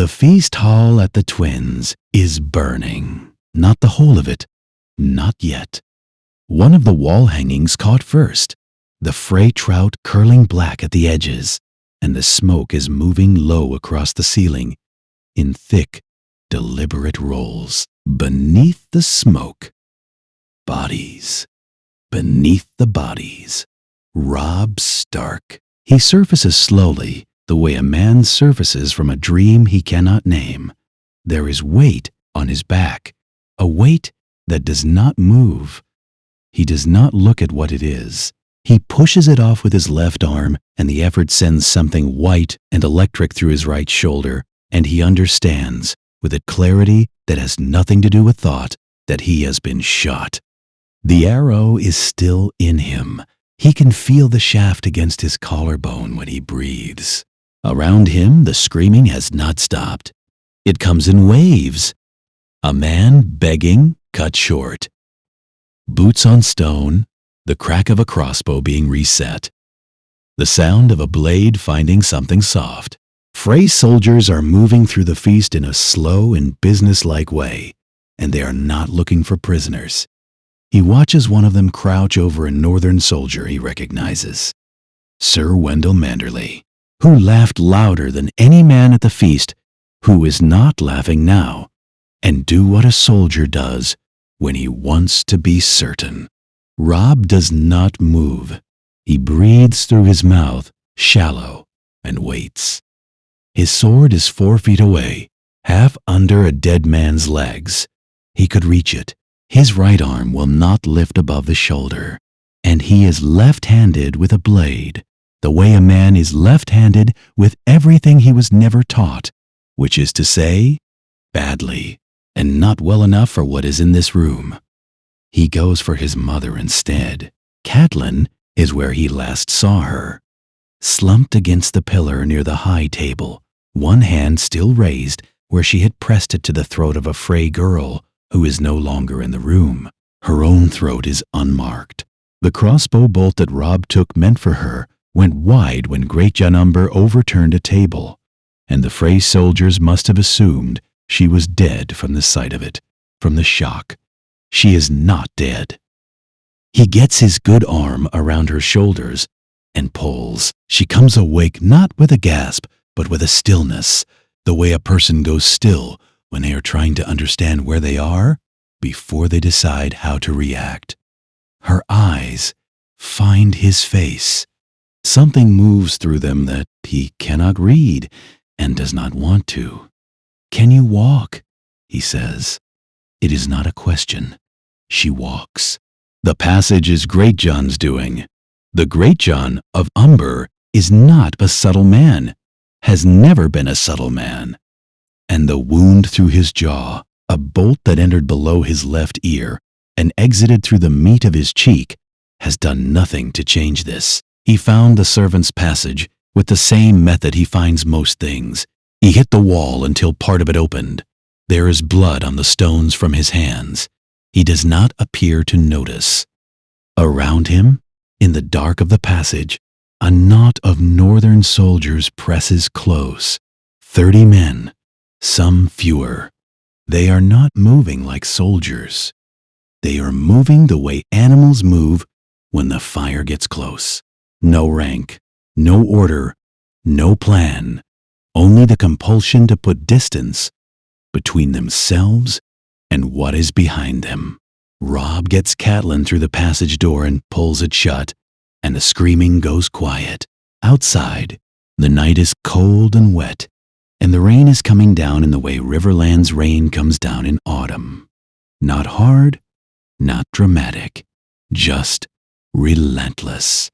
The feast hall at the Twins is burning. Not the whole of it. Not yet. One of the wall hangings caught first, the fray trout curling black at the edges, and the smoke is moving low across the ceiling, in thick, deliberate rolls. Beneath the smoke, bodies. Beneath the bodies, Robb Stark. He surfaces slowly, the way a man surfaces from a dream he cannot name. There is weight on his back, a weight that does not move. He does not look at what it is. He pushes it off with his left arm, and the effort sends something white and electric through his right shoulder, and he understands, with a clarity that has nothing to do with thought, that he has been shot. The arrow is still in him. He can feel the shaft against his collarbone when he breathes. Around him, the screaming has not stopped. It comes in waves. A man begging, cut short. Boots on stone, the crack of a crossbow being reset. The sound of a blade finding something soft. Fray soldiers are moving through the feast in a slow and businesslike way, and they are not looking for prisoners. He watches one of them crouch over a northern soldier he recognizes. Sir Wendell Manderley, who laughed louder than any man at the feast, who is not laughing now, and do what a soldier does when he wants to be certain. Robb does not move. He breathes through his mouth, shallow, and waits. His sword is 4 feet away, half under a dead man's legs. He could reach it. His right arm will not lift above the shoulder, and he is left-handed with a blade, the way a man is left-handed with everything he was never taught, which is to say, badly, and not well enough for what is in this room. He goes for his mother instead. Catelyn is where he last saw her, slumped against the pillar near the high table, one hand still raised where she had pressed it to the throat of a Frey girl who is no longer in the room. Her own throat is unmarked. The crossbow bolt that Robb took meant for her went wide when Great John Umber overturned a table, and the Frey soldiers must have assumed she was dead from the sight of it, from the shock. She is not dead. He gets his good arm around her shoulders and pulls. She comes awake not with a gasp, but with a stillness, the way a person goes still when they are trying to understand where they are before they decide how to react. Her eyes find his face. Something moves through them that he cannot read and does not want to. "Can you walk?" he says. It is not a question. She walks. The passage is Great John's doing. The Great John of Umber is not a subtle man, has never been a subtle man. And the wound through his jaw, a bolt that entered below his left ear and exited through the meat of his cheek, has done nothing to change this. He found the servant's passage with the same method he finds most things. He hit the wall until part of it opened. There is blood on the stones from his hands. He does not appear to notice. Around him, in the dark of the passage, a knot of northern soldiers presses close. 30 men, some fewer. They are not moving like soldiers. They are moving the way animals move when the fire gets close. No rank, no order, no plan, only the compulsion to put distance between themselves and what is behind them. Robb gets Catelyn through the passage door and pulls it shut, and the screaming goes quiet. Outside, the night is cold and wet, and the rain is coming down in the way Riverland's rain comes down in autumn. Not hard, not dramatic, just relentless.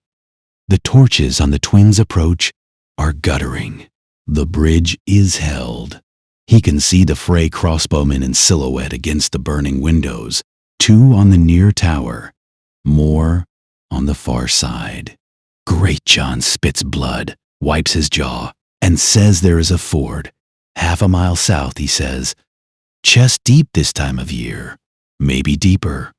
The torches on the Twins' approach are guttering. The bridge is held. He can see the Frey crossbowmen in silhouette against the burning windows, 2 on the near tower, more on the far side. Great John spits blood, wipes his jaw, and says there is a ford. Half a mile south, he says. Chest deep this time of year, maybe deeper.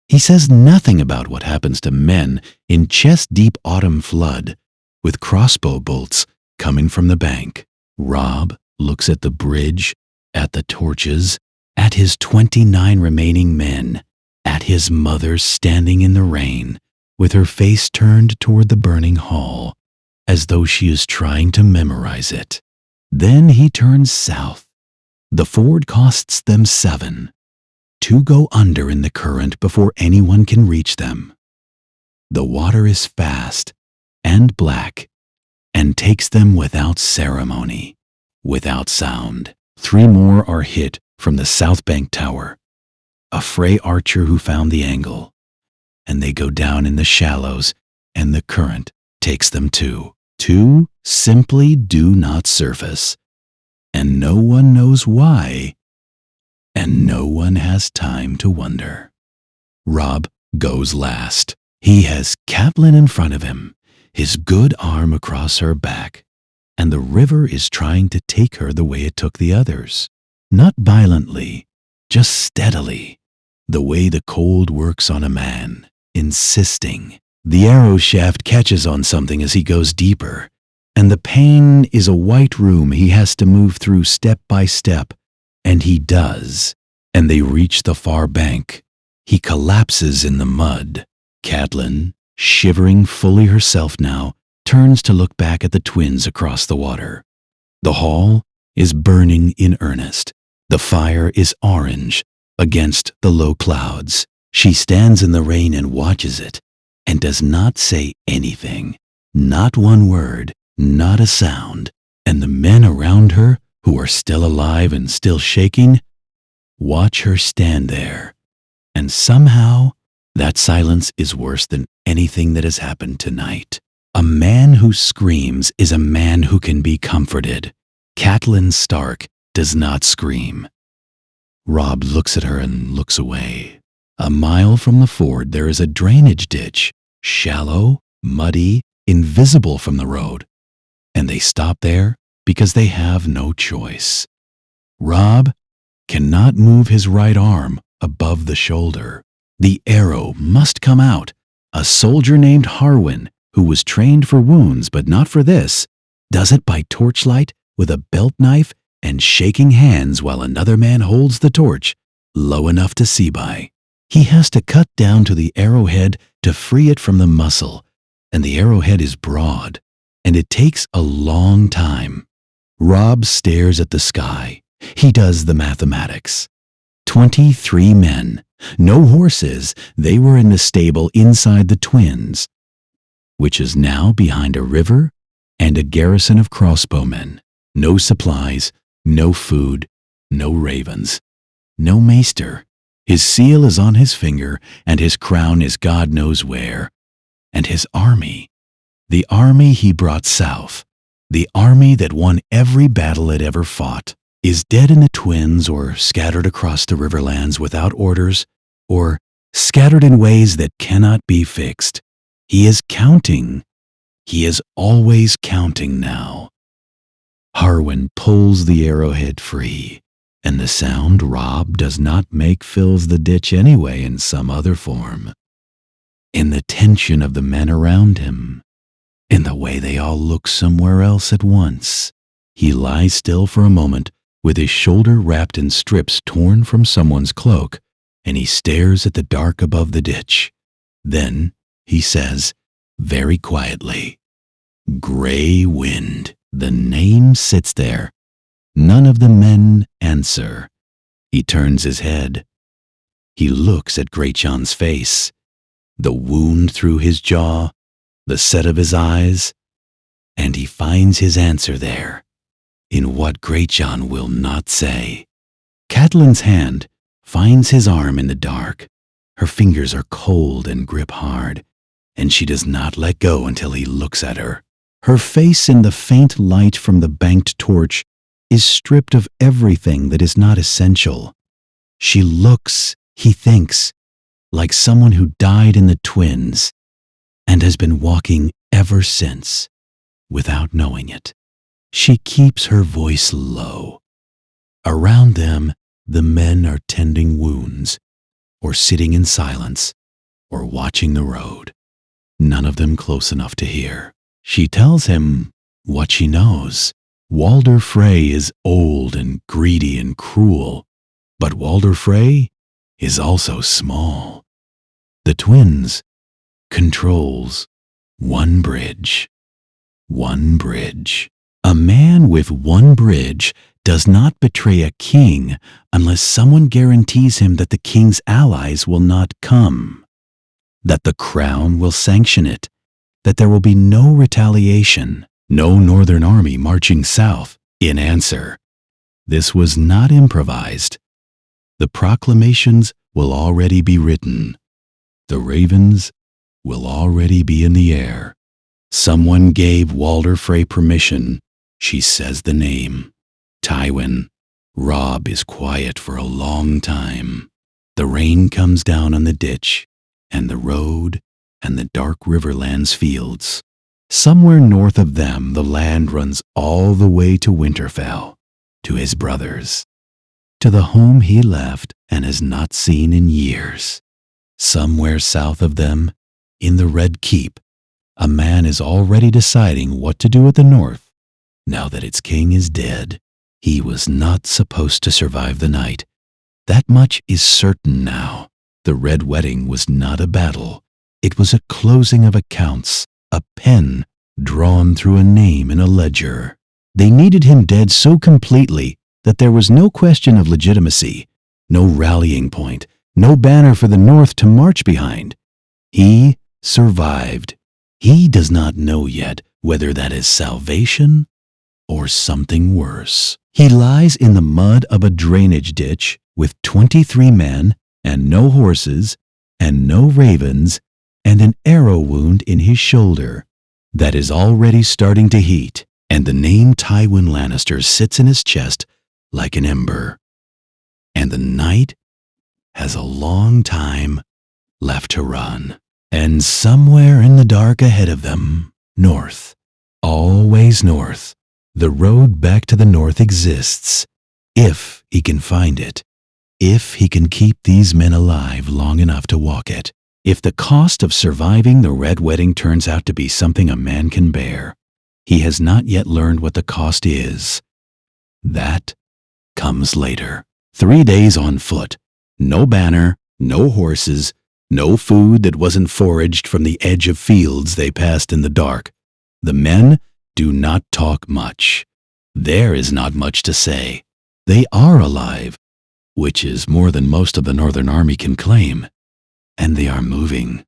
He says nothing about what happens to men in chest-deep autumn flood, with crossbow bolts coming from the bank. Robb looks at the bridge, at the torches, at his 29 remaining men, at his mother standing in the rain, with her face turned toward the burning hall, as though she is trying to memorize it. Then he turns south. The ford costs them 7. 2 go under in the current before anyone can reach them. The water is fast and black and takes them without ceremony, without sound. 3 more are hit from the South Bank Tower, a Frey archer who found the angle, and they go down in the shallows, and the current takes them too. 2 simply do not surface, and no one knows why, and no one has time to wonder. Robb goes last. He has Catelyn in front of him, his good arm across her back, and the river is trying to take her the way it took the others. Not violently, just steadily, the way the cold works on a man, insisting. The arrow shaft catches on something as he goes deeper, and the pain is a white room he has to move through step by step, and he does, and they reach the far bank. He collapses in the mud. Catelyn, shivering fully herself now, turns to look back at the twins across the water. The hall is burning in earnest. The fire is orange against the low clouds. She stands in the rain and watches it, and does not say anything, not one word, not a sound. And the men around her, who are still alive and still shaking, watch her stand there. And somehow, that silence is worse than anything that has happened tonight. A man who screams is a man who can be comforted. Catelyn Stark does not scream. Robb looks at her and looks away. A mile from the ford there is a drainage ditch, shallow, muddy, invisible from the road, and they stop there because they have no choice. Robb cannot move his right arm above the shoulder. The arrow must come out. A soldier named Harwin, who was trained for wounds but not for this, does it by torchlight with a belt knife and shaking hands while another man holds the torch low enough to see by. He has to cut down to the arrowhead to free it from the muscle, and the arrowhead is broad, and it takes a long time. Robb stares at the sky. He does the mathematics. 23 men. No horses. They were in the stable inside the twins, which is now behind a river and a garrison of crossbowmen. No supplies, no food, no ravens, no maester. His seal is on his finger, and his crown is God knows where. And his army, the army he brought south, the army that won every battle it ever fought, is dead in the twins or scattered across the riverlands without orders, or scattered in ways that cannot be fixed. He is counting. He is always counting now. Harwin pulls the arrowhead free, and the sound Robb does not make fills the ditch anyway in some other form. In the tension of the men around him, in the way they all look somewhere else at once, he lies still for a moment with his shoulder wrapped in strips torn from someone's cloak, and he stares at the dark above the ditch. Then he says, very quietly, "Gray Wind." The name sits there. None of the men answer. He turns his head. He looks at Greatjon's face, the wound through his jaw, the set of his eyes, and he finds his answer there, in what Greatjon will not say. Catelyn's hand finds his arm in the dark. Her fingers are cold and grip hard, and she does not let go until he looks at her. Her face in the faint light from the banked torch is stripped of everything that is not essential. She looks, he thinks, like someone who died in the twins and has been walking ever since, without knowing it. She keeps her voice low. Around them, the men are tending wounds, or sitting in silence, or watching the road, none of them close enough to hear. She tells him what she knows, Walder Frey is old and greedy and cruel, but Walder Frey is also small. The twins controls one bridge. One bridge. A man with one bridge does not betray a king unless someone guarantees him that the king's allies will not come, that the crown will sanction it, that there will be no retaliation, no northern army marching south in answer. This was not improvised. The proclamations will already be written. The ravens will already be in the air. Someone gave Walder Frey permission. She says the name. Tywin. Robb is quiet for a long time. The rain comes down on the ditch, and the road, and the dark Riverlands fields. Somewhere north of them, the land runs all the way to Winterfell, to his brothers, to the home he left and has not seen in years. Somewhere south of them, in the Red Keep, a man is already deciding what to do at the north. Now that its king is dead, he was not supposed to survive the night. That much is certain now. The Red Wedding was not a battle. It was a closing of accounts, a pen drawn through a name in a ledger. They needed him dead so completely that there was no question of legitimacy, no rallying point, no banner for the North to march behind. He survived. He does not know yet whether that is salvation or something worse. He lies in the mud of a drainage ditch with 23 men and no horses and no ravens and an arrow wound in his shoulder that is already starting to heat, and the name Tywin Lannister sits in his chest like an ember. And the night has a long time left to run. And somewhere in the dark ahead of them, north, always north, the road back to the north exists, if he can find it, if he can keep these men alive long enough to walk it, if the cost of surviving the Red Wedding turns out to be something a man can bear. He has not yet learned what the cost is. That comes later. 3 days on foot, no banner, no horses, no food that wasn't foraged from the edge of fields they passed in the dark. The men do not talk much. There is not much to say. They are alive, which is more than most of the Northern Army can claim. And they are moving,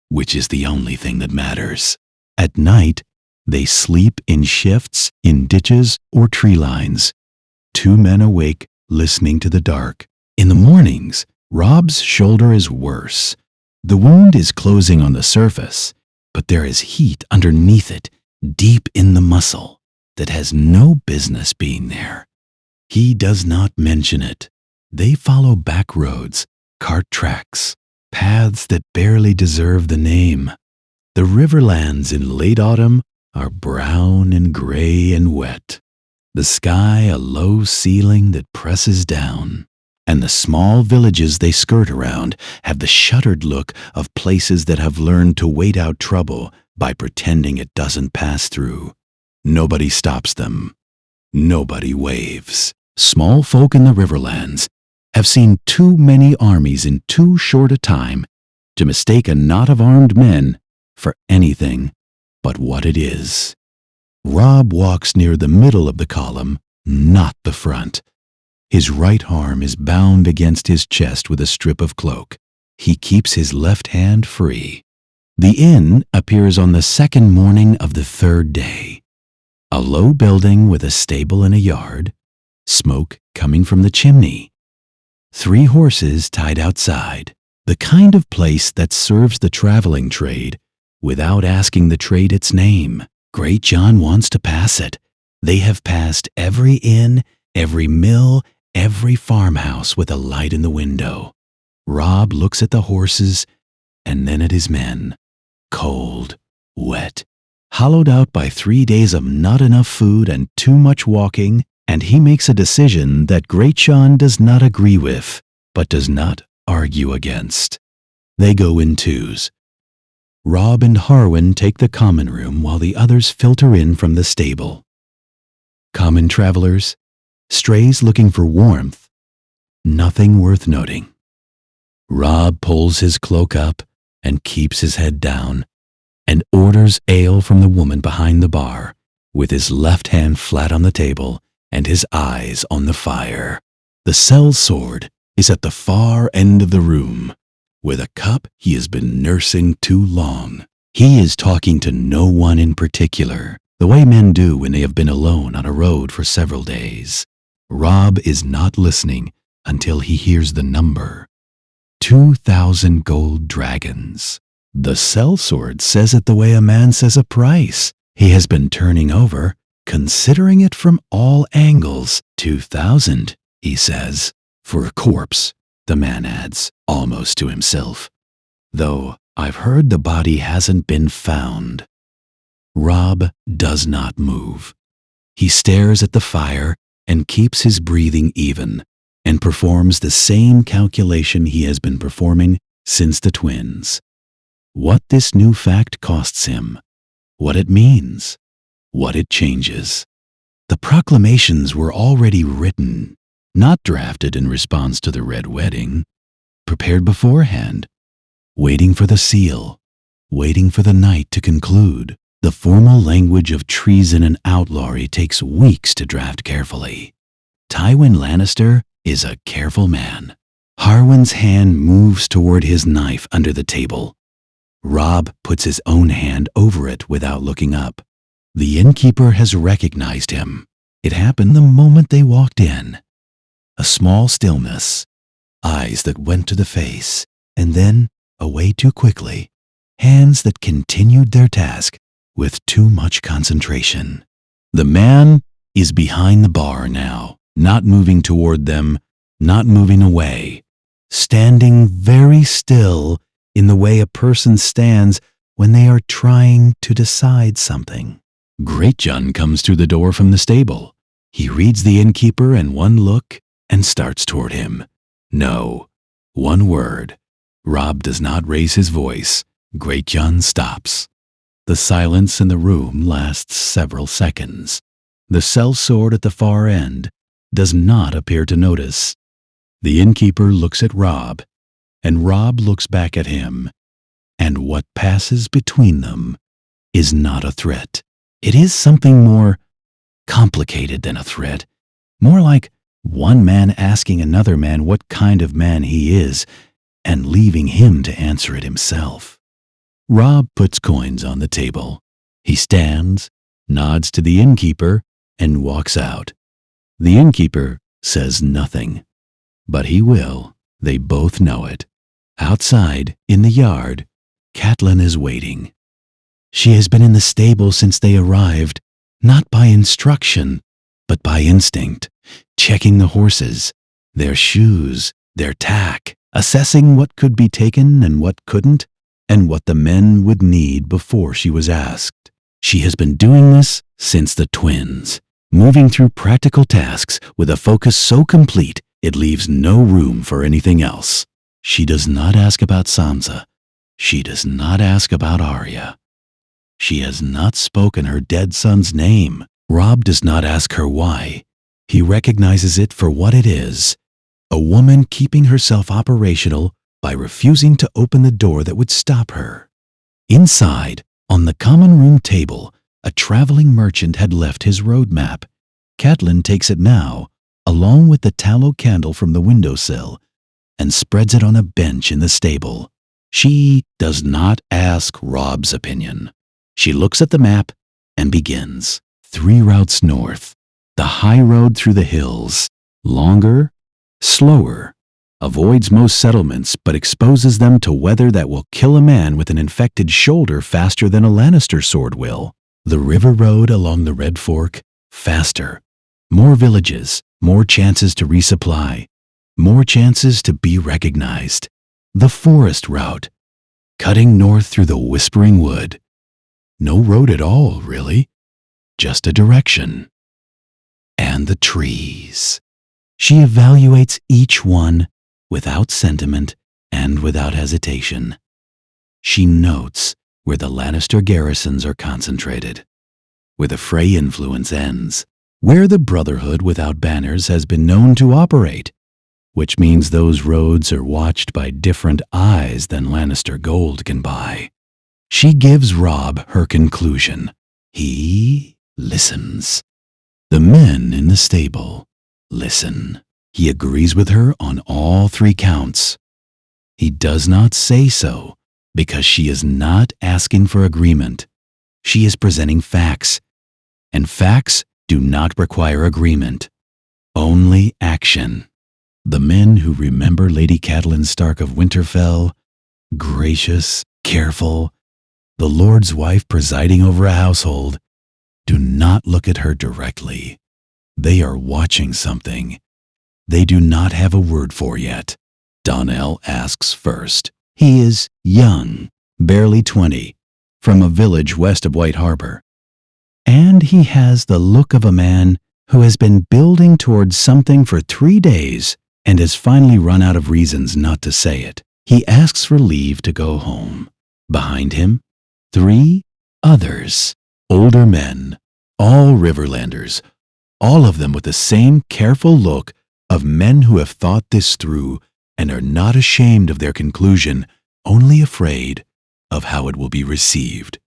which is the only thing that matters. At night, they sleep in shifts, in ditches, or tree lines. 2 men awake, listening to the dark. In the mornings, Robb's shoulder is worse. The wound is closing on the surface, but there is heat underneath it, deep in the muscle, that has no business being there. He does not mention it. They follow back roads, cart tracks, paths that barely deserve the name. The Riverlands in late autumn are brown and gray and wet. The sky a low ceiling that presses down. And the small villages they skirt around have the shuttered look of places that have learned to wait out trouble by pretending it doesn't pass through. Nobody stops them. Nobody waves. Small folk in the Riverlands have seen too many armies in too short a time to mistake a knot of armed men for anything but what it is. Robb walks near the middle of the column, not the front. His right arm is bound against his chest with a strip of cloak. He keeps his left hand free. The inn appears on the second morning of the 3rd day. A low building with a stable and a yard, smoke coming from the chimney. 3 horses tied outside, the kind of place that serves the traveling trade without asking the trade its name. Great John wants to pass it. They have passed every inn, every mill, every farmhouse with a light in the window. Robb looks at the horses and then at his men. Cold, wet, hollowed out by 3 days of not enough food and too much walking, and he makes a decision that Great John does not agree with, but does not argue against. They go in twos. Robb and Harwin take the common room while the others filter in from the stable. Common travelers, strays looking for warmth, nothing worth noting. Robb pulls his cloak up and keeps his head down and orders ale from the woman behind the bar, with his left hand flat on the table and his eyes on the fire. The sellsword is at the far end of the room, with a cup he has been nursing too long. He is talking to no one in particular, the way men do when they have been alone on a road for several days. Robb is not listening until he hears the number. 2,000 gold dragons. The sellsword says it the way a man says a price. He has been turning over, considering it from all angles. 2,000, he says. For a corpse, the man adds, almost to himself. Though I've heard the body hasn't been found. Robb does not move. He stares at the fire and keeps his breathing even, and performs the same calculation he has been performing since the twins. What this new fact costs him, what it means, what it changes. The proclamations were already written, not drafted in response to the Red Wedding, prepared beforehand, waiting for the seal, waiting for the night to conclude. The formal language of treason and outlawry takes weeks to draft carefully. Tywin Lannister is a careful man. Harwin's hand moves toward his knife under the table. Robb puts his own hand over it without looking up. The innkeeper has recognized him. It happened the moment they walked in. A small stillness, eyes that went to the face, and then away too quickly, hands that continued their task with too much concentration. The man is behind the bar now, not moving toward them, not moving away, standing very still in the way a person stands when they are trying to decide something. Greatjon comes through the door from the stable. He reads the innkeeper in one look and starts toward him. No, one word. Robb does not raise his voice. Greatjon stops. The silence in the room lasts several seconds. The sellsword at the far end does not appear to notice. The innkeeper looks at Robb, and Robb looks back at him, and what passes between them is not a threat. It is something more complicated than a threat, more like one man asking another man what kind of man he is, and leaving him to answer it himself. Robb puts coins on the table. He stands, nods to the innkeeper, and walks out. The innkeeper says nothing, but he will. They both know it. Outside, in the yard, Catelyn is waiting. She has been in the stable since they arrived, not by instruction, but by instinct, checking the horses, their shoes, their tack, assessing what could be taken and what couldn't, and what the men would need before she was asked. She has been doing this since the twins, moving through practical tasks with a focus so complete it leaves no room for anything else. She does not ask about Sansa. She does not ask about Arya. She has not spoken her dead son's name. Robb does not ask her why. He recognizes it for what it is, a woman keeping herself operational by refusing to open the door that would stop her. Inside, on the common room table, a traveling merchant had left his road map. Catelyn takes it now, along with the tallow candle from the windowsill, and spreads it on a bench in the stable. She does not ask Robb's opinion. She looks at the map and begins. 3 routes north, the high road through the hills, longer, slower, avoids most settlements but exposes them to weather that will kill a man with an infected shoulder faster than a Lannister sword will. The river road along the Red Fork, faster. More villages, more chances to resupply, more chances to be recognized. The forest route, cutting north through the Whispering Wood. No road at all, really, just a direction. And the trees. She evaluates each one without sentiment and without hesitation. She notes where the Lannister garrisons are concentrated, where the Frey influence ends, where the Brotherhood without banners has been known to operate, which means those roads are watched by different eyes than Lannister gold can buy. She gives Robb her conclusion. He listens. The men in the stable listen. He agrees with her on all 3 counts. He does not say so because she is not asking for agreement. She is presenting facts, and facts do not require agreement, only action. The men who remember Lady Catelyn Stark of Winterfell, gracious, careful, the Lord's wife presiding over a household, do not look at her directly. They are watching something they do not have a word for yet. Donnell asks first. He is young, barely 20, from a village west of White Harbor. And he has the look of a man who has been building towards something for 3 days and has finally run out of reasons not to say it. He asks for leave to go home. Behind him, 3 others, older men, all Riverlanders, all of them with the same careful look of men who have thought this through and are not ashamed of their conclusion, only afraid of how it will be received.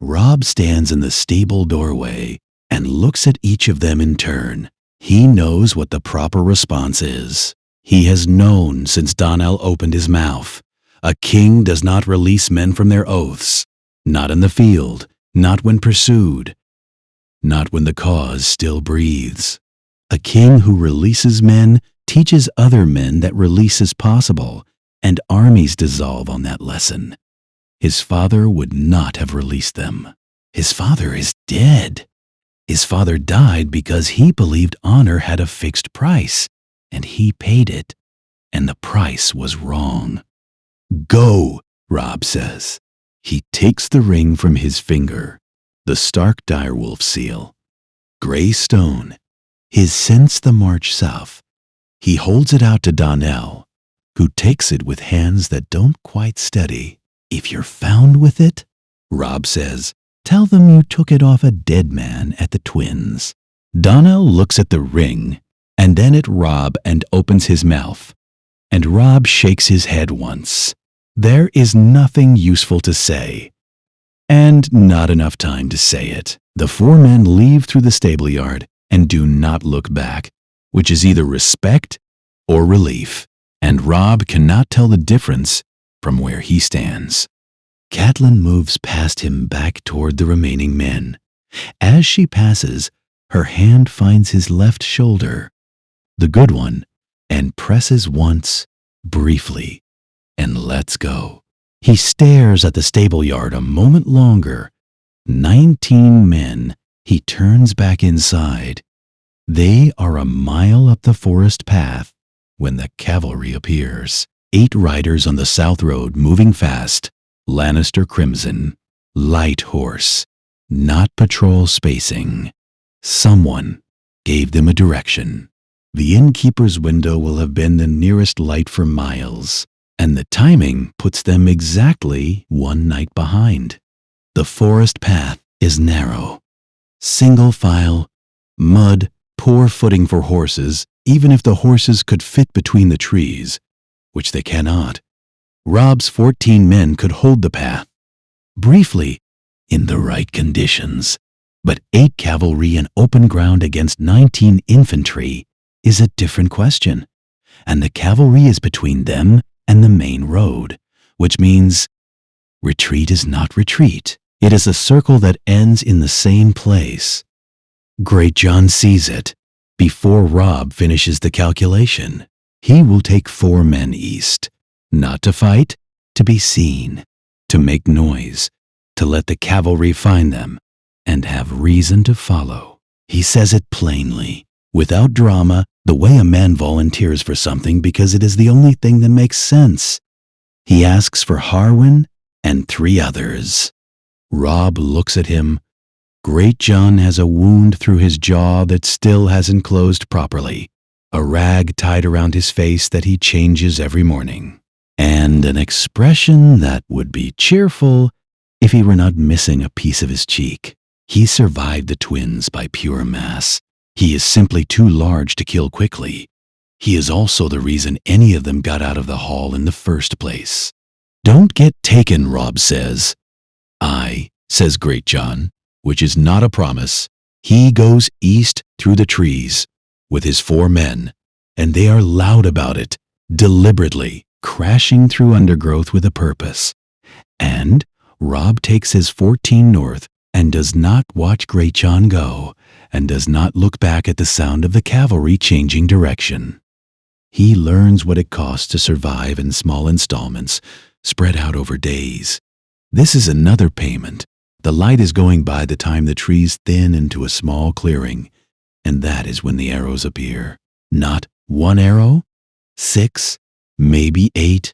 Robb stands in the stable doorway and looks at each of them in turn. He knows what the proper response is. He has known since Donnell opened his mouth. A king does not release men from their oaths, not in the field, not when pursued, not when the cause still breathes. A king who releases men teaches other men that release is possible, and armies dissolve on that lesson. His father would not have released them. His father is dead. His father died because he believed honor had a fixed price, and he paid it, and the price was wrong. Go, Robb says. He takes the ring from his finger, the Stark direwolf seal. Gray stone. His scents the march south. He holds it out to Donnell, who takes it with hands that don't quite steady. If you're found with it, Robb says, tell them you took it off a dead man at the Twins. Donnell looks at the ring, and then at Robb and opens his mouth, and Robb shakes his head once. There is nothing useful to say, and not enough time to say it. The 4 men leave through the stable yard and do not look back, which is either respect or relief, and Robb cannot tell the difference from where he stands. Catelyn moves past him back toward the remaining men. As she passes, her hand finds his left shoulder, the good one, and presses once, briefly, and lets go. He stares at the stable yard a moment longer. 19 men. He turns back inside. They are a mile up the forest path when the cavalry appears. 8 riders on the south road moving fast. Lannister crimson. Light horse. Not patrol spacing. Someone gave them a direction. The innkeeper's window will have been the nearest light for miles, and the timing puts them exactly 1 night behind. The forest path is narrow. Single file, mud, poor footing for horses, even if the horses could fit between the trees, which they cannot. Robb's 14 men could hold the path, briefly, in the right conditions, but 8 cavalry and open ground against 19 infantry is a different question, and the cavalry is between them and the main road, which means retreat is not retreat. It is a circle that ends in the same place. Great John sees it. Before Robb finishes the calculation, he will take 4 men east, not to fight, to be seen, to make noise, to let the cavalry find them, and have reason to follow. He says it plainly, without drama, the way a man volunteers for something because it is the only thing that makes sense. He asks for Harwin and 3 others. Robb looks at him. Great John has a wound through his jaw that still hasn't closed properly, a rag tied around his face that he changes every morning, and an expression that would be cheerful if he were not missing a piece of his cheek. He survived the Twins by pure mass. He is simply too large to kill quickly. He is also the reason any of them got out of the hall in the first place. Don't get taken, Robb says. Aye, says Great John, which is not a promise. He goes east through the trees with his 4 men, and they are loud about it, deliberately crashing through undergrowth with a purpose. And Robb takes his 14 north and does not watch Great John go, and does not look back at the sound of the cavalry changing direction. He learns what it costs to survive in small installments, spread out over days. This is another payment. The light is going by the time the trees thin into a small clearing, and that is when the arrows appear. Not 1 arrow, 6, maybe 8,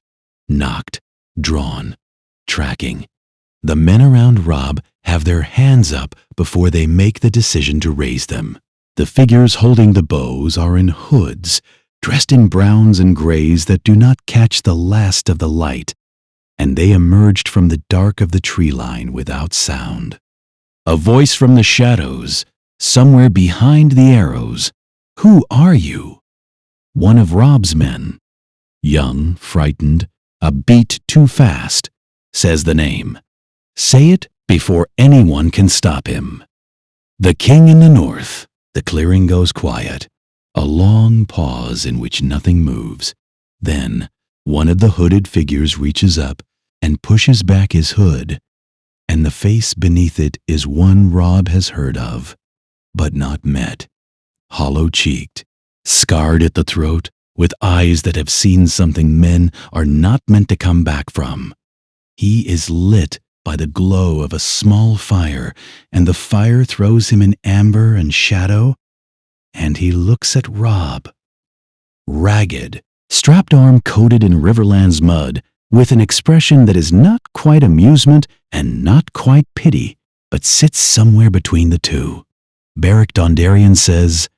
knocked, drawn, tracking. The men around Robb have their hands up before they make the decision to raise them. The figures holding the bows are in hoods, dressed in browns and grays that do not catch the last of the light, and they emerged from the dark of the tree line without sound. A voice from the shadows, somewhere behind the arrows. Who are you? One of Robb's men. Young, frightened, a beat too fast, says the name. Say it before anyone can stop him. The king in the north. The clearing goes quiet. A long pause in which nothing moves. Then one of the hooded figures reaches up and pushes back his hood, and the face beneath it is one Robb has heard of, but not met. Hollow-cheeked, scarred at the throat, with eyes that have seen something men are not meant to come back from. He is lit by the glow of a small fire, and the fire throws him in amber and shadow, and he looks at Robb. Ragged, strapped arm coated in Riverland's mud, with an expression that is not quite amusement and not quite pity, but sits somewhere between the two. Beric Dondarrion says,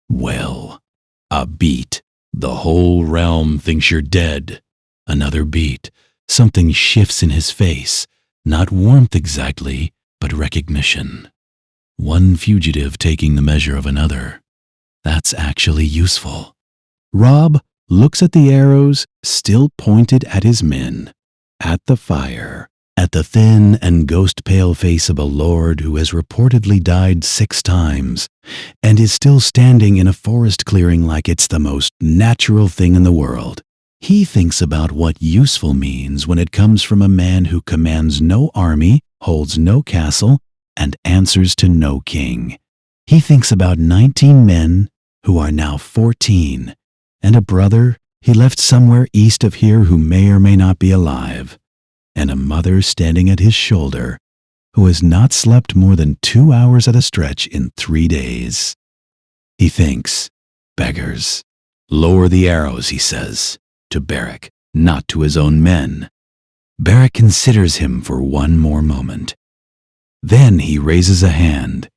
"Well, a beat. The whole realm thinks you're dead." Another beat. Something shifts in his face. Not warmth exactly, but recognition. One fugitive taking the measure of another. That's actually useful. Robb looks at the arrows still pointed at his men, at the fire, at the thin and ghost-pale face of a lord who has reportedly died 6 times and is still standing in a forest clearing like it's the most natural thing in the world. He thinks about what useful means when it comes from a man who commands no army, holds no castle, and answers to no king. He thinks about 19 men who are now 14, and a brother he left somewhere east of here who may or may not be alive, and a mother standing at his shoulder who has not slept more than 2 hours at a stretch in 3 days. He thinks, beggars. Lower the arrows, he says, to Beric, not to his own men. Beric considers him for one more moment. Then he raises a hand,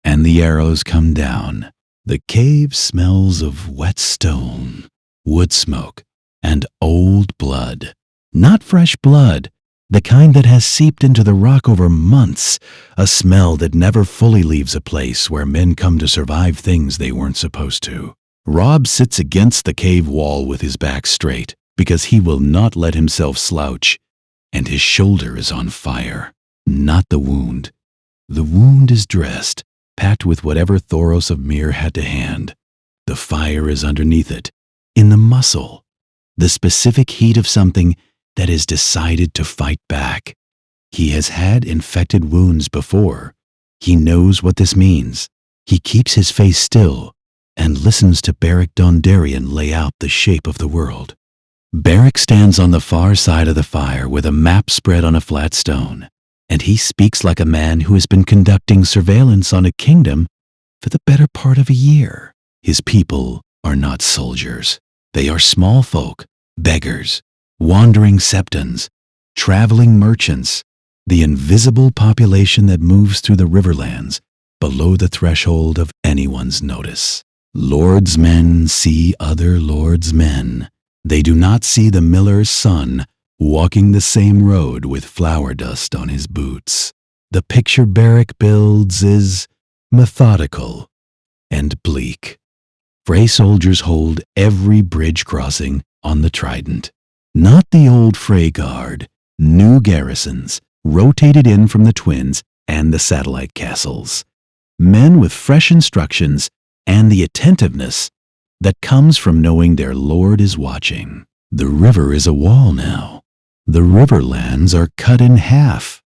and the arrows come down. The cave smells of wet stone, wood smoke, and old blood. Not fresh blood, the kind that has seeped into the rock over months, a smell that never fully leaves a place where men come to survive things they weren't supposed to. Robb sits against the cave wall with his back straight, because he will not let himself slouch, and his shoulder is on fire. Not the wound. The wound is dressed, packed with whatever Thoros of Myr had to hand. The fire is underneath it, in the muscle, the specific heat of something that is decided to fight back. He has had infected wounds before. He knows what this means. He keeps his face still and listens to Beric Dondarrion lay out the shape of the world. Beric stands on the far side of the fire with a map spread on a flat stone, and he speaks like a man who has been conducting surveillance on a kingdom for the better part of a year. His people are not soldiers. They are small folk, beggars, wandering septons, traveling merchants, the invisible population that moves through the riverlands below the threshold of anyone's notice. Lord's men see other lords' men. They do not see the miller's son walking the same road with flour dust on his boots. The picture Beric builds is methodical and bleak. Frey soldiers hold every bridge crossing on the Trident. Not the old Frey Guard, new garrisons, rotated in from the Twins and the satellite castles. Men with fresh instructions and the attentiveness that comes from knowing their lord is watching. The river is a wall now. The riverlands are cut in half.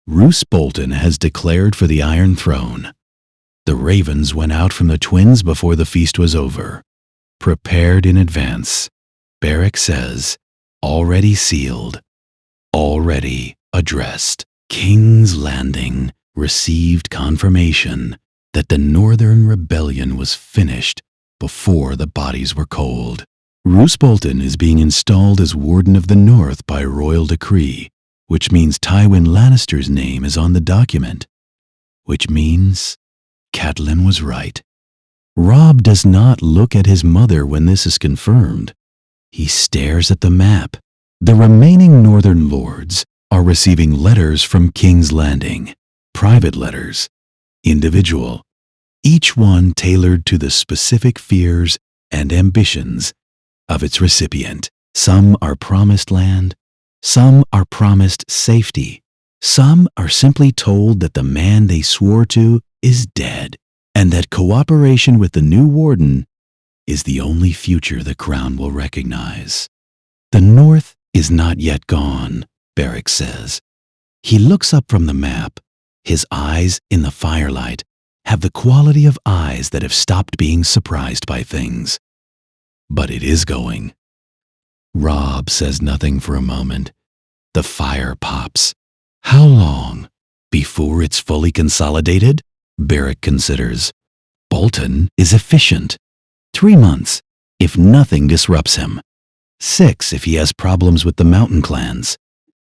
Roose Bolton has declared for the Iron Throne. The ravens went out from the Twins before the feast was over. Prepared in advance. Beric says, already sealed, already addressed. King's Landing received confirmation that the Northern Rebellion was finished before the bodies were cold. Roose Bolton is being installed as Warden of the North by royal decree, which means Tywin Lannister's name is on the document, which means Catelyn was right. Robb does not look at his mother when this is confirmed. He stares at the map. The remaining northern lords are receiving letters from King's Landing, private letters, individual, each one tailored to the specific fears and ambitions of its recipient. Some are promised land, some are promised safety, some are simply told that the man they swore to is dead, and that cooperation with the new warden is the only future the crown will recognize. The North is not yet gone, Beric says. He looks up from the map. His eyes in the firelight have the quality of eyes that have stopped being surprised by things. But it is going. Robb says nothing for a moment. The fire pops. How long? Before it's fully consolidated? Beric considers. Bolton is efficient. 3 months, if nothing disrupts him. 6 if he has problems with the mountain clans.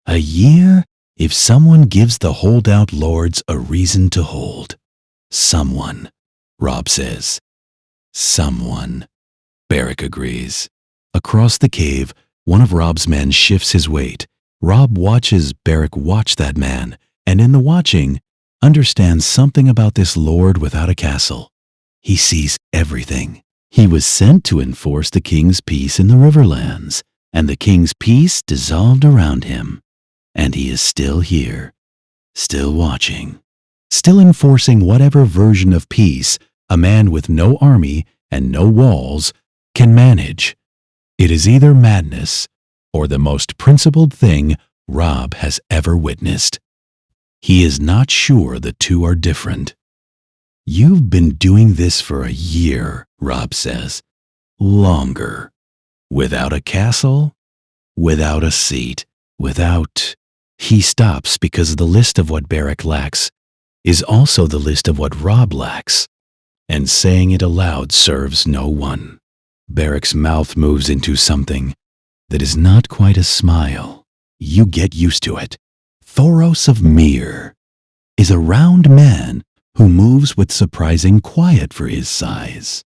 A year if someone gives the holdout lords a reason to hold. Someone, Robb says. Someone. Beric agrees. Across the cave, one of Robb's men shifts his weight. Robb watches Beric watch that man, and in the watching, understands something about this lord without a castle. He sees everything. He was sent to enforce the king's peace in the Riverlands, and the king's peace dissolved around him. And he is still here, still watching, still enforcing whatever version of peace a man with no army and no walls can manage. It is either madness or the most principled thing Robb has ever witnessed. He is not sure the two are different. You've been doing this for a year, Robb says. Longer. Without a castle, without a seat, without... He stops because the list of what Beric lacks is also the list of what Robb lacks, and saying it aloud serves no one. Beric's mouth moves into something that is not quite a smile. You get used to it. Thoros of Myr is a round man who moves with surprising quiet for his size.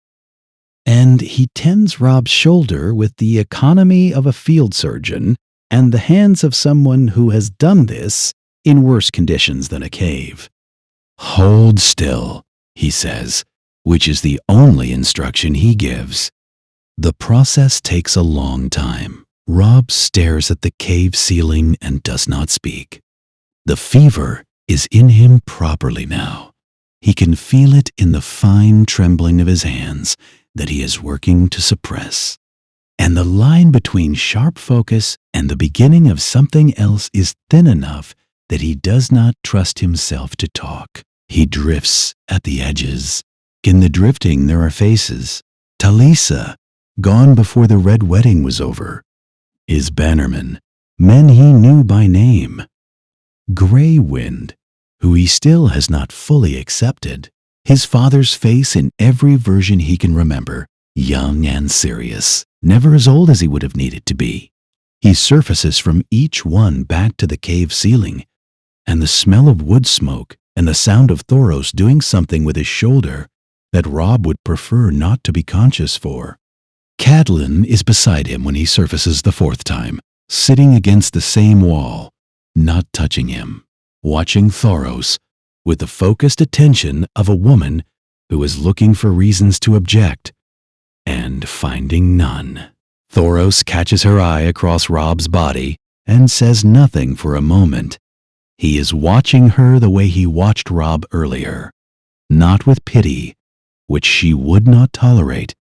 And he tends Robb's shoulder with the economy of a field surgeon and the hands of someone who has done this in worse conditions than a cave. Hold still, he says, which is the only instruction he gives. The process takes a long time. Robb stares at the cave ceiling and does not speak. The fever is in him properly now. He can feel it in the fine trembling of his hands that he is working to suppress. And the line between sharp focus and the beginning of something else is thin enough that he does not trust himself to talk. He drifts at the edges. In the drifting there are faces. Talisa, gone before the red wedding was over. His bannermen, men he knew by name. Grey Wind, who he still has not fully accepted. His father's face in every version he can remember, young and serious, never as old as he would have needed to be. He surfaces from each one back to the cave ceiling, and the smell of wood smoke and the sound of Thoros doing something with his shoulder that Robb would prefer not to be conscious for. Catelyn is beside him when he surfaces the 4th time, sitting against the same wall, not touching him, watching Thoros with the focused attention of a woman who is looking for reasons to object and finding none. Thoros catches her eye across Robb's body and says nothing for a moment. He is watching her the way he watched Robb earlier, not with pity, which she would not tolerate,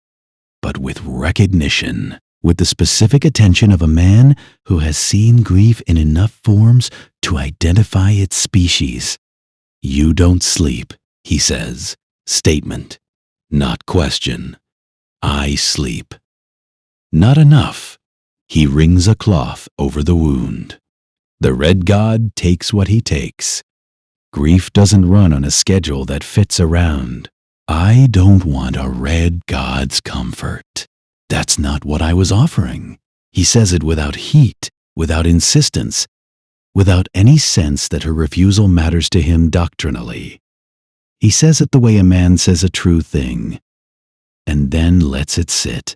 but with recognition, with the specific attention of a man who has seen grief in enough forms to identify its species. "You don't sleep," he says. Statement, not question. "I sleep." Not enough. He wrings a cloth over the wound. The red god takes what he takes. Grief doesn't run on a schedule that fits around. I don't want a red god's comfort. That's not what I was offering. He says it without heat, without insistence, without any sense that her refusal matters to him doctrinally. He says it the way a man says a true thing, and then lets it sit.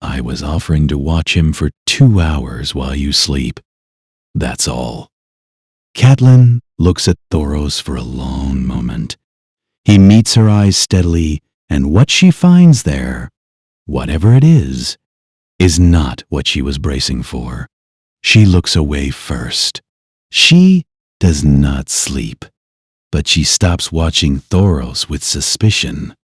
"I was offering to watch him for 2 hours while you sleep. That's all." Catelyn looks at Thoros for a long moment. He meets her eyes steadily, and what she finds there, whatever it is not what she was bracing for. She looks away first. She does not sleep, but she stops watching Thoros with suspicion,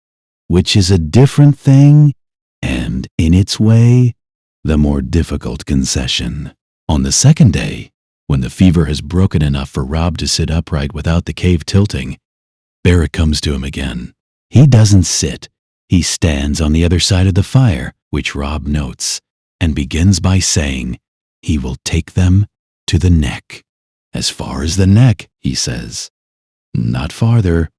which is a different thing and, in its way, the more difficult concession. On the second day, when the fever has broken enough for Robb to sit upright without the cave tilting, Beric comes to him again. He doesn't sit. He stands on the other side of the fire, which Robb notes, and begins by saying he will take them to the neck. "As far as the neck," he says. "Not farther."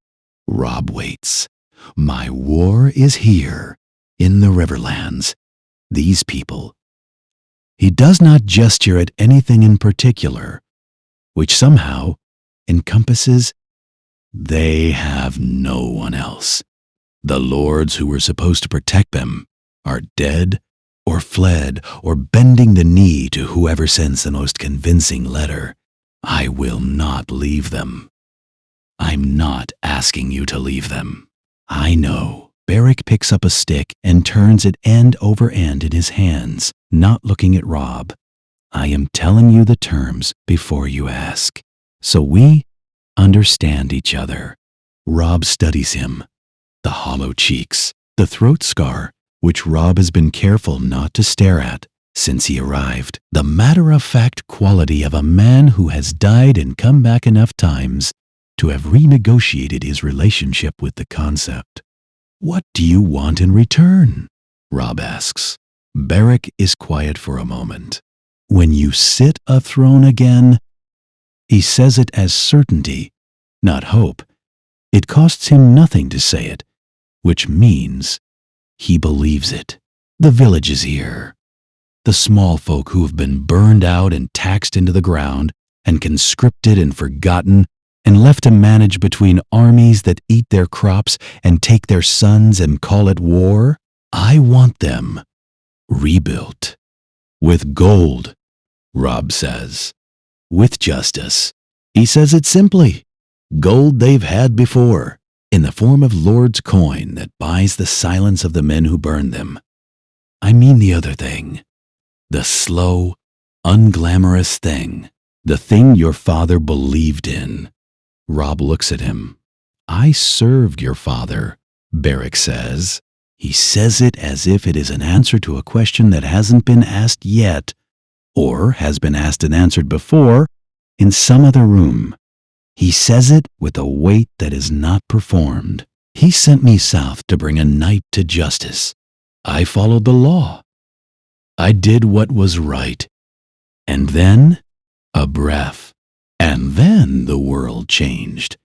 Robb waits. "My war is here, in the Riverlands. These people." He does not gesture at anything in particular, which somehow encompasses they have no one else. The lords who were supposed to protect them are dead or fled or bending the knee to whoever sends the most convincing letter. I will not leave them. I'm not asking you to leave them. I know. Beric picks up a stick and turns it end over end in his hands, not looking at Robb. I am telling you the terms before you ask, so we understand each other. Robb studies him. The hollow cheeks, the throat scar, which Robb has been careful not to stare at since he arrived. The matter-of-fact quality of a man who has died and come back enough times to have renegotiated his relationship with the concept. "What do you want in return?" Robb asks. Beric is quiet for a moment. "When you sit a throne again," he says it as certainty, not hope. It costs him nothing to say it, which means he believes it. The village is here. The small folk who have been burned out and taxed into the ground and conscripted and forgotten and left to manage between armies that eat their crops and take their sons and call it war. I want them rebuilt. With gold, Robb says. With justice. He says it simply. Gold they've had before, in the form of Lord's coin that buys the silence of the men who burn them. I mean the other thing. The slow, unglamorous thing. The thing your father believed in. Robb looks at him. I served your father, Beric says. He says it as if it is an answer to a question that hasn't been asked yet, or has been asked and answered before in some other room. He says it with a weight that is not performed. He sent me south to bring a knight to justice. I followed the law. I did what was right. And then, a breath. And then the world changed.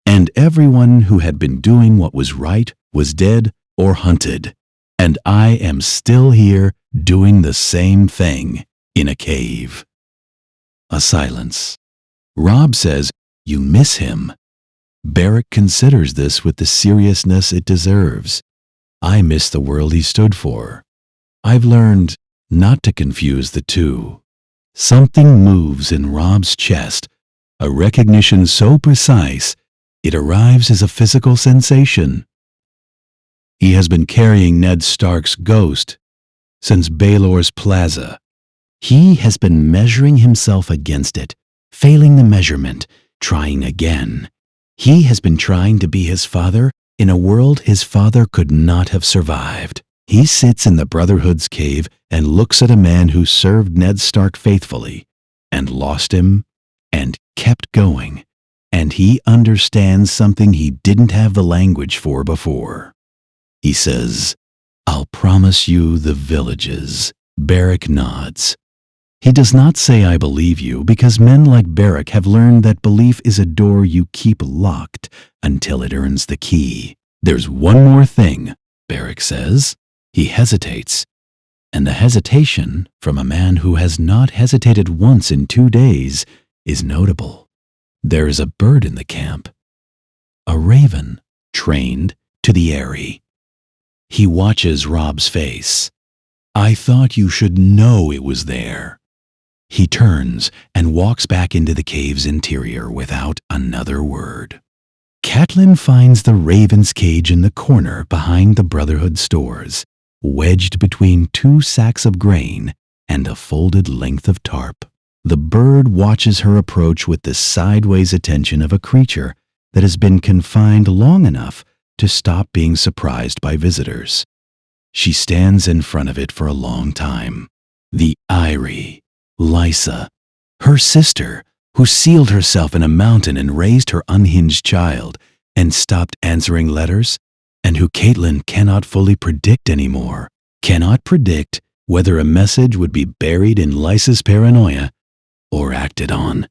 And everyone who had been doing what was right was dead or hunted. And I am still here doing the same thing in a cave. A silence. Robb says, You miss him. Beric considers this with the seriousness it deserves. I miss the world he stood for. I've learned not to confuse the two. Something moves in Robb's chest, a recognition so precise it arrives as a physical sensation. He has been carrying Ned Stark's ghost since Baelor's Plaza. He has been measuring himself against it, failing the measurement, trying again. He has been trying to be his father in a world his father could not have survived. He sits in the Brotherhood's cave and looks at a man who served Ned Stark faithfully and lost him and kept going. And he understands something he didn't have the language for before. He says, "I'll promise you the villages." Beric nods. He does not say "I believe you" because men like Beric have learned that belief is a door you keep locked until it earns the key. "There's one more thing," Beric says. He hesitates, and the hesitation from a man who has not hesitated once in 2 days is notable. There is a bird in the camp, a raven trained to the eyrie. He watches Robb's face. "I thought you should know it was there." He turns and walks back into the cave's interior without another word. Catelyn finds the raven's cage in the corner behind the Brotherhood stores, wedged between 2 sacks of grain and a folded length of tarp. The bird watches her approach with the sideways attention of a creature that has been confined long enough to stop being surprised by visitors. She stands in front of it for a long time. The eyrie, Lysa, her sister, who sealed herself in a mountain and raised her unhinged child and stopped answering letters, and who Catelyn cannot fully predict anymore, cannot predict whether a message would be buried in Lysa's paranoia or acted on,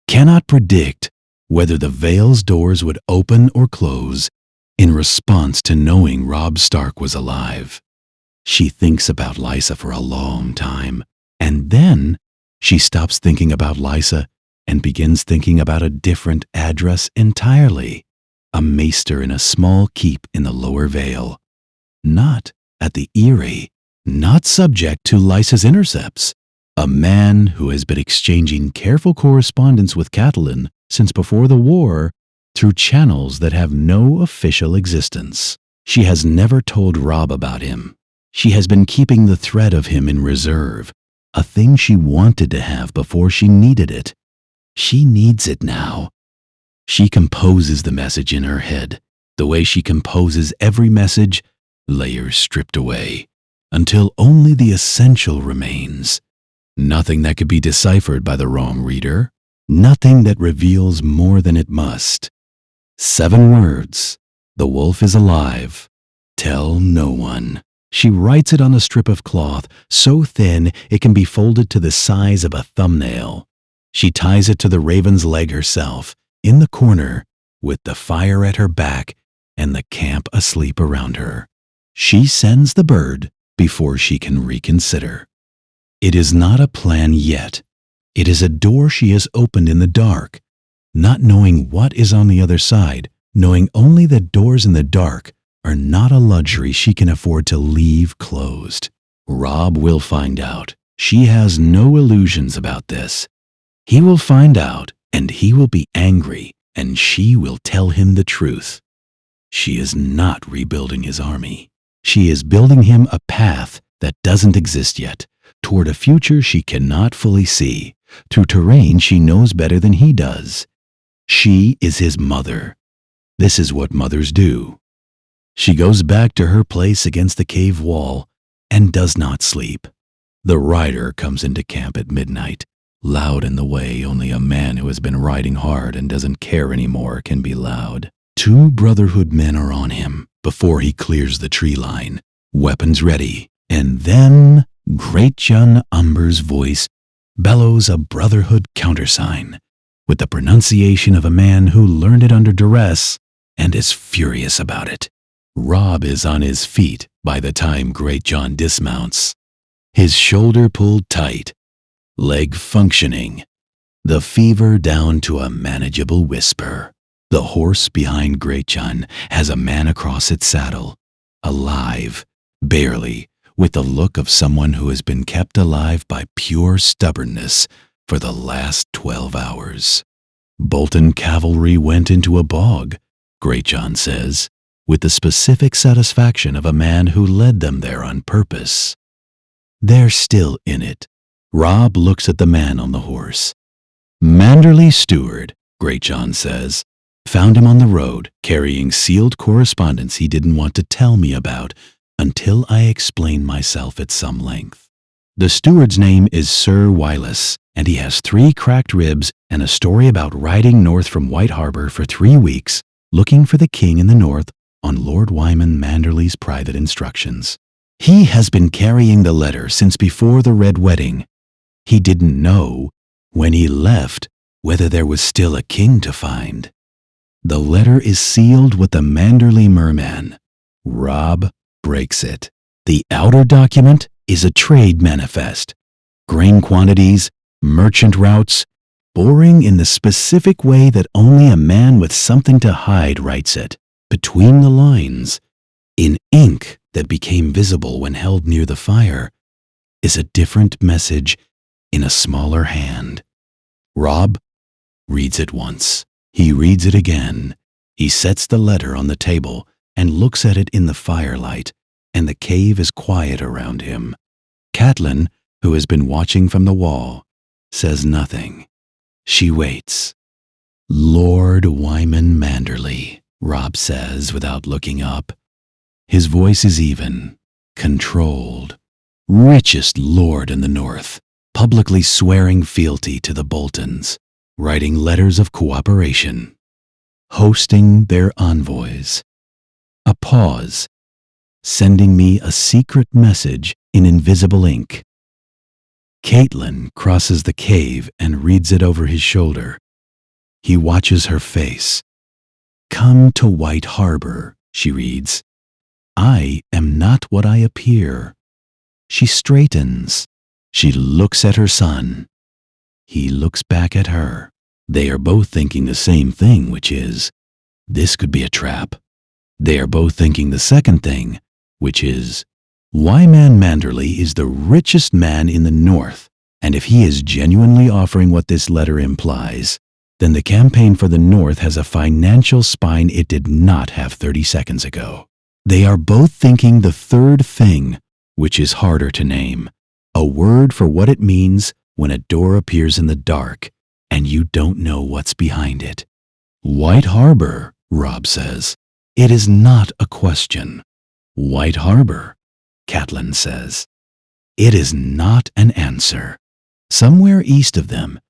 cannot predict whether the Vale's doors would open or close in response to knowing Robb Stark was alive. She thinks about Lysa for a long time, and then she stops thinking about Lysa and begins thinking about a different address entirely, a maester in a small keep in the Lower Vale. Not at the Eyrie, not subject to Lysa's intercepts. A man who has been exchanging careful correspondence with Catelyn since before the war through channels that have no official existence. She has never told Robb about him. She has been keeping the threat of him in reserve, a thing she wanted to have before she needed it. She needs it now. She composes the message in her head, the way she composes every message, layers stripped away, until only the essential remains. Nothing that could be deciphered by the wrong reader, nothing that reveals more than it must. 7 words. The wolf is alive. Tell no one. She writes it on a strip of cloth, so thin it can be folded to the size of a thumbnail. She ties it to the raven's leg herself, in the corner, with the fire at her back and the camp asleep around her. She sends the bird before she can reconsider. It is not a plan yet. It is a door she has opened in the dark, not knowing what is on the other side, knowing only that doors in the dark are not a luxury she can afford to leave closed. Robb will find out. She has no illusions about this. He will find out, and he will be angry, and she will tell him the truth. She is not rebuilding his army. She is building him a path that doesn't exist yet, toward a future she cannot fully see, through terrain she knows better than he does. She is his mother. This is what mothers do. She goes back to her place against the cave wall and does not sleep. The rider comes into camp at midnight, loud in the way only a man who has been riding hard and doesn't care anymore can be loud. 2 Brotherhood men are on him before he clears the tree line, weapons ready, and then Greatjon Umber's voice bellows a Brotherhood countersign with the pronunciation of a man who learned it under duress and is furious about it. Robb is on his feet by the time Greatjon dismounts, his shoulder pulled tight, leg functioning, the fever down to a manageable whisper. The horse behind Greatjon has a man across its saddle, alive, barely, with the look of someone who has been kept alive by pure stubbornness for the last 12 hours. Bolton cavalry went into a bog, Greatjon says. with the specific satisfaction of a man who led them there on purpose. They're still in it. Robb looks at the man on the horse. Manderley's steward, Great John says, found him on the road carrying sealed correspondence he didn't want to tell me about until I explained myself at some length. The steward's name is Sir Wyllis, and he has 3 cracked ribs and a story about riding north from White Harbor for 3 weeks, looking for the king in the north on Lord Wyman Manderley's private instructions. He has been carrying the letter since before the Red Wedding. He didn't know, when he left, whether there was still a king to find. The letter is sealed with the Manderley merman. Robb breaks it. The outer document is a trade manifest. Grain quantities, merchant routes, boring in the specific way that only a man with something to hide writes it, between the lines, in ink that became visible when held near the fire, is a different message in a smaller hand. Robb reads it once. He reads it again. He sets the letter on the table and looks at it in the firelight, and the cave is quiet around him. Catelyn, who has been watching from the wall, says nothing. She waits. Lord Wyman Manderley, Robb says without looking up. His voice is even, controlled. Richest lord in the north, publicly swearing fealty to the Boltons, writing letters of cooperation, hosting their envoys. A pause, sending me a secret message in invisible ink. Catelyn crosses the cave and reads it over his shoulder. He watches her face. Come to White Harbor, she reads. I am not what I appear. She straightens. She looks at her son. He looks back at her. They are both thinking the same thing, which is, this could be a trap. They are both thinking the second thing, which is, Wyman Manderley is the richest man in the north, and if he is genuinely offering what this letter implies, then the campaign for the north has a financial spine it did not have 30 seconds ago. They are both thinking the third thing, which is harder to name, a word for what it means when a door appears in the dark and you don't know what's behind it. White Harbor, Robb says. It is not a question. White Harbor, Catelyn says. It is not an answer. Somewhere east of them,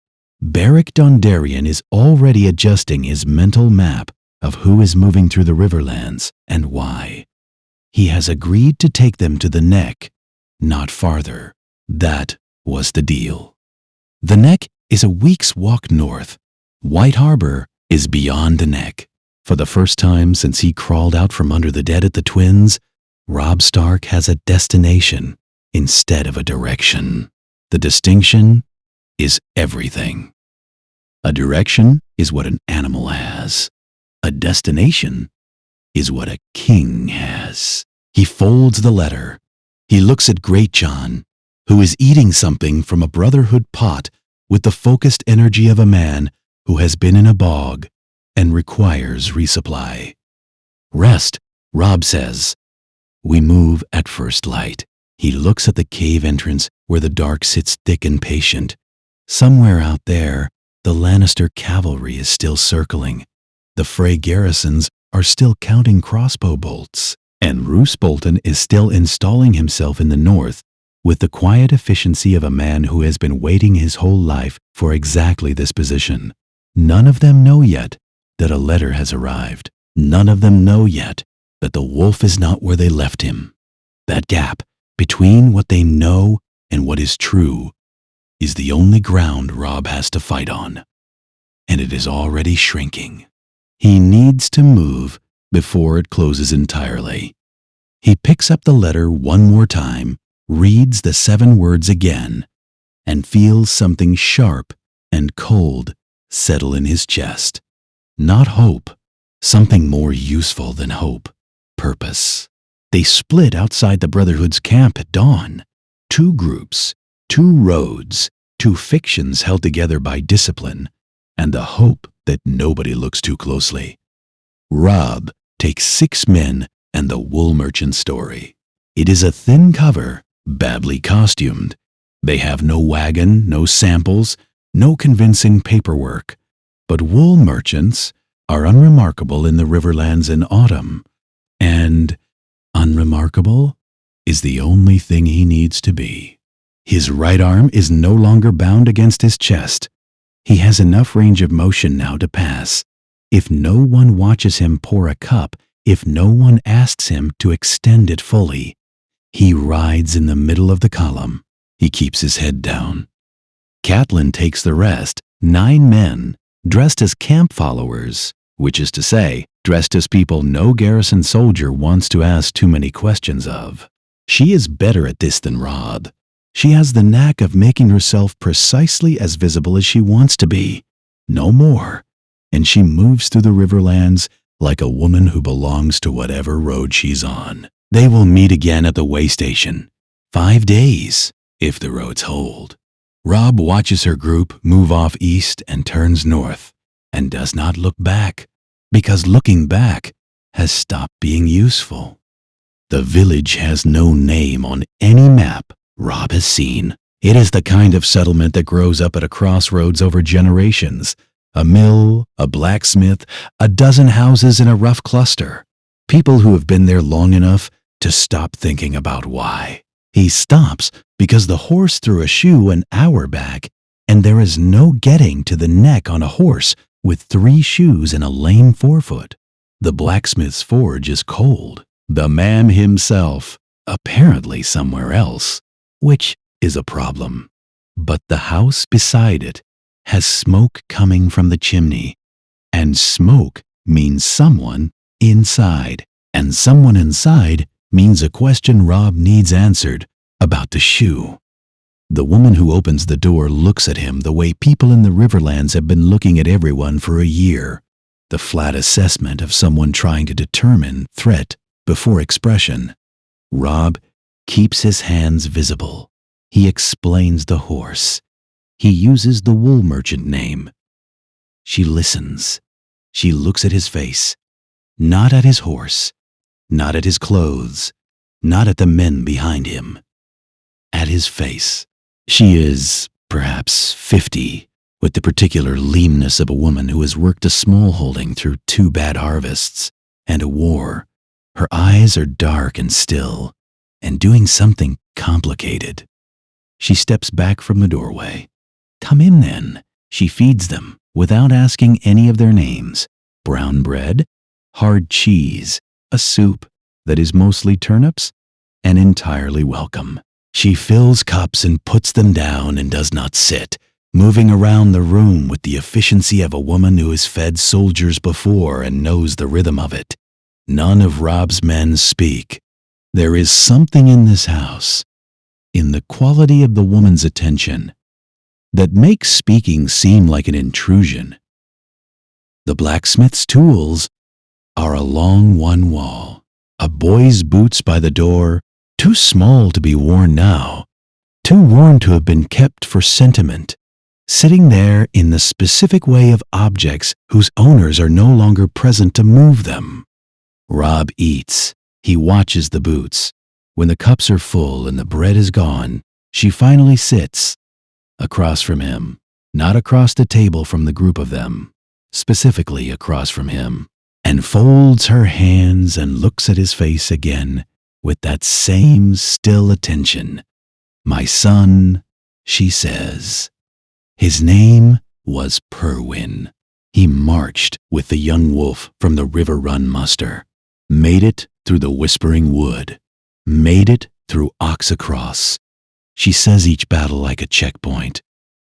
Beric Dondarrion is already adjusting his mental map of who is moving through the Riverlands and why. He has agreed to take them to the Neck, not farther. That was the deal. The Neck is a week's walk north. White Harbor is beyond the Neck. For the first time since he crawled out from under the dead at the Twins, Robb Stark has a destination instead of a direction. The distinction is everything. A direction is what an animal has. A destination is what a king has. He folds the letter. He looks at Great John, who is eating something from a Brotherhood pot with the focused energy of a man who has been in a bog and requires resupply. Rest, Robb says. We move at first light. He looks at the cave entrance where the dark sits thick and patient. Somewhere out there, the Lannister cavalry is still circling. The Frey garrisons are still counting crossbow bolts, and Roose Bolton is still installing himself in the north with the quiet efficiency of a man who has been waiting his whole life for exactly this position. None of them know yet that a letter has arrived. None of them know yet that the wolf is not where they left him. That gap between what they know and what is true is the only ground Robb has to fight on, and it is already shrinking. He needs to move before it closes entirely. He picks up the letter one more time, reads the 7 words again, and feels something sharp and cold settle in his chest. Not hope, something more useful than hope. Purpose. They split outside the Brotherhood's camp at dawn. 2 groups, 2 roads, 2 fictions held together by discipline, and the hope that nobody looks too closely. Robb Take 6 men and the wool merchant story. It is a thin cover, badly costumed. They have no wagon, no samples, no convincing paperwork. But wool merchants are unremarkable in the Riverlands in autumn. And unremarkable is the only thing he needs to be. His right arm is no longer bound against his chest. He has enough range of motion now to pass. If no one watches him pour a cup, if no one asks him to extend it fully, he rides in the middle of the column. He keeps his head down. Catelyn takes the rest, 9 men, dressed as camp followers, which is to say, dressed as people no garrison soldier wants to ask too many questions of. She is better at this than Robb. She has the knack of making herself precisely as visible as she wants to be, no more, and she moves through the Riverlands like a woman who belongs to whatever road she's on. They will meet again at the way station. 5 days, if the roads hold. Robb watches her group move off east and turns north, and does not look back, because looking back has stopped being useful. The village has no name on any map Robb has seen. It is the kind of settlement that grows up at a crossroads over generations. A mill, a blacksmith, a dozen houses in a rough cluster. People who have been there long enough to stop thinking about why. He stops because the horse threw a shoe an hour back, and there is no getting to the neck on a horse with 3 shoes and a lame forefoot. The blacksmith's forge is cold. The man himself, apparently somewhere else, which is a problem. But the house beside it has smoke coming from the chimney, and smoke means someone inside, and someone inside means a question Robb needs answered about the shoe. The woman who opens the door looks at him the way people in the Riverlands have been looking at everyone for a year, the flat assessment of someone trying to determine threat before expression. Robb keeps his hands visible. He explains the horse. He uses the wool merchant name. She listens. She looks at his face, not at his horse, not at his clothes, not at the men behind him. At his face. She is, perhaps, 50, with the particular leanness of a woman who has worked a small holding through 2 bad harvests and a war. Her eyes are dark and still, and doing something complicated. She steps back from the doorway. Come in then. She feeds them, without asking any of their names. Brown bread, hard cheese, a soup that is mostly turnips, and entirely welcome. She fills cups and puts them down and does not sit, moving around the room with the efficiency of a woman who has fed soldiers before and knows the rhythm of it. None of Robb's men speak. There is something in this house, in the quality of the woman's attention, that makes speaking seem like an intrusion. The blacksmith's tools are along one wall. A boy's boots by the door, too small to be worn now, too worn to have been kept for sentiment, sitting there in the specific way of objects whose owners are no longer present to move them. Robb eats. He watches the boots. When the cups are full and the bread is gone, she finally sits across from him, not across the table from the group of them, specifically across from him, and folds her hands and looks at his face again with that same still attention. My son, she says. His name was Perwyn. He marched with the young wolf from the River Run muster, made it through the Whispering Wood, made it through Oxacross. She says each battle like a checkpoint.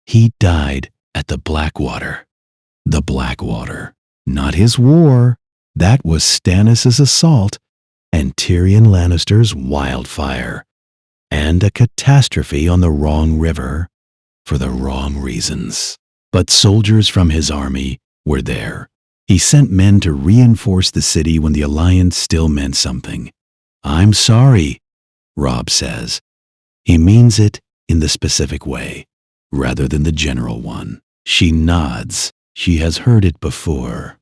He died at the Blackwater. The Blackwater. Not his war. That was Stannis' assault and Tyrion Lannister's wildfire. And a catastrophe on the wrong river for the wrong reasons. But soldiers from his army were there. He sent men to reinforce the city when the alliance still meant something. I'm sorry, Robb says. He means it in the specific way, rather than the general one. She nods. She has heard it before.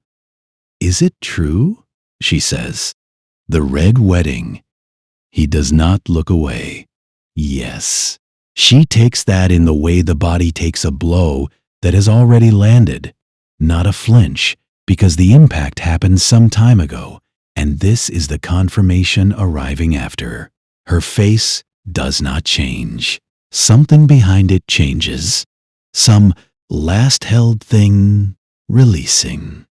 Is it true? she says. The red wedding. He does not look away. Yes. She takes that in the way the body takes a blow that has already landed. Not a flinch, because the impact happened some time ago, and this is the confirmation arriving after. Her face does not change. Something behind it changes. Some last-held thing releasing.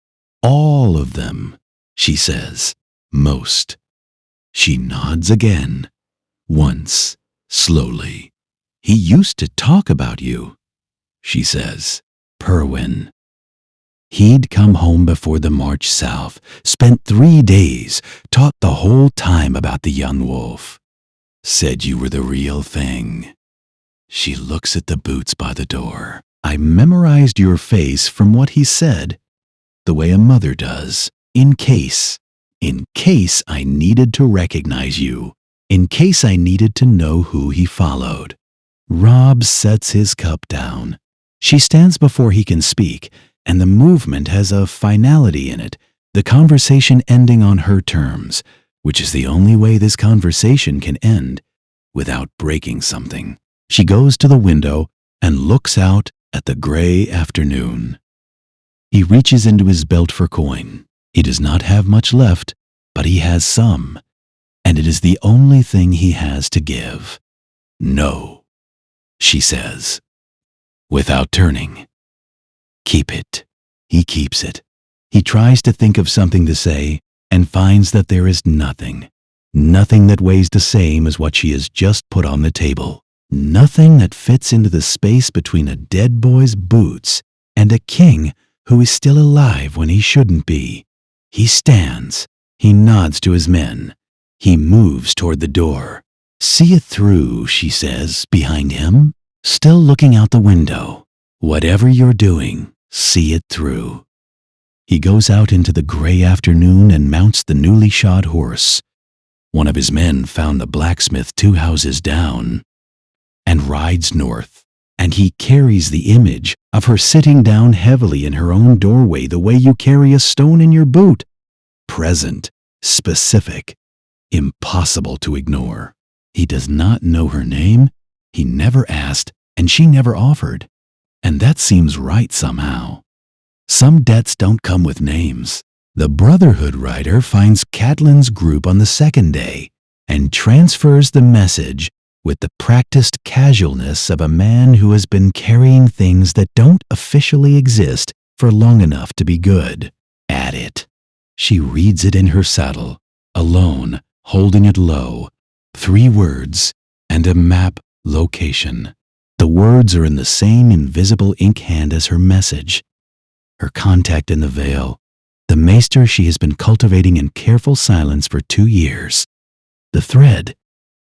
All of them, she says. Most. She nods again. Once, slowly. He used to talk about you, she says. Perwin. He'd come home before the march south, spent 3 days, taught the whole time about the young wolf. Said you were the real thing. She looks at the boots by the door. I memorized your face from what he said, the way a mother does, in case I needed to recognize you, in case I needed to know who he followed. Robb sets his cup down. She stands before he can speak, and the movement has a finality in it, the conversation ending on her terms, which is the only way this conversation can end, without breaking something. She goes to the window and looks out at the gray afternoon. He reaches into his belt for coin. He does not have much left, but he has some, and it is the only thing he has to give. No, she says, without turning. Keep it. He keeps it. He tries to think of something to say and finds that there is nothing. Nothing that weighs the same as what she has just put on the table. Nothing that fits into the space between a dead boy's boots and a king who is still alive when he shouldn't be. He stands. He nods to his men. He moves toward the door. See it through, she says, behind him, still looking out the window. Whatever you're doing, see it through. He goes out into the gray afternoon and mounts the newly shod horse. One of his men found the blacksmith 2 houses down, and rides north. And he carries the image of her sitting down heavily in her own doorway the way you carry a stone in your boot. Present, specific, impossible to ignore. He does not know her name. He never asked, and she never offered. And that seems right somehow. Some debts don't come with names. The Brotherhood writer finds Catlin's group on the 2nd day and transfers the message with the practiced casualness of a man who has been carrying things that don't officially exist for long enough to be good. At it. She reads it in her saddle, alone, holding it low. 3 words and a map location. The words are in the same invisible ink hand as her message. Her contact in the Vale, the maester she has been cultivating in careful silence for 2 years. The thread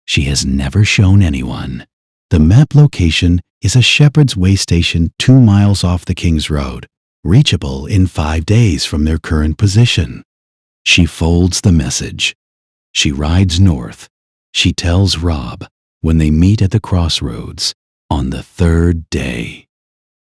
she has never shown anyone. The map location is a shepherd's way station 2 miles off the King's Road, reachable in 5 days from their current position. She folds the message. She rides north. She tells Robb when they meet at the crossroads on the 3rd day.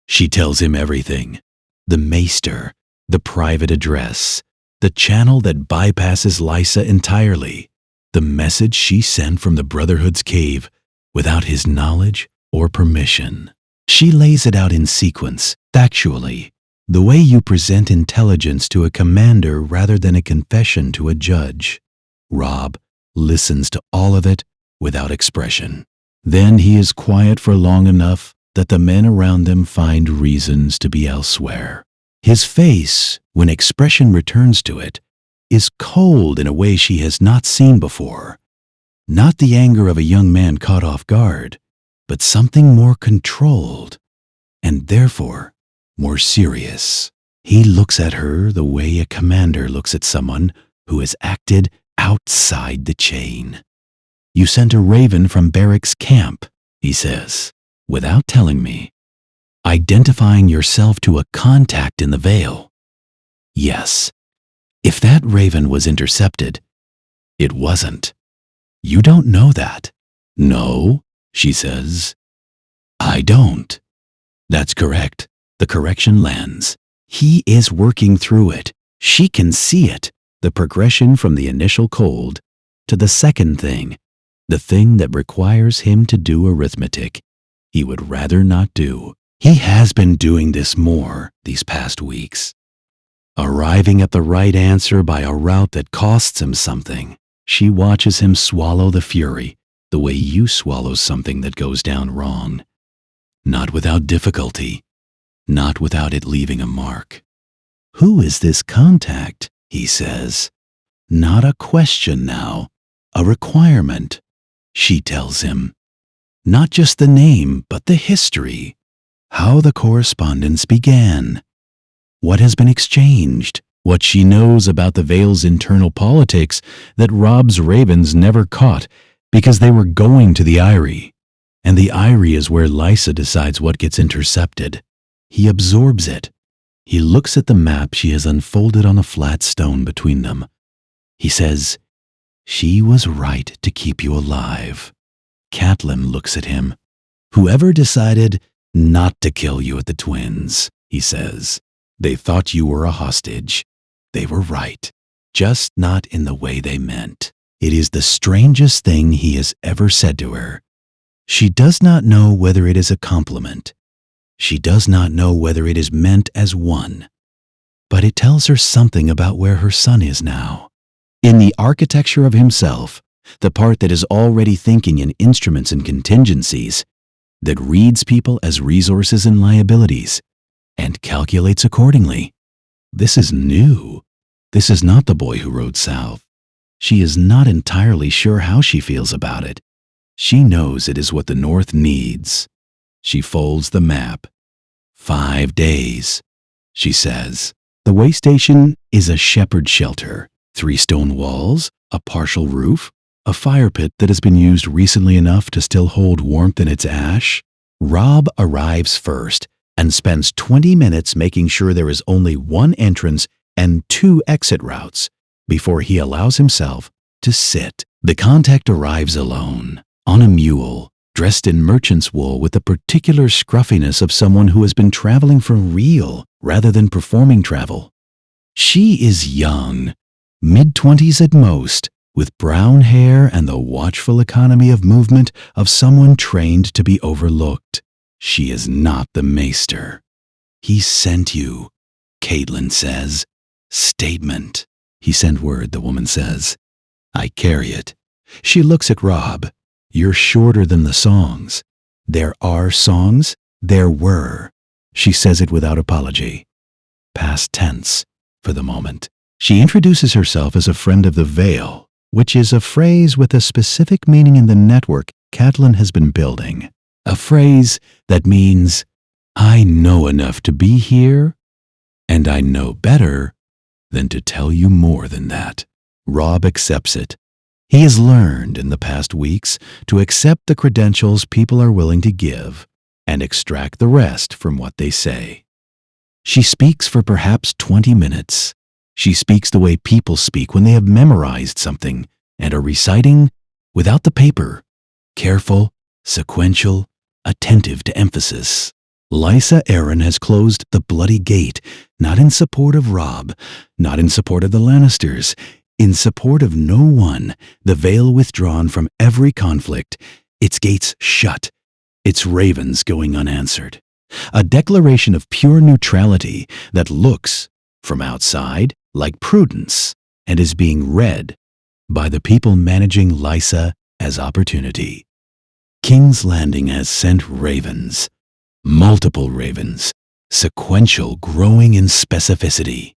She tells him everything. The maester, the private address, the channel that bypasses Lysa entirely, the message she sent from the Brotherhood's cave without his knowledge or permission. She lays it out in sequence, factually, the way you present intelligence to a commander rather than a confession to a judge. Robb listens to all of it without expression. Then he is quiet for long enough that the men around them find reasons to be elsewhere. His face, when expression returns to it, is cold in a way she has not seen before. Not the anger of a young man caught off guard, but something more controlled, and therefore more serious. He looks at her the way a commander looks at someone who has acted outside the chain. You sent a raven from Barrack's camp, he says, without telling me. Identifying yourself to a contact in the Vale. Yes, if that raven was intercepted, it wasn't. You don't know that. No, she says. I don't. That's correct. The correction lands. He is working through it. She can see it. the progression from the initial cold to the second thing, the thing that requires him to do arithmetic he would rather not do. He has been doing this more these past weeks, arriving at the right answer by a route that costs him something. She watches him swallow the fury the way you swallow something that goes down wrong. Not without difficulty, not without it leaving a mark. Who is this contact? He says. Not a question now, a requirement. She tells him. Not just the name, but the history. How the correspondence began. What has been exchanged. What she knows about the Vale's internal politics that Robb's ravens never caught because they were going to the Eyrie. And the Eyrie is where Lysa decides what gets intercepted. He absorbs it. He looks at the map she has unfolded on a flat stone between them. He says, "She was right to keep you alive." Catelyn looks at him. "Whoever decided not to kill you at the Twins," he says. "They thought you were a hostage. They were right, just not in the way they meant." It is the strangest thing he has ever said to her. She does not know whether it is a compliment. She does not know whether it is meant as one. But it tells her something about where her son is now. In the architecture of himself, the part that is already thinking in instruments and contingencies, that reads people as resources and liabilities, and calculates accordingly. This is new. This is not the boy who rode south. She is not entirely sure how she feels about it. She knows it is what the North needs. She folds the map. 5 days, she says. The way station is a shepherd's shelter. 3 stone walls, a partial roof, a fire pit that has been used recently enough to still hold warmth in its ash. Robb arrives first and spends 20 minutes making sure there is only 1 entrance and 2 exit routes before he allows himself to sit. The contact arrives alone, on a mule, dressed in merchant's wool with the particular scruffiness of someone who has been traveling for real rather than performing travel. She is young, mid-20s at most, with brown hair and the watchful economy of movement of someone trained to be overlooked. She is not the maester. "He sent you," Catelyn says. "Statement." "He sent word," the woman says. "I carry it." She looks at Robb. "You're shorter than the songs." "There are songs?" "There were." She says it without apology. Past tense, for the moment. She introduces herself as a friend of the Vale, which is a phrase with a specific meaning in the network Catelyn has been building. A phrase that means, I know enough to be here, and I know better than to tell you more than that. Robb accepts it. He has learned in the past weeks to accept the credentials people are willing to give and extract the rest from what they say. She speaks for perhaps 20 minutes. She speaks the way people speak when they have memorized something and are reciting without the paper, careful, sequential, attentive to emphasis. Lysa Arryn has closed the bloody gate, not in support of Robb, not in support of the Lannisters, in support of no one, the Vale withdrawn from every conflict, its gates shut, its ravens going unanswered. A declaration of pure neutrality that looks, from outside, like prudence, and is being read by the people managing Lysa as opportunity. King's Landing has sent ravens. Multiple ravens, sequential, growing in specificity.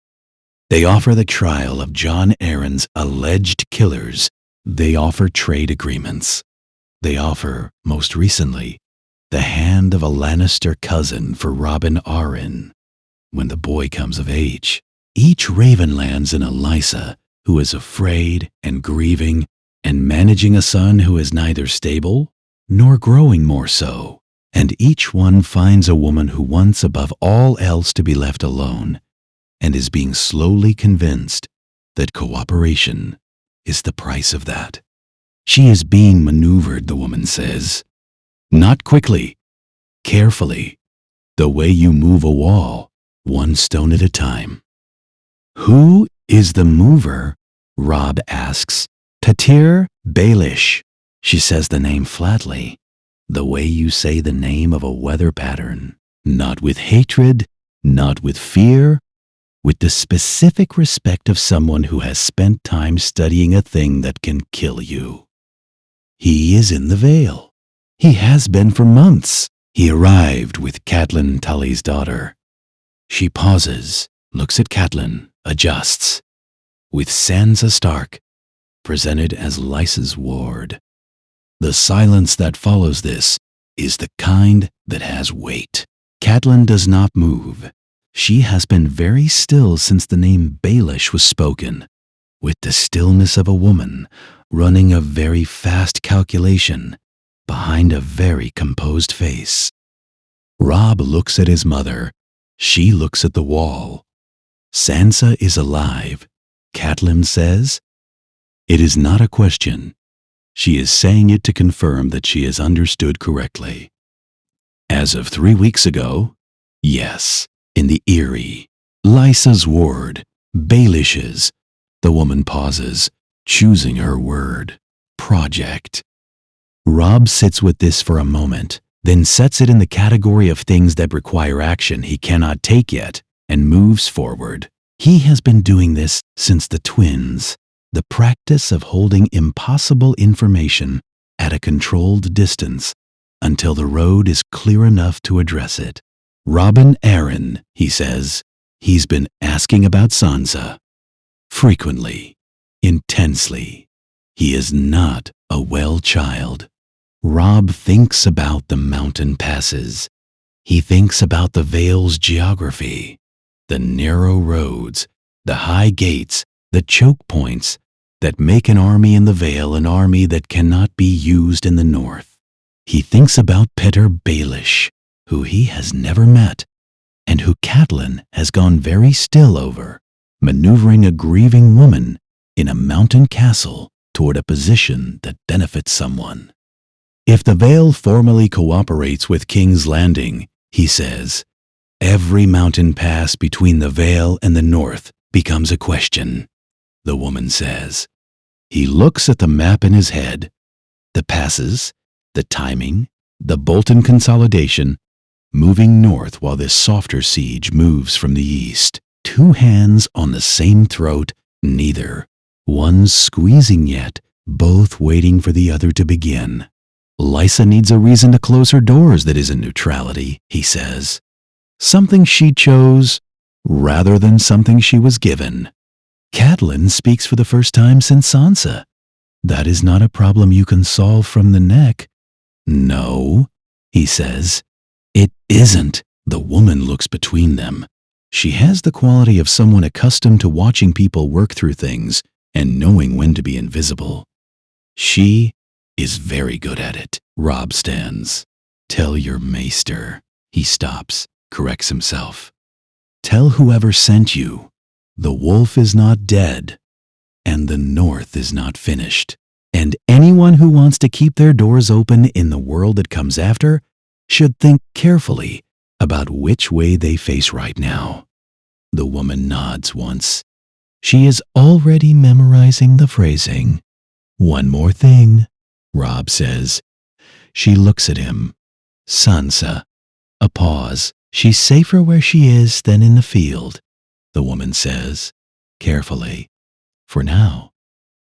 They offer the trial of Jon Arryn's alleged killers. They offer trade agreements. They offer, most recently, the hand of a Lannister cousin for Robin Arryn. When the boy comes of age, each raven lands in a Lysa who is afraid and grieving and managing a son who is neither stable nor growing more so. And each one finds a woman who wants above all else to be left alone and is being slowly convinced that cooperation is the price of that. She is being maneuvered, the woman says. Not quickly, carefully, the way you move a wall, 1 stone at a time. Who Is the mover, Robb asks. Petir Baelish. She says the name flatly, the way you say the name of a weather pattern. Not with hatred, not with fear, with the specific respect of someone who has spent time studying a thing that can kill you. He is in the Vale. He has been for months. He arrived with Catelyn Tully's daughter. She pauses, looks at Catelyn, adjusts. With Sansa Stark, presented as Lysa's ward. The silence that follows this is the kind that has weight. Catelyn does not move. She has been very still since the name Baelish was spoken, with the stillness of a woman running a very fast calculation behind a very composed face. Robb looks at his mother. She looks at the wall. Sansa is alive, Catelyn says. It is not a question. She is saying it to confirm that she has understood correctly. As of 3 weeks ago, yes, in the Eyrie, Lysa's ward, Baelish's. The woman pauses, choosing her word. Project. Robb sits with this for a moment, then sets it in the category of things that require action he cannot take yet, and moves forward. He has been doing this since the twins, the practice of holding impossible information at a controlled distance until the road is clear enough to address it. Robin Arryn, he says, he's been asking about Sansa. Frequently, intensely. He is not a well child. Robb thinks about the mountain passes. He thinks about the Vale's geography, the narrow roads, the high gates, the choke points that make an army in the Vale an army that cannot be used in the north. He thinks about Petir Baelish, who he has never met, and who Catelyn has gone very still over, maneuvering a grieving woman in a mountain castle toward a position that benefits someone. If the Vale formally cooperates with King's Landing, he says, every mountain pass between the Vale and the north becomes a question, the woman says. He looks at the map in his head, the passes, the timing, the Bolton consolidation, moving north while this softer siege moves from the east. Two hands on the same throat, neither. One squeezing yet, both waiting for the other to begin. Lysa needs a reason to close her doors that isn't neutrality, he says. Something she chose rather than something she was given. Catelyn speaks for the first time since Sansa. That is not a problem you can solve from the neck. No, he says. It isn't. The woman looks between them. She has the quality of someone accustomed to watching people work through things and knowing when to be invisible. She is very good at it. Robb stands. Tell your maester. He stops, corrects himself. Tell whoever sent you. The wolf is not dead, and the north is not finished. And anyone who wants to keep their doors open in the world that comes after should think carefully about which way they face right now. The woman nods once. She is already memorizing the phrasing. One more thing, Robb says. She looks at him. Sansa. A pause. She's safer where she is than in the field, the woman says, carefully. For now.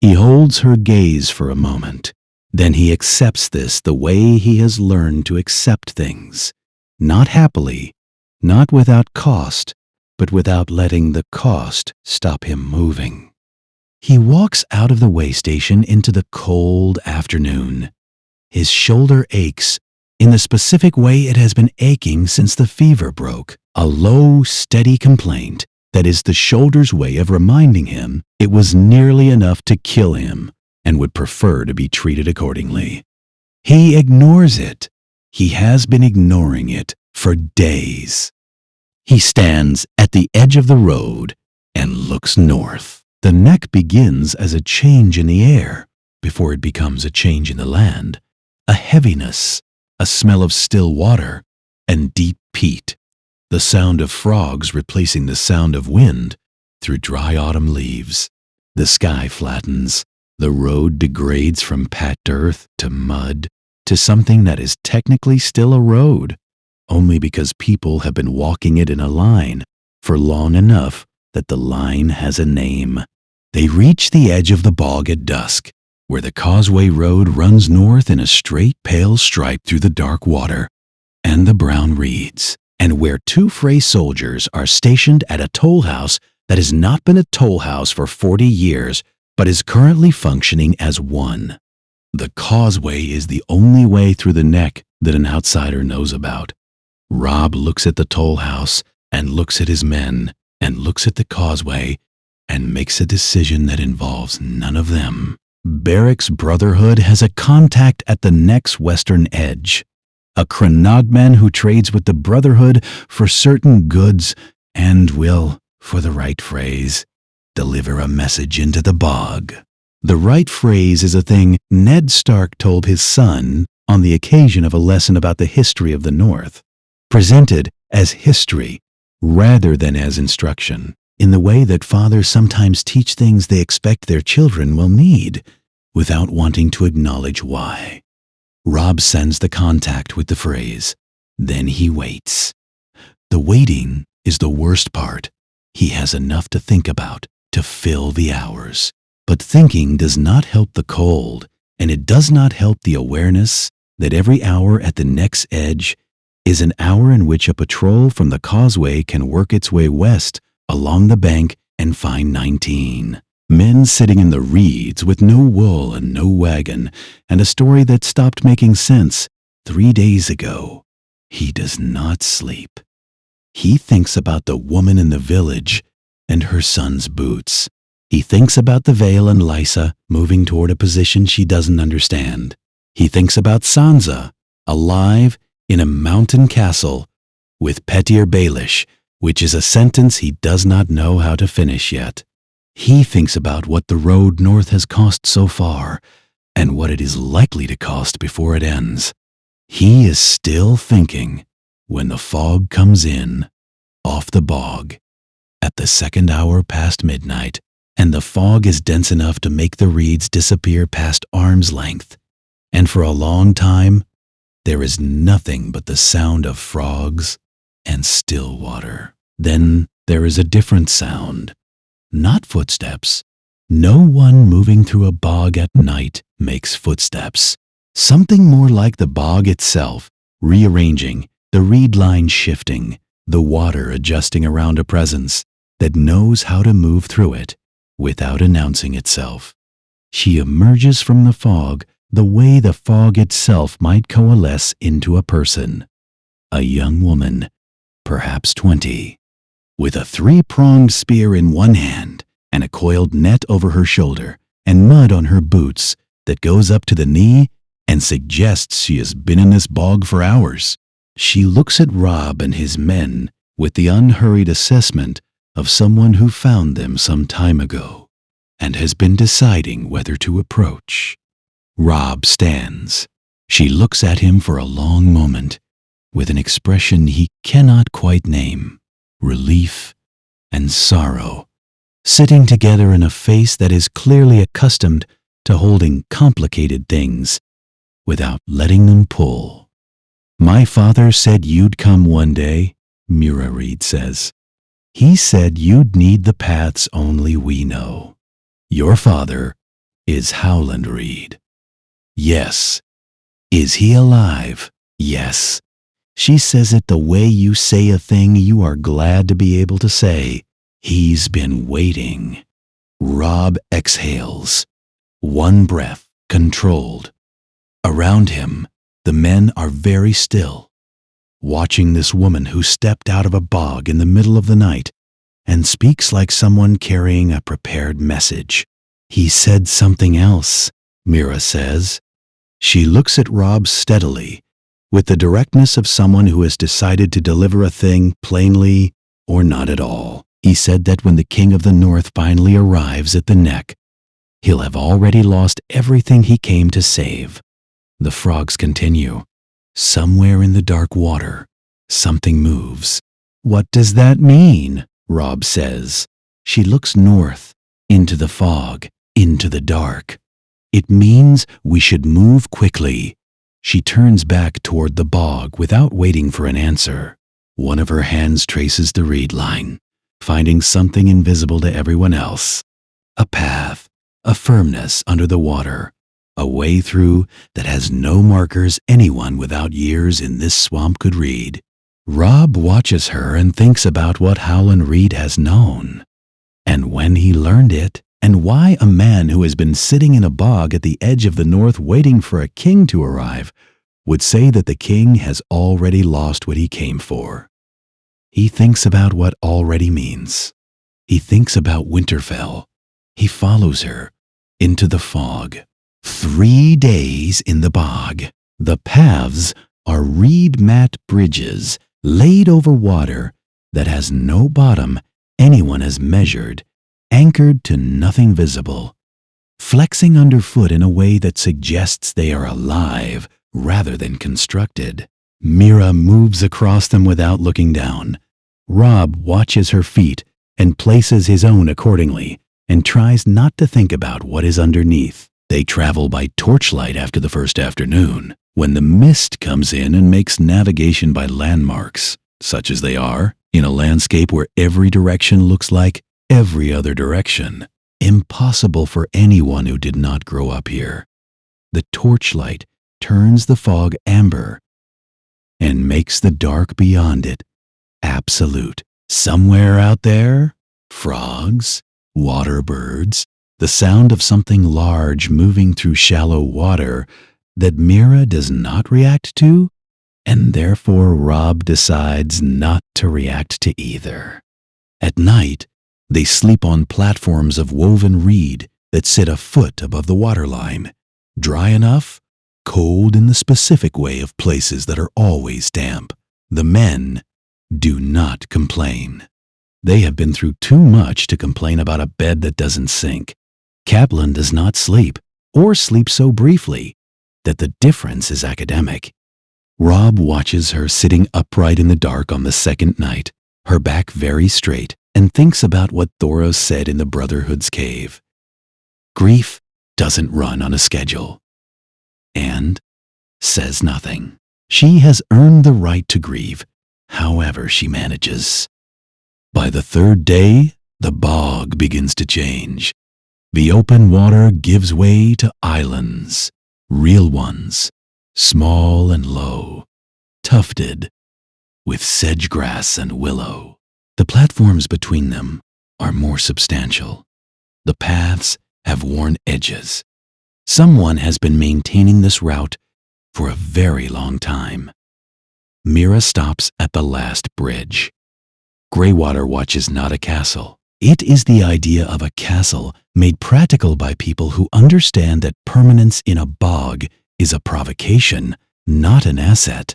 He holds her gaze for a moment. Then he accepts this the way he has learned to accept things. Not happily, not without cost, but without letting the cost stop him moving. He walks out of the way station into the cold afternoon. His shoulder aches in the specific way it has been aching since the fever broke, a low, steady complaint that is the shoulder's way of reminding him it was nearly enough to kill him and would prefer to be treated accordingly. He ignores it. He has been ignoring it for days. He stands at the edge of the road and looks north. The neck begins as a change in the air before it becomes a change in the land, a heaviness, a smell of still water and deep peat, the sound of frogs replacing the sound of wind through dry autumn leaves. The sky flattens. The road degrades from packed earth to mud to something that is technically still a road, only because people have been walking it in a line for long enough that the line has a name. They reach the edge of the bog at dusk, where the causeway road runs north in a straight pale stripe through the dark water and the brown reeds, and where two Frey soldiers are stationed at a toll house that has not been a toll house for 40 years, but is currently functioning as one. The causeway is the only way through the neck that an outsider knows about. Robb looks at the toll house and looks at his men and looks at the causeway and makes a decision that involves none of them. Barrack's Brotherhood has a contact at the neck's western edge, a Cranagman who trades with the Brotherhood for certain goods and will, for the right phrase, deliver a message into the bog. The right phrase is a thing Ned Stark told his son on the occasion of a lesson about the history of the North, presented as history rather than as instruction, in the way that fathers sometimes teach things they expect their children will need, without wanting to acknowledge why. Robb sends the contact with the phrase. Then he waits. The waiting is the worst part. He has enough to think about to fill the hours. But thinking does not help the cold, and it does not help the awareness that every hour at the neck's edge is an hour in which a patrol from the causeway can work its way west along the bank and find 19 men sitting in the reeds with no wool and no wagon, and a story that stopped making sense 3 days ago. He does not sleep. He thinks about the woman in the village and her son's boots. He thinks about the Vale and Lysa moving toward a position she doesn't understand. He thinks about Sansa, alive in a mountain castle with Petyr Baelish, which is a sentence he does not know how to finish yet. He thinks about what the road north has cost so far and what it is likely to cost before it ends. He is still thinking when the fog comes in, off the bog, at the second hour past midnight, and the fog is dense enough to make the reeds disappear past arm's length, and for a long time there is nothing but the sound of frogs and still water. Then there is a different sound. Not footsteps. No one moving through a bog at night makes footsteps. Something more like the bog itself, rearranging, the reed line shifting, the water adjusting around a presence that knows how to move through it without announcing itself. She emerges from the fog the way the fog itself might coalesce into a person. A young woman, perhaps 20. With a 3-pronged spear in one hand and a coiled net over her shoulder and mud on her boots that goes up to the knee and suggests she has been in this bog for hours. She looks at Robb and his men with the unhurried assessment of someone who found them some time ago and has been deciding whether to approach. Robb stands. She looks at him for a long moment with an expression he cannot quite name. Relief and sorrow, sitting together in a face that is clearly accustomed to holding complicated things without letting them pull. My father said you'd come one day, Mira Reed says. He said you'd need the paths only we know. Your father is Howland Reed. Yes. Is he alive? Yes. She says it the way you say a thing you are glad to be able to say. He's been waiting. Robb exhales. One breath, controlled. Around him, the men are very still, watching this woman who stepped out of a bog in the middle of the night and speaks like someone carrying a prepared message. He said something else, Mira says. She looks at Robb steadily, with the directness of someone who has decided to deliver a thing plainly or not at all. He said that when the King of the North finally arrives at the neck, he'll have already lost everything he came to save. The frogs continue. Somewhere in the dark water, something moves. What does that mean? Robb says. She looks north, into the fog, into the dark. It means we should move quickly. She turns back toward the bog without waiting for an answer. One of her hands traces the reed line, finding something invisible to everyone else. A path, a firmness under the water, a way through that has no markers anyone without years in this swamp could read. Robb watches her and thinks about what Howland Reed has known, and when he learned it, and why a man who has been sitting in a bog at the edge of the north waiting for a king to arrive would say that the king has already lost what he came for. He thinks about what already means. He thinks about Winterfell. He follows her into the fog. 3 days in the bog. The paths are reed mat bridges laid over water that has no bottom anyone has measured, anchored to nothing visible, flexing underfoot in a way that suggests they are alive rather than constructed. Mira moves across them without looking down. Robb watches her feet and places his own accordingly and tries not to think about what is underneath. They travel by torchlight after the first afternoon, when the mist comes in and makes navigation by landmarks, such as they are, in a landscape where every direction looks like every other direction, impossible for anyone who did not grow up here. The torchlight turns the fog amber and makes the dark beyond it absolute. Somewhere out there, frogs, water birds, the sound of something large moving through shallow water that Mira does not react to, and therefore Robb decides not to react to either. At night, they sleep on platforms of woven reed that sit a foot above the waterline, dry enough, cold in the specific way of places that are always damp. The men do not complain. They have been through too much to complain about a bed that doesn't sink. Kaplan does not sleep, or sleep so briefly that the difference is academic. Robb watches her sitting upright in the dark on the second night, her back very straight, and thinks about what Thoros said in the Brotherhood's cave. Grief doesn't run on a schedule. And says nothing. She has earned the right to grieve, however she manages. By the third day, the bog begins to change. The open water gives way to islands, real ones, small and low, tufted, with sedge grass and willow. The platforms between them are more substantial. The paths have worn edges. Someone has been maintaining this route for a very long time. Mira stops at the last bridge. Greywater Watch is not a castle. It is the idea of a castle made practical by people who understand that permanence in a bog is a provocation, not an asset.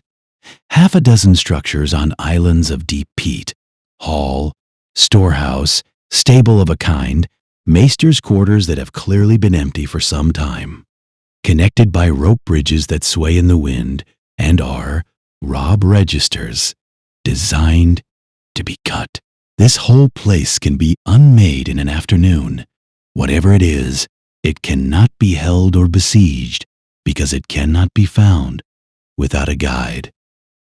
6 structures on islands of deep peat, hall, storehouse, stable of a kind, maester's quarters that have clearly been empty for some time, connected by rope bridges that sway in the wind and are, Robb registers, designed to be cut. This whole place can be unmade in an afternoon. Whatever it is, it cannot be held or besieged because it cannot be found without a guide,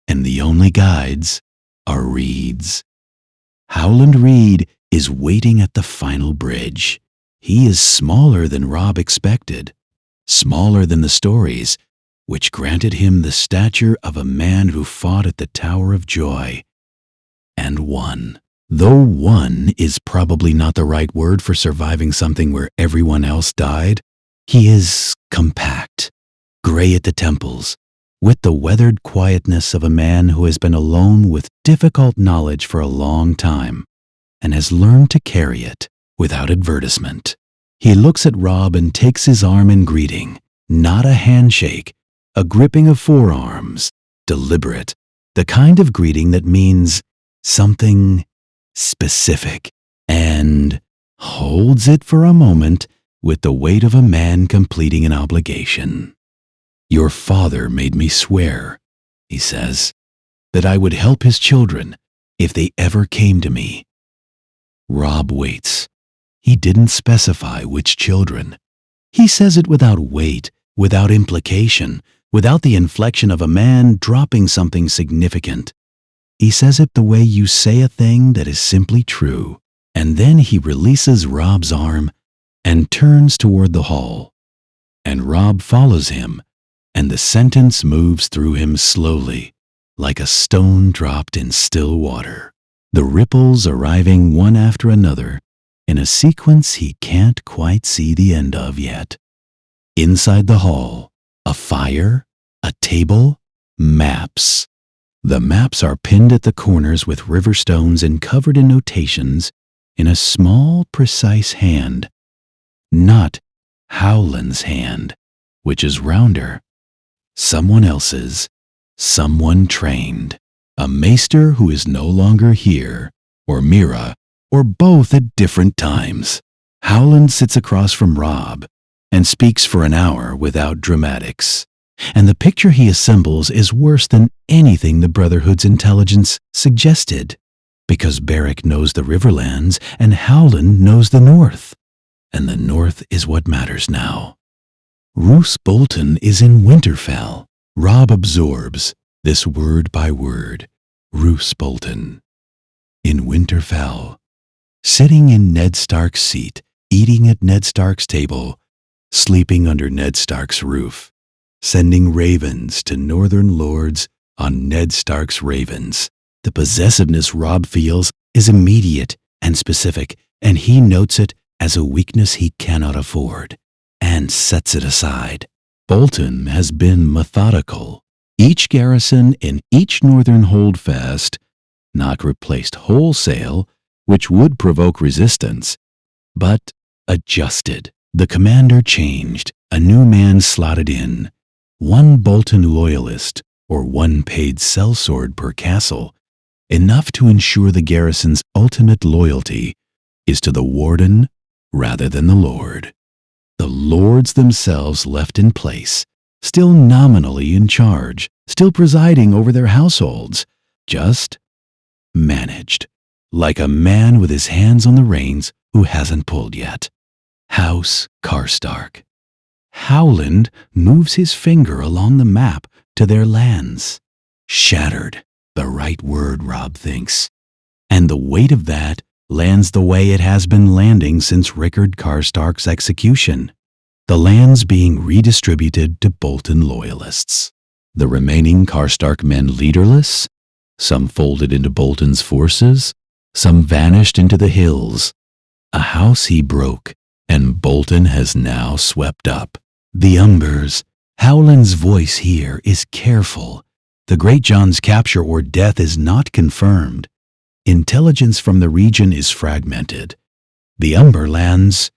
and the only guides are reeds. Howland Reed is waiting at the final bridge. He is smaller than Robb expected, smaller than the stories, which granted him the stature of a man who fought at the Tower of Joy and won. Though won is probably not the right word for surviving something where everyone else died, he is compact, gray at the temples, with the weathered quietness of a man who has been alone with difficult knowledge for a long time and has learned to carry it without advertisement. He looks at Robb and takes his arm in greeting, not a handshake, a gripping of forearms, deliberate, the kind of greeting that means something specific, and holds it for a moment with the weight of a man completing an obligation. Your father made me swear, he says, that I would help his children if they ever came to me. Robb waits. He didn't specify which children. He says it without weight, without implication, without the inflection of a man dropping something significant. He says it the way you say a thing that is simply true, and then he releases Robb's arm and turns toward the hall. And Robb follows him, and the sentence moves through him slowly, like a stone dropped in still water, the ripples arriving one after another in a sequence he can't quite see the end of yet. Inside the hall, a fire, a table, maps. The maps are pinned at the corners with river stones and covered in notations in a small, precise hand. Not Howland's hand, which is rounder. Someone else's, someone trained. A maester who is no longer here, or Mira, or both at different times. Howland sits across from Robb and speaks for an hour without dramatics. And the picture he assembles is worse than anything the Brotherhood's intelligence suggested, because Barrick knows the Riverlands and Howland knows the North. And the North is what matters now. Roose Bolton is in Winterfell. Robb absorbs this word by word. Roose Bolton. In Winterfell. Sitting in Ned Stark's seat, eating at Ned Stark's table, sleeping under Ned Stark's roof, sending ravens to northern lords on Ned Stark's ravens. The possessiveness Robb feels is immediate and specific, and he notes it as a weakness he cannot afford, and sets it aside. Bolton has been methodical. Each garrison in each northern holdfast, not replaced wholesale, which would provoke resistance, but adjusted. The commander changed, a new man slotted in. One Bolton loyalist, or one paid sellsword per castle, enough to ensure the garrison's ultimate loyalty is to the warden rather than the lord. The lords themselves left in place, still nominally in charge, still presiding over their households, just managed, like a man with his hands on the reins who hasn't pulled yet. House Karstark. Howland moves his finger along the map to their lands. Shattered, the right word, Robb thinks. And the weight of that lands the way it has been landing since Rickard Karstark's execution. The lands being redistributed to Bolton loyalists. The remaining Karstark men leaderless, some folded into Bolton's forces, some vanished into the hills. A house he broke, and Bolton has now swept up. The Umbers. Howland's voice here is careful. The Great John's capture or death is not confirmed. Intelligence from the region is fragmented. The Umberlands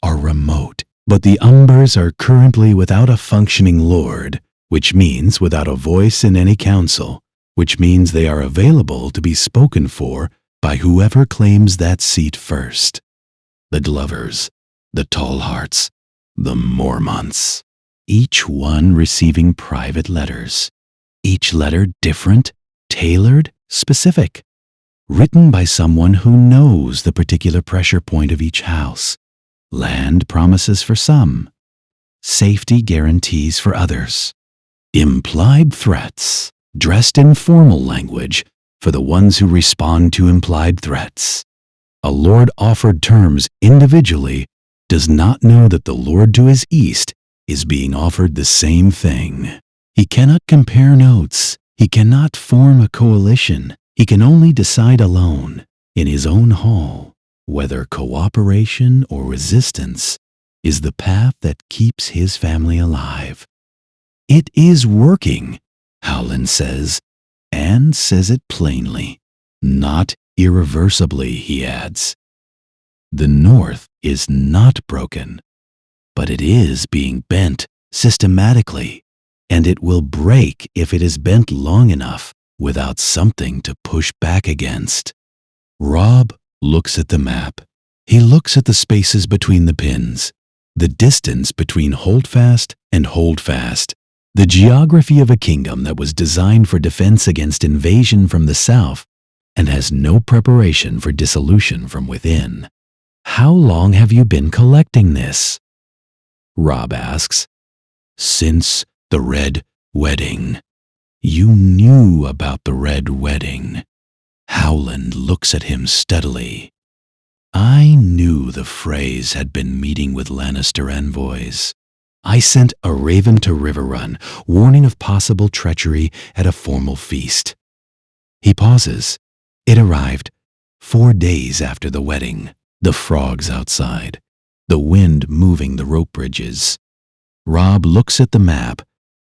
are remote, but the Umbers are currently without a functioning lord, which means without a voice in any council, which means they are available to be spoken for by whoever claims that seat first. The Glovers, the Tallhearts, the Mormonts, each one receiving private letters, each letter different, tailored, specific, written by someone who knows the particular pressure point of each house. Land promises for some, safety guarantees for others. Implied threats, dressed in formal language for the ones who respond to implied threats. A lord offered terms individually does not know that the lord to his east is being offered the same thing. He cannot compare notes. He cannot form a coalition. He can only decide alone, in his own hall, whether cooperation or resistance is the path that keeps his family alive. It is working, Howland says, and says it plainly. Not irreversibly, he adds. The North is not broken, but it is being bent systematically, and it will break if it is bent long enough without something to push back against. Robb looks at the map. He looks at the spaces between the pins, the distance between holdfast and holdfast, the geography of a kingdom that was designed for defense against invasion from the south and has no preparation for dissolution from within. How long have you been collecting this? Robb asks. Since the Red Wedding. You knew about the Red Wedding. Howland looks at him steadily. I knew the Freys had been meeting with Lannister envoys. I sent a raven to Riverrun, warning of possible treachery at a formal feast. He pauses. It arrived 4 days after the wedding. The frogs outside, the wind moving the rope bridges. Robb looks at the map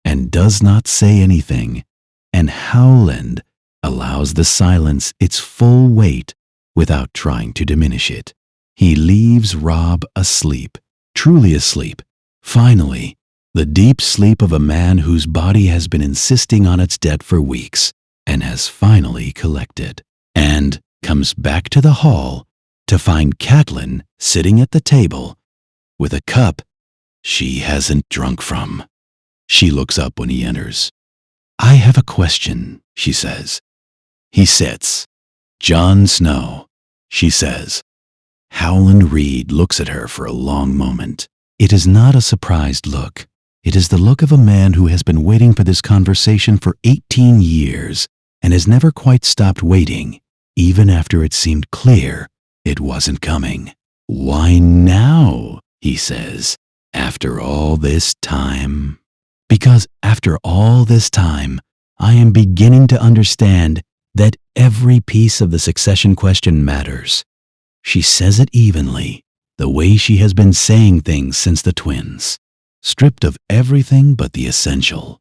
and does not say anything, and Howland allows the silence its full weight without trying to diminish it. He leaves Robb asleep, truly asleep. Finally, the deep sleep of a man whose body has been insisting on its debt for weeks and has finally collected, and comes back to the hall to find Catelyn sitting at the table with a cup she hasn't drunk from. She looks up when he enters. I have a question, she says. He sits. Jon Snow, she says. Howland Reed looks at her for a long moment. It is not a surprised look. It is the look of a man who has been waiting for this conversation for 18 years and has never quite stopped waiting, even after it seemed clear it wasn't coming. Why now, he says, after all this time? Because after all this time, I am beginning to understand that every piece of the succession question matters. She says it evenly, the way she has been saying things since the twins, stripped of everything but the essential.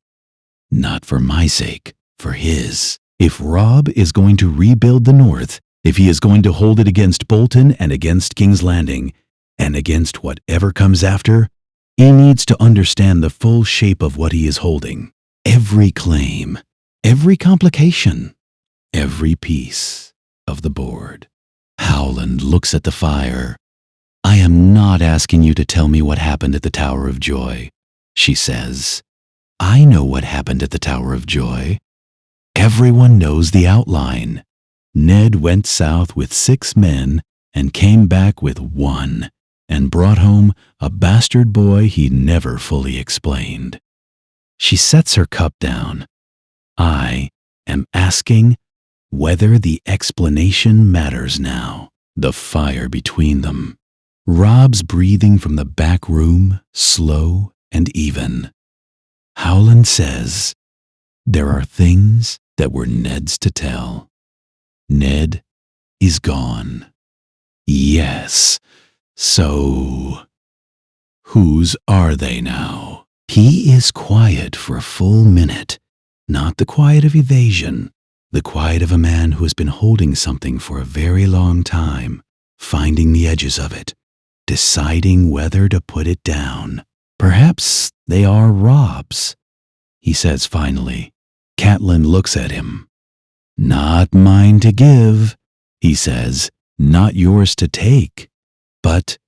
Not for my sake, for his. If Robb is going to rebuild the North, if he is going to hold it against Bolton and against King's Landing, and against whatever comes after, he needs to understand the full shape of what he is holding. Every claim, every complication, every piece of the board. Howland looks at the fire. I am not asking you to tell me what happened at the Tower of Joy, she says. I know what happened at the Tower of Joy. Everyone knows the outline. Ned went south with 6 men and came back with 1 and brought home a bastard boy he never fully explained. She sets her cup down. I am asking whether the explanation matters now. The fire between them. Robb's breathing from the back room, slow and even. Howland says, there are things that were Ned's to tell. Ned is gone. Yes, so whose are they now? He is quiet for a full minute, not the quiet of evasion, the quiet of a man who has been holding something for a very long time, finding the edges of it, deciding whether to put it down. Perhaps they are Robb's, he says finally. Catelyn looks at him. Not mine to give, he says, not yours to take, but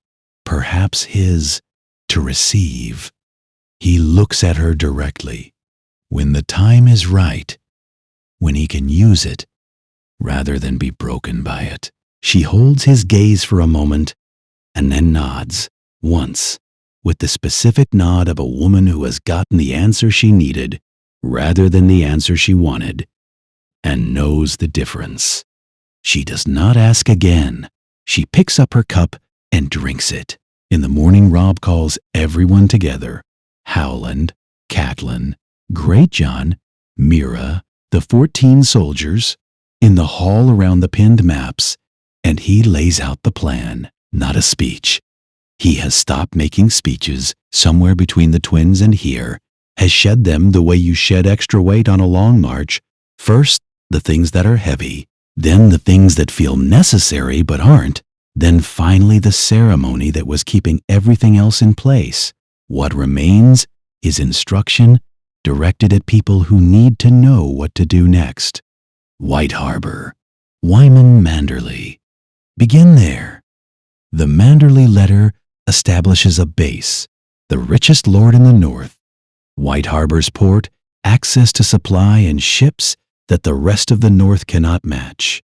perhaps his to receive. He looks at her directly. When the time is right, when he can use it, rather than be broken by it. She holds his gaze for a moment and then nods, once, with the specific nod of a woman who has gotten the answer she needed rather than the answer she wanted, and knows the difference. She does not ask again. She picks up her cup and drinks it. In the morning, Robb calls everyone together. Howland, Catelyn, Greatjon, Mira, the 14 soldiers, in the hall around the pinned maps, and he lays out the plan, not a speech. He has stopped making speeches somewhere between the twins and here, has shed them the way you shed extra weight on a long march. First, the things that are heavy, then the things that feel necessary but aren't, then finally the ceremony that was keeping everything else in place. What remains is instruction directed at people who need to know what to do next. White Harbor, Wyman Manderley. Begin there. The Manderley letter establishes a base, the richest lord in the north. White Harbor's port, access to supply and ships that the rest of the north cannot match.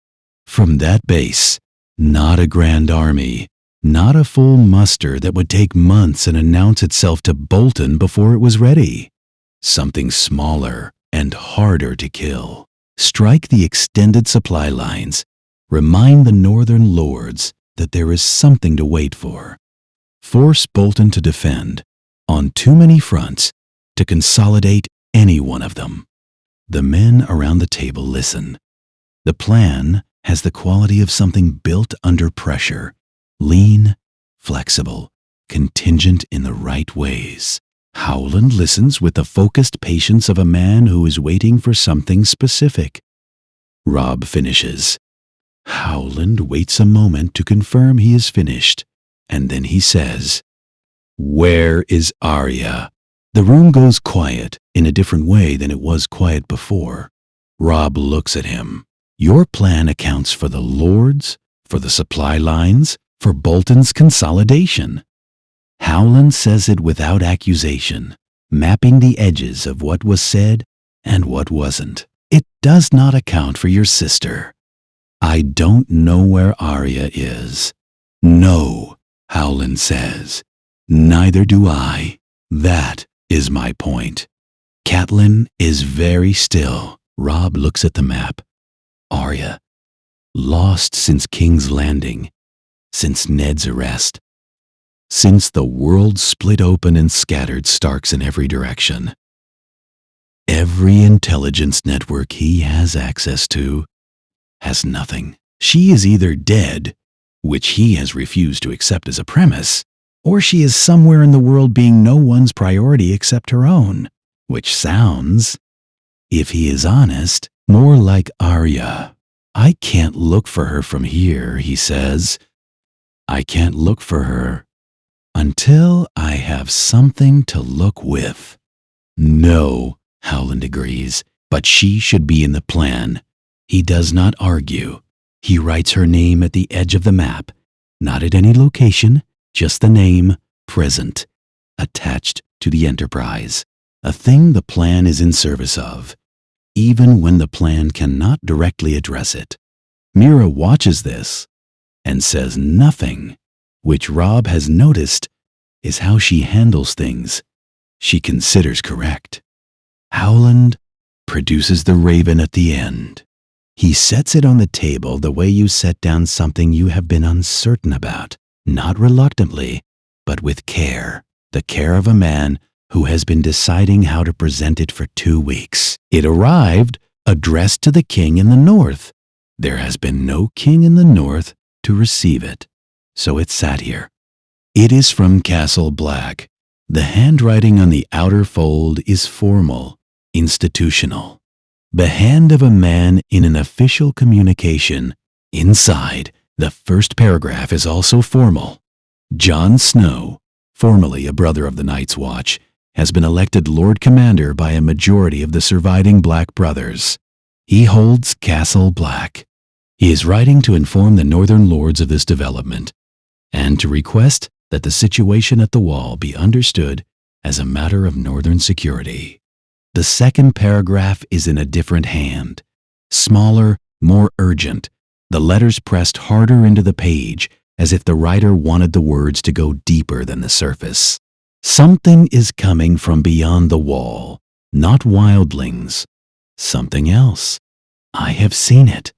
From that base, not a grand army, not a full muster that would take months and announce itself to Bolton before it was ready. Something smaller and harder to kill. Strike the extended supply lines. Remind the northern lords that there is something to wait for. Force Bolton to defend, on too many fronts, to consolidate any one of them. The men around the table listen. The plan has the quality of something built under pressure, lean, flexible, contingent in the right ways. Howland listens with the focused patience of a man who is waiting for something specific. Robb finishes. Howland waits a moment to confirm he is finished, and then he says, "Where is Arya?" The room goes quiet in a different way than it was quiet before. Robb looks at him. Your plan accounts for the lords, for the supply lines, for Bolton's consolidation. Howland says it without accusation, mapping the edges of what was said and what wasn't. It does not account for your sister. I don't know where Arya is. No, Howland says. Neither do I. That is my point. Catelyn is very still. Robb looks at the map. Arya, lost since King's Landing, since Ned's arrest, since the world split open and scattered Starks in every direction. Every intelligence network he has access to has nothing. She is either dead, which he has refused to accept as a premise, or she is somewhere in the world being no one's priority except her own, which sounds, if he is honest, more like Arya. I can't look for her from here, he says. I can't look for her until I have something to look with. No, Howland agrees, but she should be in the plan. He does not argue. He writes her name at the edge of the map, not at any location, just the name, present, attached to the Enterprise, a thing the plan is in service of, even when the plan cannot directly address it. Mira watches this and says nothing, which Robb has noticed is how she handles things she considers correct. Howland produces the raven at the end. He sets it on the table the way you set down something you have been uncertain about, not reluctantly, but with care, the care of a man who has been deciding how to present it for 2 weeks. It arrived, addressed to the king in the north. There has been no king in the north to receive it, so it sat here. It is from Castle Black. The handwriting on the outer fold is formal, institutional. The hand of a man in an official communication. Inside, the first paragraph is also formal. Jon Snow, formerly a brother of the Night's Watch, has been elected Lord Commander by a majority of the surviving Black brothers. He holds Castle Black. He is writing to inform the Northern Lords of this development, and to request that the situation at the Wall be understood as a matter of Northern security. The second paragraph is in a different hand, smaller, more urgent, the letters pressed harder into the page as if the writer wanted the words to go deeper than the surface. Something is coming from beyond the Wall, not wildlings. Something else. I have seen it.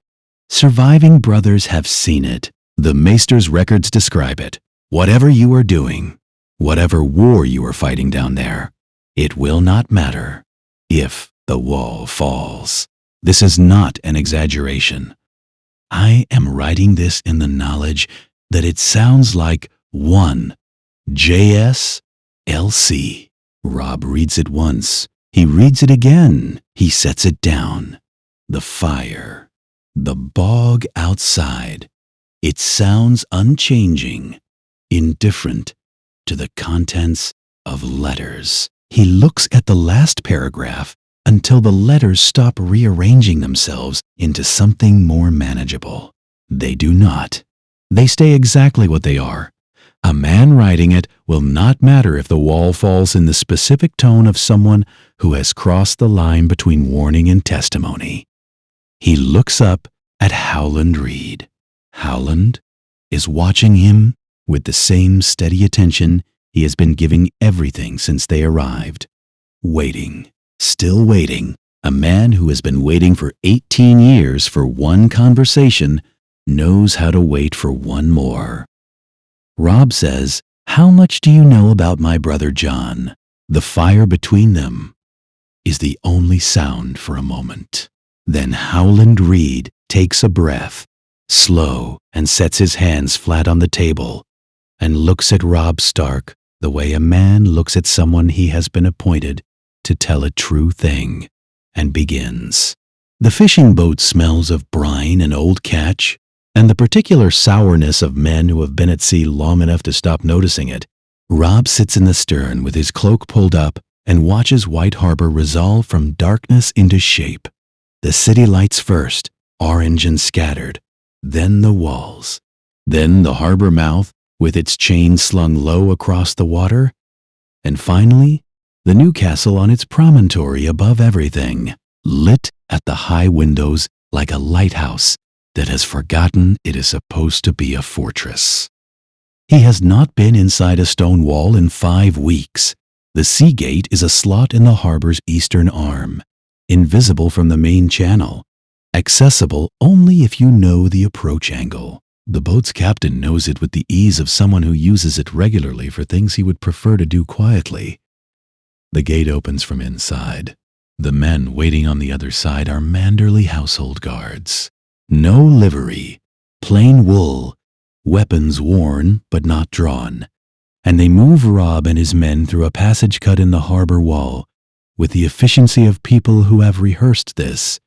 Surviving brothers have seen it. The Maester's records describe it. Whatever you are doing, whatever war you are fighting down there, it will not matter if the Wall falls. This is not an exaggeration. I am writing this in the knowledge that it sounds like 1 JSLC. Robb reads it once. He reads it again. He sets it down. The fire. The bog outside. It sounds unchanging, indifferent to the contents of letters. He looks at the last paragraph until the letters stop rearranging themselves into something more manageable. They do not. They stay exactly what they are. A man writing it will not matter if the Wall falls in the specific tone of someone who has crossed the line between warning and testimony. He looks up at Howland Reed. Howland is watching him with the same steady attention he has been giving everything since they arrived. Waiting, still waiting. A man who has been waiting for 18 years for one conversation knows how to wait for one more. Robb says, "How much do you know about my brother John?" The fire between them is the only sound for a moment. Then Howland Reed takes a breath, slow, and sets his hands flat on the table and looks at Robb Stark the way a man looks at someone he has been appointed to tell a true thing, and begins. The fishing boat smells of brine and old catch, and the particular sourness of men who have been at sea long enough to stop noticing it. Robb sits in the stern with his cloak pulled up and watches White Harbor resolve from darkness into shape. The city lights first, orange and scattered, then the walls, then the harbor mouth with its chain slung low across the water, and finally, the new castle on its promontory above everything, lit at the high windows like a lighthouse that has forgotten it is supposed to be a fortress. He has not been inside a stone wall in 5 weeks. The sea gate is a slot in the harbor's eastern arm, invisible from the main channel, accessible only if you know the approach angle. The boat's captain knows it with the ease of someone who uses it regularly for things he would prefer to do quietly. The gate opens from inside. The men waiting on the other side are Manderley household guards. No livery, plain wool, weapons worn but not drawn, and they move Robb and his men through a passage cut in the harbor wall with the efficiency of people who have rehearsed this,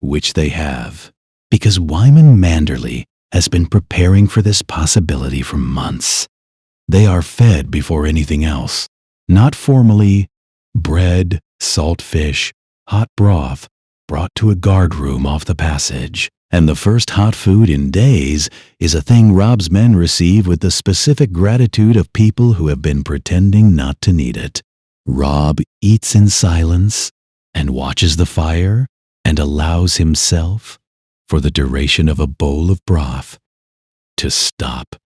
which they have, because Wyman Manderley has been preparing for this possibility for months. They are fed before anything else, not formally, bread, salt fish, hot broth brought to a guard room off the passage. And the first hot food in days is a thing Robb's men receive with the specific gratitude of people who have been pretending not to need it. Robb eats in silence and watches the fire and allows himself, for the duration of a bowl of broth, to stop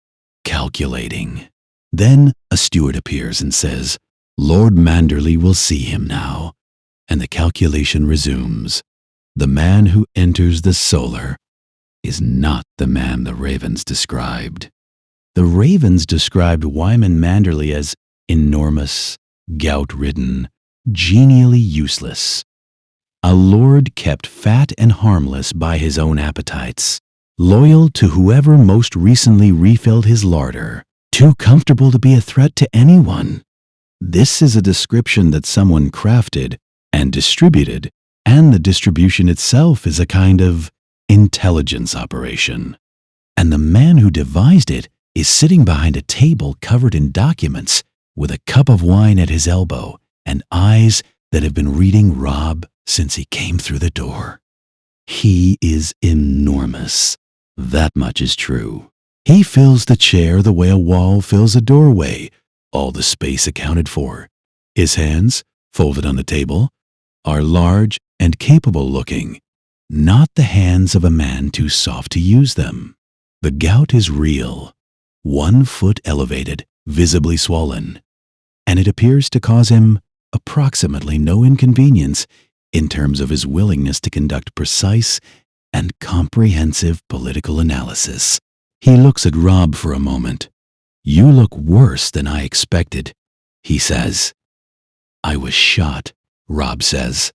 calculating. Then a steward appears and says, "Lord Manderley will see him now," and the calculation resumes. The man who enters the Solar is not the man the Ravens described. The Ravens described Wyman Manderley as enormous, gout-ridden, genially useless. A lord kept fat and harmless by his own appetites, loyal to whoever most recently refilled his larder, too comfortable to be a threat to anyone. This is a description that someone crafted and distributed, and the distribution itself is a kind of intelligence operation. And the man who devised it is sitting behind a table covered in documents with a cup of wine at his elbow and eyes that have been reading Robb since he came through the door. He is enormous. That much is true. He fills the chair the way a wall fills a doorway, all the space accounted for. His hands, folded on the table, are large and capable looking, not the hands of a man too soft to use them. The gout is real, 1 foot elevated, visibly swollen, and it appears to cause him approximately no inconvenience in terms of his willingness to conduct precise and comprehensive political analysis. He looks at Robb for a moment. "You look worse than I expected," he says. "I was shot," Robb says.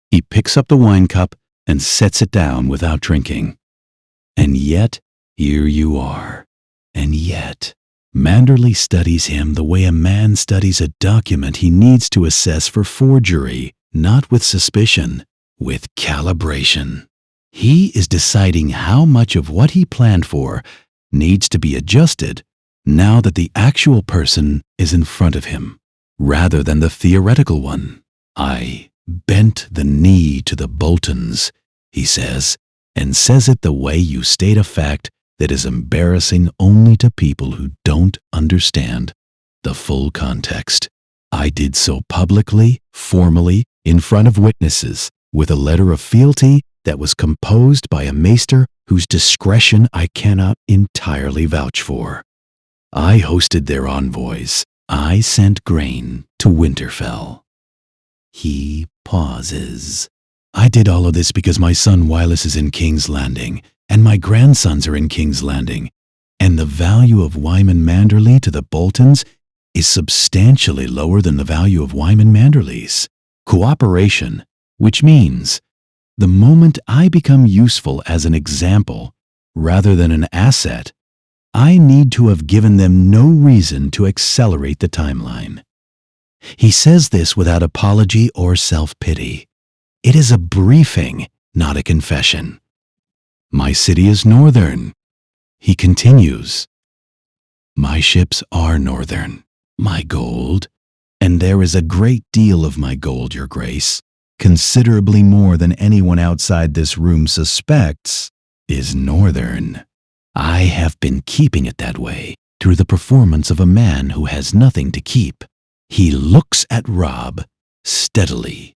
He picks up the wine cup and sets it down without drinking. "And yet, here you are. And yet." Manderley studies him the way a man studies a document he needs to assess for forgery, not with suspicion, with calibration. He is deciding how much of what he planned for needs to be adjusted now that the actual person is in front of him, rather than the theoretical one. "I bent the knee to the Boltons," he says, and says it the way you state a fact that is embarrassing only to people who don't understand the full context. "I did so publicly, formally, in front of witnesses, with a letter of fealty that was composed by a maester whose discretion I cannot entirely vouch for. I hosted their envoys. I sent grain to Winterfell. He pauses. I did all of this because my son Wylus is in King's Landing, and my grandsons are in King's Landing, and the value of Wyman Manderley to the Boltons is substantially lower than the value of Wyman Manderley's. Cooperation, which means the moment I become useful as an example rather than an asset, I need to have given them no reason to accelerate the timeline. He says this without apology or self-pity. It is a briefing, not a confession. My city is northern. He continues. My ships are northern. My gold, and there is a great deal of my gold, Your Grace, considerably more than anyone outside this room suspects, is northern. I have been keeping it that way through the performance of a man who has nothing to keep. He looks at Robb steadily.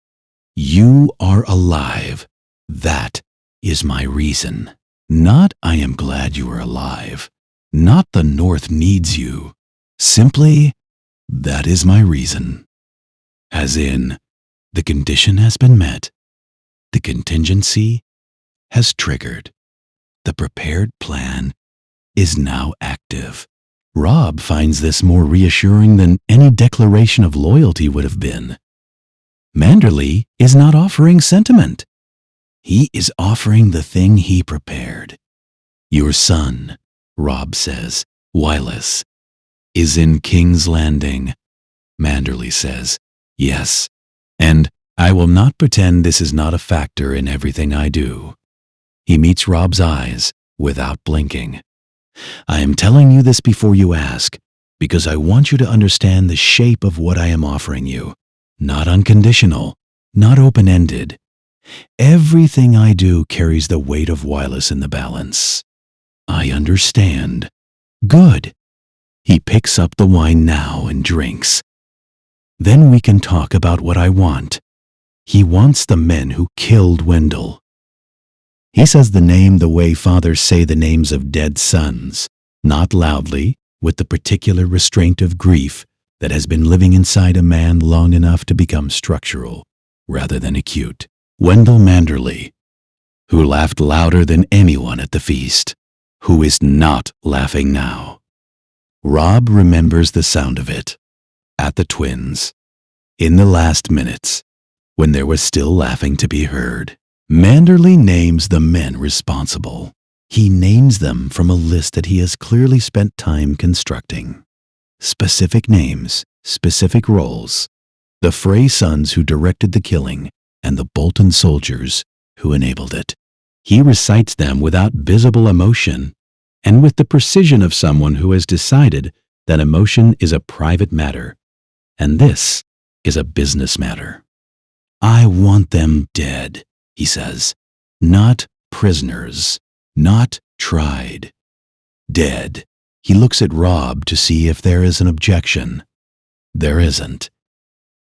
You are alive. That is my reason. Not I am glad you are alive. Not the North needs you. Simply, that is my reason. As in, the condition has been met. The contingency has triggered. The prepared plan is now active. Robb finds this more reassuring than any declaration of loyalty would have been. Manderley is not offering sentiment. He is offering the thing he prepared. Your son, Robb says, Wylus, is in King's Landing. Manderley says, yes, and I will not pretend this is not a factor in everything I do. He meets Robb's eyes without blinking. I am telling you this before you ask, because I want you to understand the shape of what I am offering you. Not unconditional, not open-ended. Everything I do carries the weight of Wylus in the balance. I understand. Good. He picks up the wine now and drinks. Then we can talk about what I want. He wants the men who killed Wendell. He says the name the way fathers say the names of dead sons, not loudly, with the particular restraint of grief that has been living inside a man long enough to become structural, rather than acute. Wendell Manderley, who laughed louder than anyone at the feast, who is not laughing now. Robb remembers the sound of it, at the Twins, in the last minutes, when there was still laughing to be heard. Manderley names the men responsible. He names them from a list that he has clearly spent time constructing. Specific names, specific roles. The Frey sons who directed the killing, and the Bolton soldiers who enabled it. He recites them without visible emotion, and with the precision of someone who has decided that emotion is a private matter, and this is a business matter. I want them dead, he says, not prisoners, not tried. Dead. He looks at Robb to see if there is an objection. There isn't.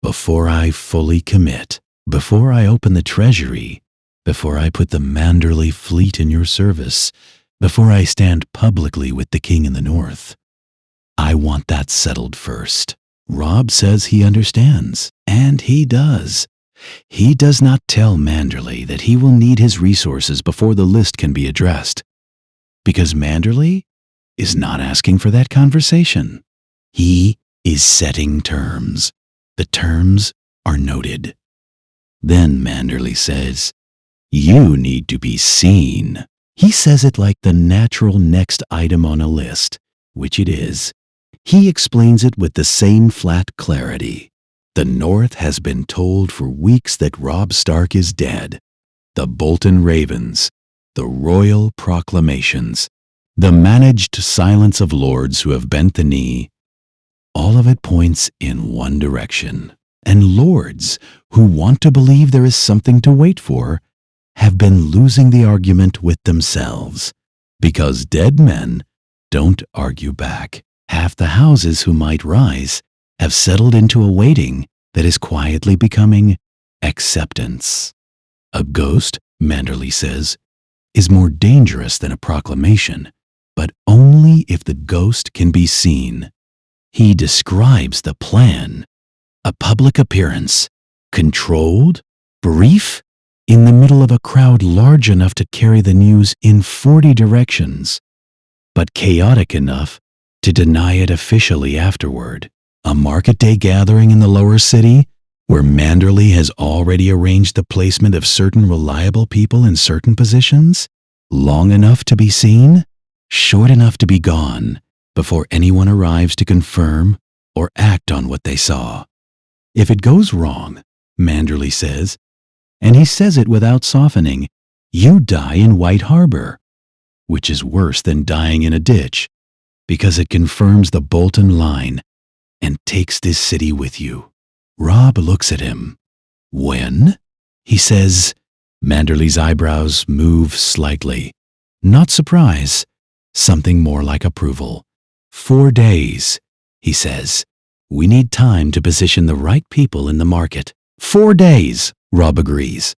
Before I fully commit, before I open the treasury, before I put the Manderley fleet in your service, before I stand publicly with the king in the north, I want that settled first. Robb says he understands, and he does. He does not tell Manderley that he will need his resources before the list can be addressed, because Manderley is not asking for that conversation. He is setting terms. The terms are noted. Then Manderley says, you need to be seen. He says it like the natural next item on a list, which it is. He explains it with the same flat clarity. The North has been told for weeks that Robb Stark is dead. The Bolton Ravens, the royal proclamations, the managed silence of lords who have bent the knee, all of it points in one direction. And lords who want to believe there is something to wait for have been losing the argument with themselves, because dead men don't argue back. Half the houses who might rise have settled into a waiting that is quietly becoming acceptance. A ghost Manderley says, is more dangerous than a proclamation, but only if the ghost can be seen. He describes the plan. A public appearance, controlled, brief, in the middle of a crowd large enough to carry the news in 40 directions, but chaotic enough to deny it officially afterward. A market day gathering in the lower city, where Manderley has already arranged the placement of certain reliable people in certain positions, long enough to be seen, short enough to be gone, before anyone arrives to confirm or act on what they saw. If it goes wrong, Manderley says, and he says it without softening, you die in White Harbor, which is worse than dying in a ditch, because it confirms the Bolton line and takes this city with you. Robb looks at him. When? He says. Manderley's eyebrows move slightly. Not surprise, something more like approval. 4 days, he says. We need time to position the right people in the market. 4 days, Robb agrees.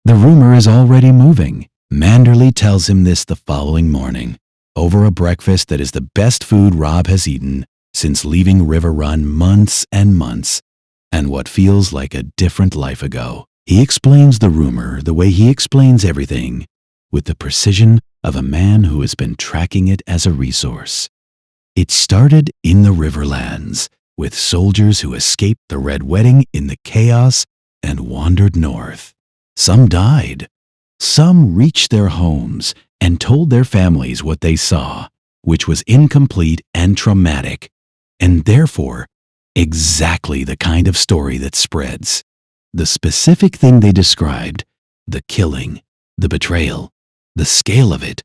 The rumor is already moving. Manderley tells him this the following morning, over a breakfast that is the best food Robb has eaten since leaving River Run months and months, and what feels like a different life ago. He explains the rumor the way he explains everything, with the precision of a man who has been tracking it as a resource. It started in the Riverlands, with soldiers who escaped the Red Wedding in the chaos and wandered north. Some died. Some reached their homes and told their families what they saw, which was incomplete and traumatic, and therefore exactly the kind of story that spreads. The specific thing they described, the killing, the betrayal, the scale of it,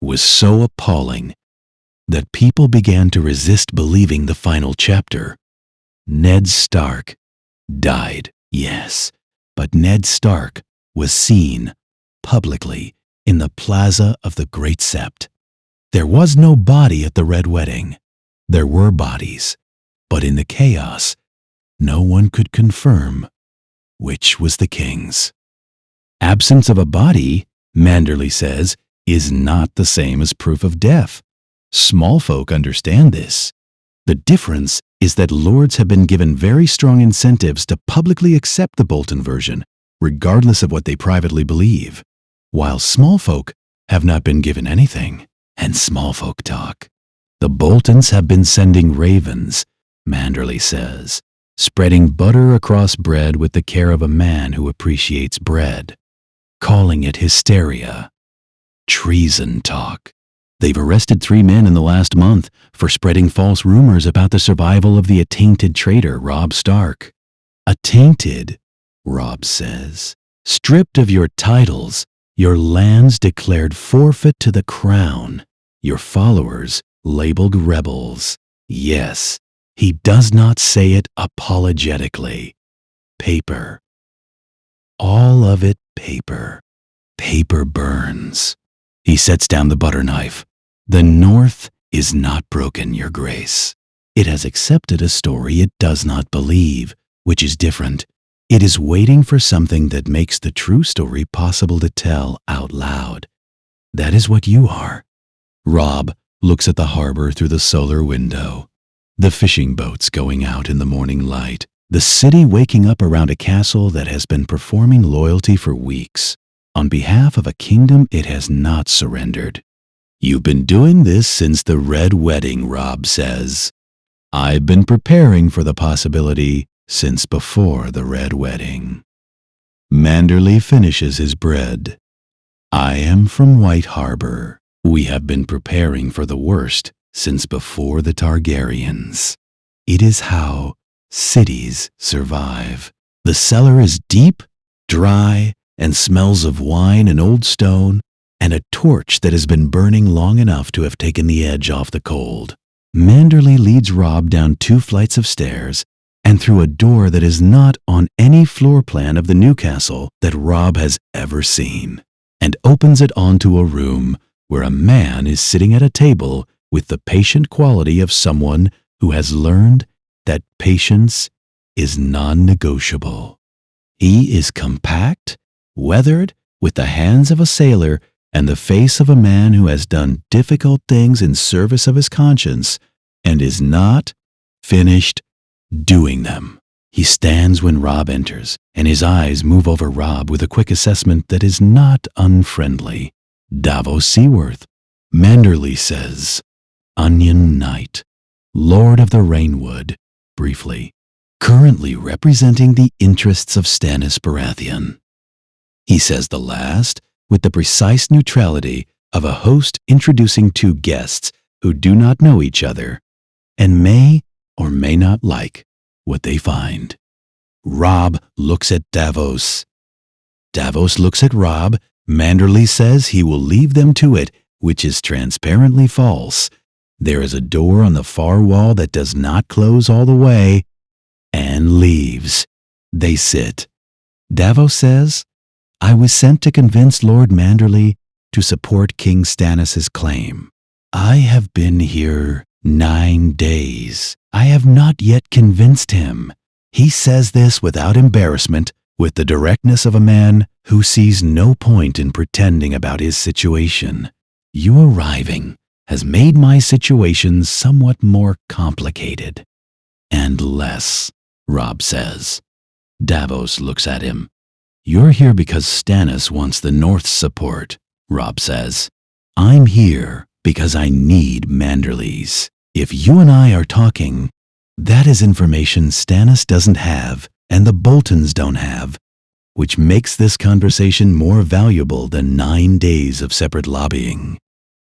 was so appalling that people began to resist believing the final chapter. Ned Stark died, yes, but Ned Stark was seen publicly in the plaza of the Great Sept. There was no body at the Red Wedding. There were bodies, but in the chaos, no one could confirm which was the king's. Absence of a body, Manderley says, is not the same as proof of death. Small folk understand this. The difference is that lords have been given very strong incentives to publicly accept the Bolton version, regardless of what they privately believe, while small folk have not been given anything. And small folk talk. The Boltons have been sending ravens, Manderley says, spreading butter across bread with the care of a man who appreciates bread, calling it hysteria. Treason talk. They've arrested 3 men in the last month for spreading false rumors about the survival of the attainted traitor Robb Stark. Attainted, Robb says, stripped of your titles, your lands declared forfeit to the crown, your followers labeled rebels. Yes, he does not say it apologetically. Paper. All of it paper. Paper burns. He sets down the butter knife. The North is not broken, Your Grace. It has accepted a story it does not believe, which is different. It is waiting for something that makes the true story possible to tell out loud. That is what you are. Robb looks at the harbor through the solar window. The fishing boats going out in the morning light. The city waking up around a castle that has been performing loyalty for weeks, on behalf of a kingdom it has not surrendered. You've been doing this since the Red Wedding, Robb says. I've been preparing for the possibility since before the Red Wedding. Manderley finishes his bread. I am from White Harbor. We have been preparing for the worst since before the Targaryens. It is how cities survive. The cellar is deep, dry, and smells of wine and old stone, and a torch that has been burning long enough to have taken the edge off the cold. Manderley leads Robb down 2 flights of stairs and through a door that is not on any floor plan of the Newcastle that Robb has ever seen, and opens it onto a room where a man is sitting at a table with the patient quality of someone who has learned that patience is non-negotiable. He is compact, weathered, with the hands of a sailor and the face of a man who has done difficult things in service of his conscience and is not finished doing them. He stands when Robb enters, and his eyes move over Robb with a quick assessment that is not unfriendly. Davos Seaworth. Manderley says, Onion Knight, Lord of the Rainwood, briefly, currently representing the interests of Stannis Baratheon. He says the last with the precise neutrality of a host introducing two guests who do not know each other and may or may not like what they find. Robb looks at Davos. Davos looks at Robb. Manderley says he will leave them to it, which is transparently false. There is a door on the far wall that does not close all the way, and leaves. They sit. Davos says, I was sent to convince Lord Manderley to support King Stannis' claim. I have been here 9 days. I have not yet convinced him. He says this without embarrassment, with the directness of a man who sees no point in pretending about his situation. You arriving has made my situation somewhat more complicated. And less, Robb says. Davos looks at him. You're here because Stannis wants the North's support, Robb says. I'm here because I need Manderley's. If you and I are talking, that is information Stannis doesn't have and the Boltons don't have, which makes this conversation more valuable than 9 days of separate lobbying.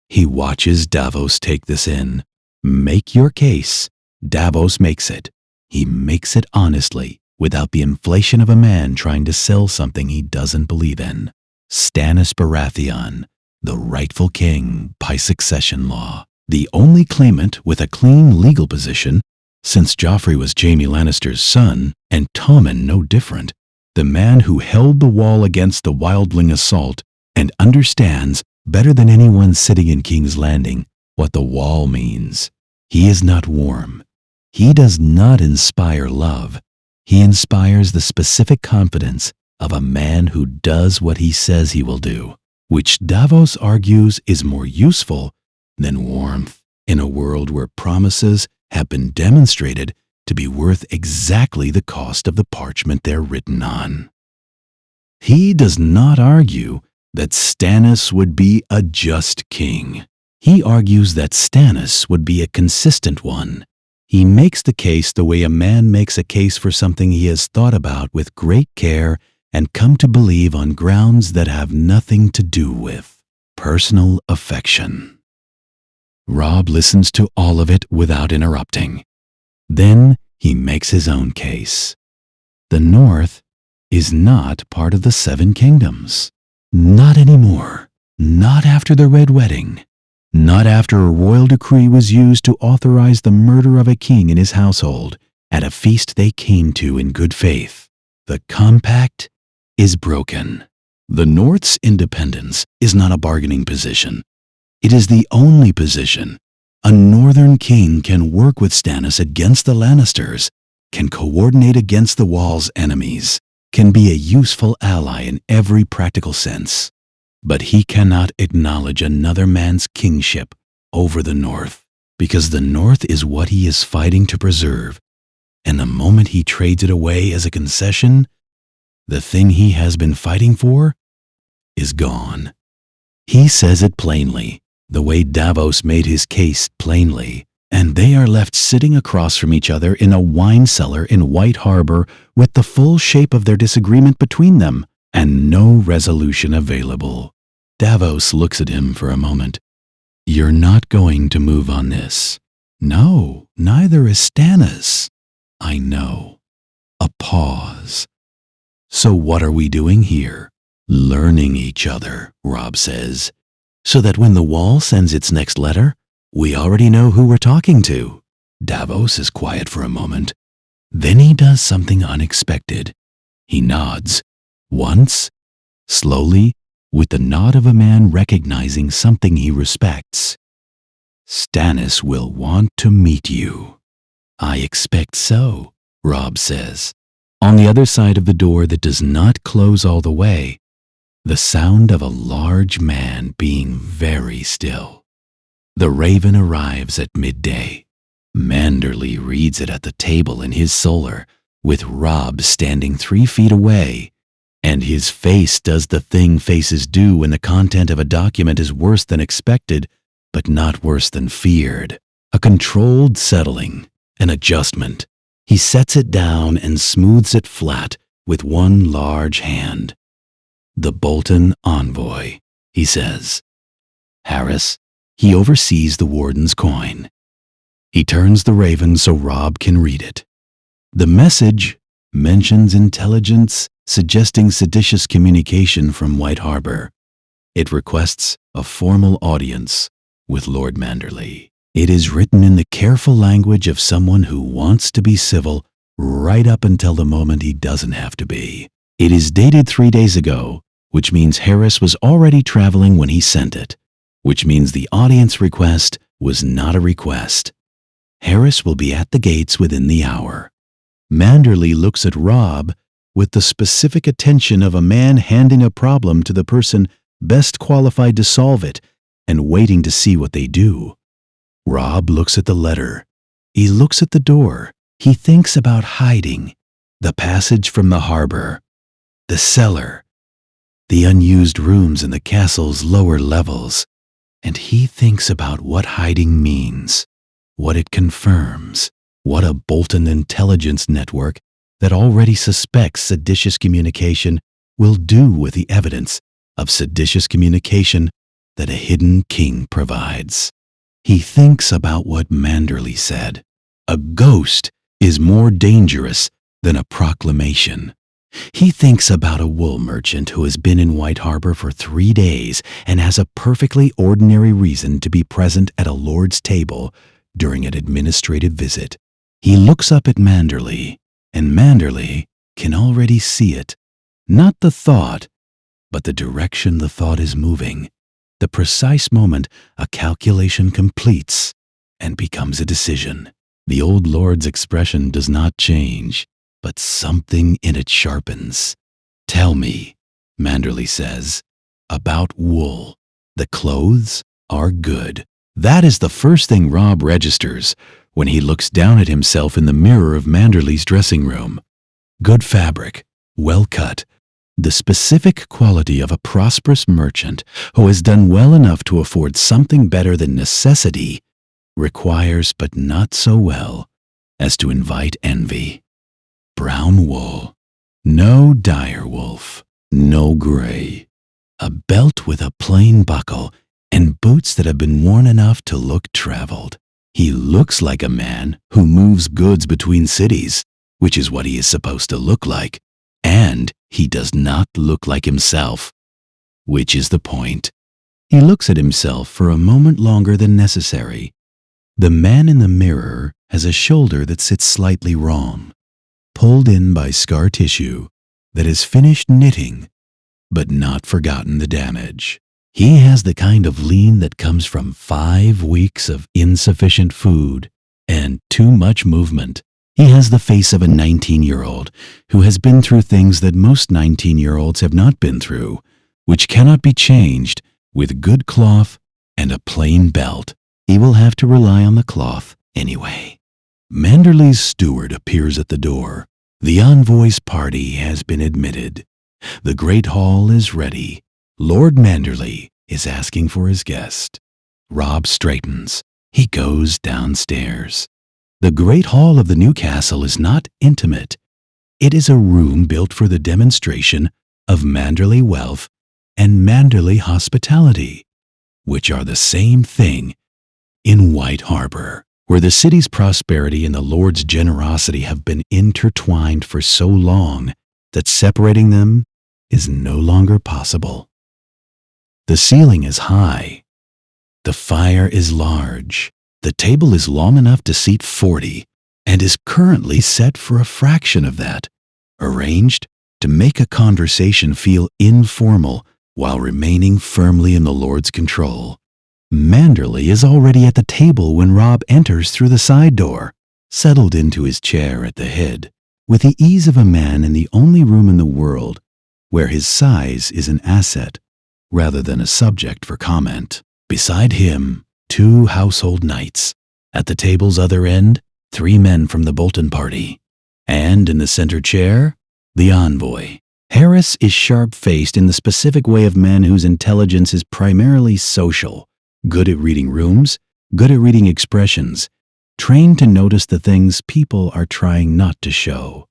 He watches Davos take this in. Make your case. Davos makes it. He makes it honestly, without the inflation of a man trying to sell something he doesn't believe in. Stannis Baratheon, the rightful king by succession law, the only claimant with a clean legal position, since Joffrey was Jaime Lannister's son and Tommen no different, the man who held the wall against the wildling assault and understands better than anyone sitting in King's Landing what the wall means. He is not warm. He does not inspire love. He inspires the specific confidence of a man who does what he says he will do, which Davos argues is more useful than warmth in a world where promises have been demonstrated to be worth exactly the cost of the parchment they're written on. He does not argue that Stannis would be a just king. He argues that Stannis would be a consistent one. He makes the case the way a man makes a case for something he has thought about with great care and come to believe on grounds that have nothing to do with personal affection. Robb listens to all of it without interrupting. Then he makes his own case. The North is not part of the Seven Kingdoms. Not anymore. Not after the Red Wedding. Not after a royal decree was used to authorize the murder of a king in his household at a feast they came to in good faith. The compact is broken. The North's independence is not a bargaining position. It is the only position. A northern king can work with Stannis against the Lannisters, can coordinate against the Wall's enemies, can be a useful ally in every practical sense. But he cannot acknowledge another man's kingship over the North, because the North is what he is fighting to preserve, and the moment he trades it away as a concession, the thing he has been fighting for is gone. He says it plainly, the way Davos made his case plainly, and they are left sitting across from each other in a wine cellar in White Harbor with the full shape of their disagreement between them and no resolution available. Davos looks at him for a moment. You're not going to move on this. No, neither is Stannis. I know. A pause. So what are we doing here? Learning each other, Robb says, so that when the Wall sends its next letter, we already know who we're talking to. Davos is quiet for a moment. Then he does something unexpected. He nods. Once, slowly, with the nod of a man recognizing something he respects. Stannis will want to meet you. I expect so, Robb says. On the other side of the door that does not close all the way, the sound of a large man being very still. The raven arrives at midday. Manderley reads it at the table in his solar, with Robb standing 3 feet away, and his face does the thing faces do when the content of a document is worse than expected, but not worse than feared. A controlled settling, an adjustment. He sets it down and smooths it flat with one large hand. "The Bolton envoy," he says. "Harris." He oversees the warden's coin. He turns the raven so Robb can read it. The message mentions intelligence suggesting seditious communication from White Harbor. It requests a formal audience with Lord Manderley. It is written in the careful language of someone who wants to be civil right up until the moment he doesn't have to be. It is dated 3 days ago, which means Harris was already traveling when he sent it, which means the audience request was not a request. Harris will be at the gates within the hour. Manderley looks at Robb with the specific attention of a man handing a problem to the person best qualified to solve it and waiting to see what they do. Robb looks at the letter. He looks at the door. He thinks about hiding, the passage from the harbor, the cellar, the unused rooms in the castle's lower levels, and he thinks about what hiding means, what it confirms, what a Bolton intelligence network that already suspects seditious communication will do with the evidence of seditious communication that a hidden king provides. He thinks about what Manderley said. A ghost is more dangerous than a proclamation. He thinks about a wool merchant who has been in White Harbor for 3 days and has a perfectly ordinary reason to be present at a lord's table during an administrative visit. He looks up at Manderley, and Manderley can already see it. Not the thought, but the direction the thought is moving. The precise moment a calculation completes and becomes a decision. The old lord's expression does not change, but something in it sharpens. "Tell me," Manderley says, "about wool. The clothes are good." That is the first thing Robb registers when he looks down at himself in the mirror of Manderley's dressing room. Good fabric, well cut, the specific quality of a prosperous merchant who has done well enough to afford something better than necessity, requires but not so well as to invite envy. Brown wool, no dire wolf, no gray. A belt with a plain buckle and boots that have been worn enough to look traveled. He looks like a man who moves goods between cities, which is what he is supposed to look like, and he does not look like himself, which is the point. He looks at himself for a moment longer than necessary. The man in the mirror has a shoulder that sits slightly wrong, pulled in by scar tissue that has finished knitting, but not forgotten the damage. He has the kind of lean that comes from 5 weeks of insufficient food and too much movement. He has the face of a 19-year-old who has been through things that most 19-year-olds have not been through, which cannot be changed with good cloth and a plain belt. He will have to rely on the cloth anyway. Manderley's steward appears at the door. The envoy's party has been admitted. The great hall is ready. Lord Manderley is asking for his guest. Robb straightens. He goes downstairs. The great hall of the new castle is not intimate. It is a room built for the demonstration of Manderley wealth and Manderley hospitality, which are the same thing in White Harbor, where the city's prosperity and the Lord's generosity have been intertwined for so long that separating them is no longer possible. The ceiling is high. The fire is large. The table is long enough to seat 40 and is currently set for a fraction of that, arranged to make a conversation feel informal while remaining firmly in the Lord's control. Manderley is already at the table when Robb enters through the side door, settled into his chair at the head, with the ease of a man in the only room in the world where his size is an asset rather than a subject for comment. Beside him, 2 household knights. At the table's other end, 3 men from the Bolton party. And in the center chair, the envoy. Harris is sharp-faced in the specific way of men whose intelligence is primarily social, good at reading rooms, good at reading expressions, trained to notice the things people are trying not to show.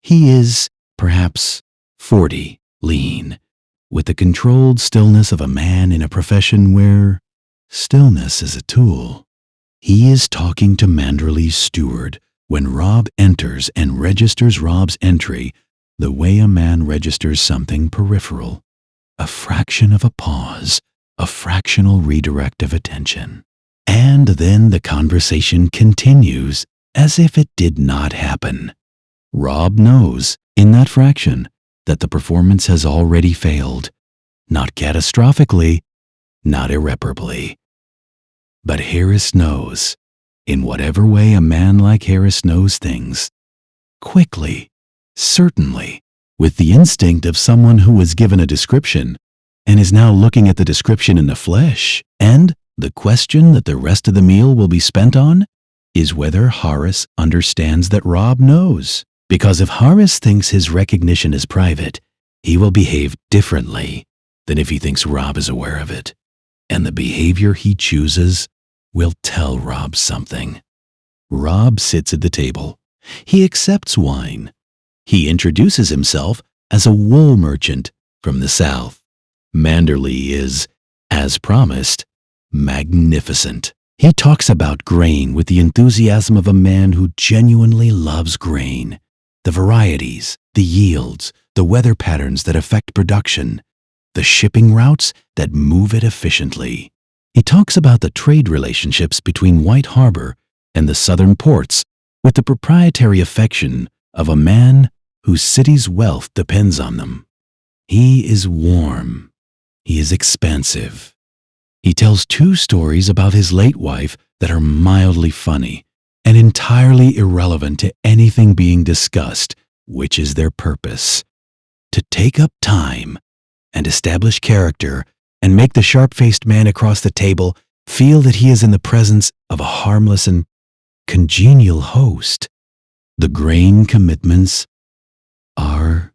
He is, perhaps, 40, lean, with the controlled stillness of a man in a profession where stillness is a tool. He is talking to Manderley's steward when Robb enters and registers Robb's entry the way a man registers something peripheral, a fraction of a pause, a fractional redirect of attention. And then the conversation continues as if it did not happen. Robb knows, in that fraction, that the performance has already failed. Not catastrophically, not irreparably. But Harris knows, in whatever way a man like Harris knows things, quickly, certainly, with the instinct of someone who was given a description and is now looking at the description in the flesh. And the question that the rest of the meal will be spent on is whether Harris understands that Robb knows. Because if Harris thinks his recognition is private, he will behave differently than if he thinks Robb is aware of it. And the behavior he chooses will tell Robb something. Robb sits at the table. He accepts wine. He introduces himself as a wool merchant from the South. Manderley is, as promised, magnificent. He talks about grain with the enthusiasm of a man who genuinely loves grain. The varieties, the yields, the weather patterns that affect production, the shipping routes that move it efficiently. He talks about the trade relationships between White Harbor and the southern ports with the proprietary affection of a man whose city's wealth depends on them. He is warm. He is expansive. He tells 2 stories about his late wife that are mildly funny and entirely irrelevant to anything being discussed, which is their purpose: to take up time and establish character and make the sharp-faced man across the table feel that he is in the presence of a harmless and congenial host. The grain commitments are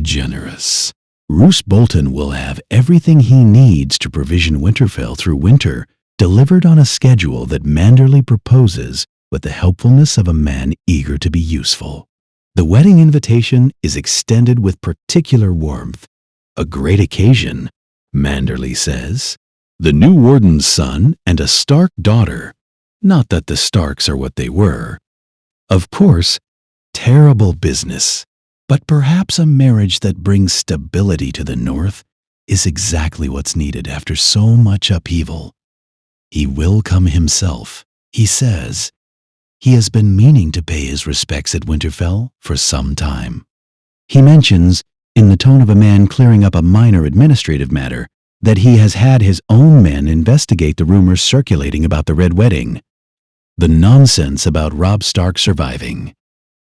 generous. Roose Bolton will have everything he needs to provision Winterfell through winter delivered on a schedule that Manderley proposes with the helpfulness of a man eager to be useful. The wedding invitation is extended with particular warmth. A great occasion, Manderley says. The new warden's son and a Stark daughter. Not that the Starks are what they were. Of course, terrible business. But perhaps a marriage that brings stability to the North is exactly what's needed after so much upheaval. He will come himself, he says. He has been meaning to pay his respects at Winterfell for some time. He mentions, in the tone of a man clearing up a minor administrative matter, that he has had his own men investigate the rumors circulating about the Red Wedding, the nonsense about Robb Stark surviving.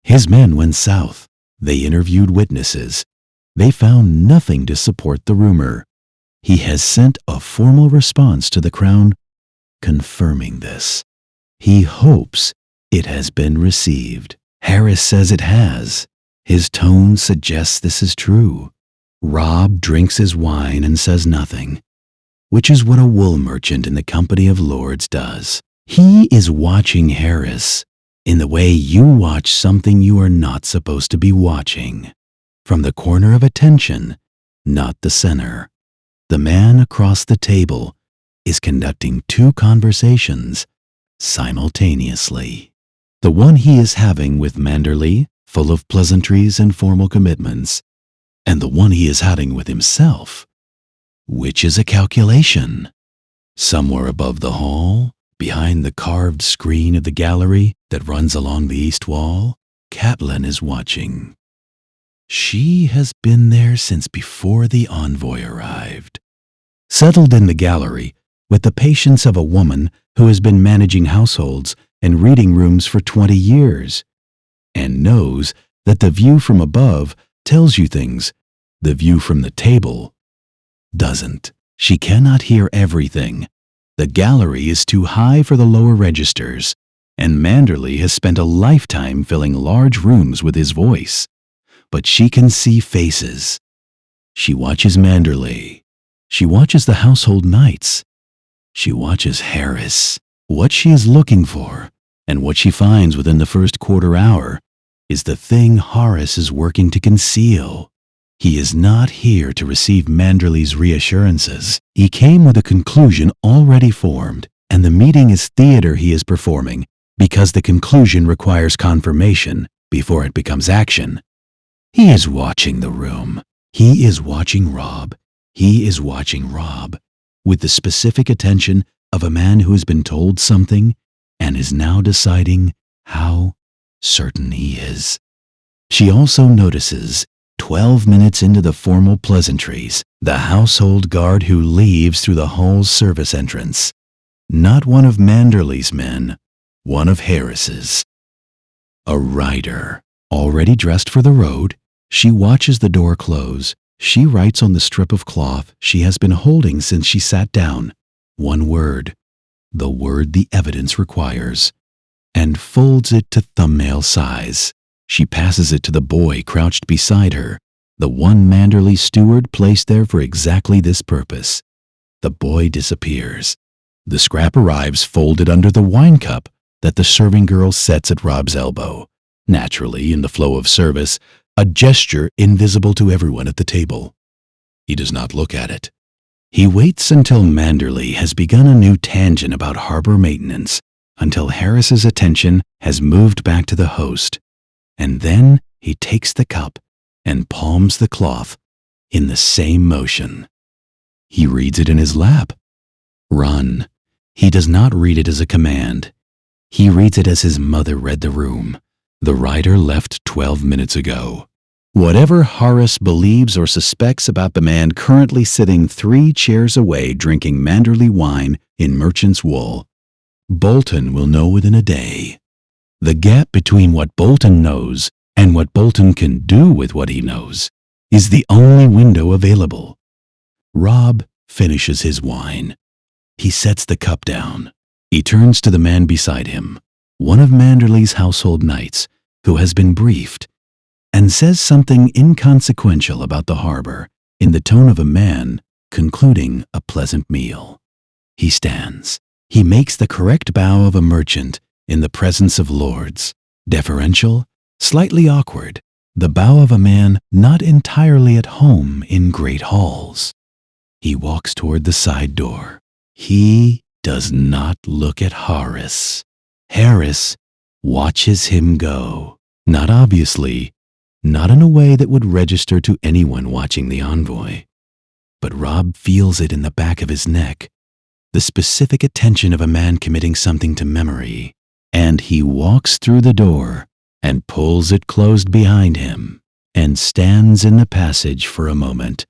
His men went south. They interviewed witnesses. They found nothing to support the rumor. He has sent a formal response to the Crown confirming this. He hopes it has been received. Harris says it has. His tone suggests this is true. Robb drinks his wine and says nothing, which is what a wool merchant in the company of lords does. He is watching Harris in the way you watch something you are not supposed to be watching. From the corner of attention, not the center. The man across the table is conducting 2 conversations simultaneously. The one he is having with Manderley, full of pleasantries and formal commitments, and the one he is having with himself, which is a calculation. Somewhere above the hall, behind the carved screen of the gallery that runs along the east wall, Catelyn is watching. She has been there since before the envoy arrived. Settled in the gallery, with the patience of a woman who has been managing households and reading rooms for 20 years, and knows that the view from above tells you things The view from the table doesn't. She cannot hear everything. The gallery is too high for the lower registers, and Manderley has spent a lifetime filling large rooms with his voice. But she can see faces. She watches Manderley. She watches the household knights. She watches Harris. What she is looking for, and what she finds within the first quarter hour, is the thing Horace is working to conceal. He is not here to receive Manderley's reassurances. He came with a conclusion already formed, and the meeting is theater he is performing because the conclusion requires confirmation before it becomes action. He is watching the room. He is watching Robb. He is watching Robb with the specific attention of a man who has been told something and is now deciding how certain he is. She also notices 12 minutes into the formal pleasantries, the household guard who leaves through the hall's service entrance. Not one of Manderley's men, one of Harris's. A rider, already dressed for the road. She watches the door close. She writes on the strip of cloth she has been holding since she sat down. One word, the word the evidence requires, and folds it to thumbnail size. She passes it to the boy crouched beside her, the one Manderley steward placed there for exactly this purpose. The boy disappears. The scrap arrives folded under the wine cup that the serving girl sets at Robb's elbow. Naturally, in the flow of service, a gesture invisible to everyone at the table. He does not look at it. He waits until Manderley has begun a new tangent about harbor maintenance, until Harris's attention has moved back to the host. And then he takes the cup and palms the cloth in the same motion. He reads it in his lap. Run. He does not read it as a command. He reads it as his mother read the room. The rider left 12 minutes ago. Whatever Horace believes or suspects about the man currently sitting 3 chairs away drinking Manderley wine in Merchant's Wool, Bolton will know within a day. The gap between what Bolton knows and what Bolton can do with what he knows is the only window available. Robb finishes his wine. He sets the cup down. He turns to the man beside him, one of Manderley's household knights, who has been briefed, and says something inconsequential about the harbor in the tone of a man concluding a pleasant meal. He stands. He makes the correct bow of a merchant in the presence of lords, deferential, slightly awkward, the bow of a man not entirely at home in great halls. He walks toward the side door. He does not look at Horace. Harris watches him go, not obviously, not in a way that would register to anyone watching the envoy. But Robb feels it in the back of his neck, the specific attention of a man committing something to memory, and he walks through the door and pulls it closed behind him and stands in the passage for a moment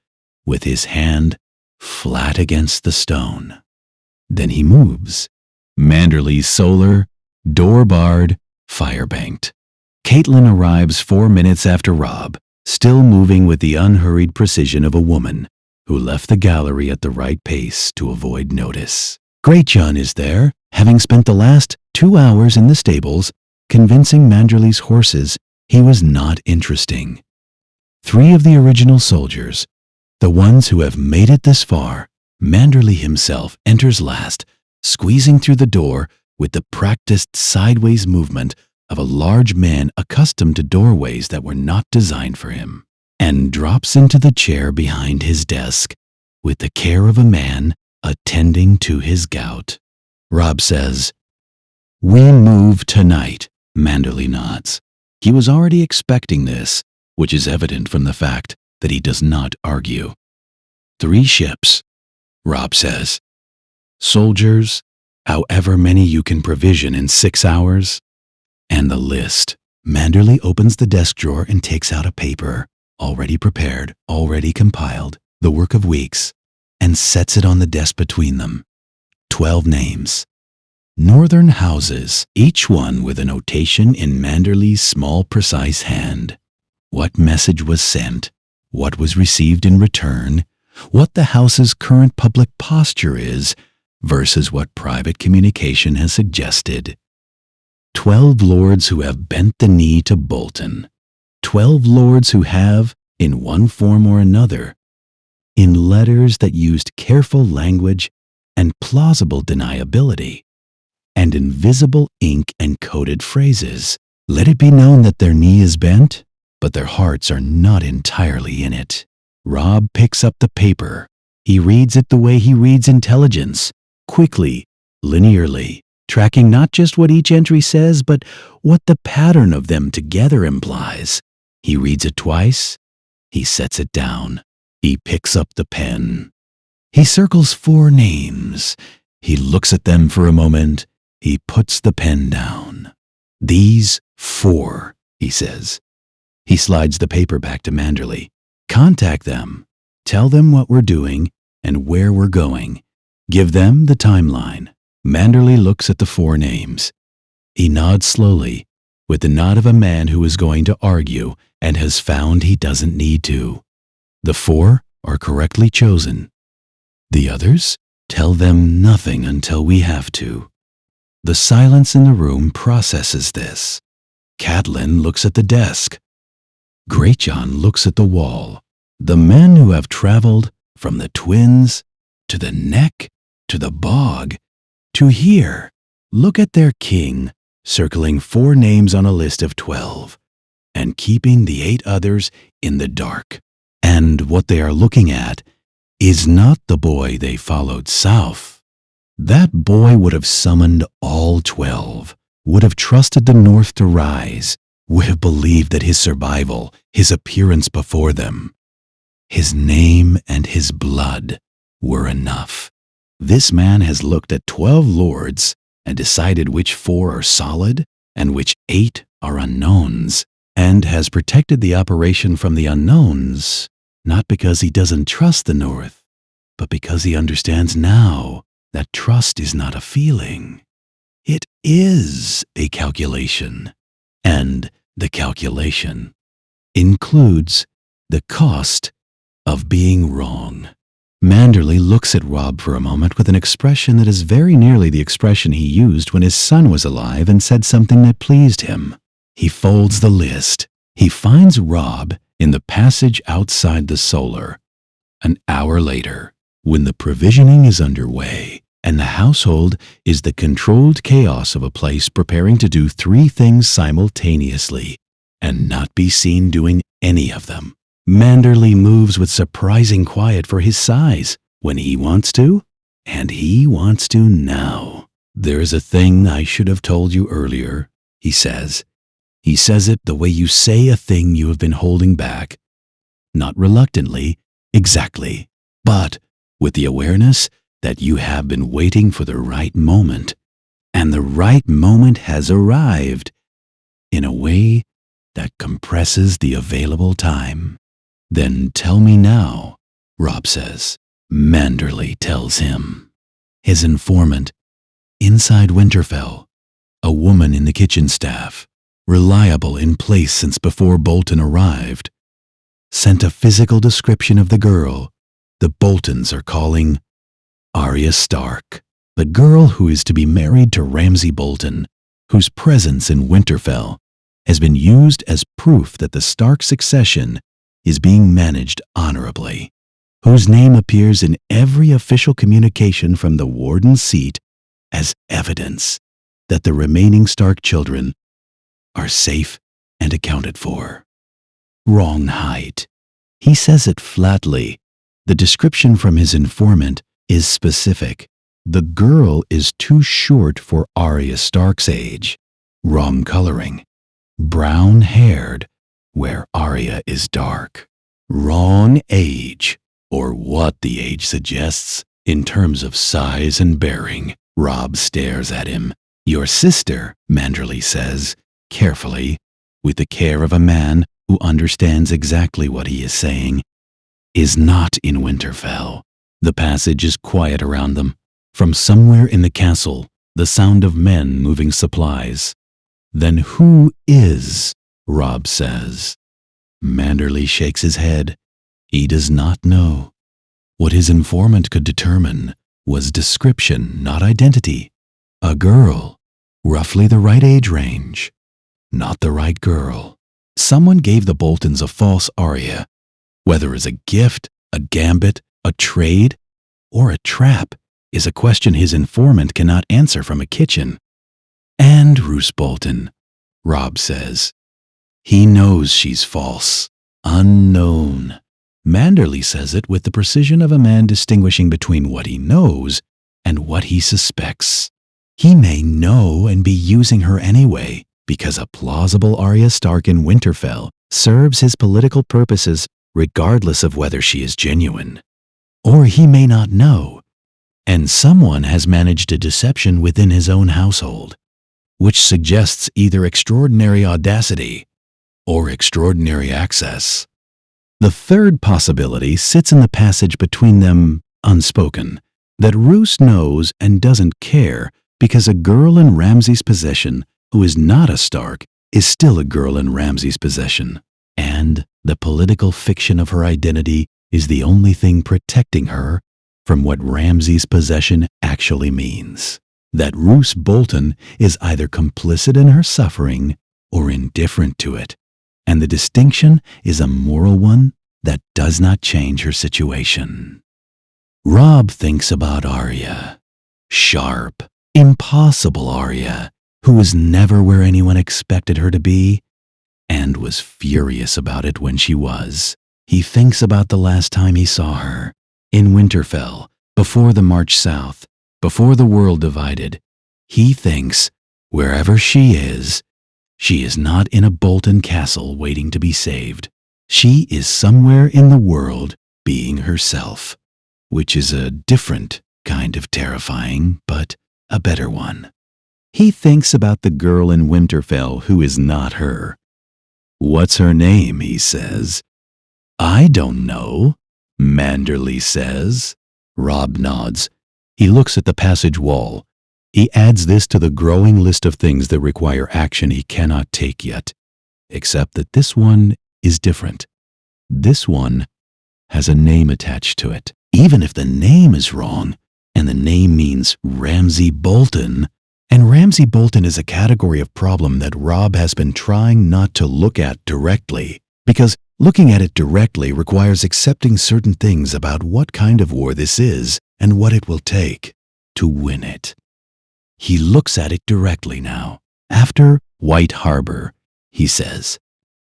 with his hand flat against the stone. Then he moves. Manderley's solar, door barred, fire banked. Caitlin arrives 4 minutes after Robb, still moving with the unhurried precision of a woman who left the gallery at the right pace to avoid notice. Greatjohn is there, having spent the last 2 hours in the stables convincing Manderley's horses he was not interesting. 3 of the original soldiers, the ones who have made it this far, Manderley himself enters last, squeezing through the door with the practiced sideways movement of a large man accustomed to doorways that were not designed for him, and drops into the chair behind his desk with the care of a man attending to his gout. Robb says, "We move tonight." Manderley nods. He was already expecting this, which is evident from the fact that he does not argue. 3 ships, Robb says. Soldiers, however many you can provision in 6 hours. And the list. Manderley opens the desk drawer and takes out a paper, already prepared, already compiled, the work of weeks, and sets it on the desk between them. 12 names. Northern houses, each one with a notation in Manderley's small, precise hand. What message was sent? what was received in return, what the house's current public posture is versus what private communication has suggested. 12 lords who have bent the knee to Bolton. 12 lords who have, in one form or another, in letters that used careful language and plausible deniability, and in visible ink and coded phrases, let it be known that their knee is bent, but their hearts are not entirely in it. Robb picks up the paper. He reads it the way he reads intelligence, quickly, linearly, tracking not just what each entry says, but what the pattern of them together implies. He reads it twice. He sets it down. He picks up the pen. He circles 4 names. He looks at them for a moment. He puts the pen down. These 4, he says. He slides the paper back to Manderley. Contact them. Tell them what we're doing and where we're going. Give them the timeline. Manderley looks at the 4 names. He nods slowly, with the nod of a man who is going to argue and has found he doesn't need to. The 4 are correctly chosen. The others, tell them nothing until we have to. The silence in the room processes this. Catelyn looks at the desk. Greatjon looks at the wall. The men who have traveled from the twins to the neck to the bog to here look at their king circling 4 names on a list of 12 and keeping the 8 others in the dark. And what they are looking at is not the boy they followed south. That boy would have summoned all 12, would have trusted the North to rise, would have believed that his survival, his appearance before them, his name and his blood were enough. This man has looked at 12 lords and decided which 4 are solid and which 8 are unknowns, and has protected the operation from the unknowns, not because he doesn't trust the North, but because he understands now that trust is not a feeling. It is a calculation, and the calculation includes the cost of being wrong. Manderley looks at Robb for a moment with an expression that is very nearly the expression he used when his son was alive and said something that pleased him. He folds the list. He finds Robb in the passage outside the solar. An hour later, when the provisioning is underway and the household is the controlled chaos of a place preparing to do 3 things simultaneously and not be seen doing any of them, Manderley moves with surprising quiet for his size when he wants to, and he wants to now. "There is a thing I should have told you earlier," he says. He says it the way you say a thing you have been holding back. Not reluctantly, exactly, but with the awareness that you have been waiting for the right moment, and the right moment has arrived in a way that compresses the available time. "Then tell me now," Robb says. Manderley tells him. His informant, inside Winterfell, a woman in the kitchen staff, reliable in place since before Bolton arrived, sent a physical description of the girl the Boltons are calling Arya Stark, the girl who is to be married to Ramsay Bolton, whose presence in Winterfell has been used as proof that the Stark succession is being managed honorably, whose name appears in every official communication from the warden's seat as evidence that the remaining Stark children are safe and accounted for. Wrong height. He says it flatly. The description from his informant is specific. The girl is too short for Arya Stark's age. Wrong coloring. Brown-haired, where Arya is dark. Wrong age, or what the age suggests, in terms of size and bearing. Robb stares at him. "Your sister," Manderley says, carefully, with the care of a man who understands exactly what he is saying, "is not in Winterfell." The passage is quiet around them. From somewhere in the castle, the sound of men moving supplies. "Then who is?" Robb says. Manderley shakes his head. He does not know. What his informant could determine was description, not identity. A girl, roughly the right age range, not the right girl. Someone gave the Boltons a false aria, whether as a gift, a gambit, a trade, or a trap is a question his informant cannot answer from a kitchen. And Roose Bolton, Robb says. He knows she's false, unknown. Manderley says it with the precision of a man distinguishing between what he knows and what he suspects. He may know and be using her anyway, because a plausible Arya Stark in Winterfell serves his political purposes regardless of whether she is genuine. Or he may not know, and someone has managed a deception within his own household, which suggests either extraordinary audacity or extraordinary access. The third possibility sits in the passage between them, unspoken, that Roose knows and doesn't care because a girl in Ramsay's possession who is not a Stark is still a girl in Ramsay's possession, and the political fiction of her identity is the only thing protecting her from what Ramsay's possession actually means. That Roose Bolton is either complicit in her suffering or indifferent to it, and the distinction is a moral one that does not change her situation. Robb thinks about Arya. Sharp, impossible Arya, who was never where anyone expected her to be, and was furious about it when she was. He thinks about the last time he saw her, in Winterfell, before the march south, before the world divided. He thinks, wherever she is not in a Bolton castle waiting to be saved. She is somewhere in the world being herself, which is a different kind of terrifying, but a better one. He thinks about the girl in Winterfell who is not her. What's her name, he says. I don't know, Manderley says. Robb nods. He looks at the passage wall. He adds this to the growing list of things that require action he cannot take yet, except that this one is different. This one has a name attached to it. Even if the name is wrong, and the name means Ramsay Bolton, and Ramsay Bolton is a category of problem that Robb has been trying not to look at directly, because looking at it directly requires accepting certain things about what kind of war this is and what it will take to win it. He looks at it directly now. After White Harbor, he says,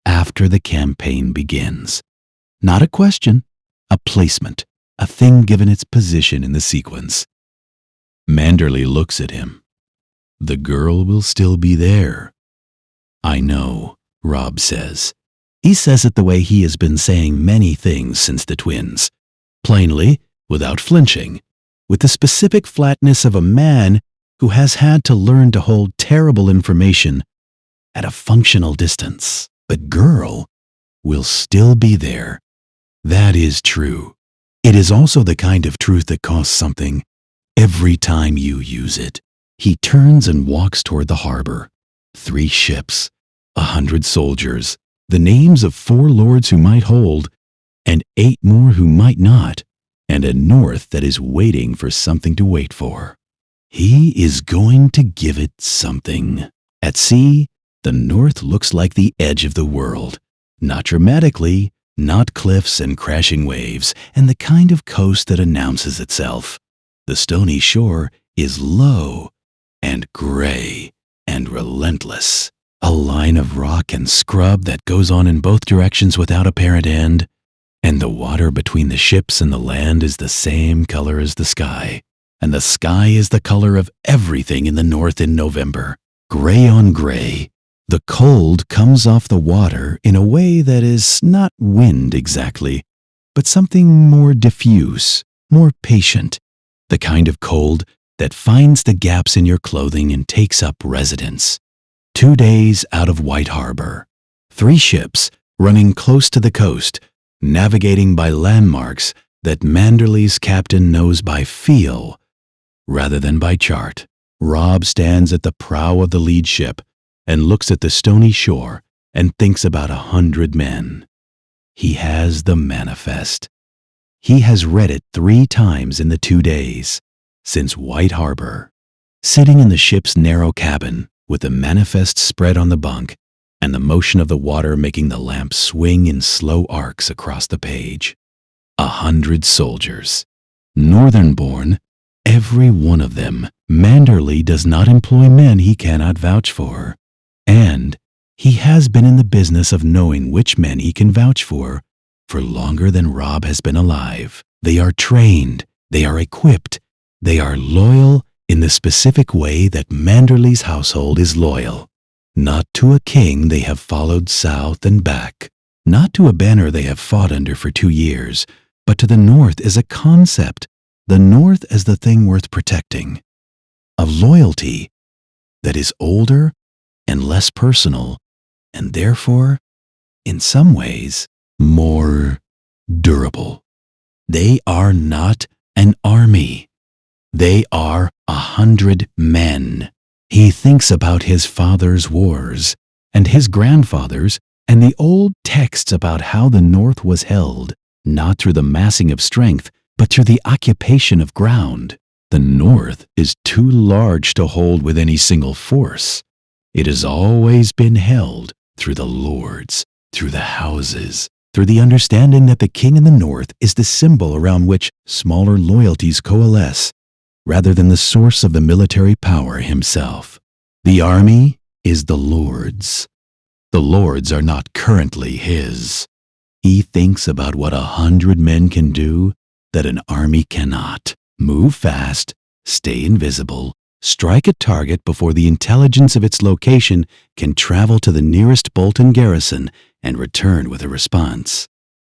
after the campaign begins. Not a question, a placement, a thing given its position in the sequence. Manderley looks at him. The girl will still be there. I know, Robb says. He says it the way he has been saying many things since the twins. Plainly, without flinching, with the specific flatness of a man who has had to learn to hold terrible information at a functional distance. But girl will still be there. That is true. It is also the kind of truth that costs something every time you use it. He turns and walks toward the harbor. 3 ships, 100 soldiers, the names of 4 lords who might hold, and 8 more who might not, and a north that is waiting for something to wait for. He is going to give it something. At sea, the north looks like the edge of the world. Not dramatically, not cliffs and crashing waves, and the kind of coast that announces itself. The stony shore is low and gray and relentless. A line of rock and scrub that goes on in both directions without apparent end, and the water between the ships and the land is the same color as the sky, and the sky is the color of everything in the north in November, gray on gray. The cold comes off the water in a way that is not wind exactly, but something more diffuse, more patient, the kind of cold that finds the gaps in your clothing and takes up residence. 2 days out of White Harbor, 3 ships running close to the coast, navigating by landmarks that Manderley's captain knows by feel rather than by chart. Robb stands at the prow of the lead ship and looks at the stony shore and thinks about 100 men. He has the manifest. He has read it 3 times in the 2 days, since White Harbor, sitting in the ship's narrow cabin with the manifest spread on the bunk and the motion of the water making the lamp swing in slow arcs across the page. 100 soldiers, northern-born, every one of them. Manderley does not employ men he cannot vouch for, and he has been in the business of knowing which men he can vouch for longer than Robb has been alive. They are trained, they are equipped, they are loyal in the specific way that Manderley's household is loyal. Not to a king they have followed south and back, not to a banner they have fought under for 2 years, but to the North as a concept, the North as the thing worth protecting. Of loyalty that is older and less personal, and therefore, in some ways, more durable. They are not an army. They are 100 men. He thinks about his father's wars, and his grandfather's, and the old texts about how the North was held, not through the massing of strength, but through the occupation of ground. The North is too large to hold with any single force. It has always been held through the lords, through the houses, through the understanding that the king in the North is the symbol around which smaller loyalties coalesce, rather than the source of the military power himself. The army is the Lord's. The Lords are not currently his. He thinks about what 100 men can do that an army cannot. Move fast, stay invisible, strike a target before the intelligence of its location can travel to the nearest Bolton garrison and return with a response.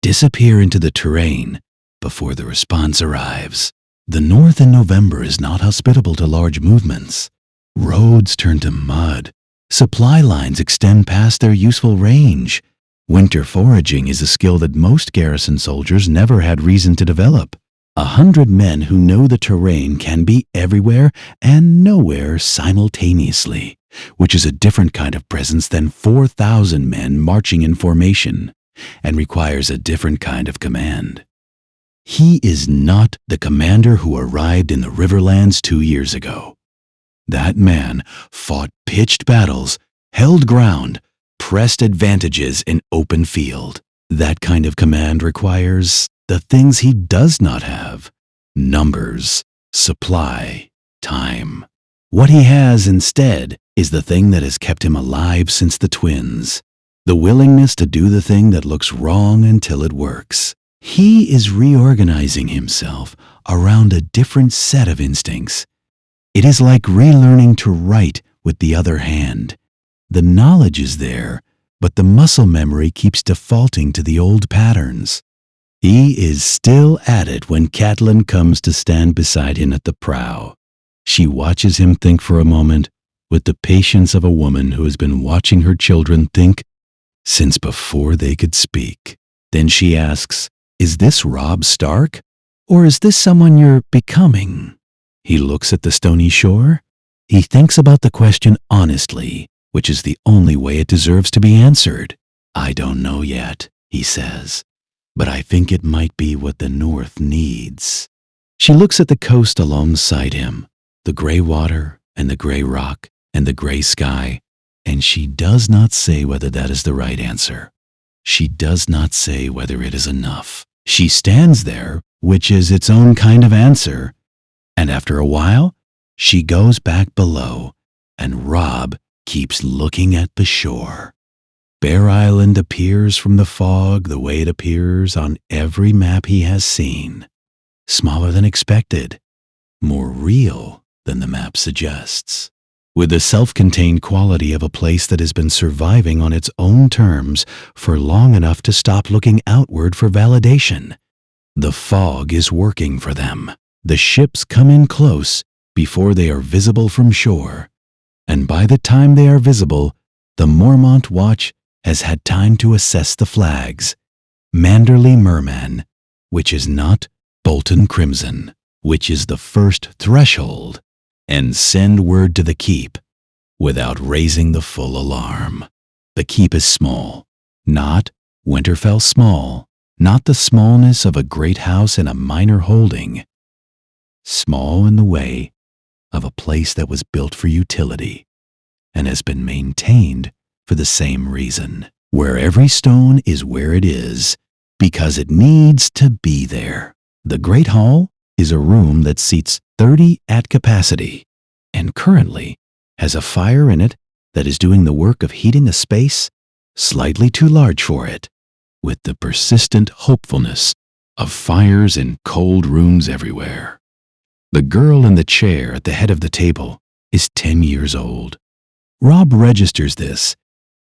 Disappear into the terrain before the response arrives. The North in November is not hospitable to large movements. Roads turn to mud. Supply lines extend past their useful range. Winter foraging is a skill that most garrison soldiers never had reason to develop. 100 men who know the terrain can be everywhere and nowhere simultaneously, which is a different kind of presence than 4,000 men marching in formation, and requires a different kind of command. He is not the commander who arrived in the Riverlands 2 years ago. That man fought pitched battles, held ground, pressed advantages in open field. That kind of command requires the things he does not have: numbers, supply, time. What he has instead is the thing that has kept him alive since the twins: the willingness to do the thing that looks wrong until it works. He is reorganizing himself around a different set of instincts. It is like relearning to write with the other hand. The knowledge is there, but the muscle memory keeps defaulting to the old patterns. He is still at it when Catelyn comes to stand beside him at the prow. She watches him think for a moment with the patience of a woman who has been watching her children think since before they could speak. Then she asks, "Is this Robb Stark? Or is this someone you're becoming?" He looks at the stony shore. He thinks about the question honestly, which is the only way it deserves to be answered. "I don't know yet," he says, "but I think it might be what the North needs." She looks at the coast alongside him, the gray water and the gray rock and the gray sky, and she does not say whether that is the right answer. She does not say whether it is enough. She stands there, which is its own kind of answer, and after a while, she goes back below, and Robb keeps looking at the shore. Bear Island appears from the fog the way it appears on every map he has seen. Smaller than expected, more real than the map suggests, with the self-contained quality of a place that has been surviving on its own terms for long enough to stop looking outward for validation. The fog is working for them. The ships come in close before they are visible from shore, and by the time they are visible, the Mormont Watch has had time to assess the flags: Manderley Merman, which is not Bolton Crimson, which is the first threshold, and send word to the keep without raising the full alarm. The keep is small, not Winterfell small, not the smallness of a great house in a minor holding. Small in the way of a place that was built for utility and has been maintained for the same reason, where every stone is where it is because it needs to be there. The Great Hall is a room that seats 30 at capacity and currently has a fire in it that is doing the work of heating a space slightly too large for it, with the persistent hopefulness of fires in cold rooms everywhere. The girl in the chair at the head of the table is 10 years old. Robb registers this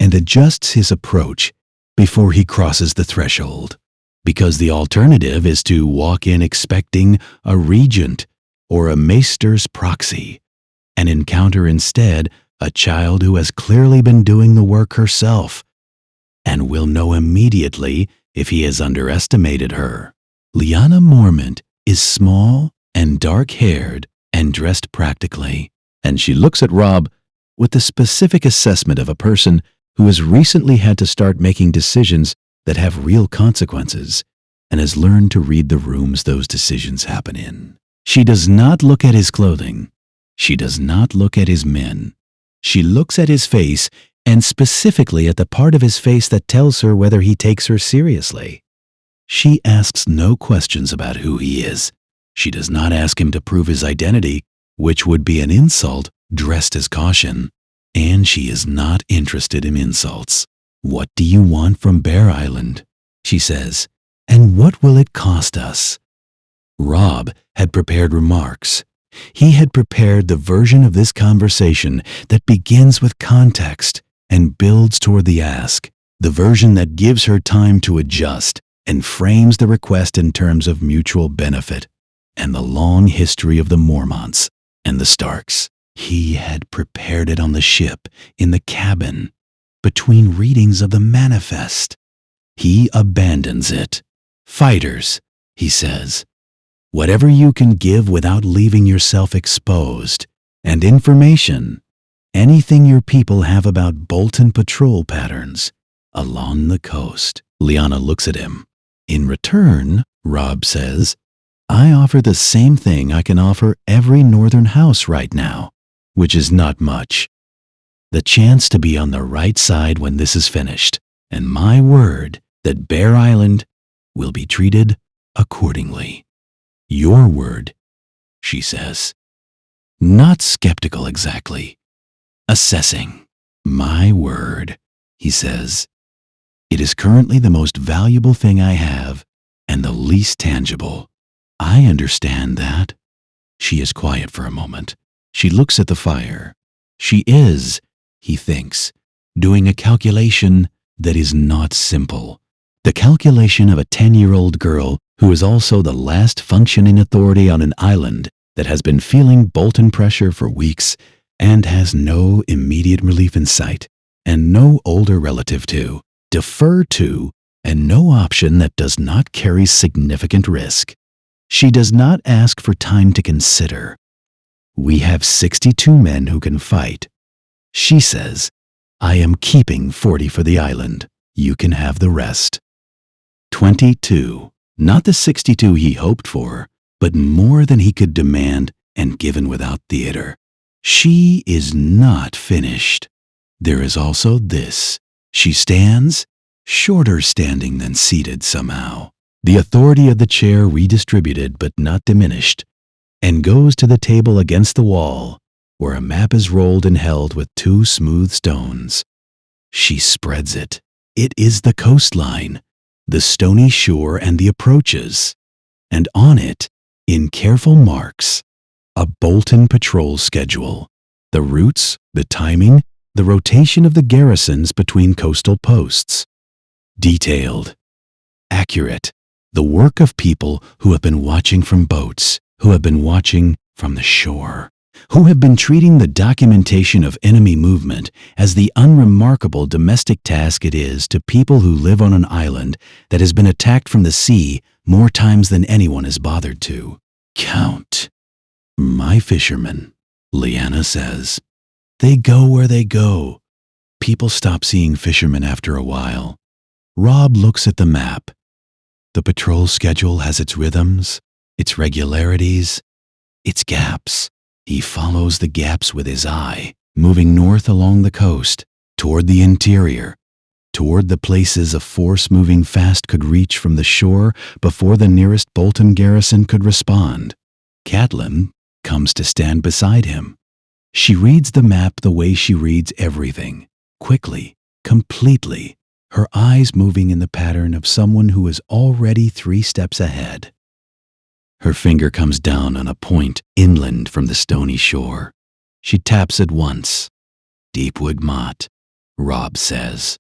and adjusts his approach before he crosses the threshold, because the alternative is to walk in expecting a regent or a maester's proxy and encounter instead a child who has clearly been doing the work herself and will know immediately if he has underestimated her. Lyanna Mormont is small and dark-haired and dressed practically, and she looks at Robb with the specific assessment of a person who has recently had to start making decisions that have real consequences and has learned to read the rooms those decisions happen in. She does not look at his clothing. She does not look at his men. She looks at his face, and specifically at the part of his face that tells her whether he takes her seriously. She asks no questions about who he is. She does not ask him to prove his identity, which would be an insult dressed as caution. And she is not interested in insults. "What do you want from Bear Island?" she says. "And what will it cost us?" Robb had prepared remarks. He had prepared the version of this conversation that begins with context and builds toward the ask, the version that gives her time to adjust and frames the request in terms of mutual benefit and the long history of the Mormonts and the Starks. He had prepared it on the ship, in the cabin, between readings of the manifest. He abandons it. "Fighters," he says, "whatever you can give without leaving yourself exposed, and information, anything your people have about Bolton patrol patterns along the coast." Lyanna looks at him. "In return," Robb says, "I offer the same thing I can offer every northern house right now, which is not much. The chance to be on the right side when this is finished, and my word that Bear Island will be treated accordingly." "Your word," she says. Not skeptical exactly. Assessing. "My word," he says. "It is currently the most valuable thing I have and the least tangible." "I understand that." She is quiet for a moment. She looks at the fire. She is, he thinks, doing a calculation that is not simple. The calculation of a 10-year-old girl who is also the last functioning authority on an island that has been feeling Bolton pressure for weeks and has no immediate relief in sight, and no older relative to defer to, and no option that does not carry significant risk. She does not ask for time to consider. "We have 62 men who can fight." She says, "I am keeping 40 for the island. You can have the rest." 22. Not the 62 he hoped for, but more than he could demand and given without theater. She is not finished. There is also this. She stands, shorter standing than seated somehow, the authority of the chair redistributed but not diminished, and goes to the table against the wall, where a map is rolled and held with 2 smooth stones. She spreads it. It is the coastline, the stony shore and the approaches, and on it, in careful marks, a Bolton patrol schedule, the routes, the timing, the rotation of the garrisons between coastal posts. Detailed, accurate, the work of people who have been watching from boats, who have been watching from the shore, who have been treating the documentation of enemy movement as the unremarkable domestic task it is to people who live on an island that has been attacked from the sea more times than anyone has bothered to count. "My fishermen," Lyanna says. "They go where they go. People stop seeing fishermen after a while. Robb looks at the map. The patrol schedule has its rhythms, its regularities, its gaps. He follows the gaps with his eye, moving north along the coast, toward the interior, toward the places a force moving fast could reach from the shore before the nearest Bolton garrison could respond. Catelyn comes to stand beside him. She reads the map the way she reads everything, quickly, completely, her eyes moving in the pattern of someone who is already 3 steps ahead. Her finger comes down on a point inland from the stony shore. She taps it once. Deepwood Mott, Robb says.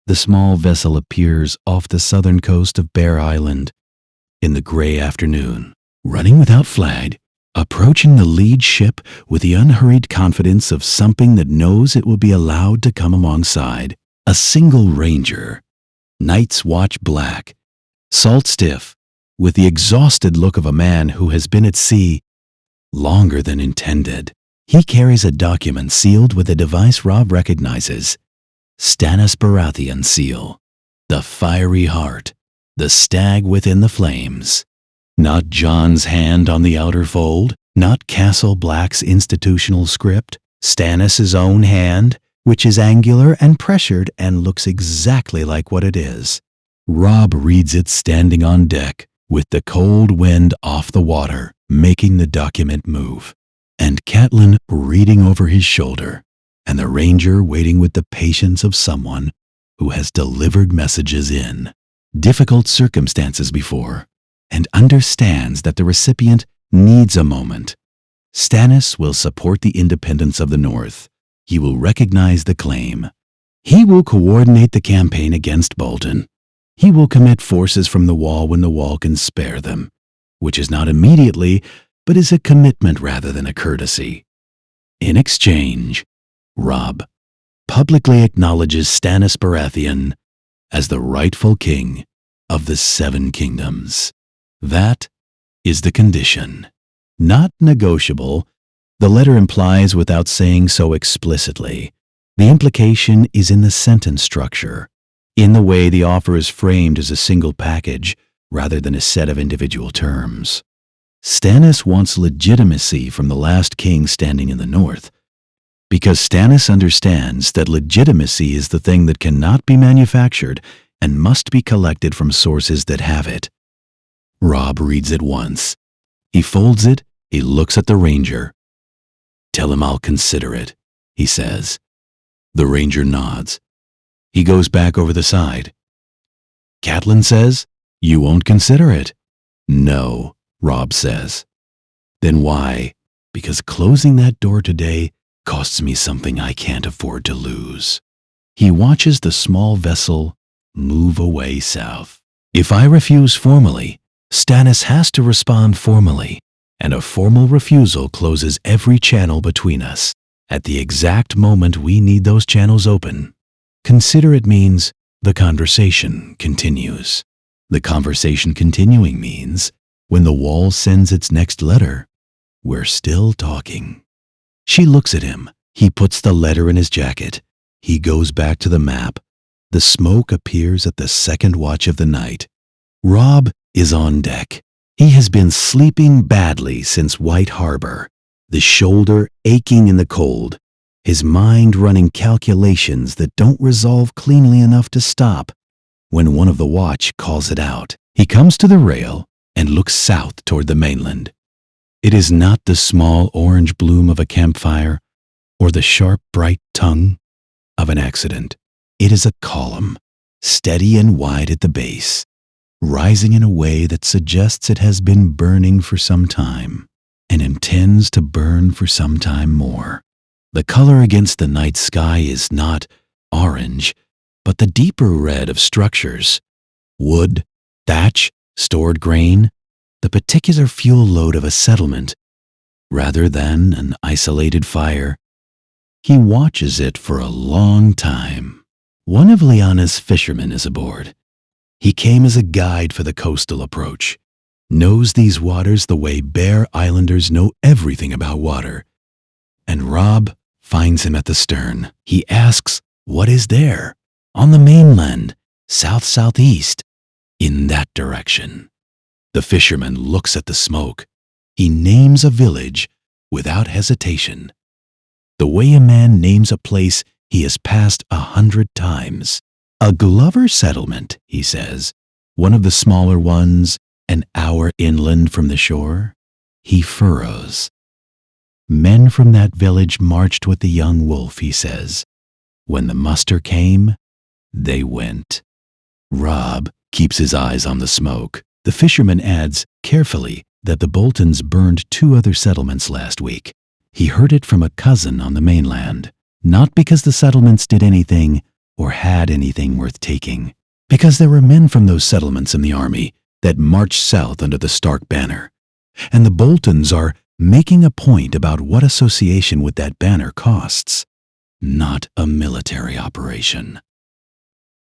The small vessel appears off the southern coast of Bear Island in the gray afternoon, running without flag, approaching the lead ship with the unhurried confidence of something that knows it will be allowed to come alongside. A single ranger, Night's Watch black, salt stiff, with the exhausted look of a man who has been at sea longer than intended. He carries a document sealed with a device Robb recognizes. Stannis Baratheon seal. The fiery heart. The stag within the flames. Not Jon's hand on the outer fold. Not Castle Black's institutional script. Stannis' own hand, which is angular and pressured and looks exactly like what it is. Robb reads it standing on deck, with the cold wind off the water, making the document move, and Catelyn reading over his shoulder, and the ranger waiting with the patience of someone who has delivered messages in difficult circumstances before, and understands that the recipient needs a moment. Stannis will support the independence of the North. He will recognize the claim. He will coordinate the campaign against Bolton. He will commit forces from the Wall when the Wall can spare them, which is not immediately, but is a commitment rather than a courtesy. In exchange, Robb publicly acknowledges Stannis Baratheon as the rightful king of the 7 kingdoms. That is the condition. Not negotiable, the letter implies without saying so explicitly. The implication is in the sentence structure, in the way the offer is framed as a single package rather than a set of individual terms. Stannis wants legitimacy from the last king standing in the north, because Stannis understands that legitimacy is the thing that cannot be manufactured and must be collected from sources that have it. Robb reads it once. He folds it, he looks at the ranger. "Tell him I'll consider it," he says. The ranger nods. He goes back over the side. Catelyn says, "You won't consider it." "No," Robb says. "Then why?" "Because closing that door today costs me something I can't afford to lose." He watches the small vessel move away south. "If I refuse formally, Stannis has to respond formally, and a formal refusal closes every channel between us at the exact moment we need those channels open. Consider it means the conversation continues. The conversation continuing means when the Wall sends its next letter, we're still talking." She looks at him. He puts the letter in his jacket. He goes back to the map. The smoke appears at the second watch of the night. Robb is on deck. He has been sleeping badly since White Harbor, the shoulder aching in the cold, his mind running calculations that don't resolve cleanly enough to stop. When one of the watch calls it out, he comes to the rail and looks south toward the mainland. It is not the small orange bloom of a campfire or the sharp, bright tongue of an accident. It is a column, steady and wide at the base, rising in a way that suggests it has been burning for some time and intends to burn for some time more. The color against the night sky is not orange, but the deeper red of structures, wood, thatch, stored grain, the particular fuel load of a settlement, rather than an isolated fire. He watches it for a long time. One of Lyanna's fishermen is aboard. He came as a guide for the coastal approach, knows these waters the way Bear Islanders know everything about water. And Robb finds him at the stern. He asks, "What is there?" "On the mainland," south-southeast, in that direction. The fisherman looks at the smoke. He names a village without hesitation, the way a man names a place he has passed 100 times. A Glover settlement, he says, one of the smaller ones, an hour inland from the shore. He furrows. Men from that village marched with the young wolf, he says. When the muster came, they went. Robb keeps his eyes on the smoke. The fisherman adds, carefully, that the Boltons burned 2 other settlements last week. He heard it from a cousin on the mainland, not because the settlements did anything or had anything worth taking, because there were men from those settlements in the army that marched south under the Stark banner, and the Boltons are making a point about what association with that banner costs. Not a military operation.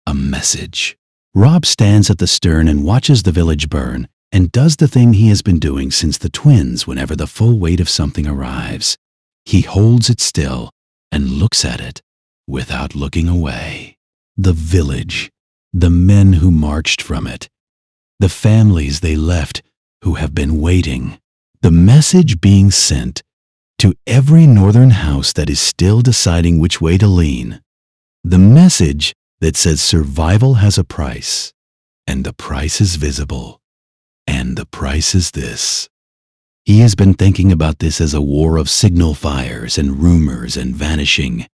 A message. Robb stands at the stern and watches the village burn and does the thing he has been doing since the twins whenever the full weight of something arrives. He holds it still and looks at it without looking away. The village, the men who marched from it, the families they left who have been waiting, the message being sent to every northern house that is still deciding which way to lean, the message that says survival has a price, and the price is visible, and the price is this. He has been thinking about this as a war of signal fires and rumors and vanishing.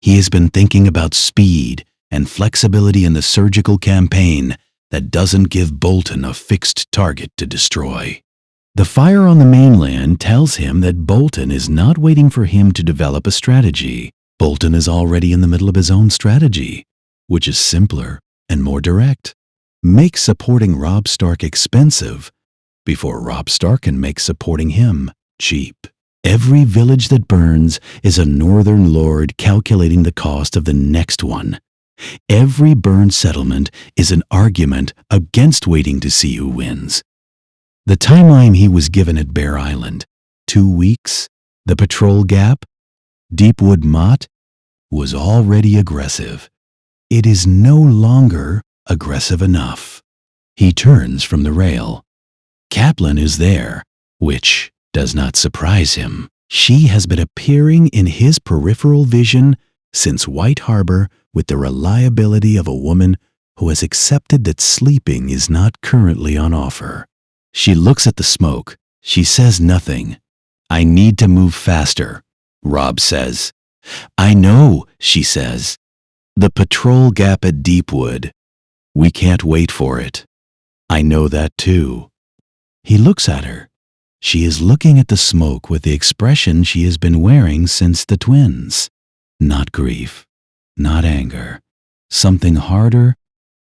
He has been thinking about speed and flexibility in the surgical campaign that doesn't give Bolton a fixed target to destroy. The fire on the mainland tells him that Bolton is not waiting for him to develop a strategy. Bolton is already in the middle of his own strategy, which is simpler and more direct. Make supporting Robb Stark expensive before Robb Stark can make supporting him cheap. Every village that burns is a northern lord calculating the cost of the next one. Every burned settlement is an argument against waiting to see who wins. The timeline he was given at Bear Island, 2 weeks, the patrol gap, Deepwood Mott, was already aggressive. It is no longer aggressive enough. He turns from the rail. Kaplan is there, which does not surprise him. She has been appearing in his peripheral vision since White Harbor with the reliability of a woman who has accepted that sleeping is not currently on offer. She looks at the smoke. She says nothing. I need to move faster, Robb says. I know, she says. The patrol gap at Deepwood. We can't wait for it. I know that too. He looks at her. She is looking at the smoke with the expression she has been wearing since the twins. Not grief, not anger. Something harder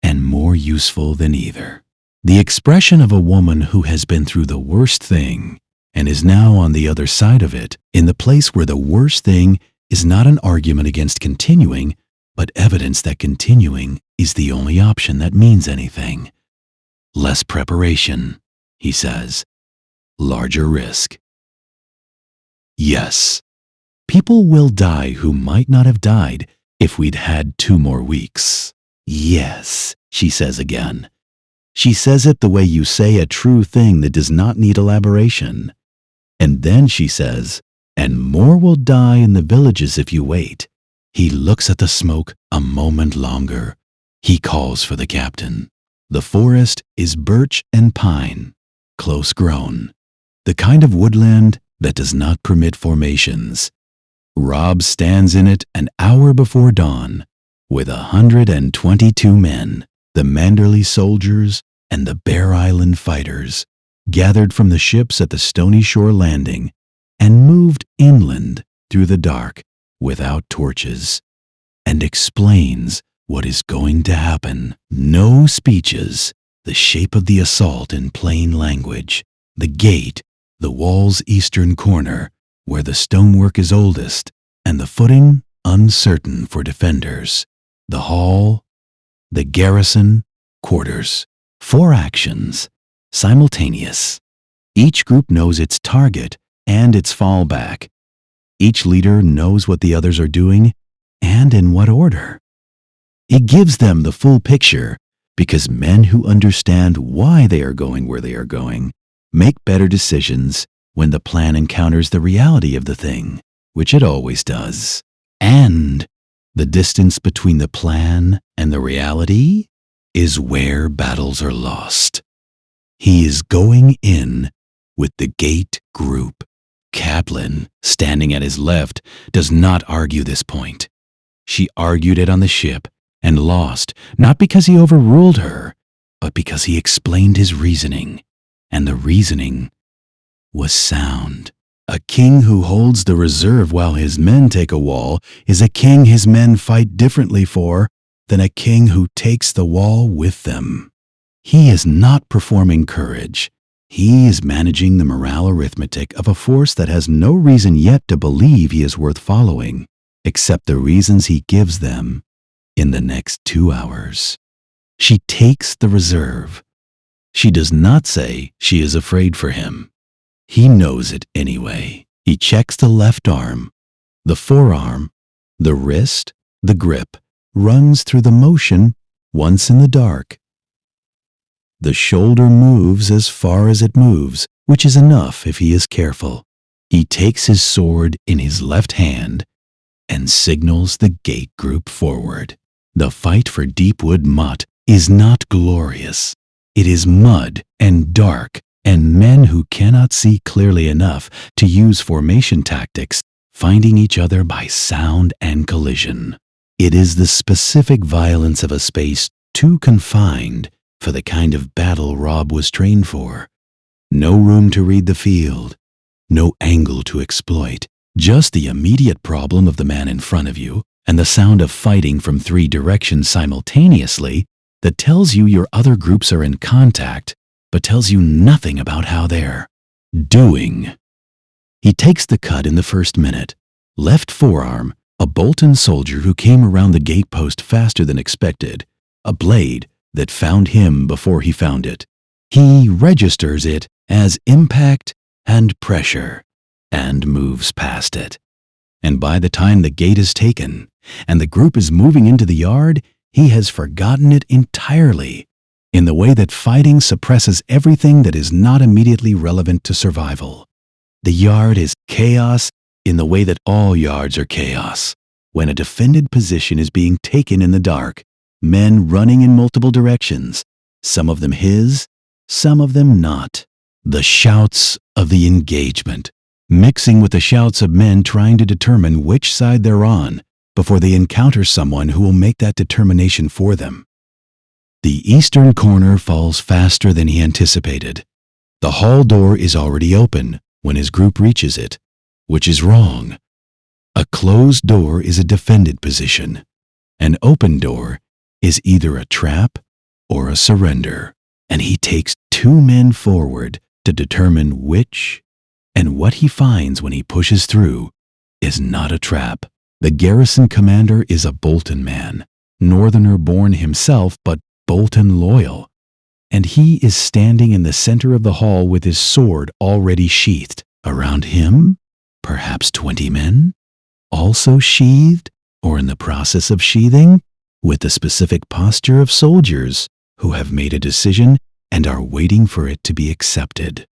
and more useful than either. The expression of a woman who has been through the worst thing and is now on the other side of it, in the place where the worst thing is not an argument against continuing, but evidence that continuing is the only option that means anything. Less preparation, he says. Larger risk. Yes, people will die who might not have died if we'd had 2 more weeks. Yes, she says again. She says it the way you say a true thing that does not need elaboration. And then she says, and more will die in the villages if you wait. He looks at the smoke a moment longer. He calls for the captain. The forest is birch and pine, close grown, the kind of woodland that does not permit formations. Robb stands in it an hour before dawn with 122 men, the Manderley soldiers and the Bear Island fighters, gathered from the ships at the Stony Shore landing and moved inland through the dark without torches, and explains what is going to happen. No speeches, the shape of the assault in plain language, the gate, the wall's eastern corner, where the stonework is oldest, and the footing uncertain for defenders, the hall, the garrison, quarters. 4 actions, simultaneous. Each group knows its target and its fallback. Each leader knows what the others are doing and in what order. It gives them the full picture, because men who understand why they are going where they are going make better decisions when the plan encounters the reality of the thing, which it always does. And the distance between the plan and the reality is where battles are lost. He is going in with the gate group. Kaplan, standing at his left, does not argue this point. She argued it on the ship and lost, not because he overruled her, but because he explained his reasoning, and the reasoning was sound. A king who holds the reserve while his men take a wall is a king his men fight differently for than a king who takes the wall with them. He is not performing courage. He is managing the morale arithmetic of a force that has no reason yet to believe he is worth following, except the reasons he gives them in the next 2 hours. She takes the reserve. She does not say she is afraid for him. He knows it anyway. He checks the left arm, the forearm, the wrist, the grip, runs through the motion once in the dark. The shoulder moves as far as it moves, which is enough if he is careful. He takes his sword in his left hand and signals the gate group forward. The fight for Deepwood Motte is not glorious. It is mud and dark and men who cannot see clearly enough to use formation tactics, finding each other by sound and collision. It is the specific violence of a space too confined for the kind of battle Robb was trained for. No room to read the field, no angle to exploit, just the immediate problem of the man in front of you and the sound of fighting from 3 directions simultaneously that tells you your other groups are in contact, but tells you nothing about how they're doing. He takes the cut in the first minute. Left forearm, a Bolton soldier who came around the gate post faster than expected, a blade that found him before he found it. He registers it as impact and pressure and moves past it. And by the time the gate is taken and the group is moving into the yard, he has forgotten it entirely, in the way that fighting suppresses everything that is not immediately relevant to survival. The yard is chaos in the way that all yards are chaos. When a defended position is being taken in the dark, men running in multiple directions, some of them his, some of them not. The shouts of the engagement, mixing with the shouts of men trying to determine which side they're on before they encounter someone who will make that determination for them. The eastern corner falls faster than he anticipated. The hall door is already open when his group reaches it, which is wrong. A closed door is a defended position. An open door is either a trap or a surrender, and he takes 2 men forward to determine which, and what he finds when he pushes through is not a trap. The garrison commander is a Bolton man, northerner born himself, but Bolton loyal, and he is standing in the center of the hall with his sword already sheathed. Around him, perhaps 20 men, also sheathed or in the process of sheathing, with the specific posture of soldiers who have made a decision and are waiting for it to be accepted.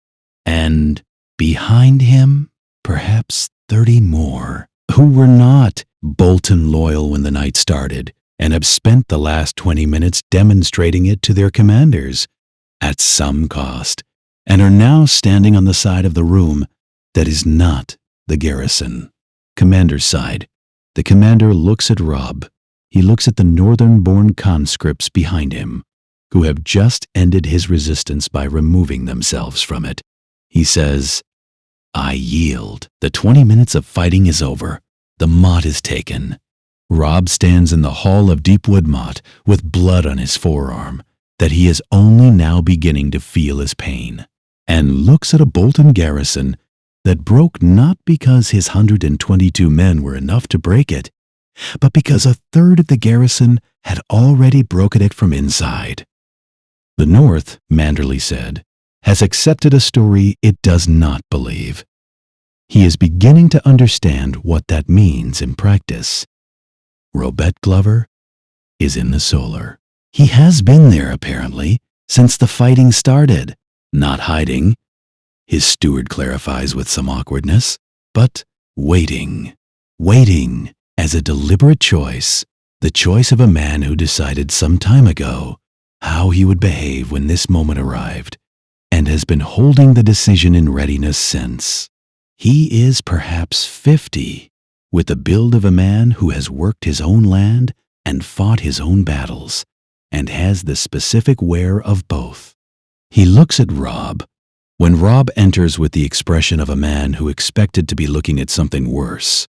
And behind him, perhaps 30 more, who were not Bolton loyal when the night started and have spent the last 20 minutes demonstrating it to their commanders at some cost, and are now standing on the side of the room that is not the garrison. Commander's side. The commander looks at Robb. He looks at the northern-born conscripts behind him, who have just ended his resistance by removing themselves from it. He says, "I yield. The 20 minutes of fighting is over. The Motte is taken." Robb stands in the hall of Deepwood Motte with blood on his forearm that he is only now beginning to feel as pain, and looks at a Bolton garrison that broke not because his 122 men were enough to break it, but because a third of the garrison had already broken it from inside. The North, Manderley said, has accepted a story it does not believe. He is beginning to understand what that means in practice. Robert Glover is in the solar. He has been there, apparently, since the fighting started. Not hiding, his steward clarifies with some awkwardness, but waiting. Waiting as a deliberate choice, the choice of a man who decided some time ago how he would behave when this moment arrived, and has been holding the decision in readiness since. He is perhaps 50, with the build of a man who has worked his own land and fought his own battles, and has the specific wear of both. He looks at Robb. When Robb enters with the expression of a man who expected to be looking at something worse.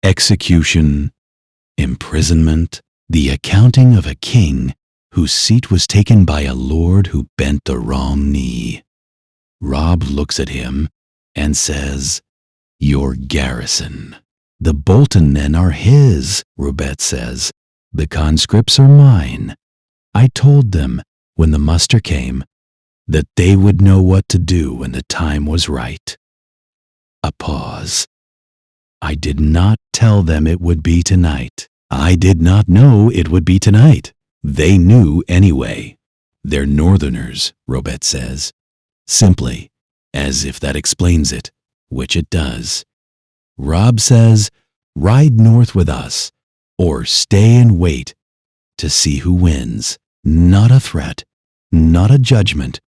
Execution, imprisonment, the accounting of a king whose seat was taken by a lord who bent the wrong knee. Robb looks at him and says, "Your garrison. The Bolton men are his," Robb says. "The conscripts are mine. I told them, when the muster came, that they would know what to do when the time was right." A pause. "I did not tell them it would be tonight. I did not know it would be tonight. They knew anyway. They're Northerners," Robb says. Simply, as if that explains it, which it does. Robb says, "Ride north with us, or stay and wait to see who wins." Not a threat, not a judgment,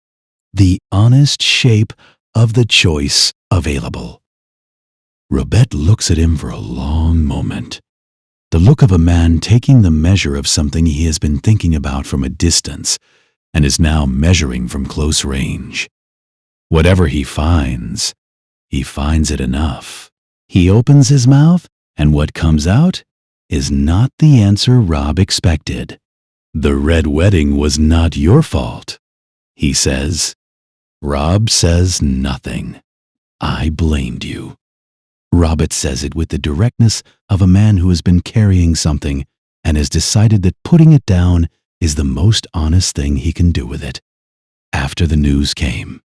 the honest shape of the choice available. Robb looks at him for a long moment. The look of a man taking the measure of something he has been thinking about from a distance and is now measuring from close range. Whatever he finds it enough. He opens his mouth, and what comes out is not the answer Robb expected. "The red wedding was not your fault," he says. Robb says nothing. "I blamed you." Robb says it with the directness of a man who has been carrying something and has decided that putting it down is the most honest thing he can do with it. After the news came,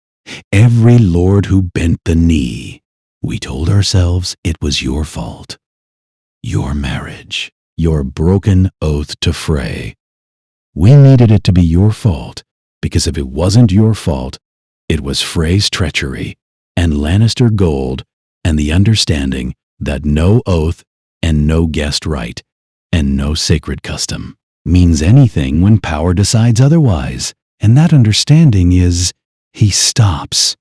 every lord who bent the knee, we told ourselves it was your fault. Your marriage, your broken oath to Frey. We needed it to be your fault, because if it wasn't your fault, it was Frey's treachery and Lannister gold and the understanding that no oath and no guest right and no sacred custom means anything when power decides otherwise. And that understanding is, he stops.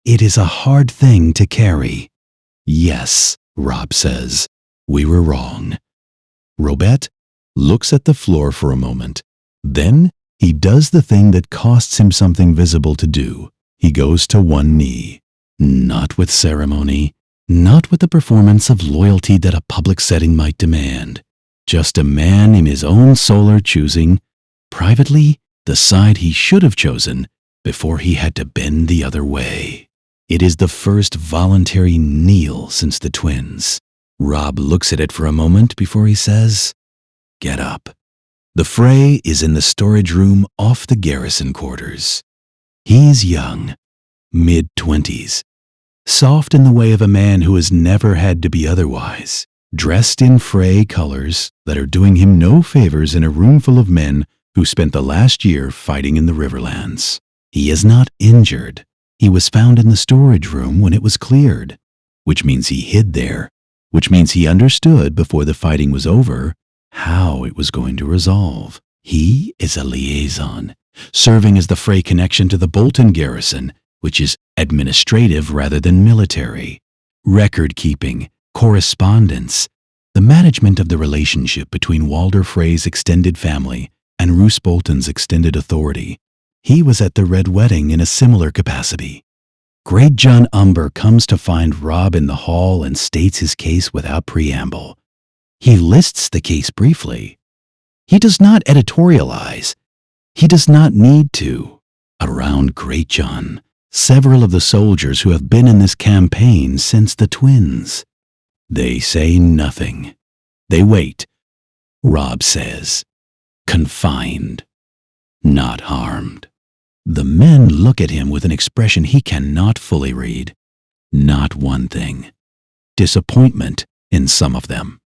It is a hard thing to carry. "Yes," Robb says, "we were wrong." Robb looks at the floor for a moment. Then he does the thing that costs him something visible to do. He goes to one knee. Not with ceremony, not with the performance of loyalty that a public setting might demand. Just a man in his own solar choosing, privately, the side he should have chosen before he had to bend the other way. It is the first voluntary kneel since the twins. Robb looks at it for a moment before he says, "Get up." The Frey is in the storage room off the garrison quarters. He's young, mid-20s, soft in the way of a man who has never had to be otherwise, dressed in Frey colors that are doing him no favors in a room full of men who spent the last year fighting in the Riverlands. He is not injured. He was found in the storage room when it was cleared, which means he hid there, which means he understood before the fighting was over how it was going to resolve. He is a liaison, serving as the Frey connection to the Bolton garrison, which is administrative rather than military. Record-keeping, correspondence, the management of the relationship between Walder Frey's extended family and Roose Bolton's extended authority. He was at the Red Wedding in a similar capacity. Great John Umber comes to find Robb in the hall and states his case without preamble. He lists the case briefly. He does not editorialize. He does not need to. Around Great John, several of the soldiers who have been in this campaign since the twins. They say nothing. They wait. Robb says, "Confined, not harmed." The men look at him with an expression he cannot fully read. Not one thing. Disappointment in some of them.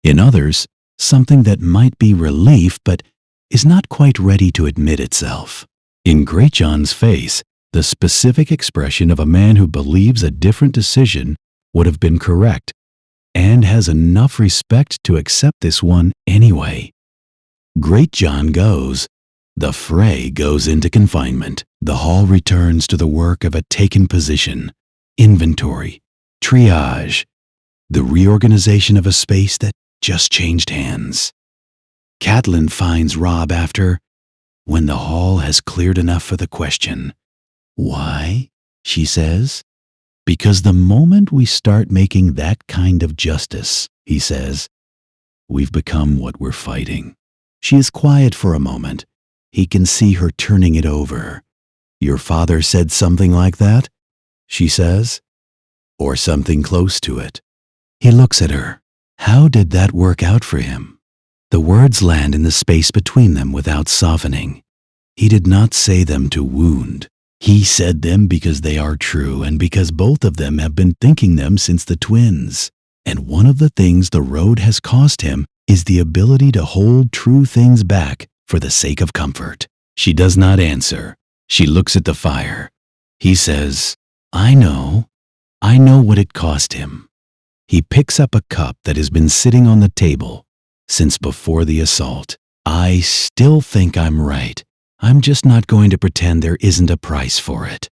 In others, something that might be relief but is not quite ready to admit itself. In Great John's face, the specific expression of a man who believes a different decision would have been correct and has enough respect to accept this one anyway. Great John goes. The fray goes into confinement. The hall returns to the work of a taken position, inventory, triage, the reorganization of a space that just changed hands. Catelyn finds Robb after, when the hall has cleared enough for the question. Why? She says. Because the moment we start making that kind of justice, he says, we've become what we're fighting. She is quiet for a moment. He can see her turning it over. Your father said something like that? She says. Or something close to it. He looks at her. How did that work out for him? The words land in the space between them without softening. He did not say them to wound. He said them because they are true and because both of them have been thinking them since the twins. And one of the things the road has cost him is the ability to hold true things back for the sake of comfort. She does not answer. She looks at the fire. He says, I know what it cost him. He picks up a cup that has been sitting on the table since before the assault. I still think I'm right. I'm just not going to pretend there isn't a price for it.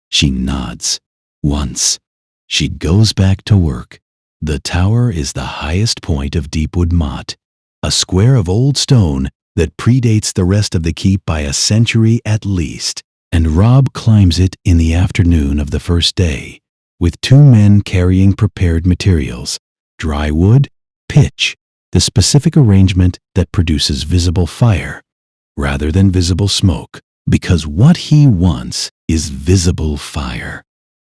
She nods. Once. She goes back to work. The tower is the highest point of Deepwood Motte, a square of old stone that predates the rest of the keep by a century at least, and Robb climbs it in the afternoon of the first day, with 2 men carrying prepared materials, dry wood, pitch, the specific arrangement that produces visible fire, rather than visible smoke, because what he wants is visible fire.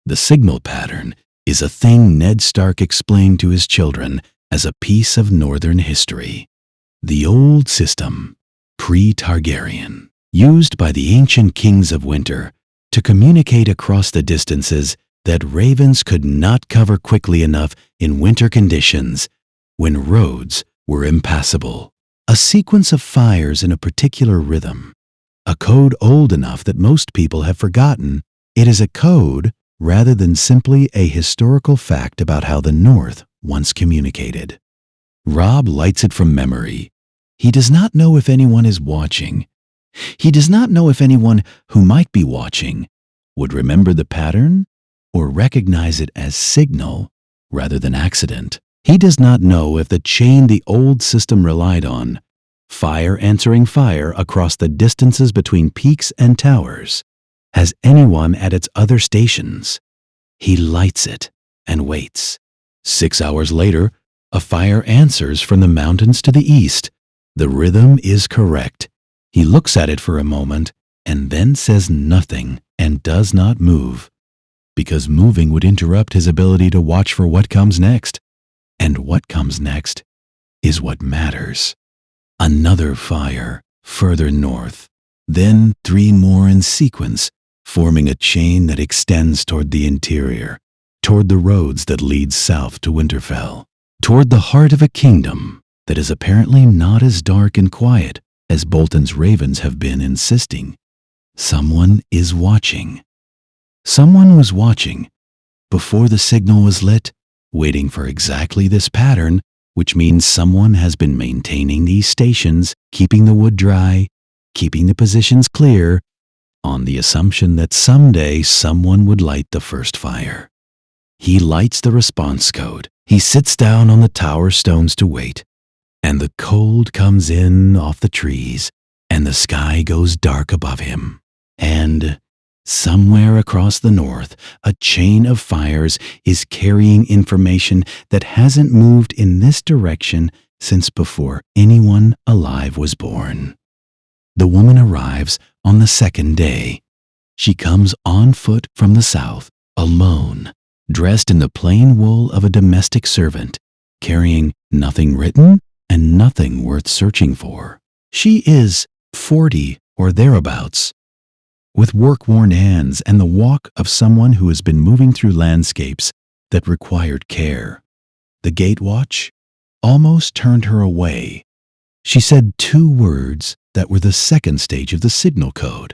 The signal pattern is a thing Ned Stark explained to his children as a piece of Northern history. The old system, pre-Targaryen, used by the ancient kings of winter to communicate across the distances that ravens could not cover quickly enough in winter conditions when roads were impassable. A sequence of fires in a particular rhythm. A code old enough that most people have forgotten. It is a code rather than simply a historical fact about how the North once communicated. Robb lights it from memory. He does not know if anyone is watching. He does not know if anyone who might be watching would remember the pattern or recognize it as signal rather than accident. He does not know if the chain the old system relied on, fire answering fire across the distances between peaks and towers, has anyone at its other stations. He lights it and waits. 6 hours later, a fire answers from the mountains to the east. The rhythm is correct. He looks at it for a moment and then says nothing and does not move, because moving would interrupt his ability to watch for what comes next. And what comes next is what matters. Another fire further north, then 3 more in sequence, forming a chain that extends toward the interior, toward the roads that lead south to Winterfell, toward the heart of a kingdom that is apparently not as dark and quiet as Bolton's ravens have been insisting. Someone is watching. Someone was watching before the signal was lit, waiting for exactly this pattern, which means someone has been maintaining these stations, keeping the wood dry, keeping the positions clear, on the assumption that someday someone would light the first fire. He lights the response code. He sits down on the tower stones to wait, and the cold comes in off the trees, and the sky goes dark above him. And somewhere across the north, a chain of fires is carrying information that hasn't moved in this direction since before anyone alive was born. The woman arrives on the 2nd day. She comes on foot from the south, alone, dressed in the plain wool of a domestic servant, carrying nothing written and nothing worth searching for. She is 40 or thereabouts, with work-worn hands and the walk of someone who has been moving through landscapes that required care. The gate watch, almost turned her away. She said two words that were the second stage of the signal code,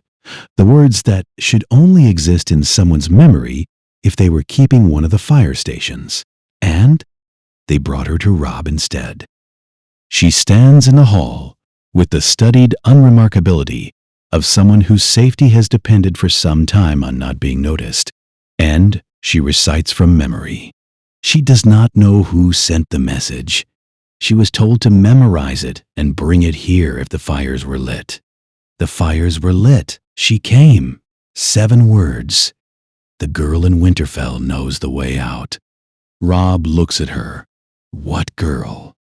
the words that should only exist in someone's memory if they were keeping one of the fire stations. And they brought her to Robb instead. She stands in the hall with the studied unremarkability of someone whose safety has depended for some time on not being noticed, and she recites from memory. She does not know who sent the message. She was told to memorize it and bring it here if the fires were lit. The fires were lit. She came. 7 words. The girl in Winterfell knows the way out. Robb looks at her. What girl?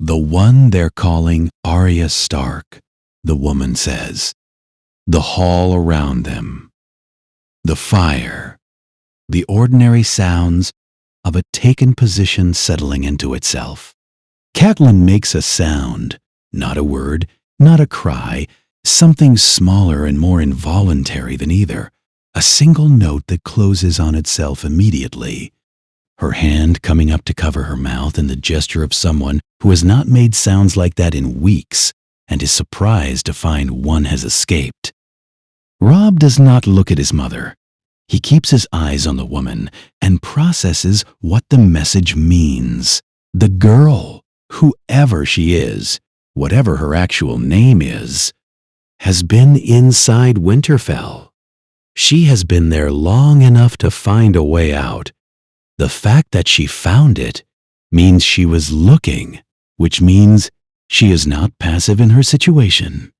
The one they're calling Arya Stark, the woman says. The hall around them. The fire. The ordinary sounds of a taken position settling into itself. Catelyn makes a sound, not a word, not a cry, something smaller and more involuntary than either, a single note that closes on itself immediately. Her hand coming up to cover her mouth in the gesture of someone who has not made sounds like that in weeks and is surprised to find one has escaped. Robb does not look at his mother. He keeps his eyes on the woman and processes what the message means. The girl, whoever she is, whatever her actual name is, has been inside Winterfell. She has been there long enough to find a way out. The fact that she found it means she was looking, which means she is not passive in her situation,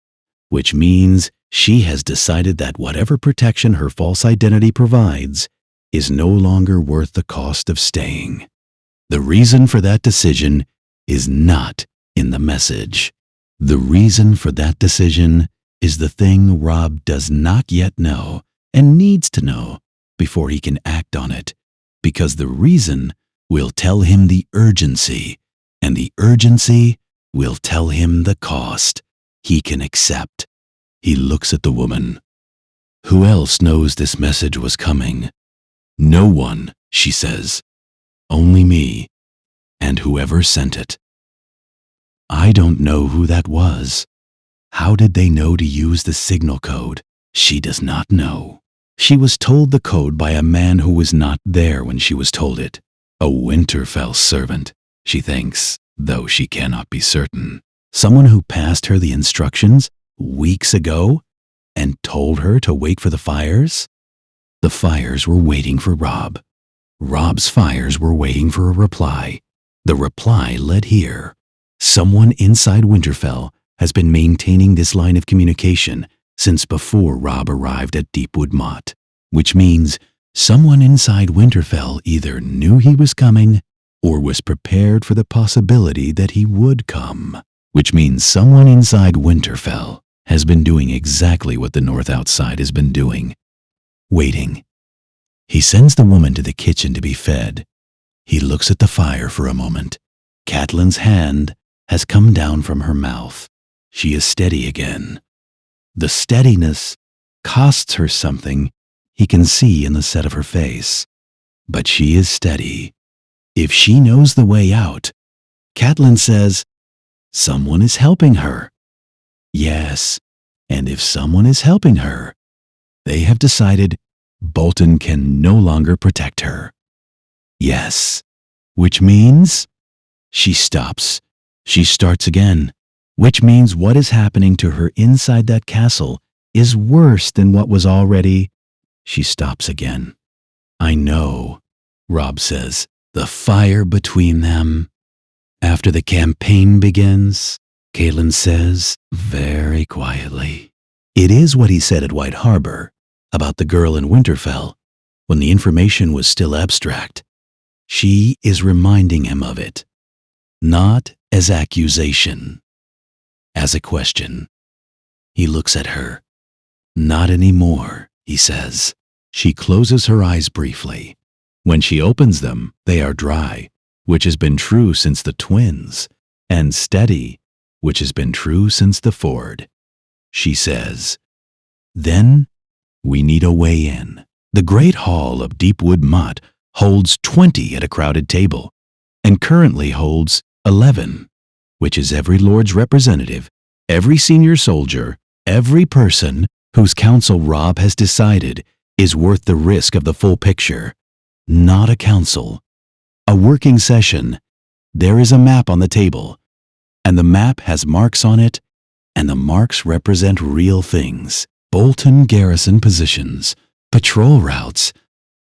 which means she has decided that whatever protection her false identity provides is no longer worth the cost of staying. The reason for that decision is not in the message. The reason for that decision is the thing Robb does not yet know and needs to know before he can act on it, because the reason will tell him the urgency, and the urgency will tell him the cost he can accept. He looks at the woman. Who else knows this message was coming? No one, she says. Only me, and whoever sent it. I don't know who that was. How did they know to use the signal code? She does not know. She was told the code by a man who was not there when she was told it. A Winterfell servant, she thinks, though she cannot be certain. Someone who passed her the instructions weeks ago and told her to wait for the fires? The fires were waiting for Robb. Robb's fires were waiting for a reply. The reply led here. Someone inside Winterfell has been maintaining this line of communication since before Robb arrived at Deepwood Motte, which means someone inside Winterfell either knew he was coming or was prepared for the possibility that he would come, which means someone inside Winterfell has been doing exactly what the North outside has been doing, waiting. He sends the woman to the kitchen to be fed. He looks at the fire for a moment. Catelyn's hand has come down from her mouth. She is steady again. The steadiness costs her something he can see in the set of her face. But she is steady. If she knows the way out, Catelyn says, someone is helping her. Yes, and if someone is helping her, they have decided Bolton can no longer protect her. Yes, which means she stops. She starts again, which means what is happening to her inside that castle is worse than what was already. She stops again. I know, Robb says, the fire between them. After the campaign begins, Catelyn says very quietly. It is what he said at White Harbor about the girl in Winterfell when the information was still abstract. She is reminding him of it, not as accusation, as a question. He looks at her. Not anymore, he says. She closes her eyes briefly. When she opens them, they are dry, which has been true since the twins, and steady, which has been true since the ford. She says, then we need a way in. The great hall of Deepwood Motte holds 20 at a crowded table, and currently holds 11, which is every Lord's representative, every senior soldier, every person whose council Robb has decided is worth the risk of the full picture. Not a council. A working session. There is a map on the table, and the map has marks on it, and the marks represent real things. Bolton garrison positions, patrol routes,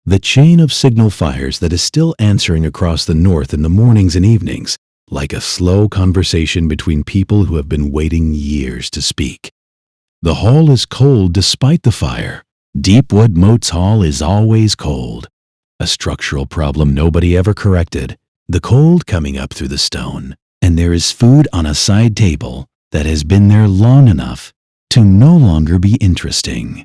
the chain of signal fires that is still answering across the north in the mornings and evenings, like a slow conversation between people who have been waiting years to speak. The hall is cold despite the fire. Deepwood Moats Hall is always cold. A structural problem nobody ever corrected. The cold coming up through the stone. And there is food on a side table that has been there long enough to no longer be interesting.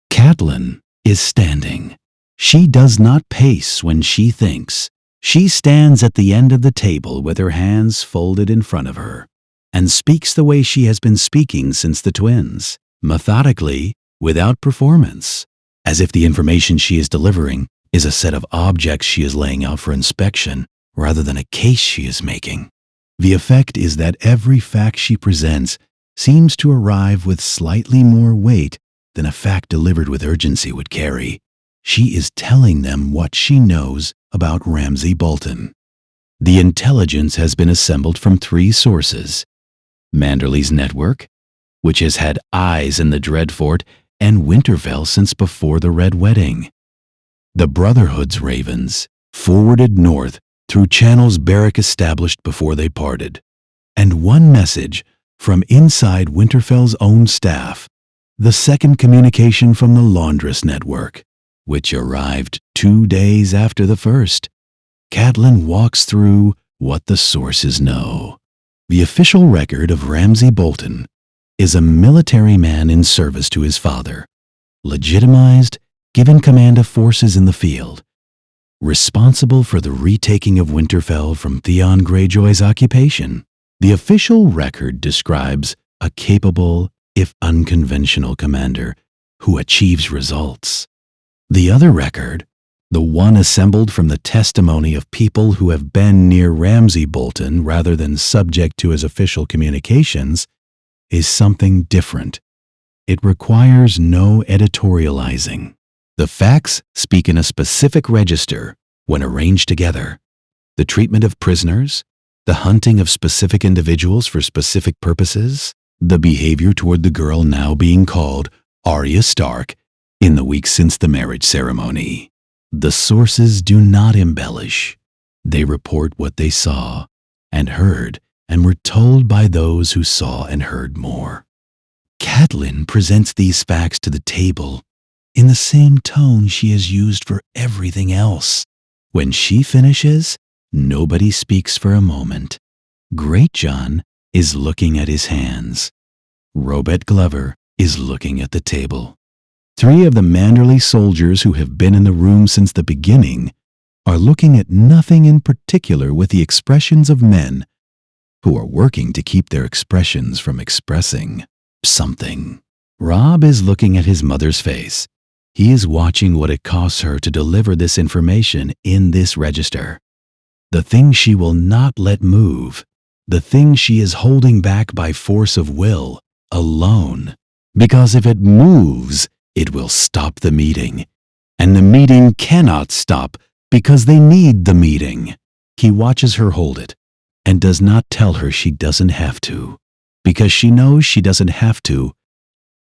Catelyn is standing. She does not pace when she thinks. She stands at the end of the table with her hands folded in front of her and speaks the way she has been speaking since the twins, methodically, without performance, as if the information she is delivering is a set of objects she is laying out for inspection rather than a case she is making. The effect is that every fact she presents seems to arrive with slightly more weight than a fact delivered with urgency would carry. She is telling them what she knows about Ramsay Bolton. The intelligence has been assembled from 3 sources: Manderley's network, which has had eyes in the Dreadfort and Winterfell since before the Red Wedding; the Brotherhood's ravens, forwarded north through channels Beric established before they parted; and one message from inside Winterfell's own staff, the second communication from the Laundress network, which arrived 2 days after the first. Catelyn walks through what the sources know. The official record of Ramsay Bolton is a military man in service to his father, legitimized, given command of forces in the field, responsible for the retaking of Winterfell from Theon Greyjoy's occupation. The official record describes a capable, if unconventional commander who achieves results. The other record, the one assembled from the testimony of people who have been near Ramsay Bolton rather than subject to his official communications, is something different. It requires no editorializing. The facts speak in a specific register when arranged together. The treatment of prisoners, the hunting of specific individuals for specific purposes, the behavior toward the girl now being called Arya Stark in the weeks since the marriage ceremony. The sources do not embellish. They report what they saw and heard and were told by those who saw and heard more. Catelyn presents these facts to the table in the same tone she has used for everything else. When she finishes, nobody speaks for a moment. Greatjon is looking at his hands. Robert Glover is looking at the table. 3 of the Manderley soldiers who have been in the room since the beginning are looking at nothing in particular with the expressions of men who are working to keep their expressions from expressing something. Robb is looking at his mother's face. He is watching what it costs her to deliver this information in this register. The thing she will not let move. The thing she is holding back by force of will, alone. Because if it moves, it will stop the meeting. And the meeting cannot stop because they need the meeting. He watches her hold it and does not tell her she doesn't have to, because she knows she doesn't have to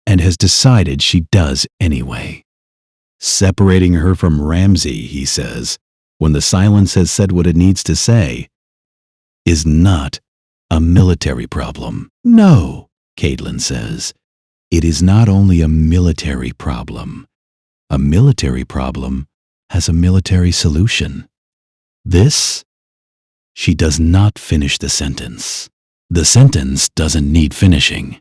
and has decided she does anyway. Separating her from Ramsay, he says, when the silence has said what it needs to say, is not a military problem. No, Catelyn says. It is not only a military problem. A military problem has a military solution. This, she does not finish the sentence. The sentence doesn't need finishing.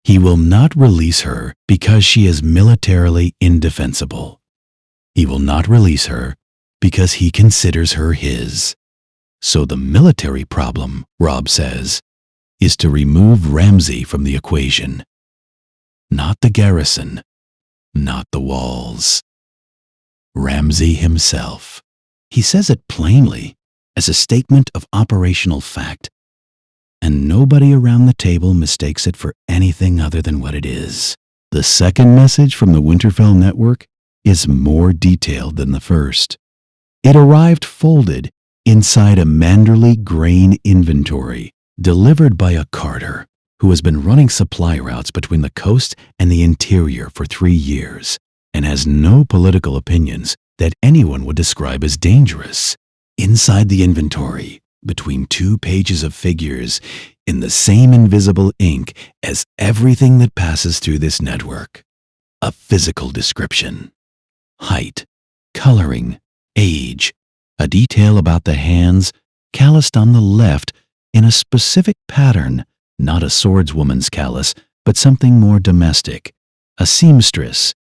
He will not release her because she is militarily indefensible. He will not release her because he considers her his. So the military problem, Robb says, is to remove Ramsay from the equation. Not the garrison, not the walls. Ramsay himself. He says it plainly, as a statement of operational fact, and nobody around the table mistakes it for anything other than what it is. The second message from the Winterfell network is more detailed than the first. It arrived folded inside a Manderley grain inventory delivered by a carter who has been running supply routes between the coast and the interior for 3 years and has no political opinions that anyone would describe as dangerous. Inside the inventory, between 2 pages of figures in the same invisible ink as everything that passes through this network, a physical description. Height, coloring, age, a detail about the hands calloused on the left in a specific pattern, not a swordswoman's callus, but something more domestic, a seamstress,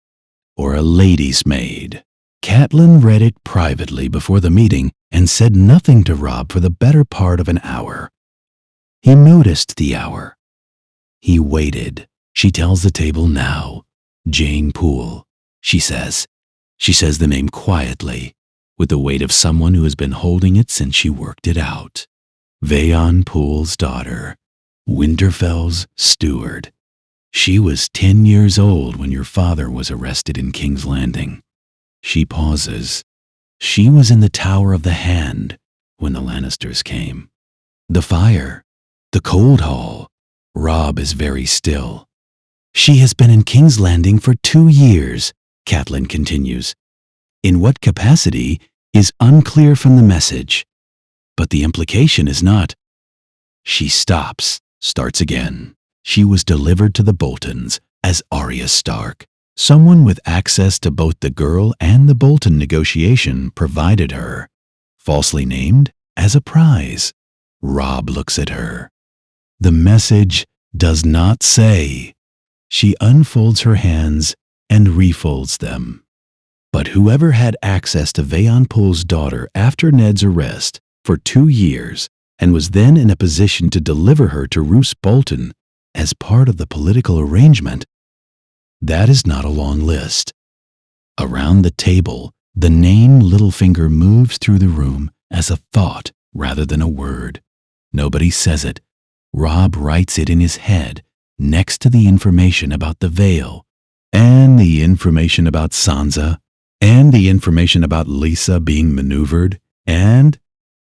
or a lady's maid. Catelyn read it privately before the meeting and said nothing to Robb for the better part of an hour. He noticed the hour. He waited. She tells the table now. Jane Poole, she says. She says the name quietly, with the weight of someone who has been holding it since she worked it out. Vayon Poole's daughter, Winterfell's steward. She was 10 years old when your father was arrested in King's Landing. She pauses. She was in the Tower of the Hand when the Lannisters came. The fire, the cold hall. Robb is very still. She has been in King's Landing for 2 years, Catelyn continues. In what capacity is unclear from the message, but the implication is not. She stops, starts again. She was delivered to the Boltons as Arya Stark. Someone with access to both the girl and the Bolton negotiation provided her, falsely named as a prize. Robb looks at her. The message does not say. She unfolds her hands and refolds them. But whoever had access to Vayon Poole's daughter after Ned's arrest for 2 years and was then in a position to deliver her to Roose Bolton as part of the political arrangement, that is not a long list. Around the table, the name Littlefinger moves through the room as a thought rather than a word. Nobody says it. Robb writes it in his head next to the information about the veil and the information about Sansa and the information about Lisa being maneuvered, and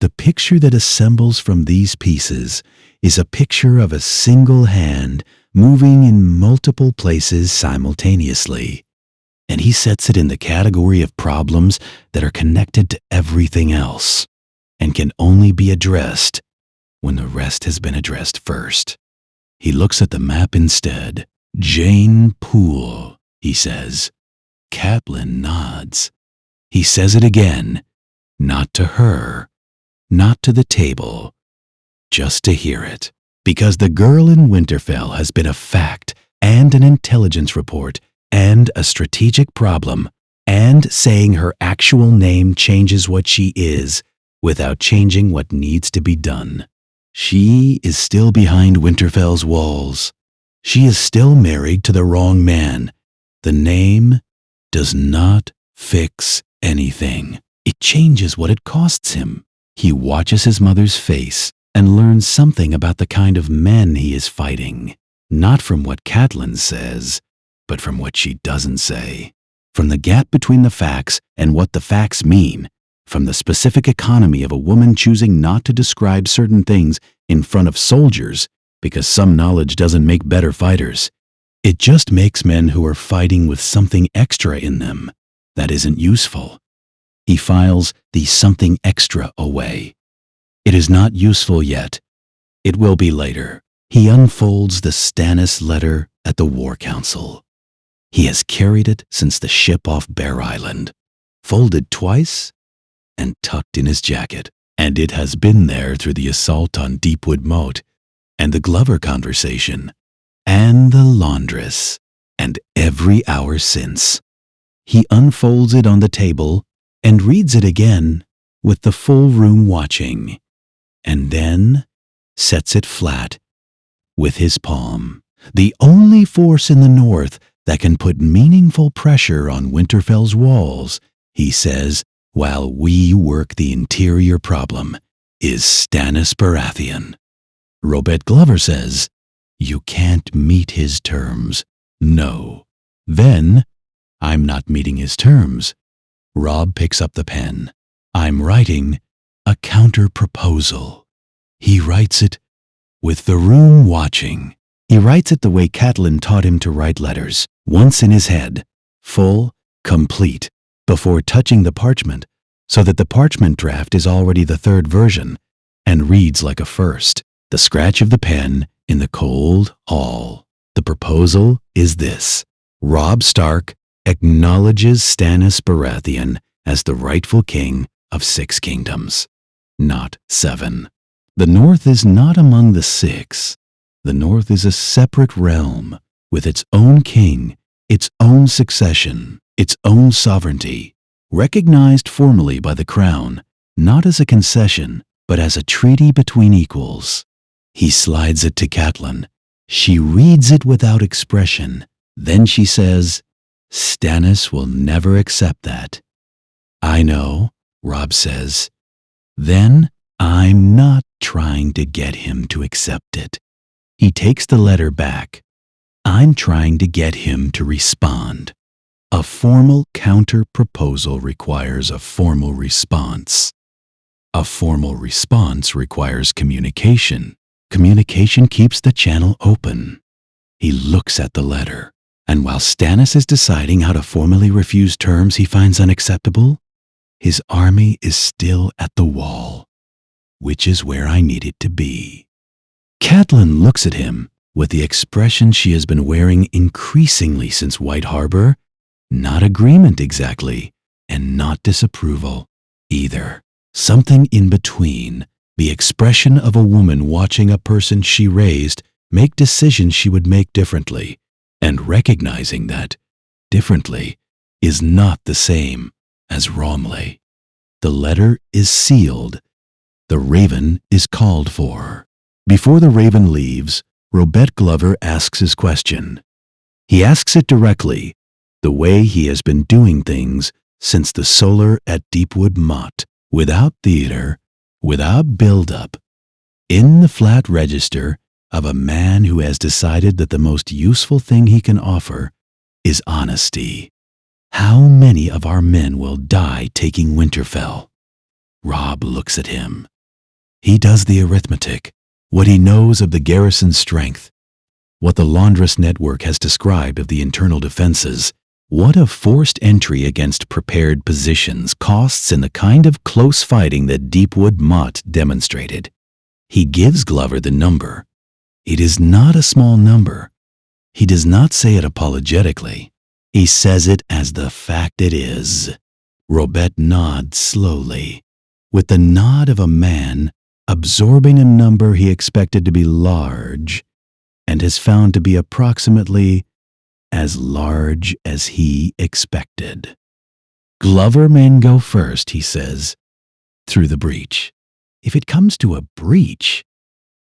the picture that assembles from these pieces is a picture of a single hand moving in multiple places simultaneously, and he sets it in the category of problems that are connected to everything else and can only be addressed when the rest has been addressed first. He looks at the map instead. Jane Poole, he says. Catelyn nods. He says it again, not to her, not to the table, just to hear it. Because the girl in Winterfell has been a fact and an intelligence report and a strategic problem, and saying her actual name changes what she is without changing what needs to be done. She is still behind Winterfell's walls. She is still married to the wrong man. The name does not fix anything. It changes what it costs him. He watches his mother's face and learns something about the kind of men he is fighting, not from what Catelyn says, but from what she doesn't say, from the gap between the facts and what the facts mean, from the specific economy of a woman choosing not to describe certain things in front of soldiers because some knowledge doesn't make better fighters. It just makes men who are fighting with something extra in them that isn't useful. He files the something extra away. It is not useful yet. It will be later. He unfolds the Stannis letter at the War Council. He has carried it since the ship off Bear Island, folded twice and tucked in his jacket. And it has been there through the assault on Deepwood Moat, and the Glover conversation, and the laundress, and every hour since. He unfolds it on the table and reads it again with the full room watching, and then sets it flat with his palm. The only force in the north that can put meaningful pressure on Winterfell's walls, he says, while we work the interior problem is Stannis Baratheon. Robert Glover says, "You can't meet his terms." No. Then, "I'm not meeting his terms." Robb picks up the pen. "I'm writing a counter-proposal." He writes it with the room watching. He writes it the way Catelyn taught him to write letters, once in his head, full, complete, before touching the parchment, so that the parchment draft is already the third version and reads like a first. The scratch of the pen in the cold hall. The proposal is this: Robb Stark acknowledges Stannis Baratheon as the rightful king of 6 kingdoms, not 7. The North is not among the 6. The North is a separate realm with its own king, its own succession, its own sovereignty, recognized formally by the crown, not as a concession, but as a treaty between equals. He slides it to Catelyn. She reads it without expression. Then she says, "Stannis will never accept that." "I know," Robb says. "Then I'm not trying to get him to accept it." He takes the letter back. "I'm trying to get him to respond." A formal counter-proposal requires a formal response. A formal response requires communication. Communication keeps the channel open. He looks at the letter, and while Stannis is deciding how to formally refuse terms he finds unacceptable, his army is still at the wall, which is where I need it to be. Catelyn looks at him with the expression she has been wearing increasingly since White Harbor. Not agreement exactly, and not disapproval either. Something in between. The expression of a woman watching a person she raised make decisions she would make differently, and recognizing that differently is not the same as wrongly. The letter is sealed. The Raven is called for. Before the Raven leaves, Robert Glover asks his question. He asks it directly, the way he has been doing things since the Solar at Deepwood Mott, without theater, without build-up, in the flat register of a man who has decided that the most useful thing he can offer is honesty. How many of our men will die taking Winterfell? Robb looks at him. He does the arithmetic, what he knows of the garrison's strength, what the laundress network has described of the internal defenses, what a forced entry against prepared positions costs in the kind of close fighting that Deepwood Mott demonstrated. He gives Glover the number. It is not a small number. He does not say it apologetically. He says it as the fact it is. Robert nods slowly, with the nod of a man absorbing a number he expected to be large and has found to be approximately as large as he expected. "Glover men go first," he says, "through the breach." If it comes to a breach,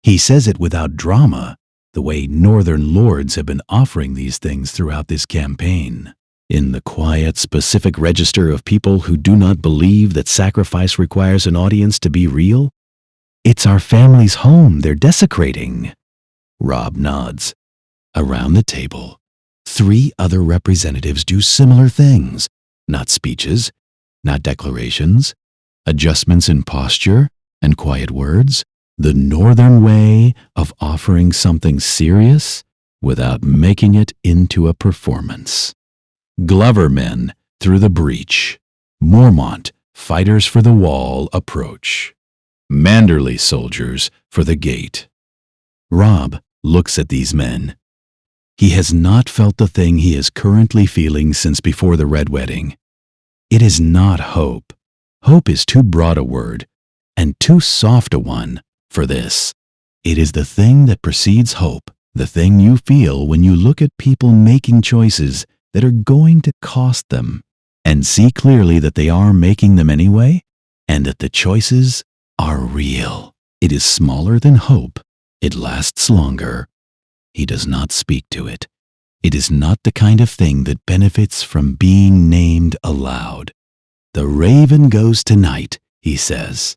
he says it without drama, the way northern lords have been offering these things throughout this campaign. In the quiet, specific register of people who do not believe that sacrifice requires an audience to be real, it's our family's home they're desecrating. Robb nods. Around the table, 3 other representatives do similar things. Not speeches, not declarations, adjustments in posture and quiet words. The northern way of offering something serious without making it into a performance. Glover men through the breach. Mormont fighters for the wall approach. Manderley soldiers for the gate. Robb looks at these men. He has not felt the thing he is currently feeling since before the Red Wedding. It is not hope. Hope is too broad a word, and too soft a one for this. It is the thing that precedes hope, the thing you feel when you look at people making choices that are going to cost them, and see clearly that they are making them anyway, and that the choices are real. It is smaller than hope. It lasts longer. He does not speak to it. It is not the kind of thing that benefits from being named aloud. "The Raven goes tonight," he says.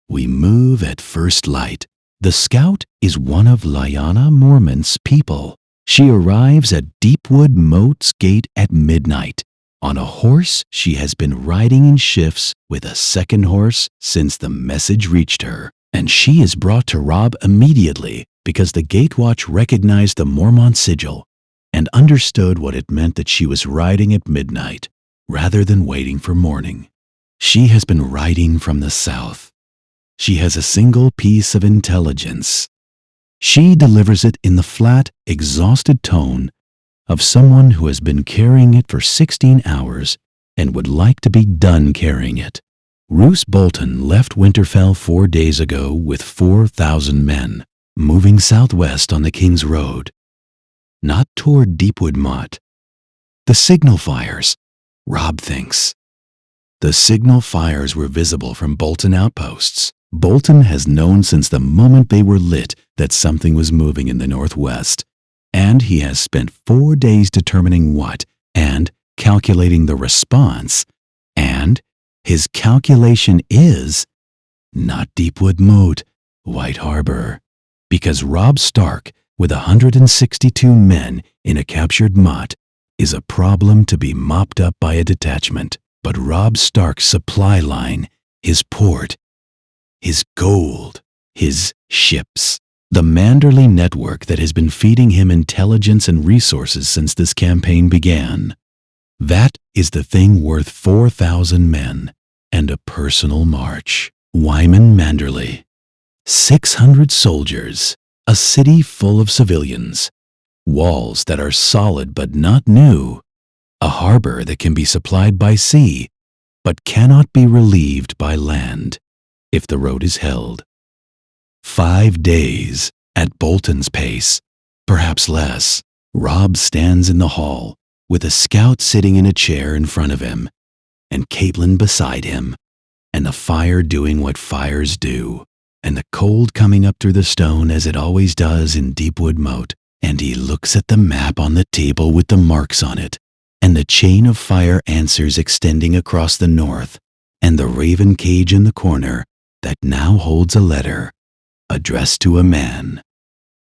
We move at first light. The scout is one of Lyanna Mormont's people. She arrives at Deepwood Moat's gate at midnight. On a horse she has been riding in shifts with a second horse since the message reached her, and she is brought to Robb immediately because the gatewatch recognized the Mormont sigil and understood what it meant that she was riding at midnight rather than waiting for morning. She has been riding from the south. She has a single piece of intelligence. She delivers it in the flat, exhausted tone of someone who has been carrying it for 16 hours and would like to be done carrying it. Roose Bolton left Winterfell 4 days ago with 4,000 men, moving southwest on the King's Road, not toward Deepwood Moat. The signal fires, Robb thinks. The signal fires were visible from Bolton outposts. Bolton has known since the moment they were lit that something was moving in the northwest, and he has spent 4 days determining what and calculating the response, and his calculation is not Deepwood Moat, White Harbor, because Robb Stark, with 162 men in a captured moat, is a problem to be mopped up by a detachment. But Robb Stark's supply line, his port, his gold, his ships, the Manderley network that has been feeding him intelligence and resources since this campaign began. That is the thing worth 4,000 men and a personal march. Wyman Manderley. 600 soldiers, a city full of civilians, walls that are solid but not new, a harbor that can be supplied by sea but cannot be relieved by land if the road is held. 5 days at Bolton's pace, perhaps less. Robb stands in the hall with a scout sitting in a chair in front of him and Caitlin beside him, and the fire doing what fires do, and the cold coming up through the stone as it always does in Deepwood Moat. And he looks at the map on the table with the marks on it, and the chain of fire answers extending across the north, and the raven cage in the corner that now holds a letter addressed to a man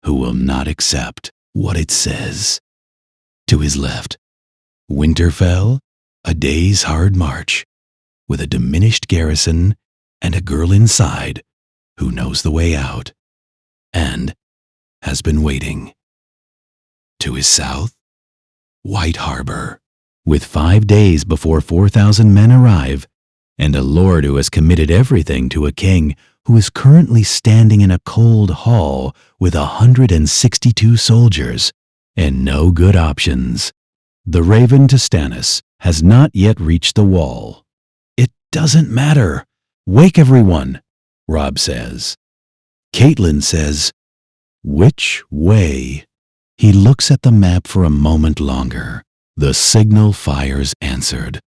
who will not accept what it says. To his left, Winterfell, a day's hard march, with a diminished garrison and a girl inside who knows the way out and has been waiting. To his south, White Harbor, with 5 days before 4,000 men arrive, and a lord who has committed everything to a king who is currently standing in a cold hall with 162 soldiers and no good options. The raven to Stannis has not yet reached the wall. It doesn't matter. Wake everyone, Robb says. Caitlin says, which way? He looks at the map for a moment longer. The signal fires answered.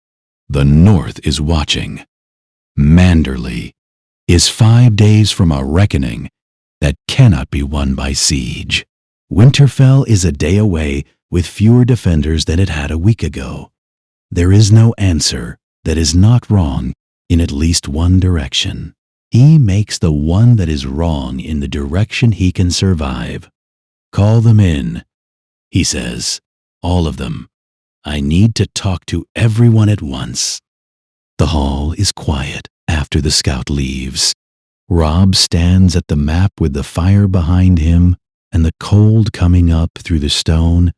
The north is watching. Manderley is 5 days from a reckoning that cannot be won by siege. Winterfell is a day away with fewer defenders than it had a week ago. There is no answer that is not wrong in at least one direction. He makes the one that is wrong in the direction he can survive. Call them in, he says. All of them. I need to talk to everyone at once. The hall is quiet after the scout leaves. Robb stands at the map with the fire behind him and the cold coming up through the stone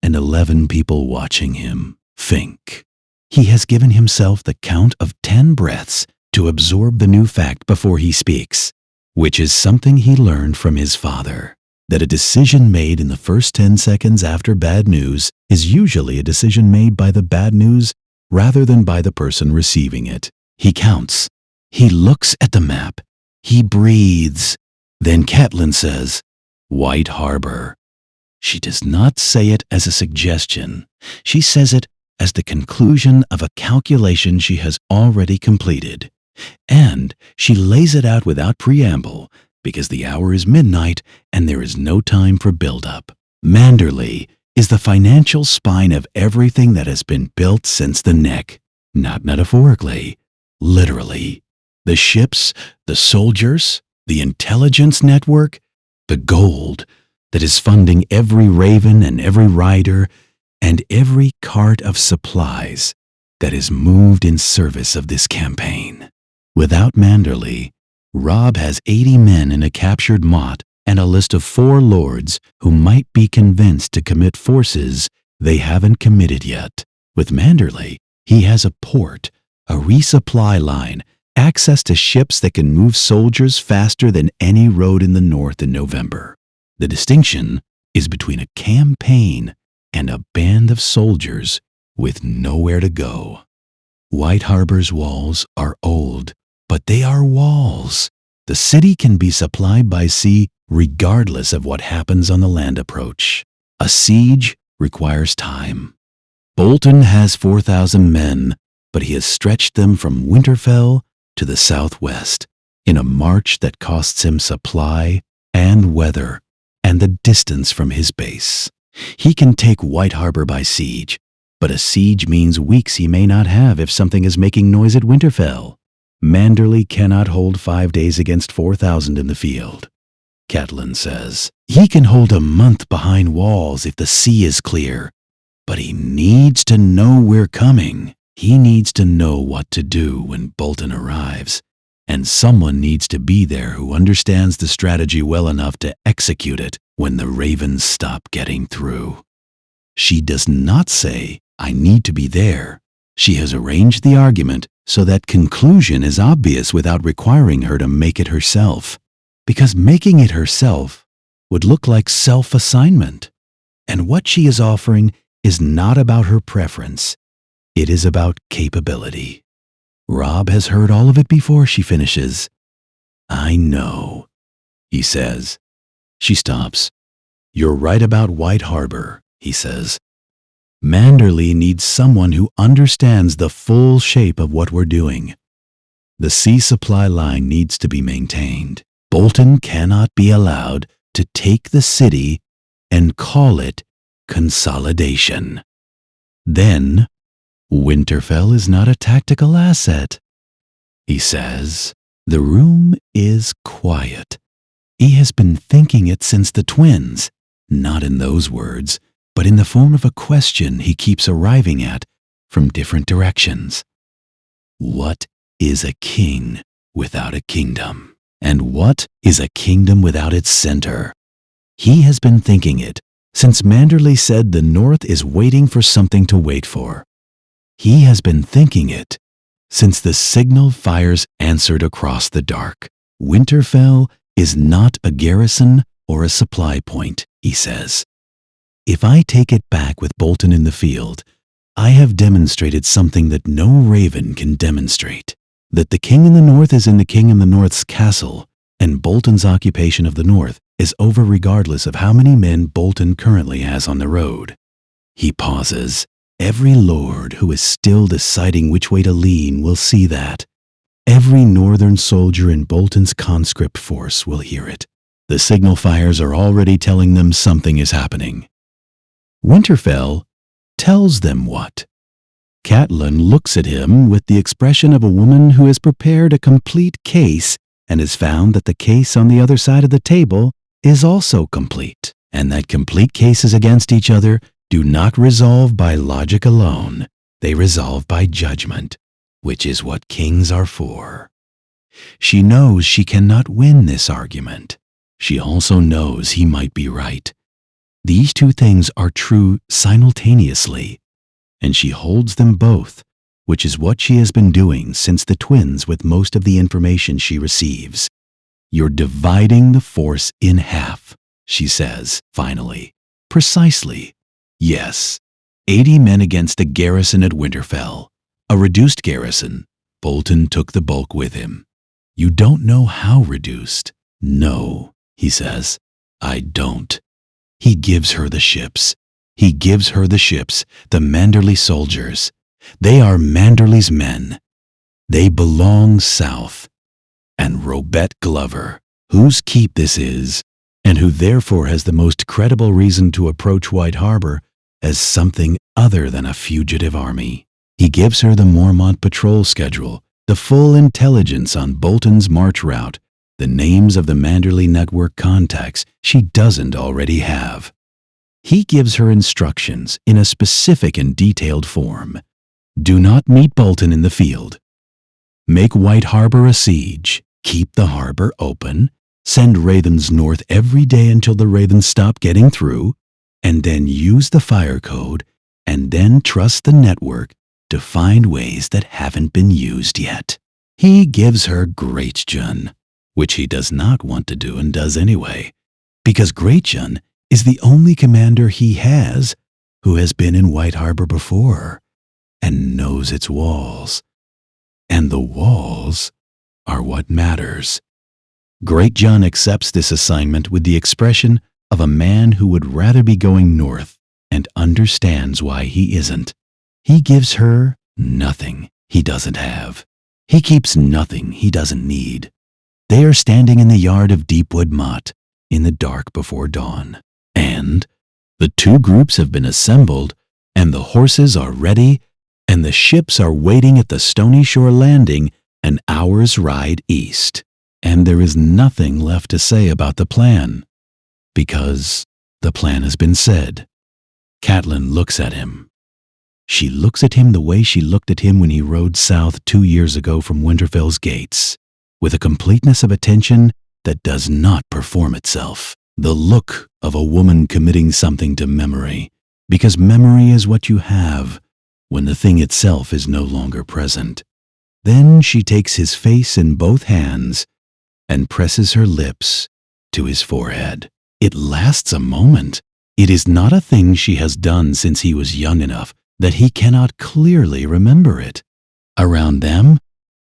and 11 people watching him think. He has given himself the count of 10 breaths to absorb the new fact before he speaks, which is something he learned from his father, that a decision made in the first 10 seconds after bad news is usually a decision made by the bad news rather than by the person receiving it. He counts. He looks at the map. He breathes. Then Catelyn says, White Harbor. She does not say it as a suggestion. She says it as the conclusion of a calculation she has already completed. And she lays it out without preamble because the hour is midnight and there is no time for build-up. Manderley is the financial spine of everything that has been built since the neck. Not metaphorically, literally. The ships, the soldiers, the intelligence network, the gold that is funding every raven and every rider and every cart of supplies that is moved in service of this campaign. Without Manderley, Robb has 80 men in a captured mott and a list of 4 lords who might be convinced to commit forces they haven't committed yet. With Manderley, he has a port, a resupply line, access to ships that can move soldiers faster than any road in the north in November. The distinction is between a campaign and a band of soldiers with nowhere to go. White Harbor's walls are old, but they are walls. The city can be supplied by sea regardless of what happens on the land approach. A siege requires time. Bolton has 4,000 men, but he has stretched them from Winterfell to the southwest in a march that costs him supply and weather and the distance from his base. He can take White Harbor by siege, but a siege means weeks he may not have if something is making noise at Winterfell. Manderley cannot hold 5 days against 4,000 in the field. Catelyn says, he can hold a month behind walls if the sea is clear, but he needs to know we're coming. He needs to know what to do when Bolton arrives, and someone needs to be there who understands the strategy well enough to execute it when the ravens stop getting through. She does not say, I need to be there. She has arranged the argument so that conclusion is obvious without requiring her to make it herself, because making it herself would look like self-assignment. And what she is offering is not about her preference. It is about capability. Robb has heard all of it before she finishes. I know, he says. She stops. You're right about White Harbor, he says. Manderley needs someone who understands the full shape of what we're doing. The sea supply line needs to be maintained. Bolton cannot be allowed to take the city and call it consolidation. Then, Winterfell is not a tactical asset. He says, the room is quiet. He has been thinking it since the twins, not in those words, but in the form of a question he keeps arriving at from different directions. What is a king without a kingdom? And what is a kingdom without its center? He has been thinking it since Manderley said the North is waiting for something to wait for. He has been thinking it since the signal fires answered across the dark. Winterfell is not a garrison or a supply point, he says. If I take it back with Bolton in the field, I have demonstrated something that no raven can demonstrate. That the king in the north is in the king in the north's castle, and Bolton's occupation of the north is over regardless of how many men Bolton currently has on the road. He pauses. Every lord who is still deciding which way to lean will see that. Every northern soldier in Bolton's conscript force will hear it. The signal fires are already telling them something is happening. Winterfell tells them what. Catelyn looks at him with the expression of a woman who has prepared a complete case and has found that the case on the other side of the table is also complete, and that complete cases against each other do not resolve by logic alone. They resolve by judgment, which is what kings are for. She knows she cannot win this argument. She also knows he might be right. These two things are true simultaneously, and she holds them both, which is what she has been doing since the twins with most of the information she receives. You're dividing the force in half, she says, finally. Precisely. Yes, 80 men against a garrison at Winterfell. A reduced garrison. Bolton took the bulk with him. You don't know how reduced. No, he says. I don't. He gives her the ships. He gives her the ships, the Manderley soldiers. They are Manderley's men. They belong south. And Robert Glover, whose keep this is, and who therefore has the most credible reason to approach White Harbor as something other than a fugitive army. He gives her the Mormont patrol schedule, the full intelligence on Bolton's march route, the names of the Manderley Network contacts she doesn't already have. He gives her instructions in a specific and detailed form. Do not meet Bolton in the field. Make White Harbor a siege. Keep the harbor open. Send Rathens north every day until the Rathens stop getting through. And then use the fire code. And then trust the network to find ways that haven't been used yet. He gives her Greatjun, which he does not want to do and does anyway, because Greatjun is the only commander he has who has been in White Harbor before and knows its walls. And the walls are what matters. Greatjun accepts this assignment with the expression of a man who would rather be going north and understands why he isn't. He gives her nothing he doesn't have. He keeps nothing he doesn't need. They are standing in the yard of Deepwood Mott in the dark before dawn. And the two groups have been assembled, and the horses are ready, and the ships are waiting at the Stony Shore landing an hour's ride east. And there is nothing left to say about the plan, because the plan has been said. Catelyn looks at him. She looks at him the way she looked at him when he rode south 2 years ago from Winterfell's gates, with a completeness of attention that does not perform itself. The look of a woman committing something to memory, because memory is what you have when the thing itself is no longer present. Then she takes his face in both hands and presses her lips to his forehead. It lasts a moment. It is not a thing she has done since he was young enough that he cannot clearly remember it. Around them,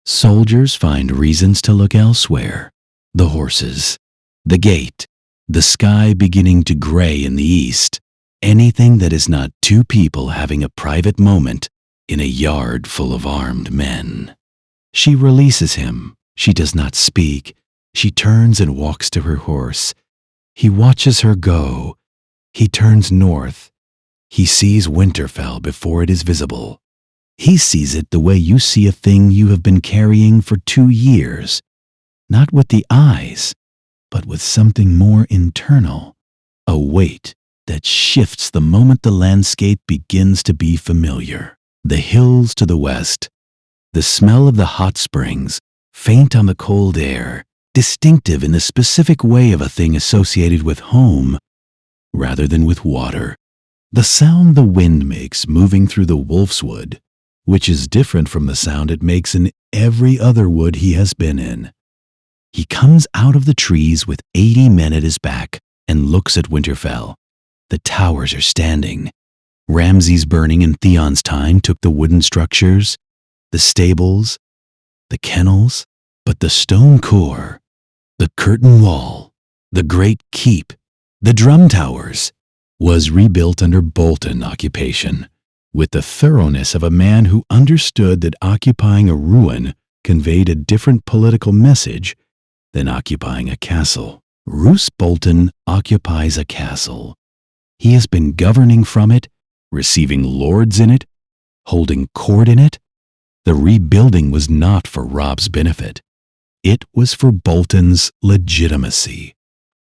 soldiers find reasons to look elsewhere. The horses, the gate, the sky beginning to gray in the east. Anything that is not two people having a private moment in a yard full of armed men. She releases him. She does not speak. She turns and walks to her horse. He watches her go. He turns north. He sees Winterfell before it is visible. He sees it the way you see a thing you have been carrying for 2 years, not with the eyes, but with something more internal, a weight that shifts the moment the landscape begins to be familiar. The hills to the west, the smell of the hot springs, faint on the cold air, distinctive in the specific way of a thing associated with home rather than with water. The sound the wind makes moving through the wolf's wood, which is different from the sound it makes in every other wood he has been in. He comes out of the trees with 80 men at his back and looks at Winterfell. The towers are standing. Ramses burning in Theon's time took the wooden structures, the stables, the kennels, but the stone core, the curtain wall, the great keep, the drum towers, was rebuilt under Bolton occupation, with the thoroughness of a man who understood that occupying a ruin conveyed a different political message than occupying a castle. Roose Bolton occupies a castle. He has been governing from it, receiving lords in it, holding court in it. The rebuilding was not for Robb's benefit. It was for Bolton's legitimacy.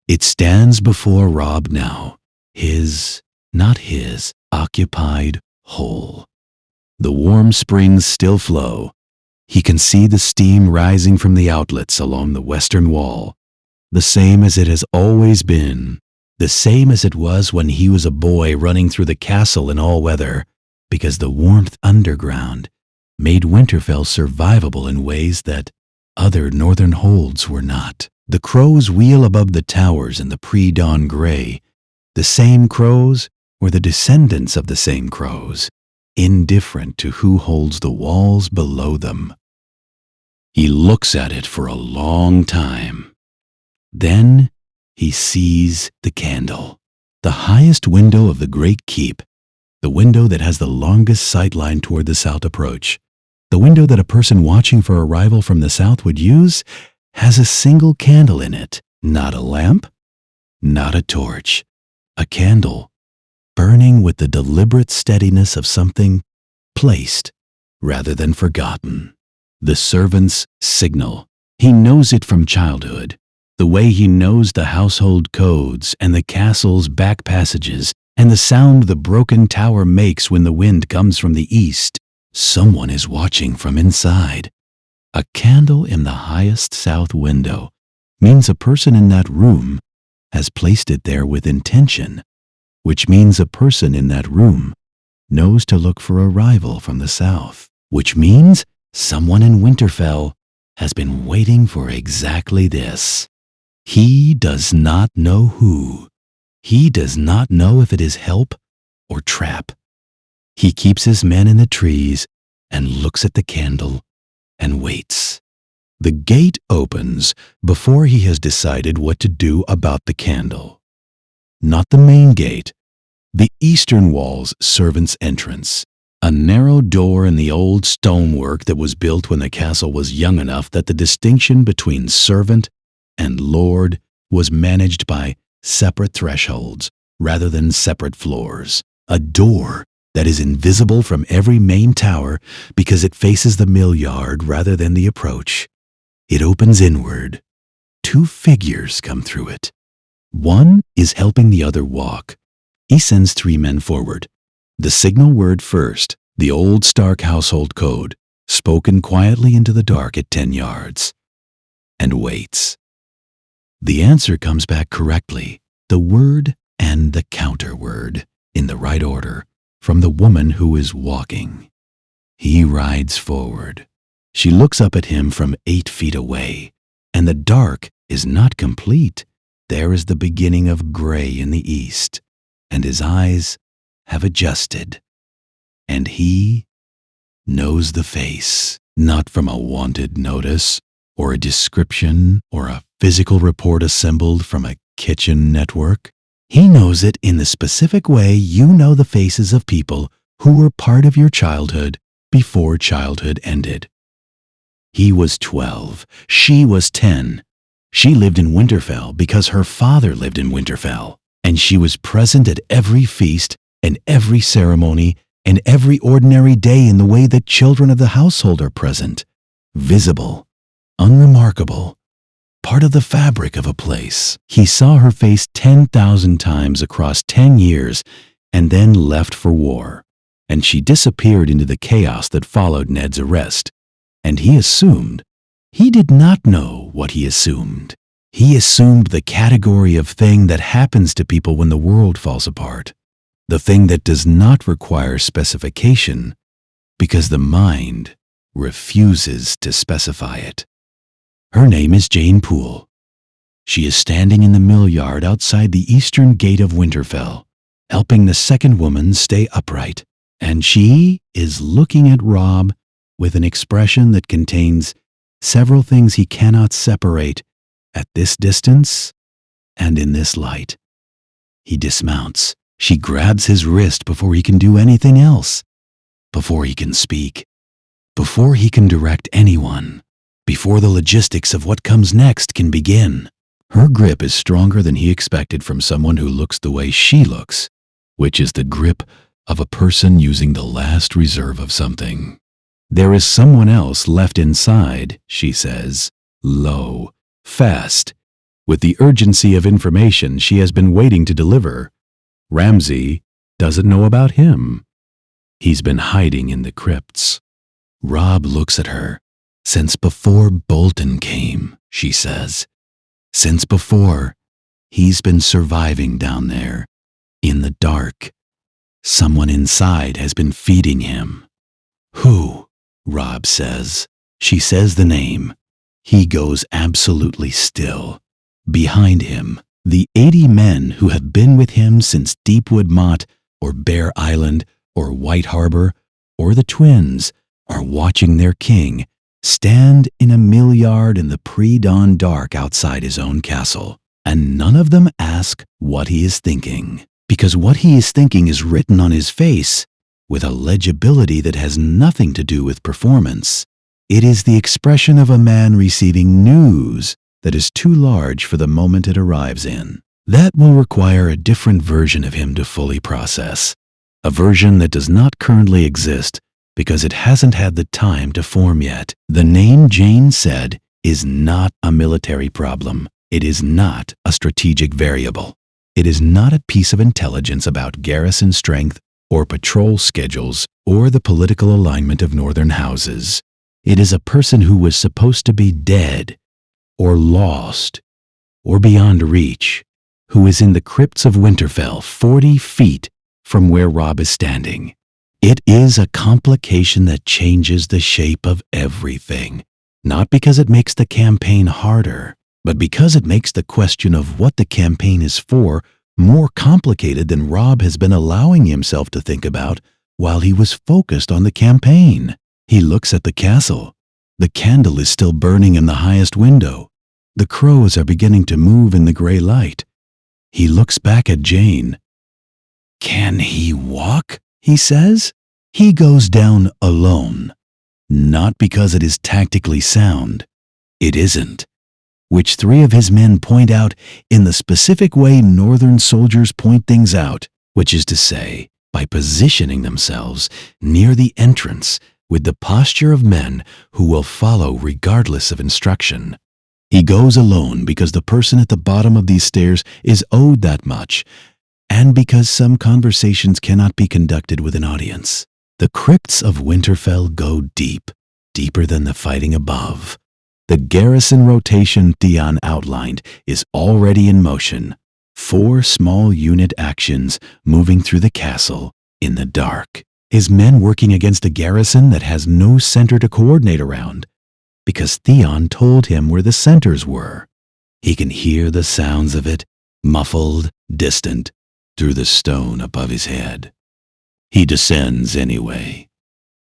It stands before Robb now, his, not his, occupied whole. The warm springs still flow. He can see the steam rising from the outlets along the western wall, the same as it has always been, the same as it was when he was a boy running through the castle in all weather, because the warmth underground made Winterfell survivable in ways that other northern holds were not. The crows wheel above the towers in the pre-dawn gray. The same crows or the descendants of the same crows, indifferent to who holds the walls below them. He looks at it for a long time. Then he sees the candle, the highest window of the great keep, the window that has the longest sightline toward the south approach, the window that a person watching for arrival from the south would use, has a single candle in it, not a lamp, not a torch, a candle burning with the deliberate steadiness of something placed rather than forgotten. The servant's signal. He knows it from childhood. The way he knows the household codes and the castle's back passages and the sound the broken tower makes when the wind comes from the east. Someone is watching from inside. A candle in the highest south window means a person in that room has placed it there with intention, which means a person in that room knows to look for a rival from the south, which means someone in Winterfell has been waiting for exactly this. He does not know who. He does not know if it is help or trap. He keeps his men in the trees and looks at the candle and waits. The gate opens before he has decided what to do about the candle. Not the main gate, the eastern wall's servant's entrance. A narrow door in the old stonework that was built when the castle was young enough that the distinction between servant and lord was managed by separate thresholds rather than separate floors. A door that is invisible from every main tower because it faces the mill yard rather than the approach. It opens inward. Two figures come through it. One is helping the other walk. He sends 3 men forward. The signal word first, the old Stark household code, spoken quietly into the dark at 10 yards. And waits. The answer comes back correctly, the word and the counter word, in the right order, from the woman who is walking. He rides forward. She looks up at him from 8 feet away, and the dark is not complete. There is the beginning of gray in the east, and his eyes have adjusted. And he knows the face, not from a wanted notice, or a description, or a physical report assembled from a kitchen network. He knows it in the specific way you know the faces of people who were part of your childhood before childhood ended. He was 12. She was 10. She lived in Winterfell because her father lived in Winterfell, and she was present at every feast and every ceremony and every ordinary day in the way that children of the household are present, visible, unremarkable, part of the fabric of a place. He saw her face 10,000 times across 10 years and then left for war, and she disappeared into the chaos that followed Ned's arrest. And he assumed. He did not know what he assumed. He assumed the category of thing that happens to people when the world falls apart, the thing that does not require specification because the mind refuses to specify it. Her name is Jane Poole. She is standing in the mill yard outside the eastern gate of Winterfell, helping the second woman stay upright, and she is looking at Robb with an expression that contains several things he cannot separate at this distance and in this light. He dismounts. She grabs his wrist before he can do anything else, before he can speak, before he can direct anyone, before the logistics of what comes next can begin. Her grip is stronger than he expected from someone who looks the way she looks, which is the grip of a person using the last reserve of something. There is someone else left inside, she says, low, fast, with the urgency of information she has been waiting to deliver. Ramsay doesn't know about him. He's been hiding in the crypts. Robb looks at her. Since before Bolton came, she says. Since before, he's been surviving down there, in the dark. Someone inside has been feeding him. Who? Robb says. She says the name. He goes absolutely still. Behind him, the 80 men who have been with him since Deepwood Mott, or Bear Island, or White Harbor, or the Twins, are watching their king stand in a mill yard in the pre-dawn dark outside his own castle. And none of them ask what he is thinking, because what he is thinking is written on his face with a legibility that has nothing to do with performance. It is the expression of a man receiving news that is too large for the moment it arrives in. That will require a different version of him to fully process, a version that does not currently exist because it hasn't had the time to form yet. The name, Jane said, is not a military problem. It is not a strategic variable. It is not a piece of intelligence about garrison strength or patrol schedules or the political alignment of northern houses. It is a person who was supposed to be dead or lost or beyond reach, who is in the crypts of Winterfell 40 feet from where Robb is standing. It is a complication that changes the shape of everything, not because it makes the campaign harder, but because it makes the question of what the campaign is for more complicated than Robb has been allowing himself to think about while he was focused on the campaign. He looks at the castle. The candle is still burning in the highest window. The crows are beginning to move in the gray light. He looks back at Jane. "Can he walk?" he says. He goes down alone. Not because it is tactically sound. It isn't. Which 3 of his men point out in the specific way northern soldiers point things out, which is to say, by positioning themselves near the entrance with the posture of men who will follow regardless of instruction. He goes alone because the person at the bottom of these stairs is owed that much, and because some conversations cannot be conducted with an audience. The crypts of Winterfell go deep, deeper than the fighting above. The garrison rotation Theon outlined is already in motion. 4 small unit actions moving through the castle in the dark. His men working against a garrison that has no center to coordinate around, because Theon told him where the centers were. He can hear the sounds of it, muffled, distant, through the stone above his head. He descends anyway.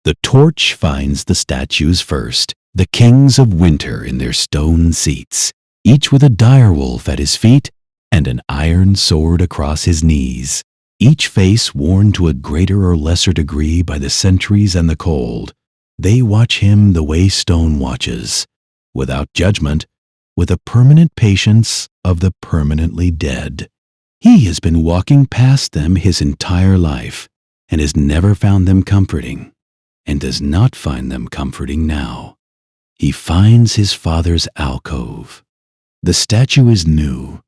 The torch finds the statues first, the kings of winter in their stone seats, each with a direwolf at his feet and an iron sword across his knees, each face worn to a greater or lesser degree by the centuries and the cold. They watch him the way stone watches, without judgment, with a permanent patience of the permanently dead. He has been walking past them his entire life and has never found them comforting, and does not find them comforting now. He finds his father's alcove. The statue is new,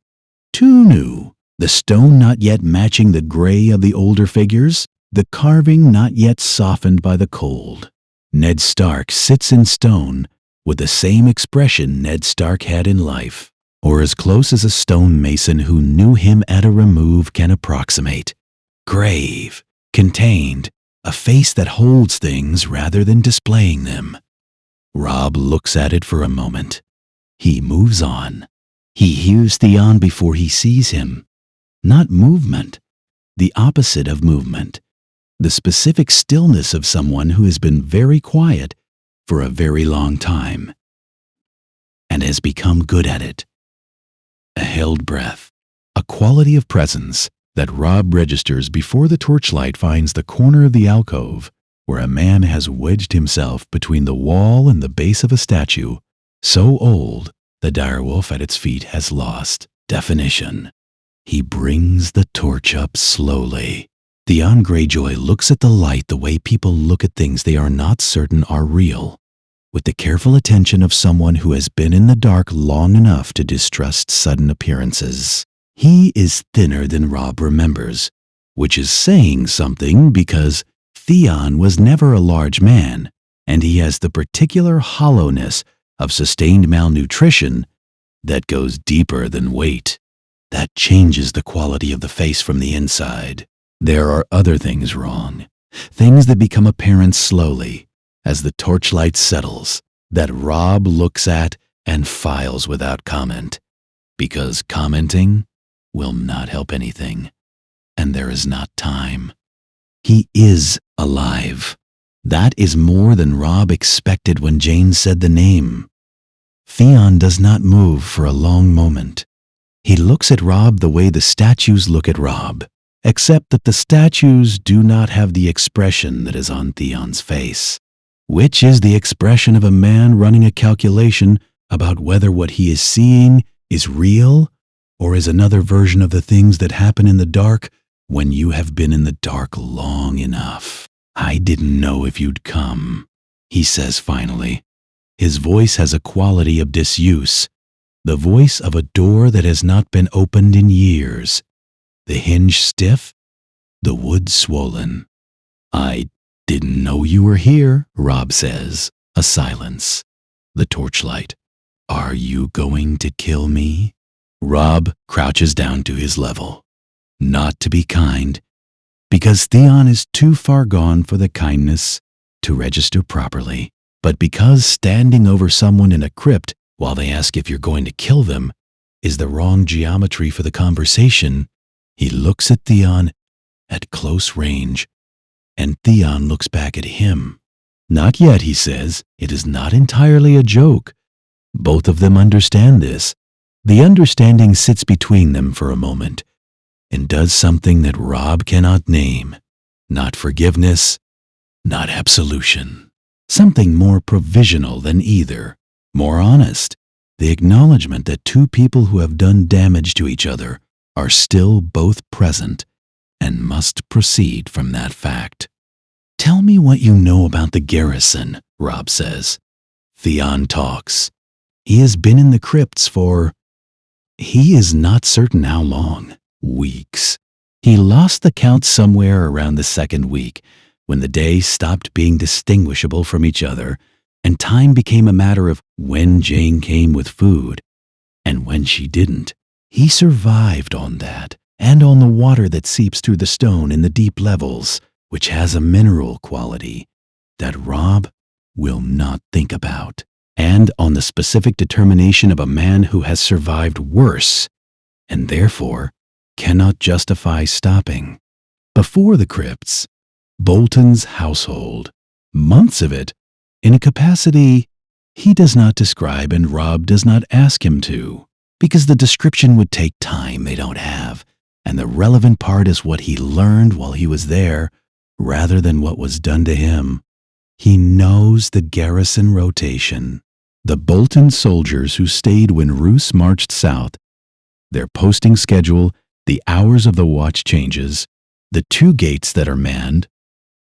too new, the stone not yet matching the gray of the older figures, the carving not yet softened by the cold. Ned Stark sits in stone with the same expression Ned Stark had in life, or as close as a stonemason who knew him at a remove can approximate. Grave, contained, a face that holds things rather than displaying them. Robb looks at it for a moment. He moves on. He hears Theon before he sees him. Not movement, the opposite of movement. The specific stillness of someone who has been very quiet for a very long time and has become good at it. A held breath, a quality of presence that Robb registers before the torchlight finds the corner of the alcove where a man has wedged himself between the wall and the base of a statue, so old the direwolf at its feet has lost definition. He brings the torch up slowly. Theon Greyjoy looks at the light the way people look at things they are not certain are real, with the careful attention of someone who has been in the dark long enough to distrust sudden appearances. He is thinner than Robb remembers, which is saying something because Theon was never a large man, and he has the particular hollowness of sustained malnutrition that goes deeper than weight. That changes the quality of the face from the inside. There are other things wrong, things that become apparent slowly as the torchlight settles, that Robb looks at and files without comment, because commenting will not help anything, and there is not time. He is alive. That is more than Robb expected when Jane said the name. Theon does not move for a long moment. He looks at Robb the way the statues look at Robb, except that the statues do not have the expression that is on Theon's face, which is the expression of a man running a calculation about whether what he is seeing is real or is another version of the things that happen in the dark when you have been in the dark long enough. I didn't know if you'd come, he says finally. His voice has a quality of disuse, the voice of a door that has not been opened in years. The hinge stiff, the wood swollen. I didn't know you were here, Robb says. A silence. The torchlight. Are you going to kill me? Robb crouches down to his level. Not to be kind, because Theon is too far gone for the kindness to register properly, but because standing over someone in a crypt while they ask if you're going to kill them is the wrong geometry for the conversation, he looks at Theon at close range, and Theon looks back at him. Not yet, he says. It is not entirely a joke. Both of them understand this. The understanding sits between them for a moment and does something that Robb cannot name. Not forgiveness, not absolution. Something more provisional than either, more honest. The acknowledgement that two people who have done damage to each other are still both present and must proceed from that fact. Tell me what you know about the garrison, Robb says. Theon talks. He has been in the crypts for, he is not certain how long. Weeks. He lost the count somewhere around the second week, when the days stopped being distinguishable from each other, and time became a matter of when Jane came with food, and when she didn't. He survived on that, and on the water that seeps through the stone in the deep levels, which has a mineral quality that Robb will not think about, and on the specific determination of a man who has survived worse, and therefore cannot justify stopping. Before the crypts, Bolton's household, months of it, in a capacity he does not describe and Robb does not ask him to, because the description would take time they don't have, and the relevant part is what he learned while he was there, rather than what was done to him. He knows the garrison rotation, the Bolton soldiers who stayed when Roose marched south, their posting schedule, the hours of the watch changes, the 2 gates that are manned,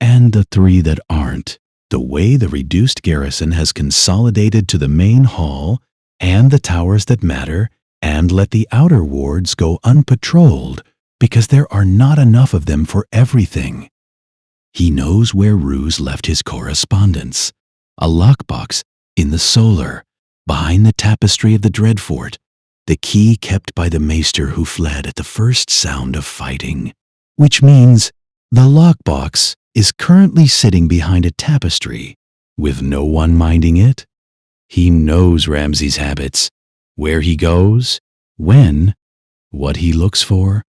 and the 3 that aren't, the way the reduced garrison has consolidated to the main hall and the towers that matter, and let the outer wards go unpatrolled because there are not enough of them for everything. He knows where Roose left his correspondence, a lockbox in the solar, behind the tapestry of the Dreadfort, the key kept by the maester who fled at the first sound of fighting, which means the lockbox is currently sitting behind a tapestry with no one minding it. He knows Ramsay's habits, where he goes, when, what he looks for,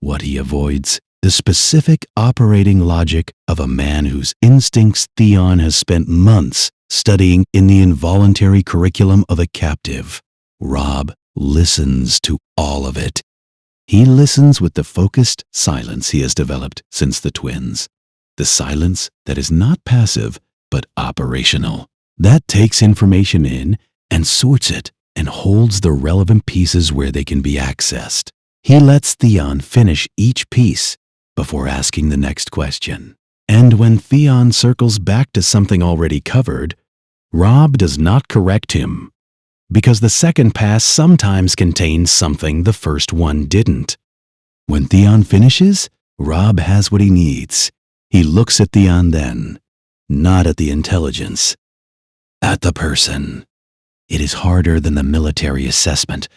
what he avoids, the specific operating logic of a man whose instincts Theon has spent months studying in the involuntary curriculum of a captive. Robb listens to all of it. He listens with the focused silence he has developed since the twins. The silence that is not passive, but operational. That takes information in and sorts it and holds the relevant pieces where they can be accessed. He lets Theon finish each piece before asking the next question. And when Theon circles back to something already covered, Robb does not correct him, because the second pass sometimes contains something the first one didn't. When Theon finishes, Robb has what he needs. He looks at Theon then, not at the intelligence, at the person. It is harder than the military assessment.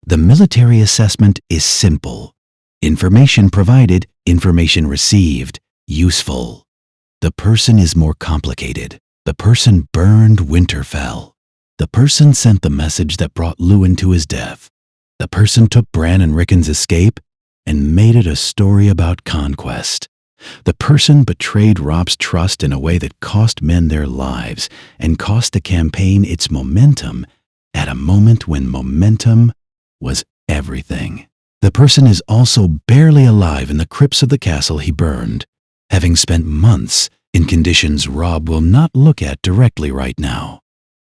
The military assessment is simple. Information provided, information received, useful. The person is more complicated. The person burned Winterfell. The person sent the message that brought Lewin to his death. The person took Bran and Rickon's escape and made it a story about conquest. The person betrayed Robb's trust in a way that cost men their lives and cost the campaign its momentum at a moment when momentum was everything. The person is also barely alive in the crypts of the castle he burned, having spent months in conditions Robb will not look at directly right now,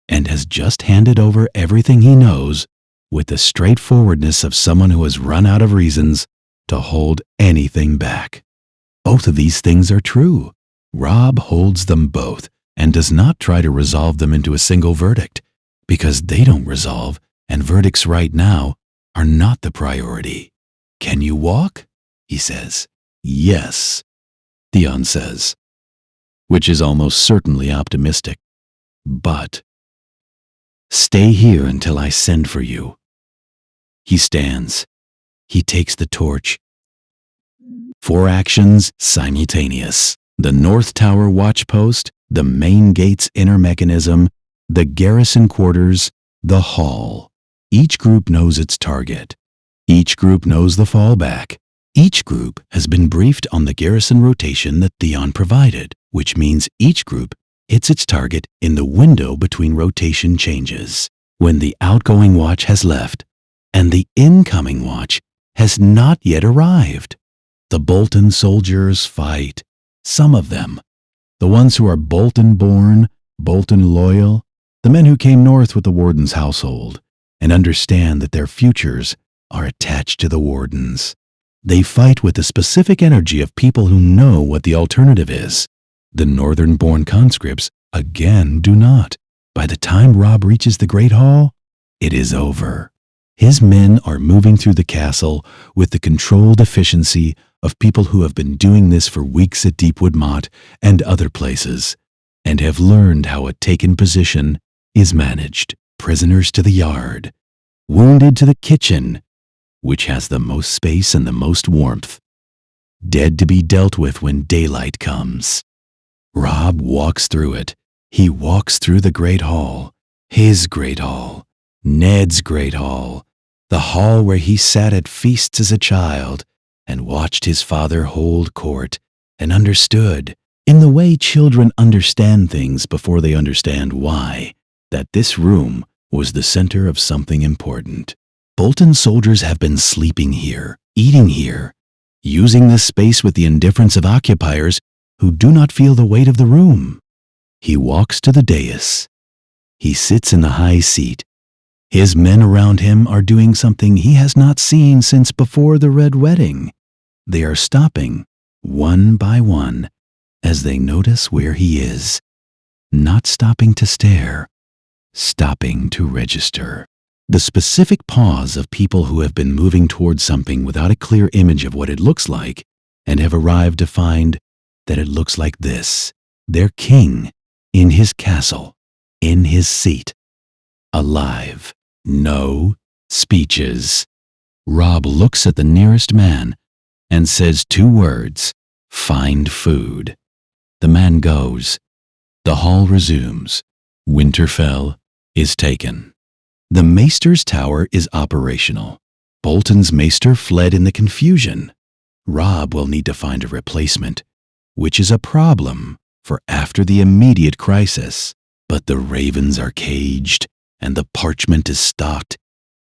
and has just handed over everything he knows with the straightforwardness of someone who has run out of reasons to hold anything back. Both of these things are true. Robb holds them both and does not try to resolve them into a single verdict, because they don't resolve, and verdicts right now are not the priority. Can you walk? He says. Yes, Theon says, which is almost certainly optimistic. But stay here until I send for you. He stands. He takes the torch. 4 actions simultaneous. The North Tower watchpost, the main gate's inner mechanism, the garrison quarters, the hall. Each group knows its target. Each group knows the fallback. Each group has been briefed on the garrison rotation that Theon provided, which means each group hits its target in the window between rotation changes, when the outgoing watch has left and the incoming watch has not yet arrived. The Bolton soldiers fight, some of them. The ones who are Bolton-born, Bolton-loyal, the men who came north with the warden's household and understand that their futures are attached to the warden's. They fight with the specific energy of people who know what the alternative is. The northern-born conscripts, again, do not. By the time Robb reaches the Great Hall, it is over. His men are moving through the castle with the controlled efficiency of people who have been doing this for weeks at Deepwood Motte and other places, and have learned how a taken position is managed. Prisoners to the yard, wounded to the kitchen, which has the most space and the most warmth, dead to be dealt with when daylight comes. Robb walks through it. He walks through the Great Hall, his Great Hall, Ned's Great Hall, the hall where he sat at feasts as a child and watched his father hold court and understood, in the way children understand things before they understand why, that this room was the center of something important. Bolton soldiers have been sleeping here, eating here, using this space with the indifference of occupiers who do not feel the weight of the room. He walks to the dais. He sits in the high seat. His men around him are doing something he has not seen since before the Red Wedding. They are stopping, one by one, as they notice where he is. Not stopping to stare, stopping to register. The specific pause of people who have been moving towards something without a clear image of what it looks like and have arrived to find that it looks like this. Their king, in his castle, in his seat, alive. No speeches. Robb looks at the nearest man and says 2 words, "Find food." The man goes. The hall resumes. Winterfell is taken. The Maester's tower is operational. Bolton's Maester fled in the confusion. Robb will need to find a replacement, which is a problem for after the immediate crisis. But the ravens are caged, and the parchment is stocked,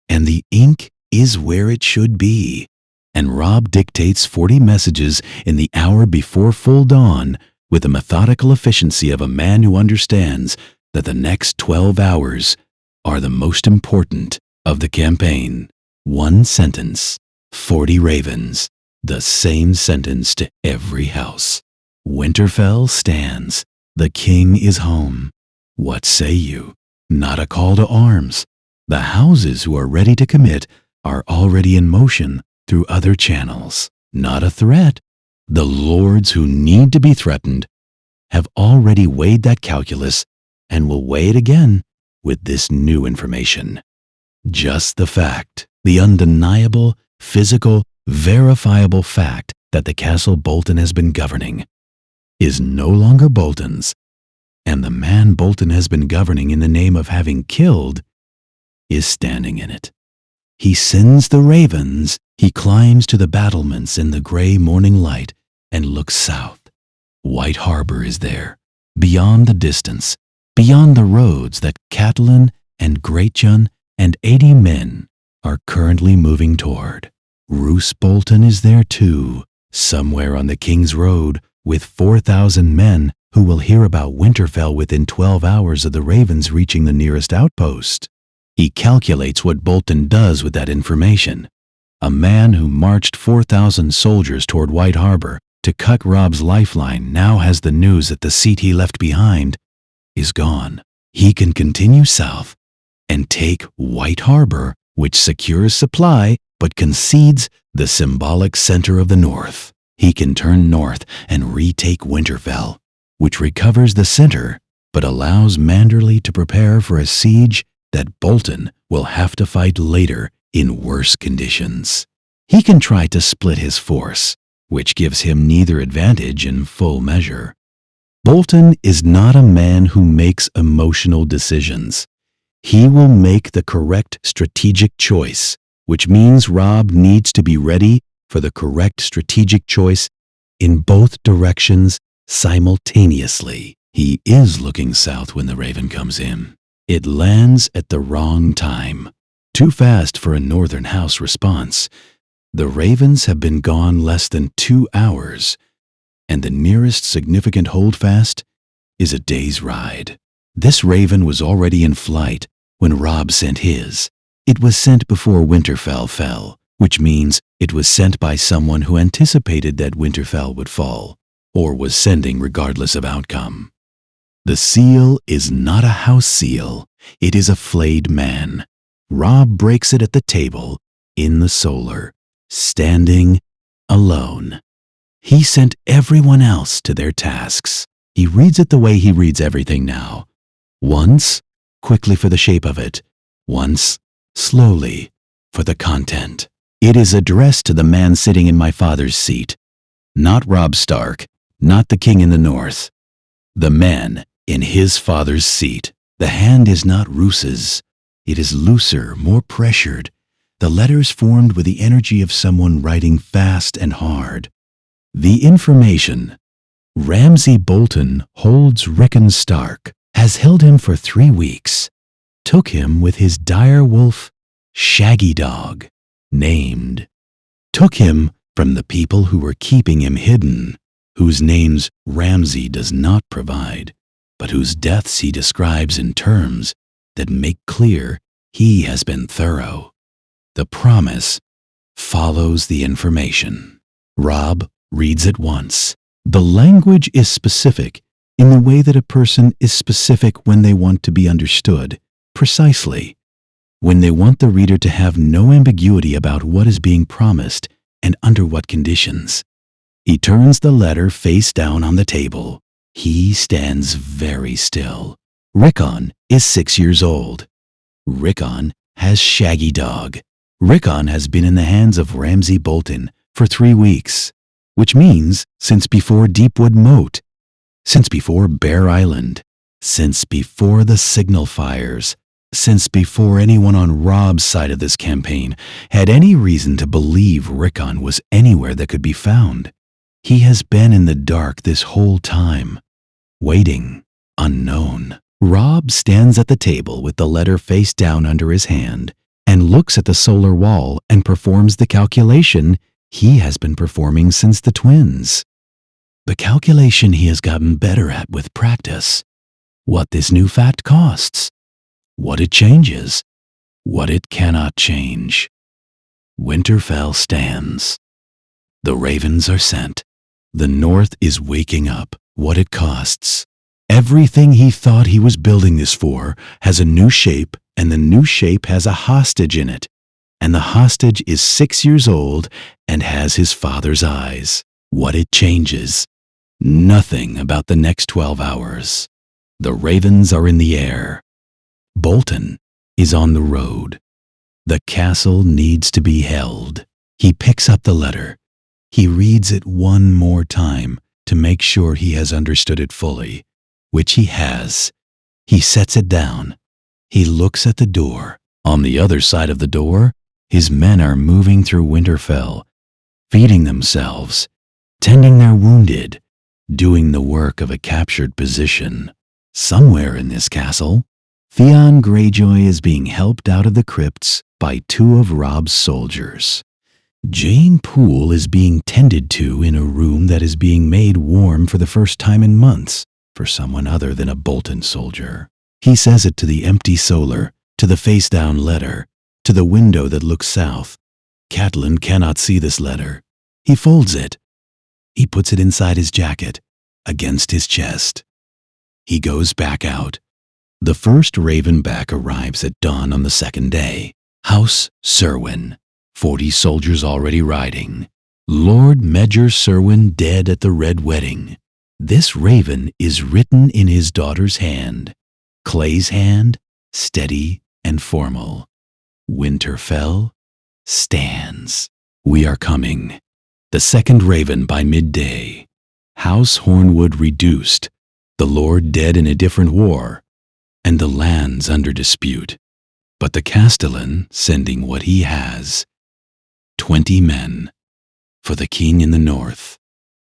and the ink is where it should be. And Robb dictates 40 messages in the hour before full dawn with the methodical efficiency of a man who understands that the next 12 hours are the most important of the campaign. 1 sentence, 40 ravens, the same sentence to every house. Winterfell stands. The king is home. What say you? Not a call to arms. The houses who are ready to commit are already in motion through other channels. Not a threat. The lords who need to be threatened have already weighed that calculus and will weigh it again with this new information. Just the fact, the undeniable, physical, verifiable fact that the castle Bolton has been governing is no longer Bolton's, and the man Bolton has been governing in the name of having killed is standing in it. He sends the ravens. He climbs to the battlements in the gray morning light and looks south. White Harbor is there, beyond the distance, beyond the roads that Catelyn and Greatjon and 80 men are currently moving toward. Roose Bolton is there too, somewhere on the King's Road, with 4,000 men who will hear about Winterfell within 12 hours of the ravens reaching the nearest outpost. He calculates what Bolton does with that information. A man who marched 4,000 soldiers toward White Harbor to cut Robb's lifeline now has the news that the seat he left behind is gone. He can continue south and take White Harbor, which secures supply but concedes the symbolic center of the North. He can turn north and retake Winterfell, which recovers the center but allows Manderley to prepare for a siege that Bolton will have to fight later in worse conditions. He can try to split his force, which gives him neither advantage in full measure. Bolton is not a man who makes emotional decisions. He will make the correct strategic choice, which means Robb needs to be ready for the correct strategic choice in both directions simultaneously. He is looking south when the Raven comes in. It lands at the wrong time. Too fast for a Northern House response. The Ravens have been gone less than 2 hours, and the nearest significant holdfast is a day's ride. This Raven was already in flight when Robb sent his. It was sent before Winterfell fell, which means it was sent by someone who anticipated that Winterfell would fall, or was sending regardless of outcome. The seal is not a house seal, it is a flayed man. Robb breaks it at the table, in the solar, standing alone. He sent everyone else to their tasks. He reads it the way he reads everything now. Once, quickly for the shape of it. Once, slowly, for the content. It is addressed to the man sitting in my father's seat. Not Robb Stark, not the king in the north. The man in his father's seat. The hand is not Roos's. It is looser, more pressured. The letters formed with the energy of someone writing fast and hard. The information. Ramsay Bolton holds Rickon Stark, has held him for 3 weeks, took him with his dire wolf, Shaggy Dog, named, took him from the people who were keeping him hidden, whose names Ramsay does not provide, but whose deaths he describes in terms that make clear he has been thorough. The promise follows the information. Robb reads it once. The language is specific in the way that a person is specific when they want to be understood, precisely, when they want the reader to have no ambiguity about what is being promised and under what conditions. He turns the letter face down on the table. He stands very still. Rickon is 6 years old. Rickon has Shaggy Dog. Rickon has been in the hands of Ramsay Bolton for 3 weeks, which means since before Deepwood Moat, since before Bear Island, since before the signal fires, since before anyone on Robb's side of this campaign had any reason to believe Rickon was anywhere that could be found. He has been in the dark this whole time, waiting, unknown. Robb stands at the table with the letter face down under his hand and looks at the solar wall and performs the calculation he has been performing since the twins. The calculation he has gotten better at with practice. What this new fact costs. What it changes. What it cannot change. Winterfell stands. The ravens are sent. The North is waking up. What it costs. Everything he thought he was building this for has a new shape, and the new shape has a hostage in it. And the hostage is 6 years old and has his father's eyes. What it changes. Nothing about the next 12 hours. The ravens are in the air. Bolton is on the road. The castle needs to be held. He picks up the letter. He reads it one more time to make sure he has understood it fully, which he has. He sets it down. He looks at the door. On the other side of the door, his men are moving through Winterfell, feeding themselves, tending their wounded, doing the work of a captured position. Somewhere in this castle, Theon Greyjoy is being helped out of the crypts by 2 of Robb's soldiers. Jane Poole is being tended to in a room that is being made warm for the first time in months for someone other than a Bolton soldier. He says it to the empty solar, to the face-down letter, to the window that looks south. Catelyn cannot see this letter. He folds it. He puts it inside his jacket, against his chest. He goes back out. The first Ravenback arrives at dawn on the second day. House Serwyn, 40 soldiers already riding. Lord Major Serwyn dead at the Red Wedding. This raven is written in his daughter's hand. Clay's hand, steady and formal. Winterfell stands. We are coming. The second raven by midday. House Hornwood reduced. The Lord dead in a different war. And the lands under dispute. But the Castellan sending what he has. 20 men. For the king in the north.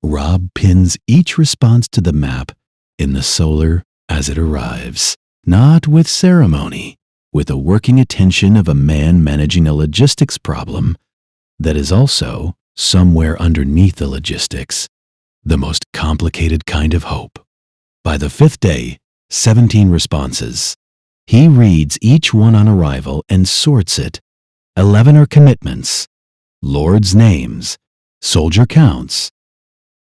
Robb pins each response to the map in the solar as it arrives. Not with ceremony, with the working attention of a man managing a logistics problem that is also, somewhere underneath the logistics, the most complicated kind of hope. By the fifth day, 17 responses. He reads each one on arrival and sorts it. 11 are commitments, lords' names, soldier counts,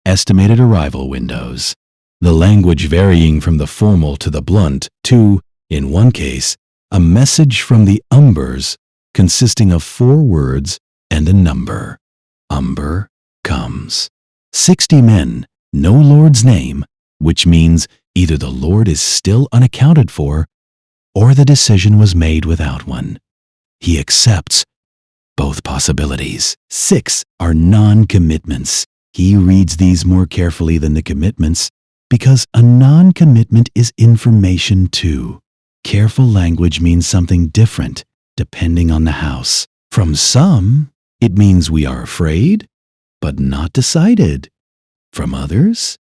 estimated arrival windows. The language varying from the formal to the blunt to, in one case, a message from the Umbers consisting of 4 words and a number. Umber comes. 60 men, no lord's name, which means either the lord is still unaccounted for or the decision was made without one. He accepts both possibilities. 6 are non-commitments. He reads these more carefully than the commitments because a non-commitment is information too. Careful language means something different depending on the house. From some, it means we are afraid, but not decided. From others,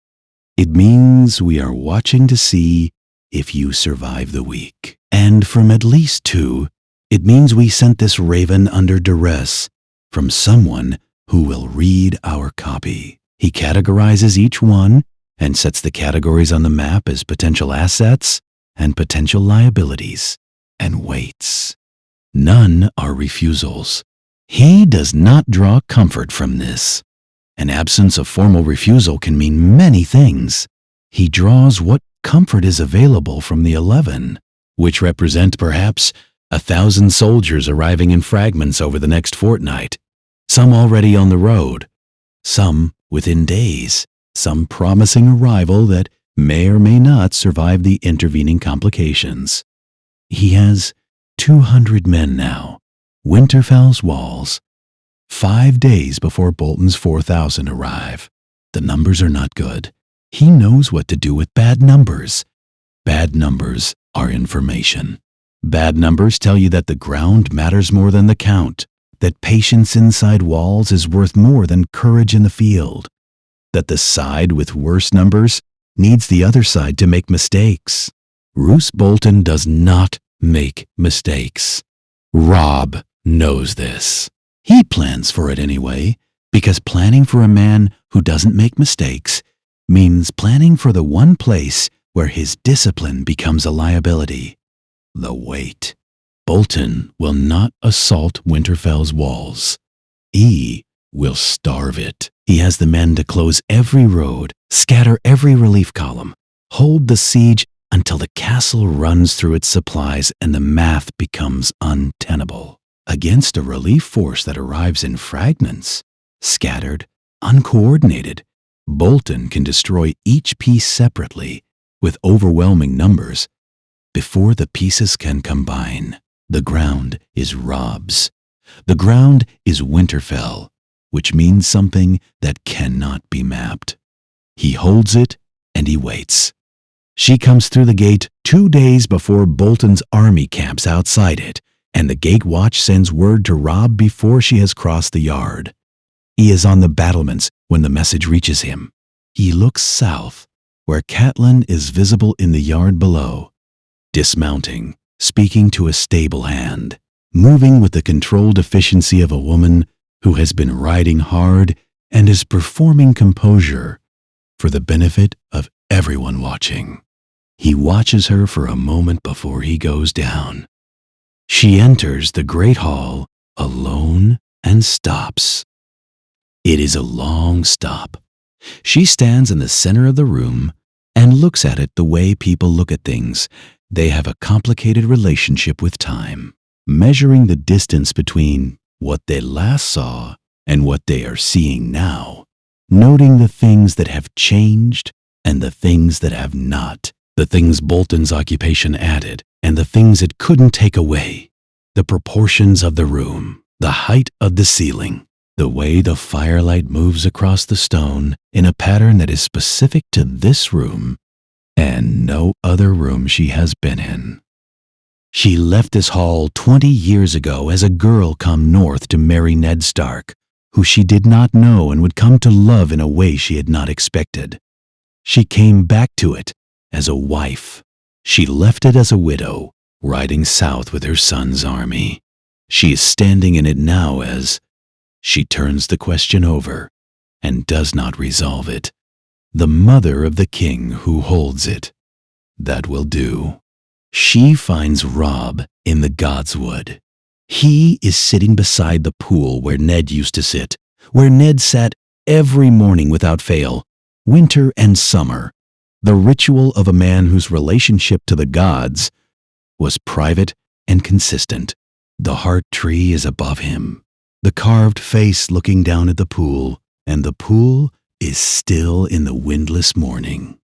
it means we are watching to see if you survive the week. And from at least 2, it means we sent this raven under duress from someone who will read our copy. He categorizes each one and sets the categories on the map as potential assets and potential liabilities, and waits. None are refusals. He does not draw comfort from this. An absence of formal refusal can mean many things. He draws what comfort is available from the 11, which represent perhaps 1,000 soldiers arriving in fragments over the next fortnight, some already on the road, some within days, some promising arrival that may or may not survive the intervening complications. He has 200 men now, Winterfell's walls, 5 days before Bolton's 4,000 arrive. The numbers are not good. He knows what to do with bad numbers. Bad numbers are information. Bad numbers tell you that the ground matters more than the count, that patience inside walls is worth more than courage in the field, that the side with worse numbers needs the other side to make mistakes. Roose Bolton does not make mistakes. Robb knows this. He plans for it anyway, because planning for a man who doesn't make mistakes means planning for the one place where his discipline becomes a liability. The weight. Bolton will not assault Winterfell's walls. He will starve it. He has the men to close every road, scatter every relief column, hold the siege until the castle runs through its supplies and the math becomes untenable. Against a relief force that arrives in fragments, scattered, uncoordinated, Bolton can destroy each piece separately with overwhelming numbers before the pieces can combine. The ground is Robb's. The ground is Winterfell, which means something that cannot be mapped. He holds it and he waits. She comes through the gate 2 days before Bolton's army camps outside it, and the gate watch sends word to Robb before she has crossed the yard. He is on the battlements when the message reaches him. He looks south, where Catelyn is visible in the yard below, dismounting, speaking to a stable hand, moving with the controlled efficiency of a woman who has been riding hard and is performing composure for the benefit of everyone watching. He watches her for a moment before he goes down. She enters the great hall alone and stops. It is a long stop, She stands in the center of the room and looks at it the way people look at things. They have a complicated relationship with time, measuring the distance between what they last saw and what they are seeing now, noting the things that have changed and the things that have not, the things Bolton's occupation added and the things it couldn't take away, the proportions of the room, the height of the ceiling, the way the firelight moves across the stone in a pattern that is specific to this room and no other room she has been in. She left this hall 20 years ago as a girl come north to marry Ned Stark, who she did not know and would come to love in a way she had not expected. She came back to it as a wife. She left it as a widow, riding south with her son's army. She is standing in it now as she turns the question over and does not resolve it. The mother of the king who holds it. That will do. She finds Robb in the Godswood. He is sitting beside the pool where Ned used to sit, where Ned sat every morning without fail, winter and summer. The ritual of a man whose relationship to the gods was private and consistent. The heart tree is above him, the carved face looking down at the pool, and the pool is still in the windless morning.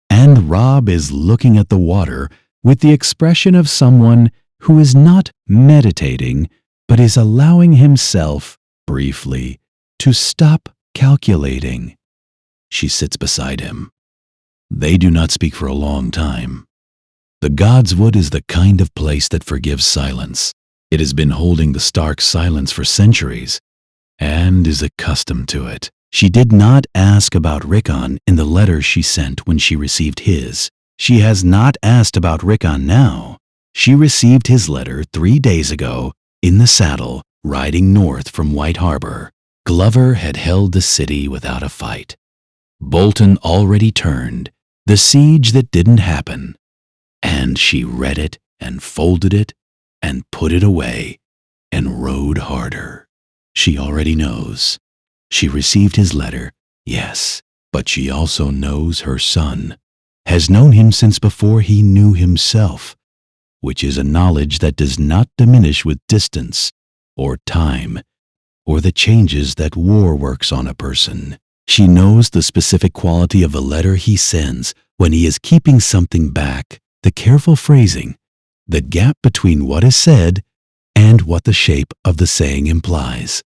And Robb is looking at the water with the expression of someone who is not meditating, but is allowing himself, briefly, to stop calculating. She sits beside him. They do not speak for a long time. The Godswood is the kind of place that forgives silence. It has been holding the Stark silence for centuries, and is accustomed to it. She did not ask about Rickon in the letter she sent when she received his. She has not asked about Rickon now. She received his letter 3 days ago, in the saddle, riding north from White Harbor. Glover had held the city without a fight. Bolton already turned, the siege that didn't happen. And she read it and folded it and put it away and rode harder. She already knows. She received his letter, yes, but she also knows her son, has known him since before he knew himself, which is a knowledge that does not diminish with distance or time or the changes that war works on a person. She knows the specific quality of a letter he sends when he is keeping something back, the careful phrasing, the gap between what is said and what the shape of the saying implies.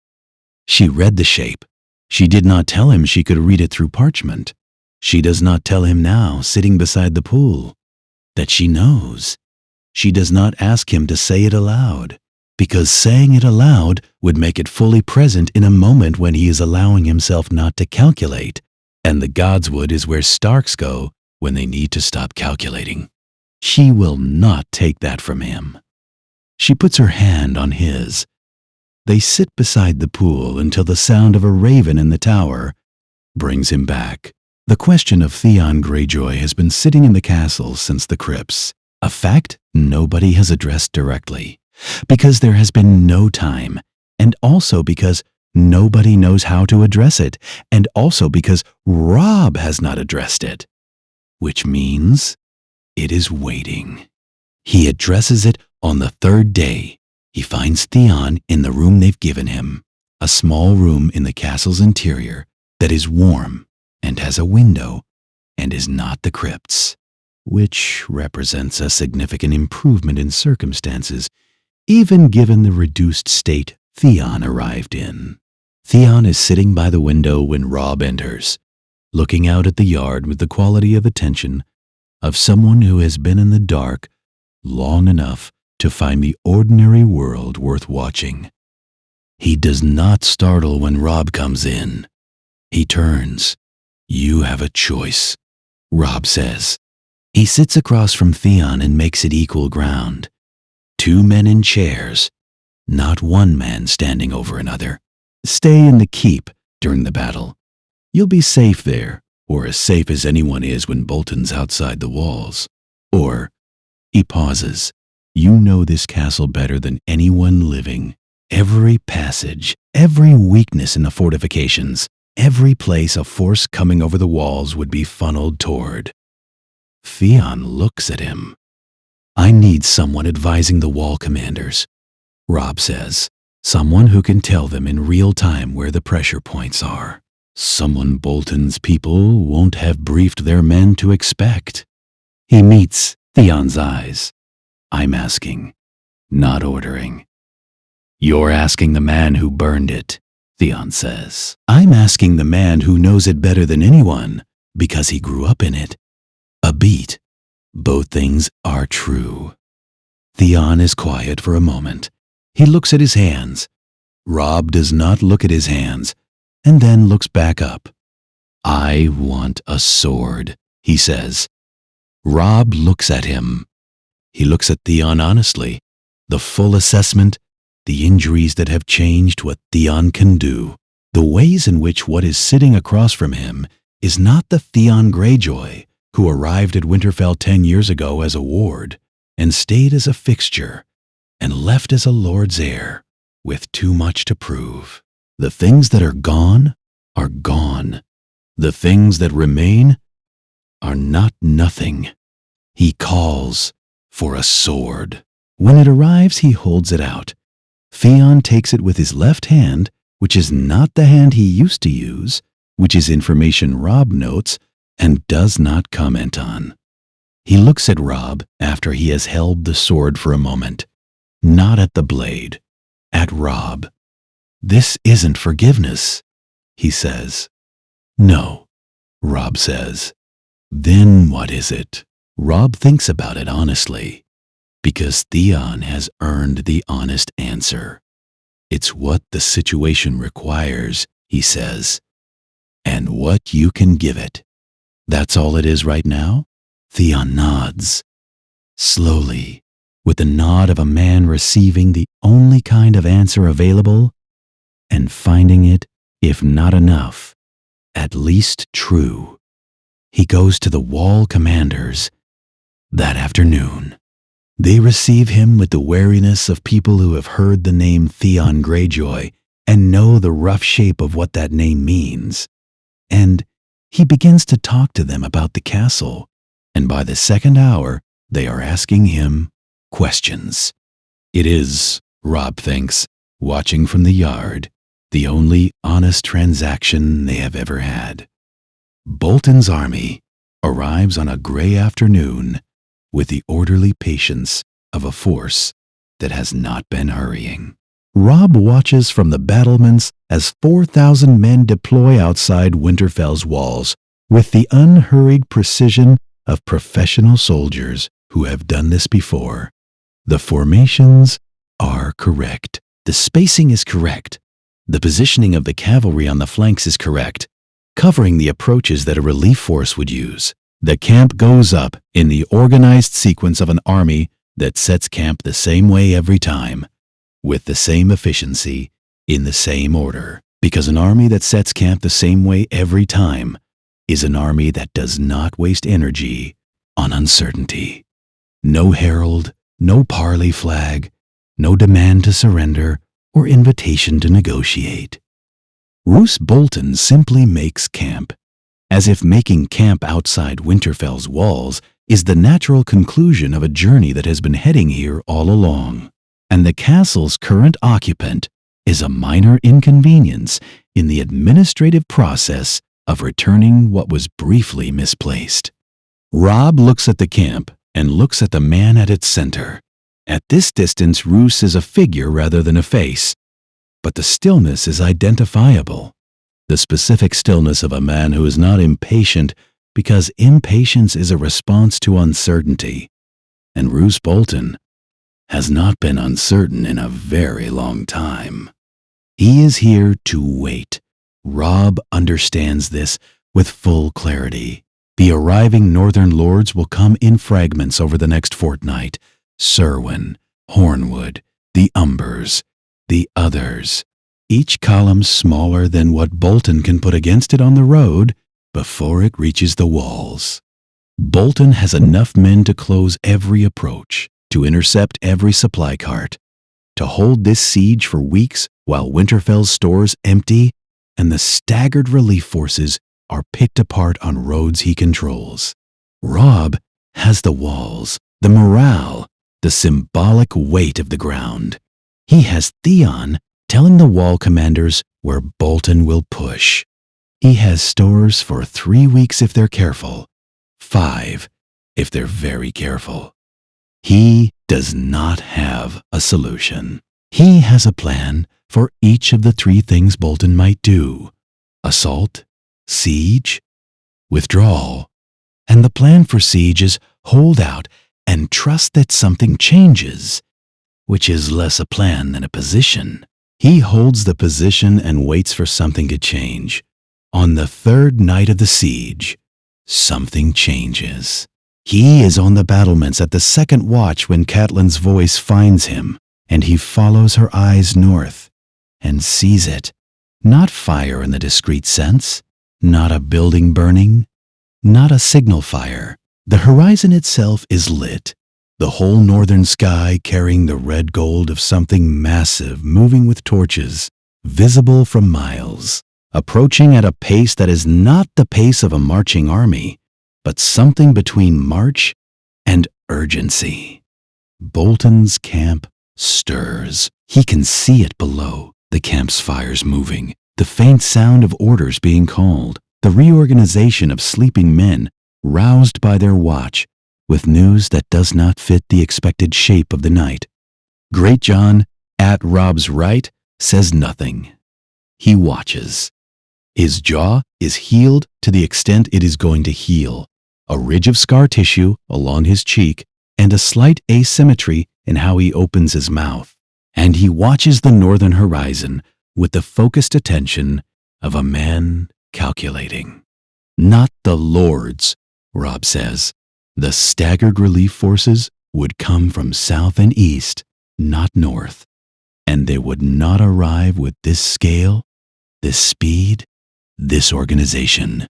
She read the shape. She did not tell him she could read it through parchment. She does not tell him now, sitting beside the pool, that she knows. She does not ask him to say it aloud, because saying it aloud would make it fully present in a moment when he is allowing himself not to calculate, and the Godswood is where Starks go when they need to stop calculating. She will not take that from him. She puts her hand on his. They sit beside the pool until the sound of a raven in the tower brings him back. The question of Theon Greyjoy has been sitting in the castle since the crypts, a fact nobody has addressed directly, because there has been no time, and also because nobody knows how to address it, and also because Robb has not addressed it, which means it is waiting. He addresses it on the 3rd day. He finds Theon in the room they've given him, a small room in the castle's interior that is warm and has a window and is not the crypts, which represents a significant improvement in circumstances, even given the reduced state Theon arrived in. Theon is sitting by the window when Robb enters, looking out at the yard with the quality of attention of someone who has been in the dark long enough to find the ordinary world worth watching. He does not startle when Robb comes in. He turns. "You have a choice," Robb says. He sits across from Theon and makes it equal ground. 2 men in chairs, not one man standing over another. Stay in the keep during the battle. You'll be safe there, or as safe as anyone is when Bolton's outside the walls. Or, he pauses. You know this castle better than anyone living. Every passage, every weakness in the fortifications, every place a force coming over the walls would be funneled toward. Theon looks at him. I need someone advising the wall commanders, Robb says. Someone who can tell them in real time where the pressure points are. Someone Bolton's people won't have briefed their men to expect. He meets Theon's eyes. I'm asking, not ordering. You're asking the man who burned it, Theon says. I'm asking the man who knows it better than anyone because he grew up in it. A beat. Both things are true. Theon is quiet for a moment. He looks at his hands. Robb does not look at his hands and then looks back up. I want a sword, he says. Robb looks at him. He looks at Theon honestly. The full assessment, the injuries that have changed what Theon can do, the ways in which what is sitting across from him is not the Theon Greyjoy who arrived at Winterfell 10 years ago as a ward and stayed as a fixture and left as a lord's heir with too much to prove. The things that are gone are gone. The things that remain are not nothing. He calls for a sword. When it arrives, he holds it out. Theon takes it with his left hand, which is not the hand he used to use, which is information Robb notes and does not comment on. He looks at Robb after he has held the sword for a moment. Not at the blade, at Robb. This isn't forgiveness, he says. No, Robb says. Then what is it? Robb thinks about it honestly, because Theon has earned the honest answer. It's what the situation requires, he says, and what you can give it. That's all it is right now? Theon nods. Slowly, with the nod of a man receiving the only kind of answer available and finding it, if not enough, at least true. He goes to the wall commanders that afternoon. They receive him with the wariness of people who have heard the name Theon Greyjoy and know the rough shape of what that name means. And he begins to talk to them about the castle, and by the second hour, they are asking him questions. It is, Robb thinks, watching from the yard, the only honest transaction they have ever had. Bolton's army arrives on a gray afternoon with the orderly patience of a force that has not been hurrying. Robb watches from the battlements as 4,000 men deploy outside Winterfell's walls with the unhurried precision of professional soldiers who have done this before. The formations are correct. The spacing is correct. The positioning of the cavalry on the flanks is correct, covering the approaches that a relief force would use. The camp goes up in the organized sequence of an army that sets camp the same way every time, with the same efficiency, in the same order. Because an army that sets camp the same way every time is an army that does not waste energy on uncertainty. No herald, no parley flag, no demand to surrender or invitation to negotiate. Roose Bolton simply makes camp, as if making camp outside Winterfell's walls is the natural conclusion of a journey that has been heading here all along. And the castle's current occupant is a minor inconvenience in the administrative process of returning what was briefly misplaced. Robb looks at the camp and looks at the man at its center. At this distance, Roose is a figure rather than a face, but the stillness is identifiable. The specific stillness of a man who is not impatient because impatience is a response to uncertainty, and Roose Bolton has not been uncertain in a very long time. He is here to wait. Robb understands this with full clarity. The arriving northern lords will come in fragments over the next fortnight. Serwyn, Hornwood, the Umbers, the others. Each column smaller than what Bolton can put against it on the road before it reaches the walls. Bolton has enough men to close every approach, to intercept every supply cart, to hold this siege for weeks while Winterfell's stores empty and the staggered relief forces are picked apart on roads he controls. Robb has the walls, the morale, the symbolic weight of the ground. He has Theon telling the wall commanders where Bolton will push. He has stores for 3 weeks if they're careful, 5 if they're very careful. He does not have a solution. He has a plan for each of the 3 things Bolton might do: assault, siege, withdrawal. And the plan for siege is hold out and trust that something changes, which is less a plan than a position. He holds the position and waits for something to change. On the 3rd night of the siege, something changes. He is on the battlements at the 2nd watch when Catelyn's voice finds him, and he follows her eyes north and sees it. Not fire in the discrete sense, not a building burning, not a signal fire. The horizon itself is lit, the whole northern sky carrying the red gold of something massive moving with torches, visible from miles, approaching at a pace that is not the pace of a marching army, but something between march and urgency. Bolton's camp stirs. He can see it below, the camp's fires moving, the faint sound of orders being called, the reorganization of sleeping men roused by their watch with news that does not fit the expected shape of the night. Great John, at Robb's right, says nothing. He watches. His jaw is healed to the extent it is going to heal, a ridge of scar tissue along his cheek, and a slight asymmetry in how he opens his mouth. And he watches the northern horizon with the focused attention of a man calculating. Not the lords, Robb says. The staggered relief forces would come from south and east, not north. And they would not arrive with this scale, this speed, this organization.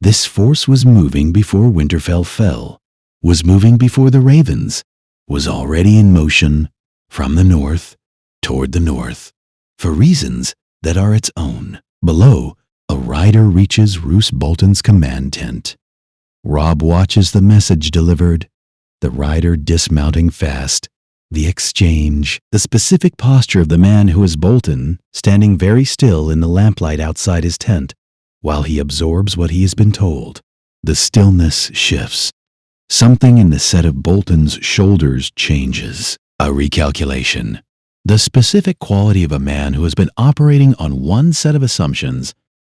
This force was moving before Winterfell fell, was moving before the ravens, was already in motion from the north toward the north, for reasons that are its own. Below, a rider reaches Roose Bolton's command tent. Robb watches the message delivered, the rider dismounting fast, the exchange, the specific posture of the man who is Bolton, standing very still in the lamplight outside his tent, while he absorbs what he has been told. The stillness shifts. Something in the set of Bolton's shoulders changes. A recalculation. The specific quality of a man who has been operating on one set of assumptions,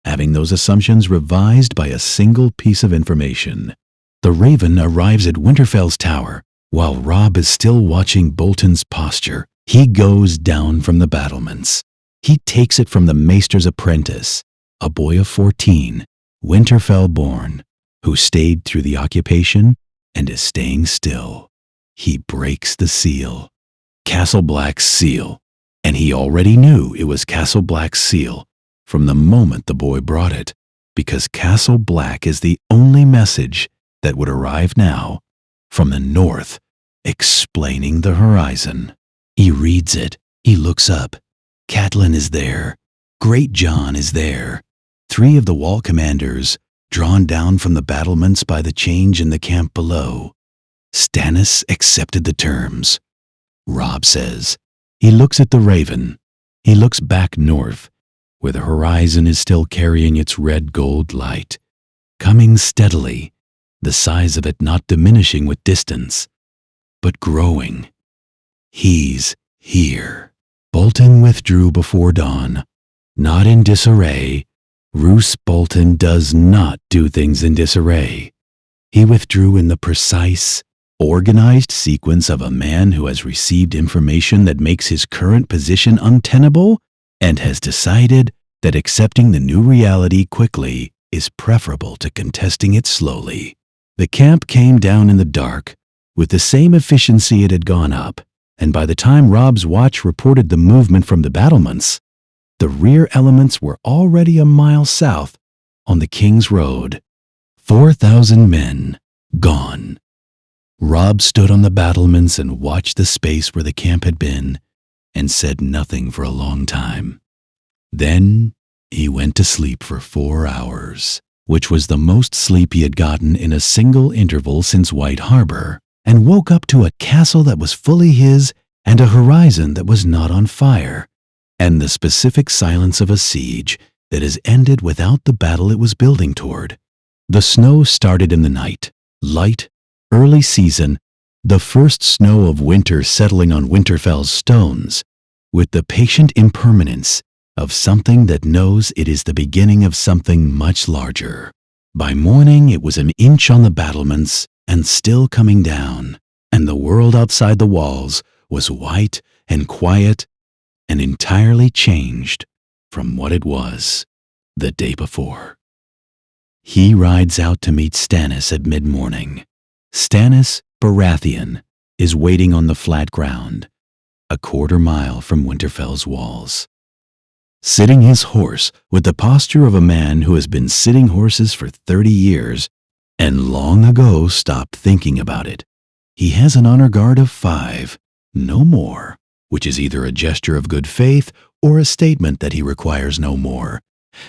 having those assumptions revised by a single piece of information. The Raven arrives at Winterfell's tower. While Robb is still watching Bolton's posture, he goes down from the battlements. He takes it from the maester's apprentice, a boy of 14, Winterfell born, who stayed through the occupation and is staying still. He breaks the seal. Castle Black's seal. And he already knew it was Castle Black's seal from the moment the boy brought it, because Castle Black is the only message that would arrive now from the north, explaining the horizon. He reads it. He looks up. Catelyn is there. Great John is there. 3 of the wall commanders, drawn down from the battlements by the change in the camp below. Stannis accepted the terms. Robb says. He looks at the Raven. He looks back north, where the horizon is still carrying its red gold light, coming steadily, the size of it not diminishing with distance, but growing. He's here. Bolton withdrew before dawn, not in disarray. Roose Bolton does not do things in disarray. He withdrew in the precise, organized sequence of a man who has received information that makes his current position untenable and has decided that accepting the new reality quickly is preferable to contesting it slowly. The camp came down in the dark with the same efficiency it had gone up, and by the time Robb's watch reported the movement from the battlements, the rear elements were already a mile south on the King's Road. 4,000 men gone. Robb stood on the battlements and watched the space where the camp had been and said nothing for a long time. Then He went to sleep for 4 hours, which was the most sleep he had gotten in a single interval since White Harbor, and woke up to a castle that was fully his and a horizon that was not on fire, and the specific silence of a siege that has ended without the battle it was building toward. The snow started in the night, light, early season, the first snow of winter settling on Winterfell's stones, with the patient impermanence of something that knows it is the beginning of something much larger. By morning it was an inch on the battlements and still coming down, and the world outside the walls was white and quiet and entirely changed from what it was the day before. He rides out to meet Stannis at mid-morning. Stannis Baratheon is waiting on the flat ground, a quarter mile from Winterfell's walls. Sitting his horse with the posture of a man who has been sitting horses for 30 years and long ago stopped thinking about it. He has an honor guard of 5, no more, which is either a gesture of good faith or a statement that he requires no more.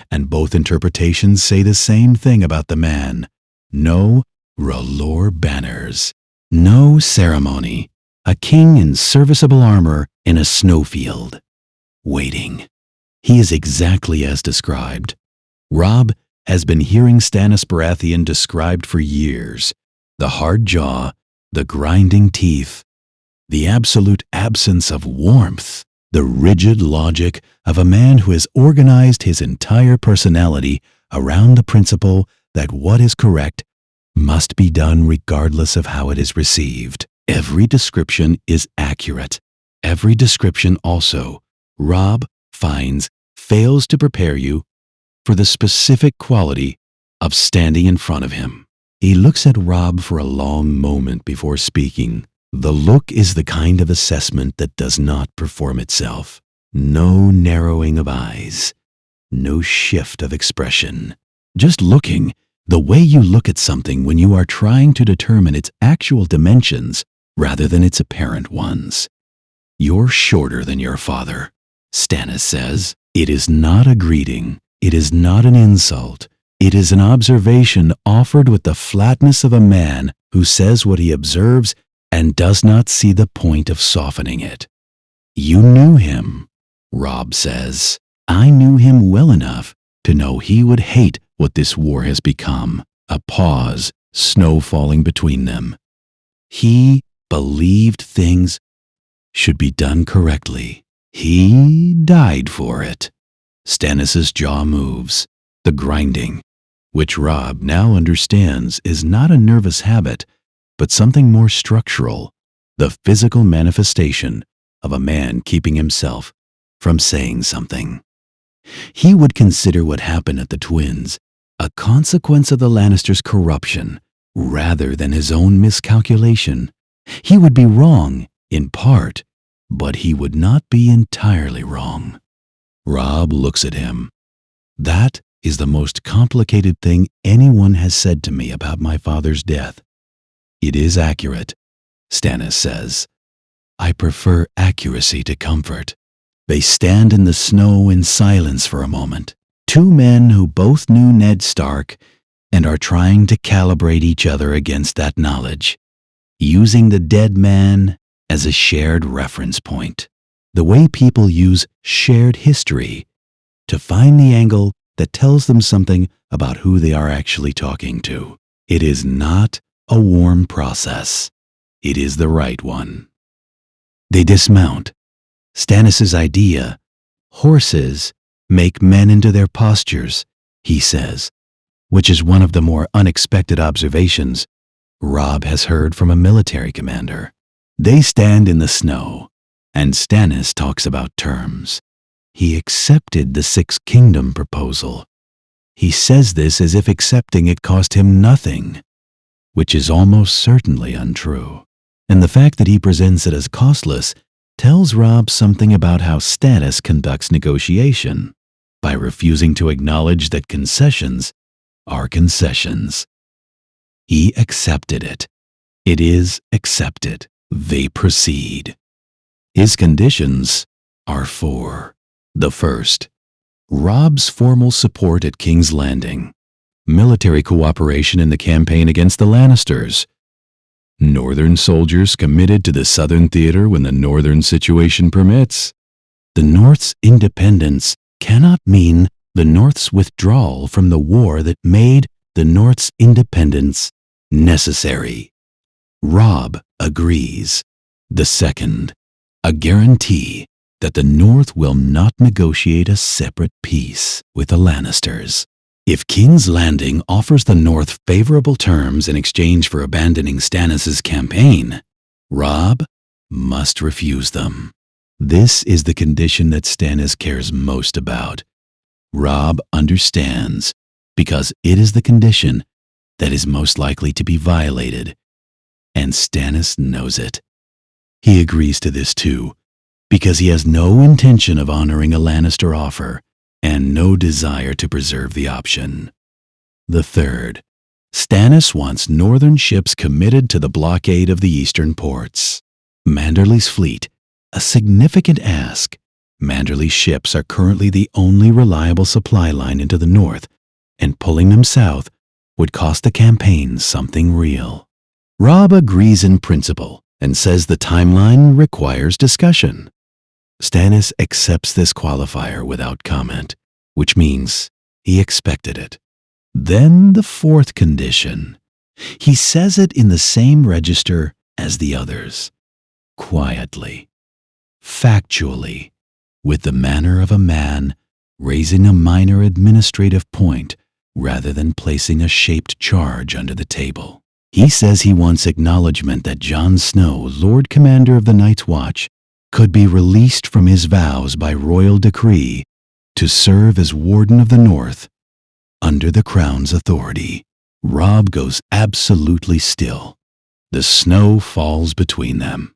And both interpretations say the same thing about the man. No R'hllor banners, no ceremony, a king in serviceable armor in a snowfield, waiting. He is exactly as described. Robb has been hearing Stannis Baratheon described for years. The hard jaw, the grinding teeth, the absolute absence of warmth, the rigid logic of a man who has organized his entire personality around the principle that what is correct must be done regardless of how it is received. Every description is accurate. Every description also, Robb finds, fails to prepare you for the specific quality of standing in front of him. He looks at Robb for a long moment before speaking. The look is the kind of assessment that does not perform itself. No narrowing of eyes, no shift of expression. Just looking, the way you look at something when you are trying to determine its actual dimensions rather than its apparent ones. You're shorter than your father, Stannis says. It is not a greeting. It is not an insult. It is an observation offered with the flatness of a man who says what he observes and does not see the point of softening it. You knew him, Robb says. I knew him well enough to know he would hate what this war has become. A pause, snow falling between them. He believed things should be done correctly. He died for it. Stannis' jaw moves. The grinding, which Robb now understands is not a nervous habit, but something more structural, the physical manifestation of a man keeping himself from saying something. He would consider what happened at the Twins a consequence of the Lannisters' corruption rather than his own miscalculation. He would be wrong, in part, but he would not be entirely wrong. Robb looks at him. That is the most complicated thing anyone has said to me about my father's death. It is accurate, Stannis says. I prefer accuracy to comfort. They stand in the snow in silence for a moment. Two men who both knew Ned Stark and are trying to calibrate each other against that knowledge, using the dead man as a shared reference point. The way people use shared history to find the angle that tells them something about who they are actually talking to. It is not a warm process. It is the right one. They dismount. Stannis' idea, horses make men into their postures, he says, which is one of the more unexpected observations Robb has heard from a military commander. They stand in the snow, and Stannis talks about terms. He accepted the Six Kingdom proposal. He says this as if accepting it cost him nothing, which is almost certainly untrue. And the fact that he presents it as costless tells Robb something about how Stannis conducts negotiation, by refusing to acknowledge that concessions are concessions. He accepted it. It is accepted. They proceed. His conditions are 4. The first, Robb's formal support at King's Landing, military cooperation in the campaign against the Lannisters, Northern soldiers committed to the Southern theater when the Northern situation permits. The North's independence cannot mean the North's withdrawal from the war that made the North's independence necessary. Robb agrees. The second, a guarantee that the North will not negotiate a separate peace with the Lannisters. If King's Landing offers the North favorable terms in exchange for abandoning Stannis' campaign, Robb must refuse them. This is the condition that Stannis cares most about. Robb understands, because it is the condition that is most likely to be violated, and Stannis knows it. He agrees to this too, because he has no intention of honoring a Lannister offer, and no desire to preserve the option. The third, Stannis wants Northern ships committed to the blockade of the eastern ports. Manderley's fleet, a significant ask. Manderley's ships are currently the only reliable supply line into the north, and pulling them south would cost the campaign something real. Robb agrees in principle and says the timeline requires discussion. Stannis accepts this qualifier without comment, which means he expected it. Then the fourth condition. He says it in the same register as the others, quietly, factually, with the manner of a man raising a minor administrative point rather than placing a shaped charge under the table. He says he wants acknowledgement that Jon Snow, Lord Commander of the Night's Watch, could be released from his vows by royal decree to serve as Warden of the North under the Crown's authority. Robb goes absolutely still. The snow falls between them.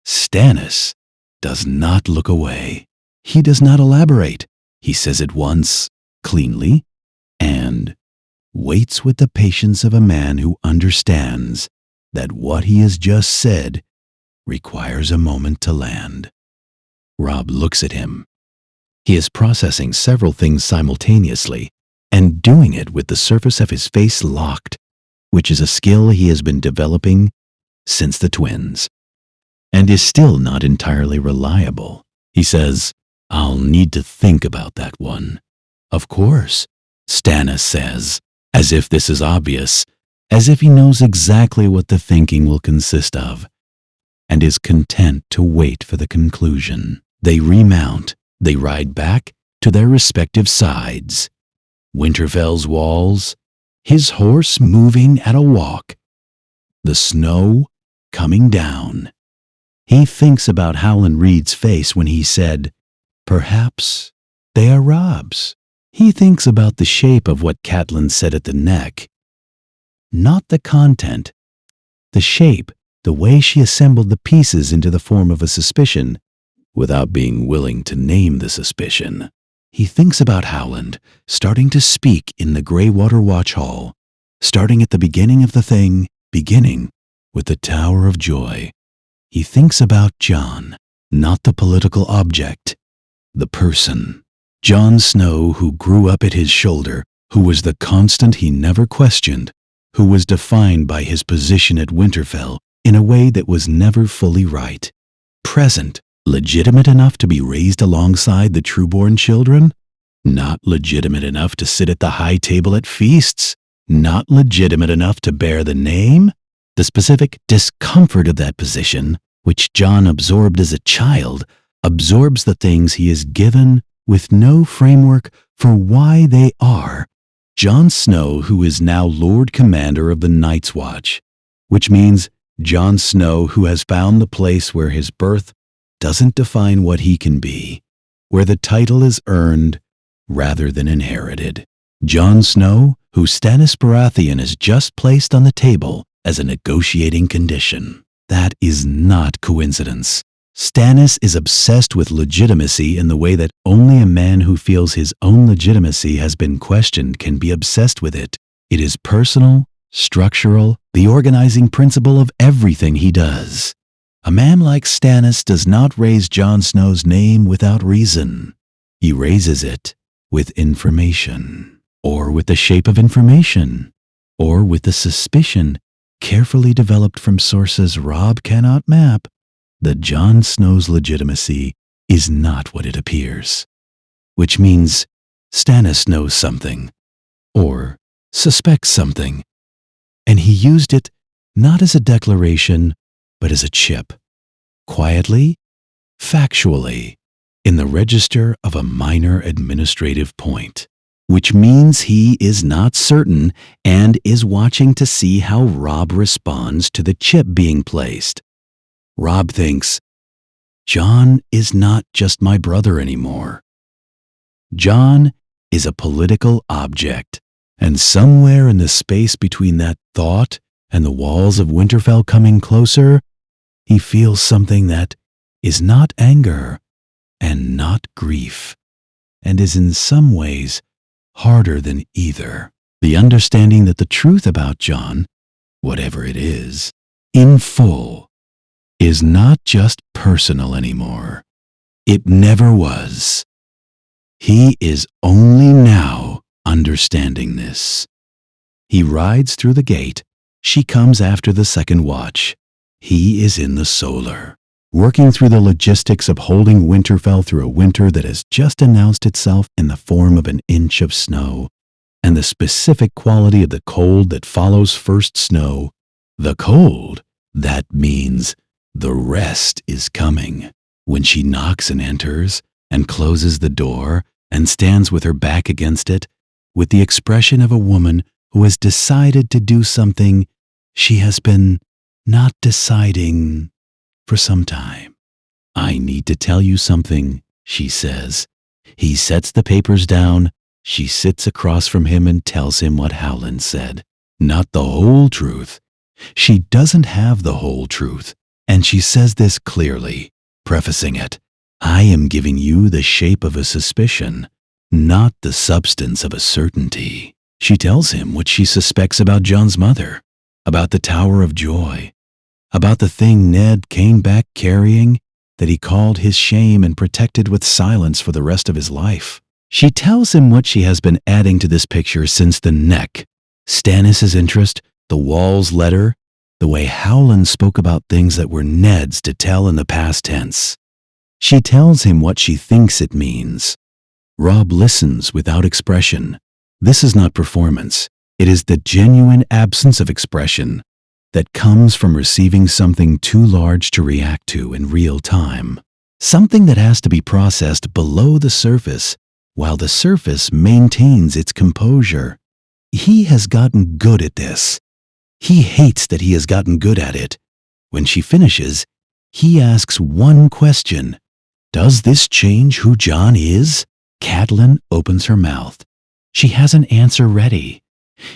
Stannis does not look away. He does not elaborate. He says it once, cleanly, and waits with the patience of a man who understands that what he has just said requires a moment to land. Robb looks at him. He is processing several things simultaneously and doing it with the surface of his face locked, which is a skill he has been developing since the twins, and is still not entirely reliable. He says, "I'll need to think about that one." "Of course," Stannis says, as if this is obvious, as if he knows exactly what the thinking will consist of, and is content to wait for the conclusion. They remount. They ride back to their respective sides. Winterfell's walls, his horse moving at a walk, the snow coming down. He thinks about Howland Reed's face when he said, "Perhaps they are Robb's." He thinks about the shape of what Catelyn said at the neck. Not the content. The shape, the way she assembled the pieces into the form of a suspicion, without being willing to name the suspicion. He thinks about Howland starting to speak in the Greywater Watch Hall, starting at the beginning of the thing, beginning with the Tower of Joy. He thinks about Jon, not the political object, the person. Jon Snow, who grew up at his shoulder, who was the constant he never questioned, who was defined by his position at Winterfell in a way that was never fully right. Present, legitimate enough to be raised alongside the trueborn children, not legitimate enough to sit at the high table at feasts, not legitimate enough to bear the name. The specific discomfort of that position, which Jon absorbed as a child, absorbs the things he is given with no framework for why they are. Jon Snow, who is now Lord Commander of the Night's Watch, which means Jon Snow, who has found the place where his birth doesn't define what he can be, where the title is earned rather than inherited. Jon Snow, who Stannis Baratheon has just placed on the table as a negotiating condition. That is not coincidence. Stannis is obsessed with legitimacy in the way that only a man who feels his own legitimacy has been questioned can be obsessed with it. It is personal, structural, the organizing principle of everything he does. A man like Stannis does not raise Jon Snow's name without reason. He raises it with information, or with the shape of information, or with the suspicion carefully developed from sources Robb cannot map that Jon Snow's legitimacy is not what it appears. Which means Stannis knows something, or suspects something, and he used it not as a declaration, but as a chip, quietly, factually, in the register of a minor administrative point, which means he is not certain and is watching to see how Robb responds to the chip being placed. Robb thinks, Jon is not just my brother anymore. Jon is a political object, and somewhere in the space between that thought and the walls of Winterfell coming closer, he feels something that is not anger and not grief, and is in some ways harder than either. The understanding that the truth about Jon, whatever it is, in full, is not just personal anymore. It never was. He is only now understanding this. He rides through the gate. She comes after the second watch. He is in the solar, working through the logistics of holding Winterfell through a winter that has just announced itself in the form of an inch of snow, and the specific quality of the cold that follows first snow. The cold, that means the rest is coming. When she knocks and enters, and closes the door, and stands with her back against it, with the expression of a woman who has decided to do something she has been not deciding for some time. I need to tell you something, she says. He sets the papers down. She sits across from him and tells him what Howland said. Not the whole truth. She doesn't have the whole truth, and she says this clearly, prefacing it. I am giving you the shape of a suspicion, not the substance of a certainty. She tells him what she suspects about Jon's mother, about the Tower of Joy, about the thing Ned came back carrying that he called his shame and protected with silence for the rest of his life. She tells him what she has been adding to this picture since the neck, Stannis' interest, the Wall's letter, the way Howland spoke about things that were Ned's to tell in the past tense. She tells him what she thinks it means. Robb listens without expression. This is not performance. It is the genuine absence of expression that comes from receiving something too large to react to in real time. Something that has to be processed below the surface, while the surface maintains its composure. He has gotten good at this. He hates that he has gotten good at it. When she finishes, he asks one question. Does this change who Jon is? Catelyn opens her mouth. She has an answer ready.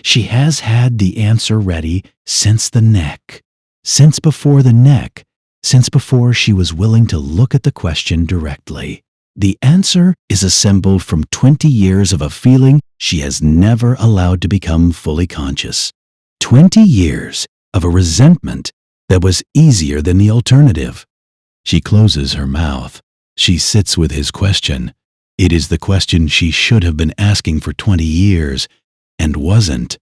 She has had the answer ready since the neck. Since before the neck. Since before she was willing to look at the question directly. The answer is assembled from 20 years of a feeling she has never allowed to become fully conscious. 20 years of a resentment that was easier than the alternative. She closes her mouth. She sits with his question. It is the question she should have been asking for 20 years and wasn't,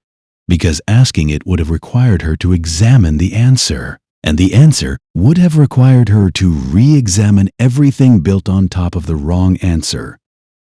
because asking it would have required her to examine the answer, and the answer would have required her to re-examine everything built on top of the wrong answer.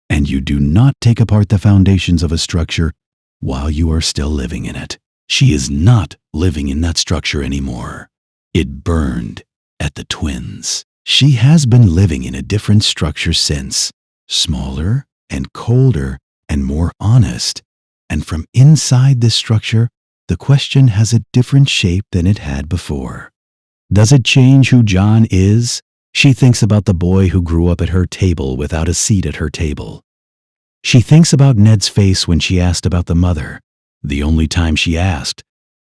And you do not take apart the foundations of a structure while you are still living in it. She is not living in that structure anymore. It burned at the twins. She has been living in a different structure since, smaller and colder and more honest. And from inside this structure, the question has a different shape than it had before. Does it change who Jon is? She thinks about the boy who grew up at her table without a seat at her table. She thinks about Ned's face when she asked about the mother, the only time she asked,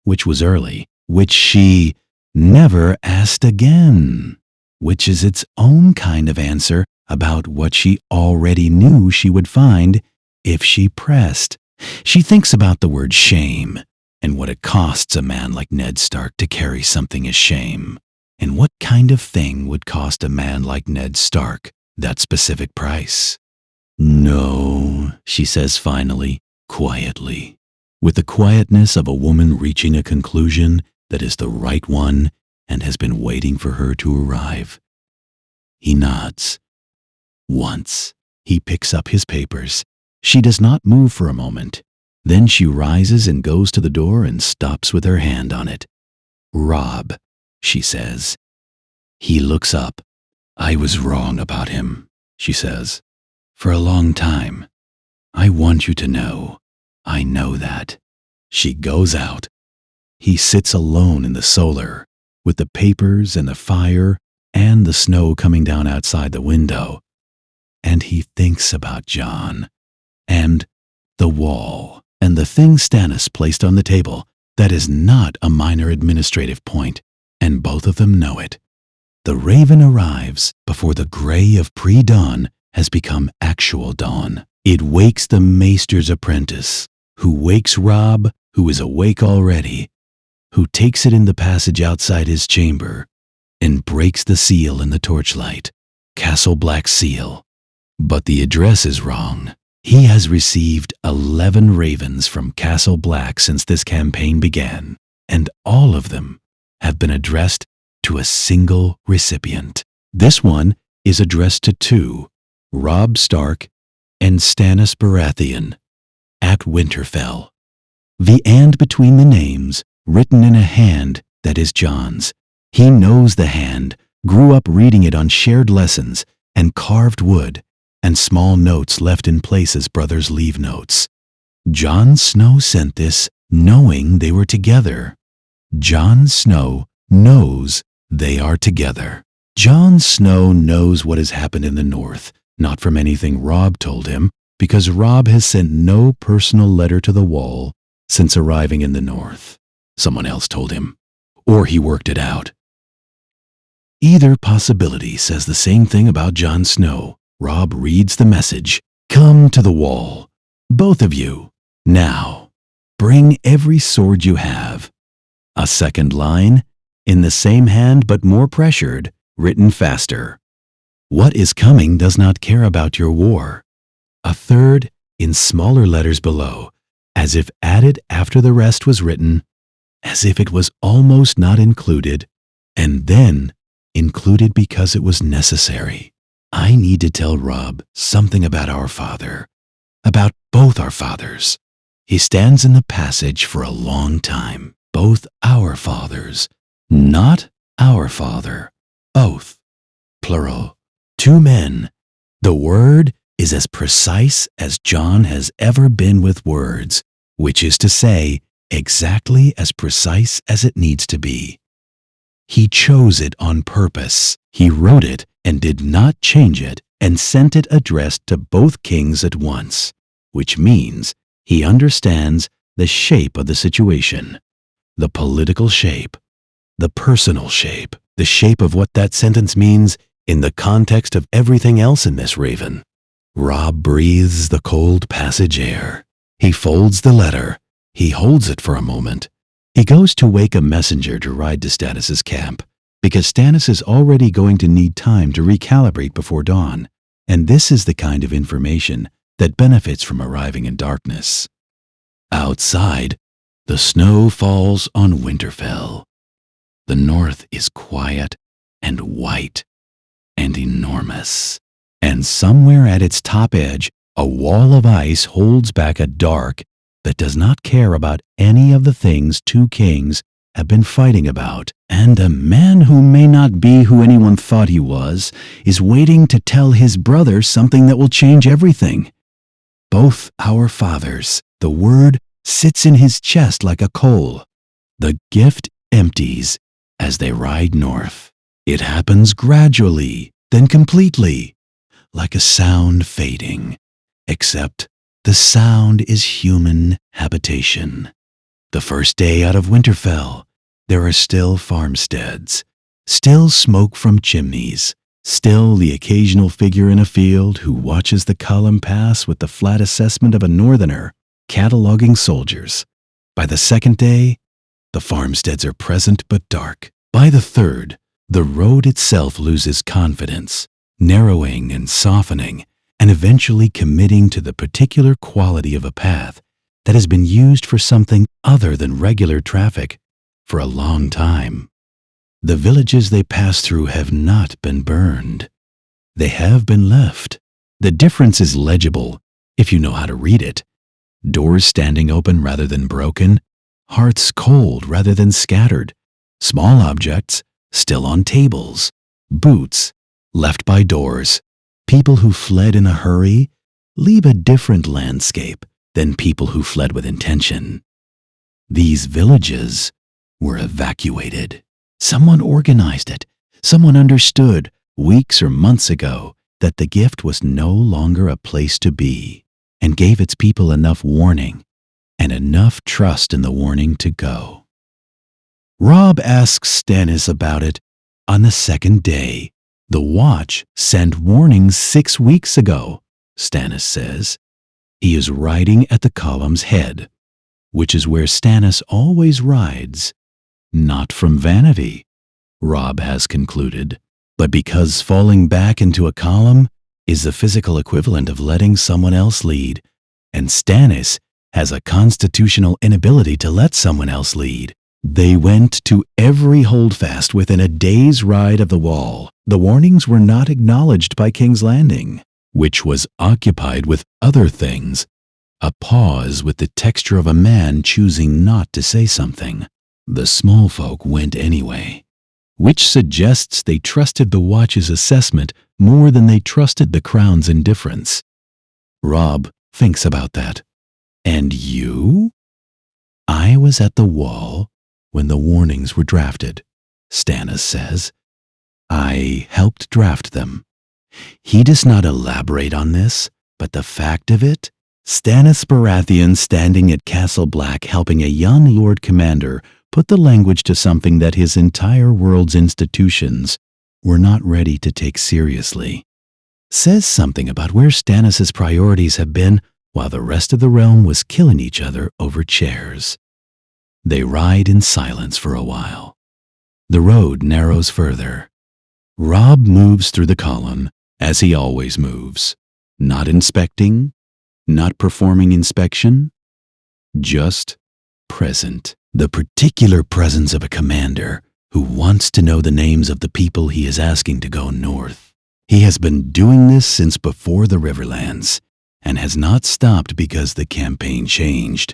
which was early, which she never asked again, which is its own kind of answer about what she already knew she would find if she pressed. She thinks about the word shame and what it costs a man like Ned Stark to carry something as shame. And what kind of thing would cost a man like Ned Stark that specific price? No, she says finally, quietly, with the quietness of a woman reaching a conclusion that is the right one and has been waiting for her to arrive. He nods. Once, he picks up his papers. She does not move for a moment. Then she rises and goes to the door and stops with her hand on it. Robb, she says. He looks up. I was wrong about him, she says. For a long time. I want you to know. I know that. She goes out. He sits alone in the solar, with the papers and the fire and the snow coming down outside the window. And he thinks about John, and the wall, and the thing Stannis placed on the table. That is not a minor administrative point, and both of them know it. The raven arrives before the gray of pre-dawn has become actual dawn. It wakes the maester's apprentice, who wakes Robb, who is awake already, who takes it in the passage outside his chamber, and breaks the seal in the torchlight, Castle Black's seal. But the address is wrong. He has received 11 ravens from Castle Black since this campaign began, and all of them have been addressed to a single recipient. This one is addressed to two, Robb Stark and Stannis Baratheon, at Winterfell. The "and" between the names, written in a hand that is Jon's. He knows the hand, grew up reading it on shared lessons, and carved wood, and small notes left in place as brothers leave notes. Jon Snow sent this knowing they were together. Jon Snow knows they are together. Jon Snow knows what has happened in the north, not from anything Robb told him, because Robb has sent no personal letter to the wall since arriving in the north. Someone else told him, or he worked it out. Either possibility says the same thing about Jon Snow. Robb reads the message. Come to the wall, both of you, now. Bring every sword you have. A second line, in the same hand but more pressured, written faster. What is coming does not care about your war. A third, in smaller letters below, as if added after the rest was written, as if it was almost not included, and then included because it was necessary. I need to tell Robb something about our father, about both our fathers. He stands in the passage for a long time. Both our fathers, not our father. Oath, plural, two men. The word is as precise as Jon has ever been with words, which is to say, exactly as precise as it needs to be. He chose it on purpose. He wrote it and did not change it, and sent it addressed to both kings at once, which means he understands the shape of the situation, the political shape, the personal shape, the shape of what that sentence means in the context of everything else in this raven. Robb breathes the cold passage air. He folds the letter. He holds it for a moment. He goes to wake a messenger to ride to Stannis's camp, because Stannis is already going to need time to recalibrate before dawn, and this is the kind of information that benefits from arriving in darkness. Outside, the snow falls on Winterfell. The north is quiet and white and enormous, and somewhere at its top edge, a wall of ice holds back a dark that does not care about any of the things two kings have been fighting about, and a man who may not be who anyone thought he was is waiting to tell his brother something that will change everything. Both our fathers. The word sits in his chest like a coal. The gift empties as they ride north. It happens gradually, then completely, like a sound fading, except the sound is human habitation. The first day out of Winterfell, there are still farmsteads, still smoke from chimneys, still the occasional figure in a field who watches the column pass with the flat assessment of a northerner, cataloging soldiers. By the second day, the farmsteads are present but dark. By the third, the road itself loses confidence, narrowing and softening, and eventually committing to the particular quality of a path that has been used for something other than regular traffic for a long time. The villages they pass through have not been burned. They have been left. The difference is legible if you know how to read it. Doors standing open rather than broken, hearts cold rather than scattered, small objects still on tables, boots left by doors. People who fled in a hurry leave a different landscape than people who fled with intention. These villages were evacuated. Someone organized it. Someone understood weeks or months ago that the gift was no longer a place to be, and gave its people enough warning and enough trust in the warning to go. Robb asks Stannis about it on the second day. The watch sent warnings 6 weeks ago, Stannis says. He is riding at the column's head, which is where Stannis always rides, not from vanity, Robb has concluded, but because falling back into a column is the physical equivalent of letting someone else lead, and Stannis has a constitutional inability to let someone else lead. They went to every holdfast within a day's ride of the wall. The warnings were not acknowledged by King's Landing, which was occupied with other things, a pause with the texture of a man choosing not to say something. The small folk went anyway, which suggests they trusted the watch's assessment more than they trusted the Crown's indifference. Robb thinks about that. And you? I was at the wall when the warnings were drafted, Stannis says. I helped draft them. He does not elaborate on this, but the fact of it, Stannis Baratheon standing at Castle Black helping a young Lord Commander put the language to something that his entire world's institutions were not ready to take seriously. Says something about where Stannis' priorities have been while the rest of the realm was killing each other over chairs. They ride in silence for a while. The road narrows further. Robb moves through the column as he always moves, not inspecting, not performing inspection, just present. The particular presence of a commander who wants to know the names of the people he is asking to go north. He has been doing this since before the Riverlands, and has not stopped because the campaign changed.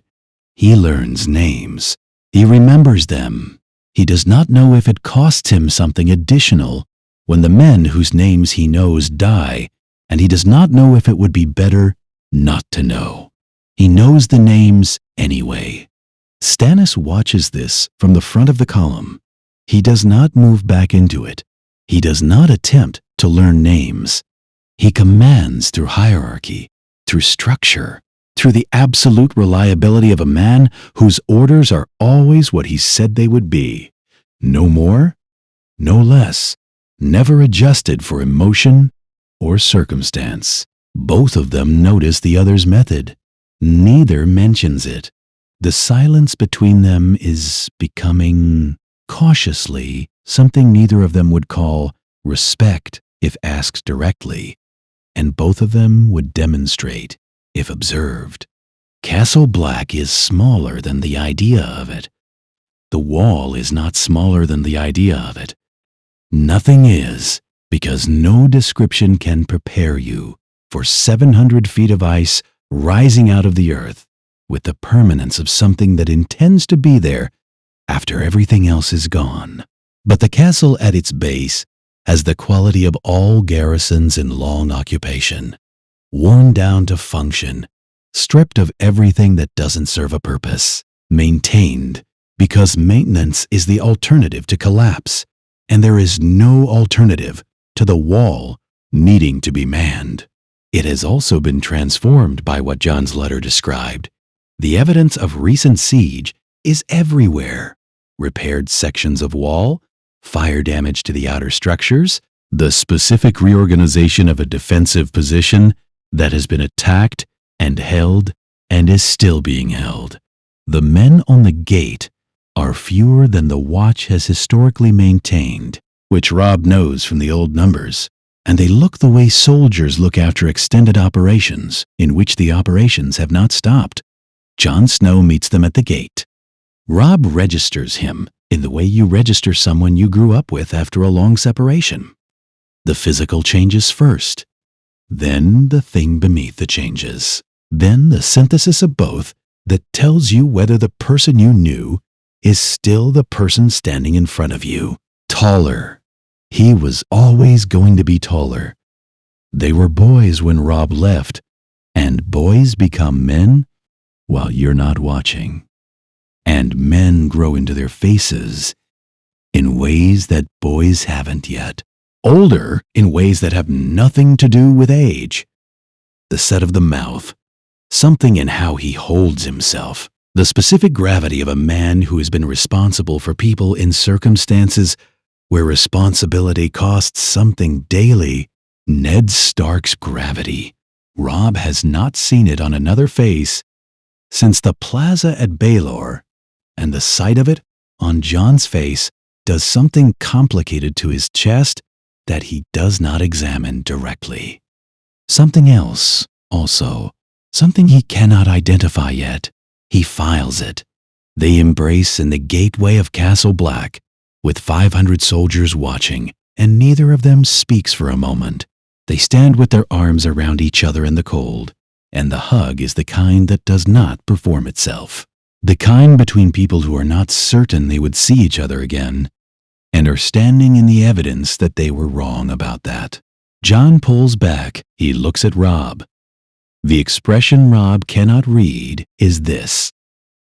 He learns names. He remembers them. He does not know if it costs him something additional when the men whose names he knows die, and he does not know if it would be better not to know. He knows the names anyway. Stannis watches this from the front of the column. He does not move back into it. He does not attempt to learn names. He commands through hierarchy, through structure, through the absolute reliability of a man whose orders are always what he said they would be. No more, no less, never adjusted for emotion or circumstance. Both of them notice the other's method. Neither mentions it. The silence between them is becoming, cautiously, something neither of them would call respect if asked directly, and both of them would demonstrate if observed. Castle Black is smaller than the idea of it. The wall is not smaller than the idea of it. Nothing is, because no description can prepare you for 700 feet of ice rising out of the earth with the permanence of something that intends to be there after everything else is gone. But the castle at its base has the quality of all garrisons in long occupation, worn down to function, stripped of everything that doesn't serve a purpose, maintained because maintenance is the alternative to collapse, and there is no alternative to the wall needing to be manned. It has also been transformed by what Jon's letter described. The evidence of recent siege is everywhere. Repaired sections of wall, fire damage to the outer structures, the specific reorganization of a defensive position that has been attacked and held and is still being held. The men on the gate are fewer than the watch has historically maintained, which Robb knows from the old numbers. and they look the way soldiers look after extended operations in which the operations have not stopped. Jon Snow meets them at the gate. Robb registers him in the way you register someone you grew up with after a long separation. The physical changes first, then the thing beneath it changes, then the synthesis of both that tells you whether the person you knew is still the person standing in front of you. Taller. He was always going to be taller. They were boys when Robb left, and boys become men while you're not watching. And men grow into their faces in ways that boys haven't yet. Older in ways that have nothing to do with age. The set of the mouth, something in how he holds himself, the specific gravity of a man who has been responsible for people in circumstances where responsibility costs something daily. Ned Stark's gravity. Robb has not seen it on another face since the plaza at Baelor, and the sight of it on Jon's face does something complicated to his chest that he does not examine directly. Something else, also, something he cannot identify yet. He files it. They embrace in the gateway of Castle Black, with 500 soldiers watching, and neither of them speaks for a moment. They stand with their arms around each other in the cold, and the hug is the kind that does not perform itself. The kind between people who are not certain they would see each other again, and are standing in the evidence that they were wrong about that. Jon pulls back. He looks at Robb. The expression Robb cannot read is this.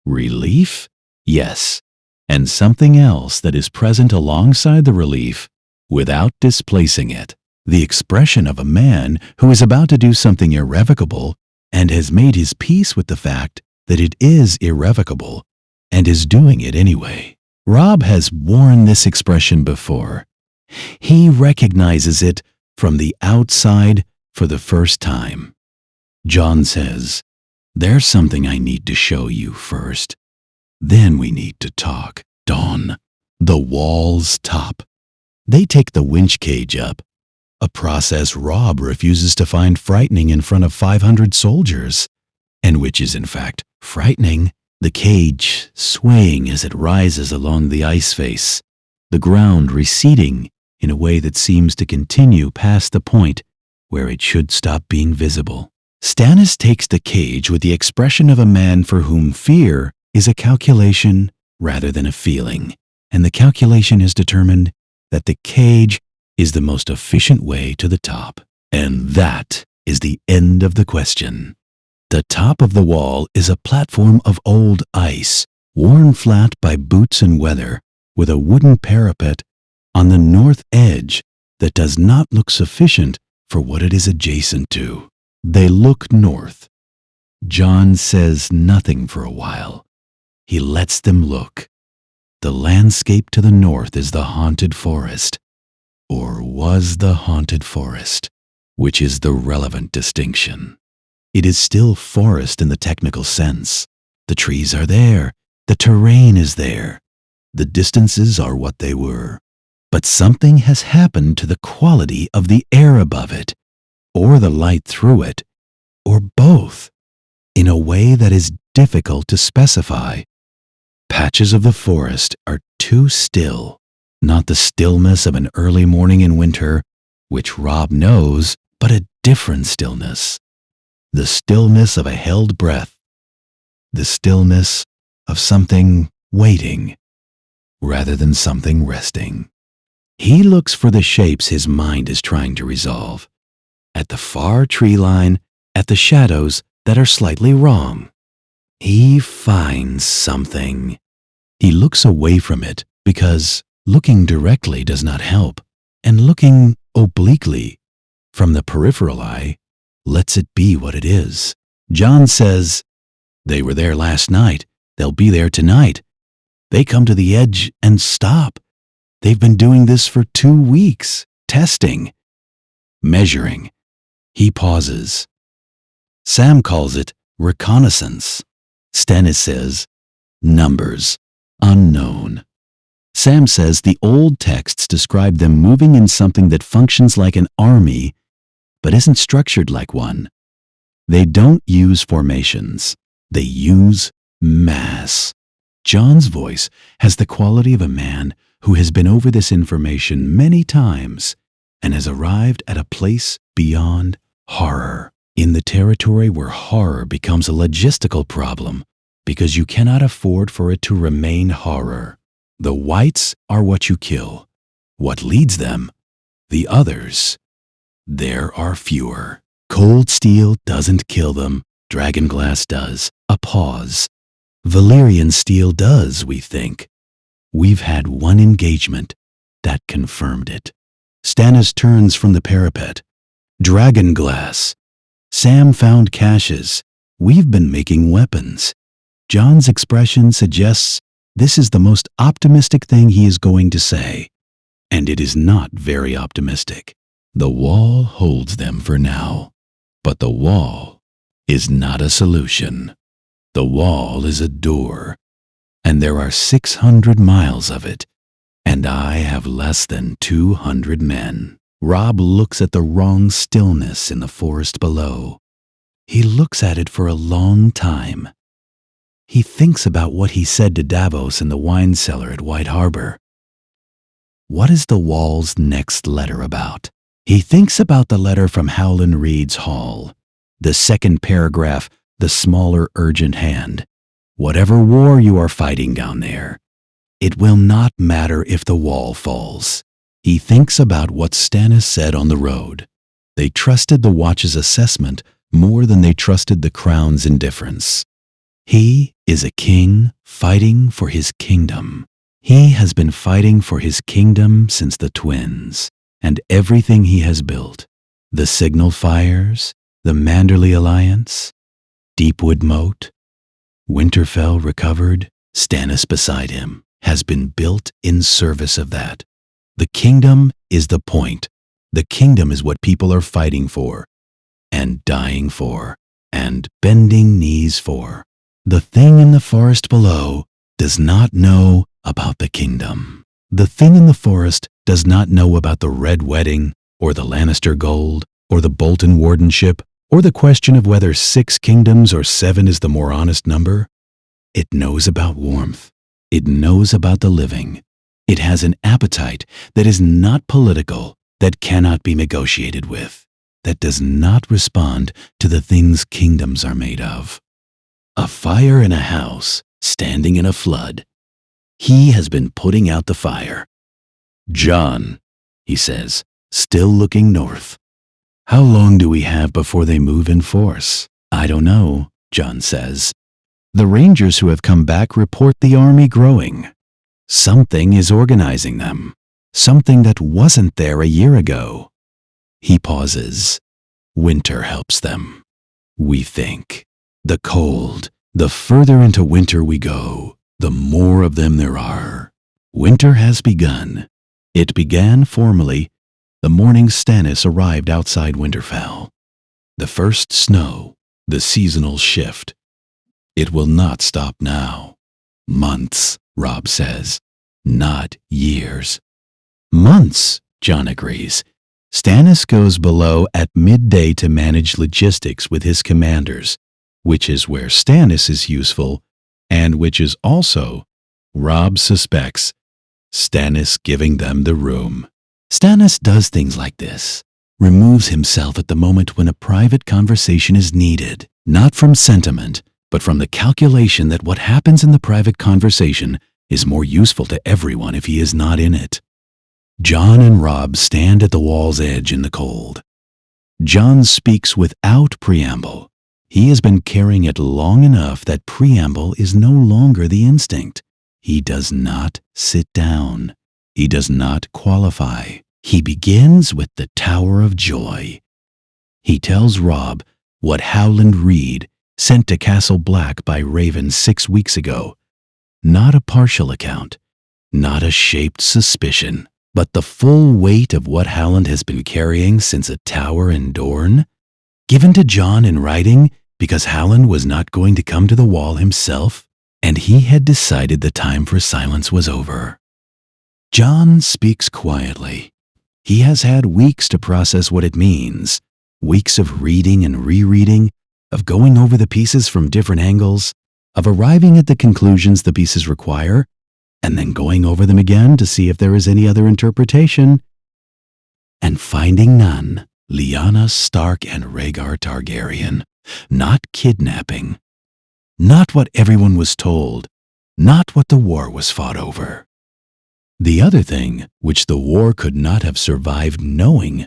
Relief? Yes. And something else that is present alongside the relief without displacing it. The expression of a man who is about to do something irrevocable and has made his peace with the fact that it is irrevocable and is doing it anyway. Robb has worn this expression before. He recognizes it from the outside for the first time. Jon says, "There's something I need to show you first. Then we need to talk." Dawn. The wall's top. They take the winch cage up, a process Robb refuses to find frightening in front of 500 soldiers, and which is in fact frightening. The cage swaying as it rises along the ice face, the ground receding in a way that seems to continue past the point where it should stop being visible. Stannis takes the cage with the expression of a man for whom fear is a calculation rather than a feeling, and the calculation has determined that the cage is the most efficient way to the top. And that is the end of the question. The top of the wall is a platform of old ice, worn flat by boots and weather, with a wooden parapet on the north edge that does not look sufficient for what it is adjacent to. They look north. Jon says nothing for a while. He lets them look. The landscape to the north is the haunted forest, or was the haunted forest, which is the relevant distinction. It is still forest in the technical sense. The trees are there. The terrain is there. The distances are what they were. But something has happened to the quality of the air above it, or the light through it, or both, in a way that is difficult to specify. Patches of the forest are too still, not the stillness of an early morning in winter, which Robb knows, but a different stillness. The stillness of a held breath, the stillness of something waiting, rather than something resting. He looks for the shapes his mind is trying to resolve, at the far tree line, at the shadows that are slightly wrong. He finds something. He looks away from it because looking directly does not help, and looking obliquely from the peripheral eye lets it be what it is. Jon says, "They were there last night. They'll be there tonight. They come to the edge and stop. They've been doing this for 2 weeks, testing, measuring." He pauses. Sam calls it reconnaissance. Stannis says, "Numbers, unknown." Sam says the old texts describe them moving in something that functions like an army, but isn't structured like one. They don't use formations. They use mass. John's voice has the quality of a man who has been over this information many times and has arrived at a place beyond horror, in the territory where horror becomes a logistical problem because you cannot afford for it to remain horror. The whites are what you kill. What leads them? The others. There are fewer. Cold steel doesn't kill them. Dragonglass does. A pause. Valyrian steel does, we think. We've had one engagement that confirmed it. Stannis turns from the parapet. Dragonglass. Sam found caches. We've been making weapons. John's expression suggests this is the most optimistic thing he is going to say. And it is not very optimistic. The wall holds them for now. But the wall is not a solution. The wall is a door. And there are 600 miles of it. And I have less than 200 men. Robb looks at the wrong stillness in the forest below. He looks at it for a long time. He thinks about what he said to Davos in the wine cellar at White Harbor. What is the wall's next letter about? He thinks about the letter from Howland Reed's hall. The second paragraph, the smaller urgent hand. Whatever war you are fighting down there, it will not matter if the wall falls. He thinks about what Stannis said on the road. They trusted the Watch's assessment more than they trusted the Crown's indifference. He is a king fighting for his kingdom. He has been fighting for his kingdom since the twins, and everything he has built, the signal fires, the Manderley Alliance, Deepwood Moat, Winterfell recovered, Stannis beside him, has been built in service of that. The kingdom is the point. The kingdom is what people are fighting for, and dying for, and bending knees for. The thing in the forest below does not know about the kingdom. The thing in the forest does not know about the Red Wedding, or the Lannister gold, or the Bolton wardenship, or the question of whether 6 kingdoms or 7 is the more honest number. It knows about warmth. It knows about the living. It has an appetite that is not political, that cannot be negotiated with, that does not respond to the things kingdoms are made of. A fire in a house, standing in a flood. He has been putting out the fire. John, he says, still looking north. How long do we have before they move in force? I don't know, John says. The Rangers who have come back report the army growing. Something is organizing them. Something that wasn't there a year ago. He pauses. Winter helps them. We think. The cold, the further into winter we go, the more of them there are. Winter has begun. It began formally the morning Stannis arrived outside Winterfell. The first snow, the seasonal shift. It will not stop now. Months, Robb says, not years. Months, John agrees. Stannis goes below at midday to manage logistics with his commanders, which is where Stannis is useful, and which is also, Robb suspects, Stannis giving them the room. Stannis does things like this, removes himself at the moment when a private conversation is needed, not from sentiment, but from the calculation that what happens in the private conversation is more useful to everyone if he is not in it. Jon and Robb stand at the wall's edge in the cold. Jon speaks without preamble. He has been carrying it long enough that preamble is no longer the instinct. He does not sit down. He does not qualify. He begins with the Tower of Joy. He tells Robb what Howland Reed sent to Castle Black by Raven 6 weeks ago. Not a partial account, not a shaped suspicion, but the full weight of what Howland has been carrying since a tower in Dorne, given to Jon in writing because Howland was not going to come to the wall himself, and he had decided the time for silence was over. John speaks quietly. He has had weeks to process what it means, weeks of reading and rereading, of going over the pieces from different angles, of arriving at the conclusions the pieces require, and then going over them again to see if there is any other interpretation, and finding none. Lyanna Stark and Rhaegar Targaryen. Not kidnapping. Not what everyone was told. Not what the war was fought over. The other thing, which the war could not have survived knowing,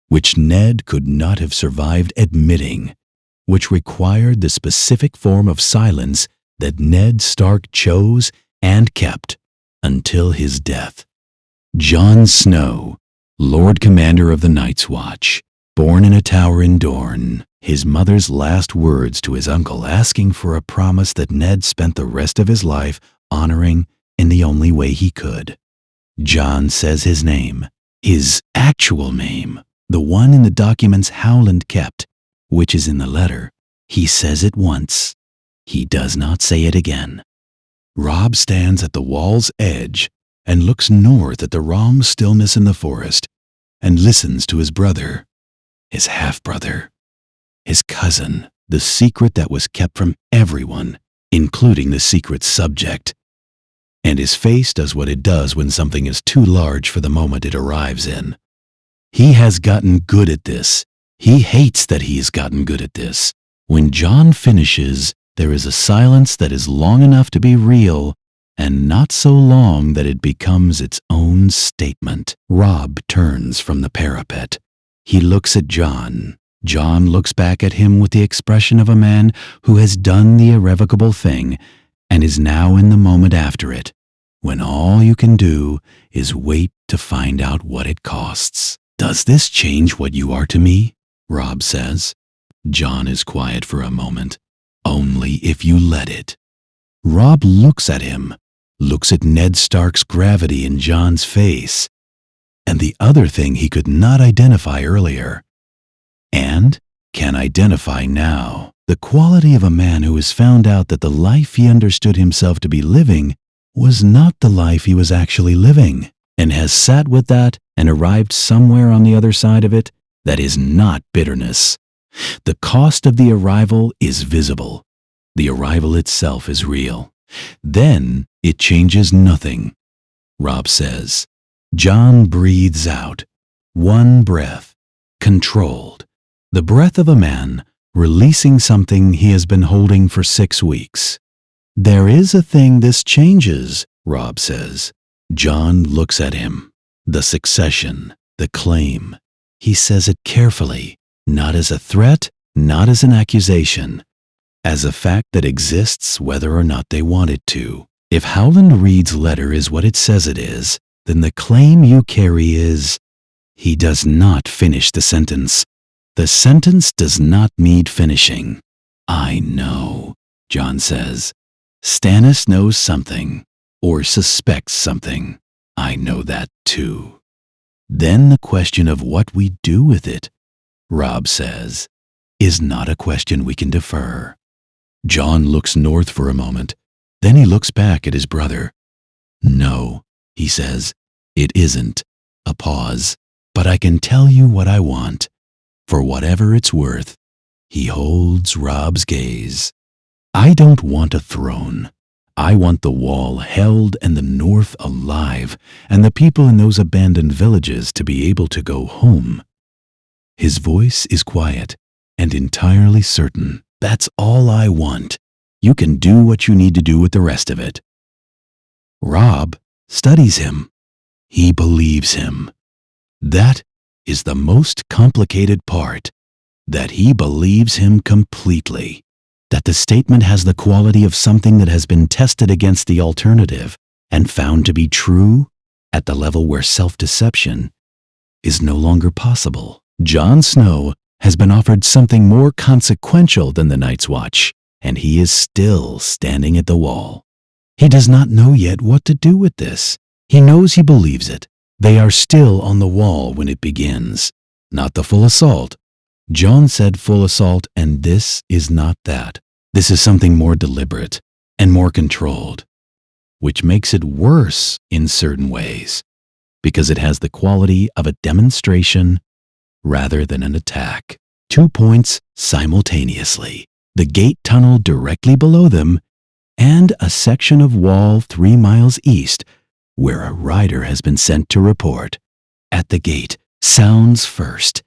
which Ned could not have survived admitting, which required the specific form of silence that Ned Stark chose and kept until his death. Jon Snow, Lord Commander of the Night's Watch, born in a tower in Dorne, his mother's last words to his uncle asking for a promise that Ned spent the rest of his life honoring in the only way he could. Jon says his name, his actual name, the one in the documents Howland kept, which is in the letter. He says it once. He does not say it again. Robb stands at the wall's edge and looks north at the wrong stillness in the forest and listens to his brother, his half-brother, his cousin, the secret that was kept from everyone, including the secret subject. And his face does what it does when something is too large for the moment it arrives in. He has gotten good at this. He hates that he has gotten good at this. When Jon finishes, there is a silence that is long enough to be real and not so long that it becomes its own statement. Robb turns from the parapet. He looks at Jon. Jon looks back at him with the expression of a man who has done the irrevocable thing and is now in the moment after it, when all you can do is wait to find out what it costs. "Does this change what you are to me?" Robb says. Jon is quiet for a moment. "Only if you let it." Robb looks at him, looks at Ned Stark's gravity in Jon's face, and the other thing he could not identify earlier, and can identify now. The quality of a man who has found out that the life he understood himself to be living was not the life he was actually living, and has sat with that and arrived somewhere on the other side of it that is not bitterness. The cost of the arrival is visible. The arrival itself is real. Then it changes nothing. Robb says. Jon breathes out. One breath. Controlled. The breath of a man releasing something he has been holding for 6 weeks. "There is a thing this changes," Robb says. Jon looks at him. The succession, the claim. He says it carefully, not as a threat, not as an accusation, as a fact that exists whether or not they want it to. If Howland Reed's letter is what it says it is, then the claim you carry is... He does not finish the sentence. The sentence does not need finishing. "I know," Jon says. "Stannis knows something, or suspects something. I know that too. Then the question of what we do with it," Robb says, "is not a question we can defer." Jon looks north for a moment. Then he looks back at his brother. "No," he says, "it isn't." A pause. "But I can tell you what I want. For whatever it's worth." He holds Robb's gaze. "I don't want a throne. I want the wall held and the north alive, and the people in those abandoned villages to be able to go home." His voice is quiet and entirely certain. "That's all I want. You can do what you need to do with the rest of it." Robb studies him. He believes him. That is the most complicated part, that he believes him completely. That the statement has the quality of something that has been tested against the alternative and found to be true at the level where self-deception is no longer possible. Jon Snow has been offered something more consequential than the Night's Watch, and he is still standing at the wall. He does not know yet what to do with this. He knows he believes it. They are still on the wall when it begins. Not the full assault. Jon said full assault, and this is not that. This is something more deliberate and more controlled. which makes it worse in certain ways, because it has the quality of a demonstration rather than an attack. 2 points simultaneously: the gate tunnel directly below them and a section of wall 3 miles east where a rider has been sent to report. At the gate, sounds first.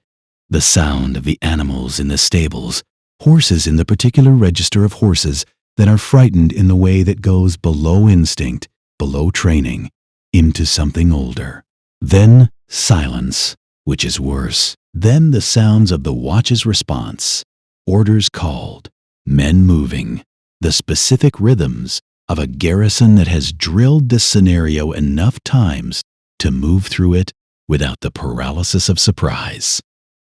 The sound of the animals in the stables, horses in the particular register of horses that are frightened in the way that goes below instinct, below training, into something older. Then silence, which is worse. Then the sounds of the watch's response, orders called, men moving, the specific rhythms of a garrison that has drilled this scenario enough times to move through it without the paralysis of surprise.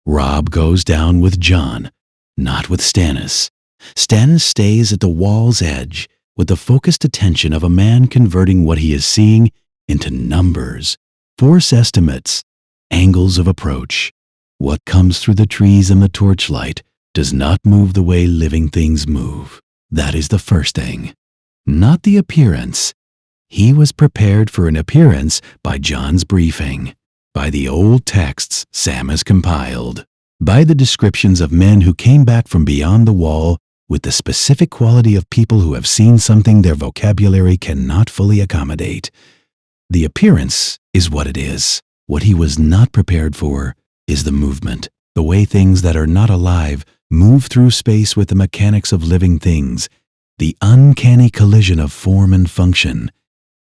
Robb goes down with John, not with Stannis. Stannis stays at the wall's edge with the focused attention of a man converting what he is seeing into numbers, force estimates, angles of approach. What comes through the trees and the torchlight does not move the way living things move. That is the first thing. Not the appearance. He was prepared for an appearance by John's briefing, by the old texts Sam has compiled, by the descriptions of men who came back from beyond the wall with the specific quality of people who have seen something their vocabulary cannot fully accommodate. The appearance is what it is. What he was not prepared for is the movement, the way things that are not alive move through space with the mechanics of living things, the uncanny collision of form and function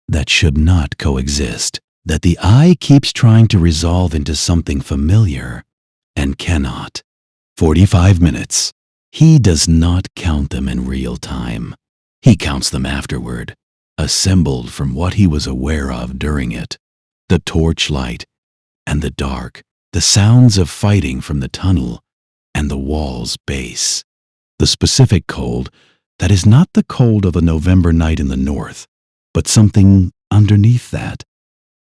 that should not coexist, that the eye keeps trying to resolve into something familiar and cannot. 45 minutes. He does not count them in real time. He counts them afterward, assembled from what he was aware of during it. The torchlight and the dark, the sounds of fighting from the tunnel and the wall's base. The specific cold that is not the cold of a November night in the north, but something underneath that.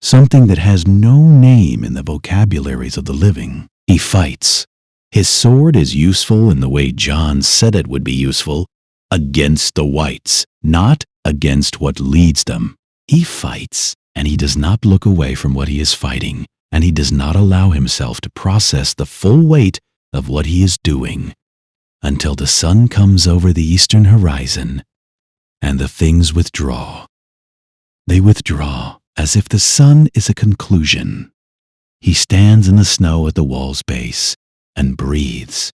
Something that has no name in the vocabularies of the living. He fights. His sword is useful in the way John said it would be useful, against the whites, not against what leads them. He fights, and he does not look away from what he is fighting, and he does not allow himself to process the full weight of what he is doing until the sun comes over the eastern horizon and the things withdraw. They withdraw as if the sun is a conclusion. He stands in the snow at the wall's base and breathes.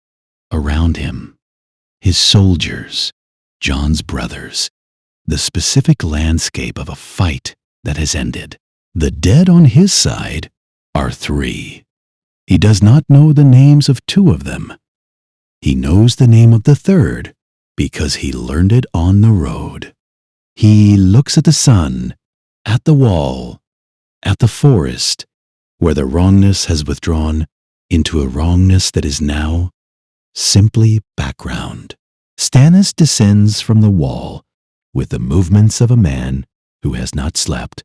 Around him, his soldiers, John's brothers, the specific landscape of a fight that has ended. The dead on his side are 3. He does not know the names of 2 of them. He knows the name of the 3rd because he learned it on the road. He looks at the sun, at the wall, at the forest, where the wrongness has withdrawn into a wrongness that is now simply background. Stannis descends from the wall with the movements of a man who has not slept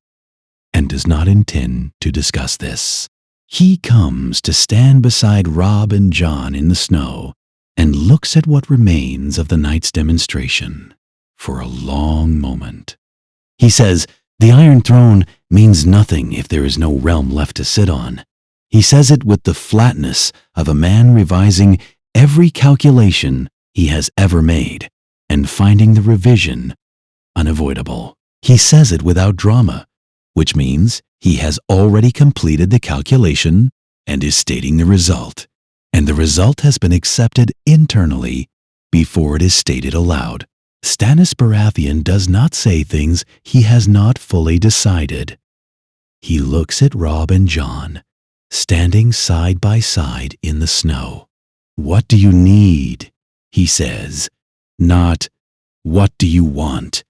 and does not intend to discuss this. He comes to stand beside Robb and John in the snow and looks at what remains of the night's demonstration for a long moment. He says, "The Iron Throne means nothing if there is no realm left to sit on." He says it with the flatness of a man revising every calculation he has ever made and finding the revision unavoidable. He says it without drama, which means he has already completed the calculation and is stating the result, and the result has been accepted internally before it is stated aloud. Stannis Baratheon does not say things he has not fully decided. He looks at Robb and John, standing side by side in the snow. "What do you need?" he says. Not, "What do you want?"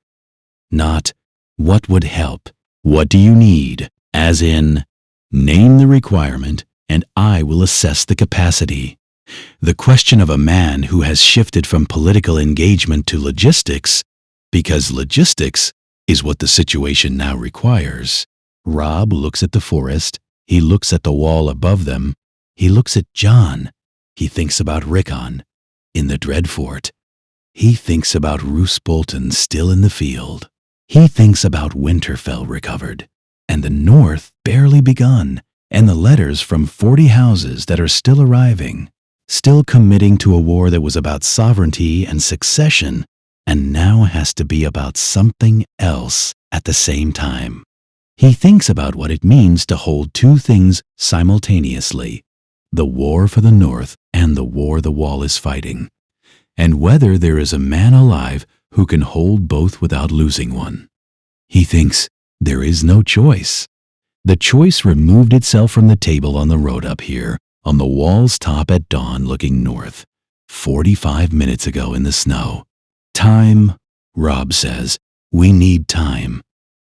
Not, "What would help?" What do you need? As in, name the requirement and I will assess the capacity. The question of a man who has shifted from political engagement to logistics, because logistics is what the situation now requires. Robb looks at the forest. He looks at the wall above them. He looks at John. He thinks about Rickon in the Dreadfort. He thinks about Roose Bolton still in the field. He thinks about Winterfell recovered, and the North barely begun, and the letters from 40 houses that are still arriving, still committing to a war that was about sovereignty and succession, and now has to be about something else at the same time. He thinks about what it means to hold two things simultaneously, the war for the North and the war the Wall is fighting, and whether there is a man alive who can hold both without losing one. He thinks there is no choice. The choice removed itself from the table on the road up here, on the Wall's top at dawn looking north, 45 minutes ago in the snow. Time, Robb says. We need time.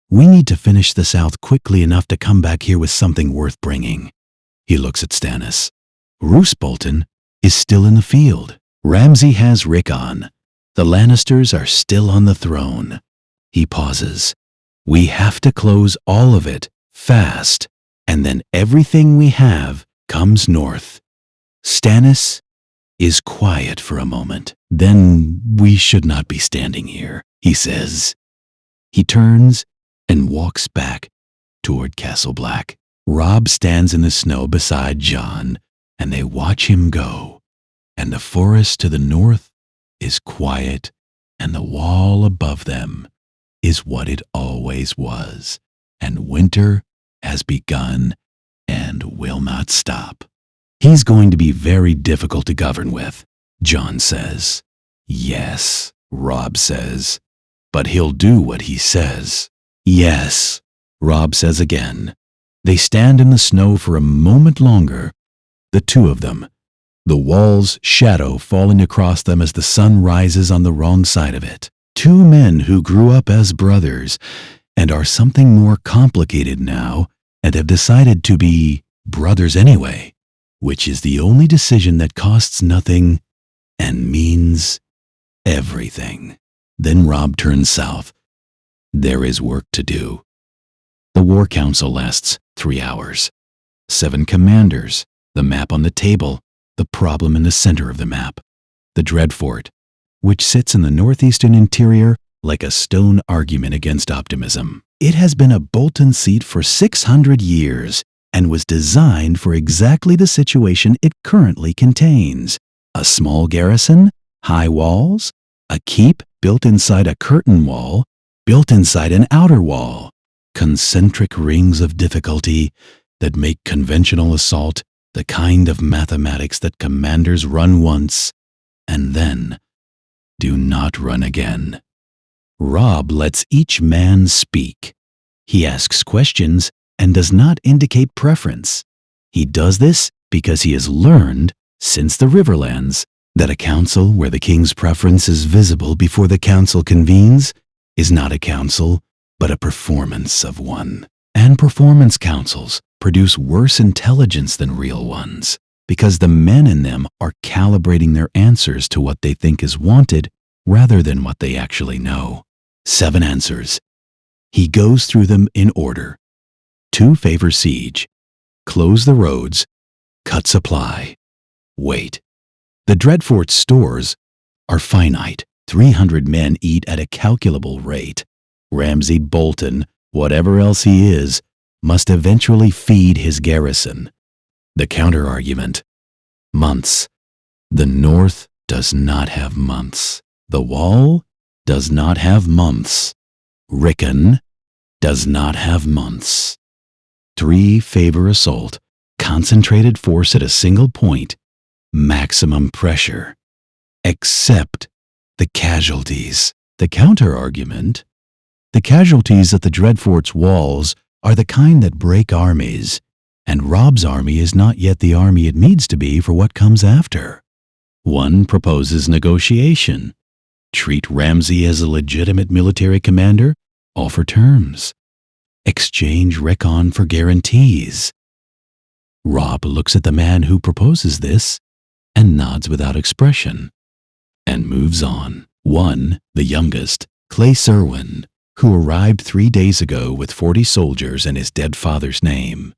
We need to finish the South quickly enough to come back here with something worth bringing. He looks at Stannis. Roose Bolton is still in the field. Ramsay has Rickon. The Lannisters are still on the throne. He pauses. We have to close all of it, fast, and then everything we have comes north. Stannis is quiet for a moment. Then we should not be standing here, he says. He turns and walks back toward Castle Black. Robb stands in the snow beside Jon, and they watch him go. And the forest to the north is quiet, and the wall above them is what it always was, and winter has begun and will not stop. He's going to be very difficult to govern with, Jon says. Yes, Robb says, but he'll do what he says. Yes, Robb says again. They stand in the snow for a moment longer, the two of them, the wall's shadow falling across them as the sun rises on the wrong side of it. Two men who grew up as brothers and are something more complicated now and have decided to be brothers anyway, which is the only decision that costs nothing and means everything. Then Robb turns south. There is work to do. The War Council lasts 3 hours. 7 commanders, the map on the table, the problem in the center of the map, the Dreadfort, which sits in the northeastern interior like a stone argument against optimism. It has been a Bolton seat for 600 years and was designed for exactly the situation it currently contains. A small garrison, high walls, a keep built inside a curtain wall, built inside an outer wall, concentric rings of difficulty that make conventional assault the kind of mathematics that commanders run once and then do not run again. Robb lets each man speak. He asks questions and does not indicate preference. He does this because he has learned, since the Riverlands, that a council where the king's preference is visible before the council convenes is not a council, but a performance of one. And performance councils produce worse intelligence than real ones, because the men in them are calibrating their answers to what they think is wanted rather than what they actually know. 7 answers. He goes through them in order. 2 favor siege. Close the roads. Cut supply. Wait. The Dreadfort's stores are finite. 300 men eat at a calculable rate. Ramsay Bolton, whatever else he is, must eventually feed his garrison. The counter-argument. Months. The North does not have months. The Wall does not have months. Rickon does not have months. 3 favor assault. Concentrated force at a single point. Maximum pressure. Except the casualties. The counter-argument. The casualties at the Dreadfort's walls are the kind that break armies, and Robb's army is not yet the army it needs to be for what comes after. One proposes negotiation. Treat Ramsay as a legitimate military commander, offer terms. Exchange Rickon for guarantees. Robb looks at the man who proposes this and nods without expression, and moves on. One, the youngest, Clay Serwyn, who arrived 3 days ago with 40 soldiers and his dead father's name,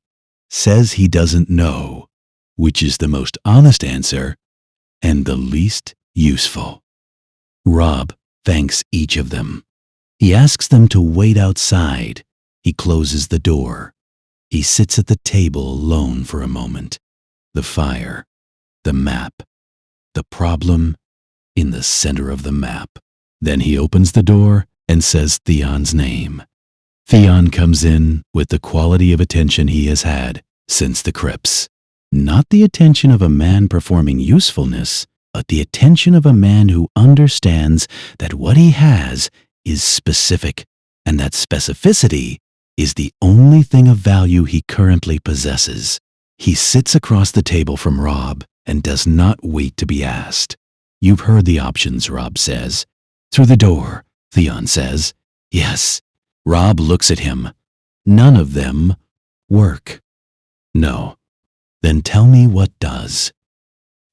says he doesn't know, which is the most honest answer and the least useful. Robb thanks each of them. He asks them to wait outside. He closes the door. He sits at the table alone for a moment. The fire, the map, the problem in the center of the map. Then he opens the door and says Theon's name. Theon comes in with the quality of attention he has had since the crypts. Not the attention of a man performing usefulness, but the attention of a man who understands that what he has is specific, and that specificity is the only thing of value he currently possesses. He sits across the table from Robb and does not wait to be asked. You've heard the options, Robb says. Through the door, Theon says. Yes. Robb looks at him. None of them work. No. Then tell me what does.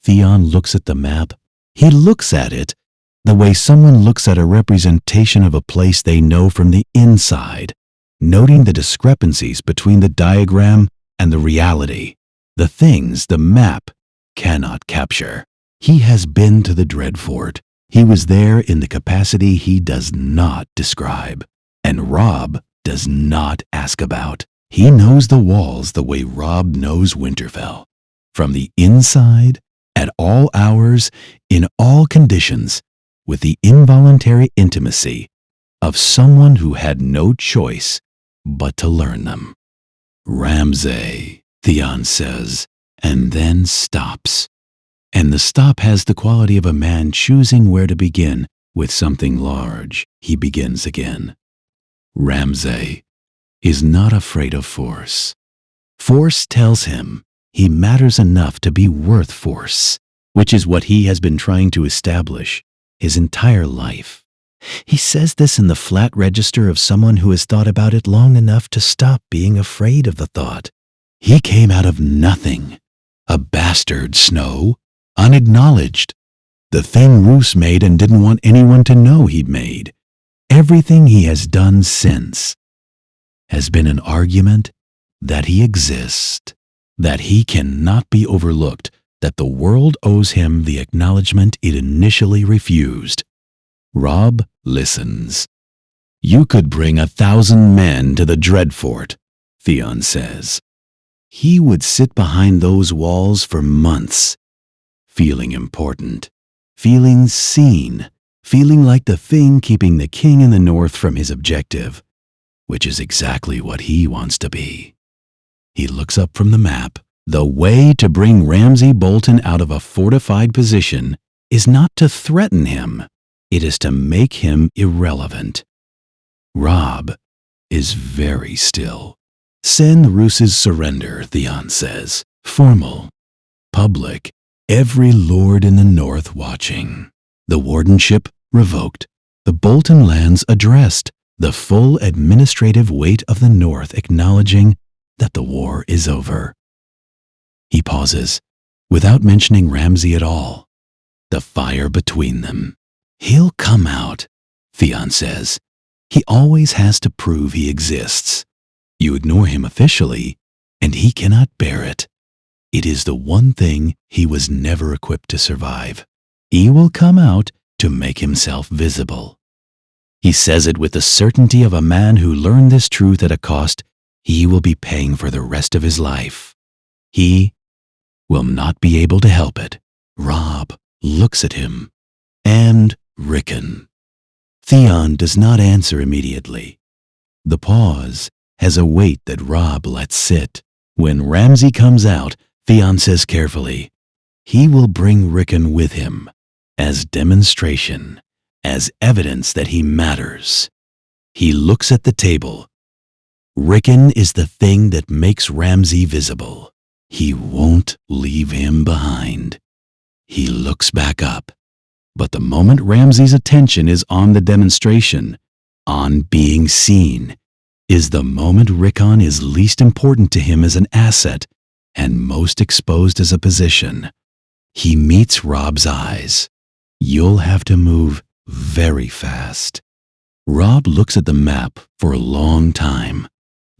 Theon looks at the map. He looks at it the way someone looks at a representation of a place they know from the inside, noting the discrepancies between the diagram and the reality, the things the map cannot capture. He has been to the Dreadfort. He was there in the capacity he does not describe, and Robb does not ask about. He knows the walls the way Robb knows Winterfell. From the inside, at all hours, in all conditions, with the involuntary intimacy of someone who had no choice but to learn them. Ramsay, Theon says, and then stops. And the stop has the quality of a man choosing where to begin with something large. He begins again. Ramsay is not afraid of force. Force tells him he matters enough to be worth force, which is what he has been trying to establish his entire life. He says this in the flat register of someone who has thought about it long enough to stop being afraid of the thought. He came out of nothing, a bastard, Snow, unacknowledged, the thing Roose made and didn't want anyone to know he'd made. Everything he has done since has been an argument that he exists, that he cannot be overlooked, that the world owes him the acknowledgement it initially refused. Robb listens. You could bring 1,000 men to the Dreadfort, Theon says. He would sit behind those walls for months, feeling important, feeling seen, feeling like the thing keeping the king in the north from his objective, which is exactly what he wants to be. He looks up from the map. The way to bring Ramsay Bolton out of a fortified position is not to threaten him. It is to make him irrelevant. Robb is very still. Send Roose's surrender, Theon says. Formal, public, every lord in the north watching. The wardenship revoked. The Bolton lands addressed. The full administrative weight of the north acknowledging that the war is over. He pauses, without mentioning Ramsay at all. The fire between them. He'll come out, Theon says. He always has to prove he exists. You ignore him officially, and he cannot bear it. It is the one thing he was never equipped to survive. He will come out to make himself visible. He says it with the certainty of a man who learned this truth at a cost he will be paying for the rest of his life. He will not be able to help it. Robb looks at him. And Rickon. Theon does not answer immediately. The pause has a weight that Robb lets sit. When Ramsay comes out, Theon says carefully, he will bring Rickon with him, as demonstration, as evidence that he matters. He looks at the table. Rickon is the thing that makes Ramsay visible. He won't leave him behind. He looks back up. But the moment Ramsay's attention is on the demonstration, on being seen, is the moment Rickon is least important to him as an asset and most exposed as a position. He meets Robb's eyes. You'll have to move very fast. Robb looks at the map for a long time.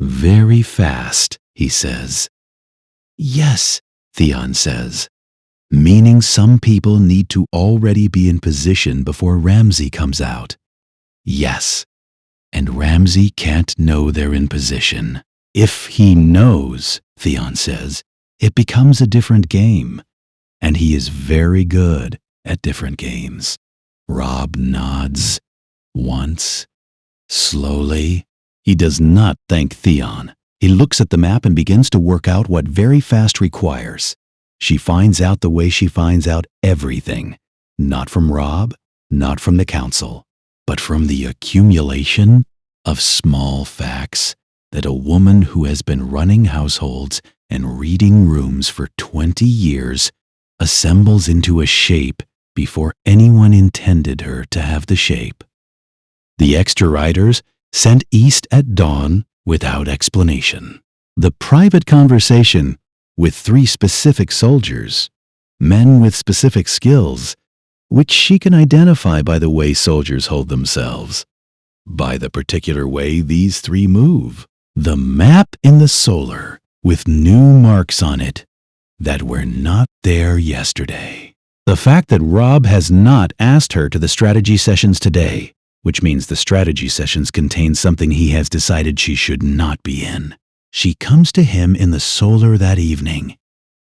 Very fast, he says. Yes, Theon says, meaning some people need to already be in position before Ramsay comes out. Yes, and Ramsay can't know they're in position. If he knows, Theon says, it becomes a different game, and he is very good at different games. Robb nods once, slowly. He does not thank Theon. He looks at the map and begins to work out what very fast requires. She finds out the way she finds out everything, not from Robb, not from the council, but from the accumulation of small facts that a woman who has been running households and reading rooms for 20 years assembles into a shape before anyone intended her to have the shape. The extra riders sent east at dawn without explanation. The private conversation with 3 specific soldiers, men with specific skills, which she can identify by the way soldiers hold themselves, by the particular way these 3 move. The map in the solar with new marks on it that were not there yesterday. The fact that Robb has not asked her to the strategy sessions today, which means the strategy sessions contain something he has decided she should not be in. She comes to him in the solar that evening.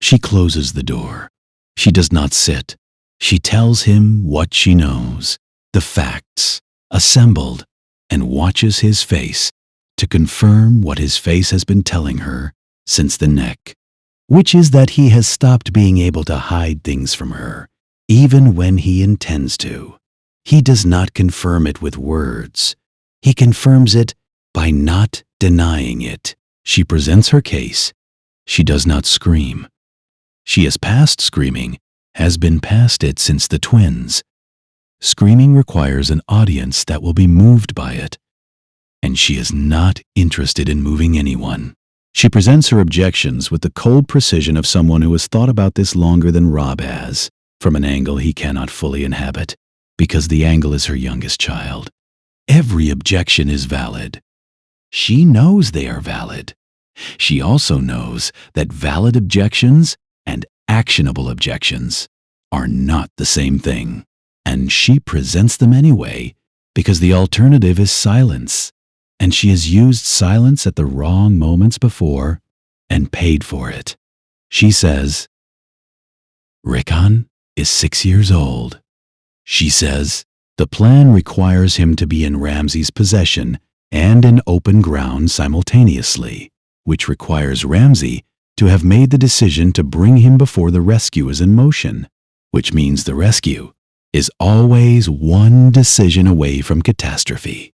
She closes the door. She does not sit. She tells him what she knows, the facts, assembled, and watches his face to confirm what his face has been telling her since the neck, which is that he has stopped being able to hide things from her, even when he intends to. He does not confirm it with words. He confirms it by not denying it. She presents her case. She does not scream. She has passed screaming, has been past it since the twins. Screaming requires an audience that will be moved by it, and she is not interested in moving anyone. She presents her objections with the cold precision of someone who has thought about this longer than Robb has, from an angle he cannot fully inhabit, because the angle is her youngest child. Every objection is valid. She knows they are valid. She also knows that valid objections and actionable objections are not the same thing, and she presents them anyway because the alternative is silence, and she has used silence at the wrong moments before and paid for it. She says, Rickon is 6 years old. She says, the plan requires him to be in Ramsay's possession and in open ground simultaneously, which requires Ramsay to have made the decision to bring him before the rescue is in motion, which means the rescue is always one decision away from catastrophe.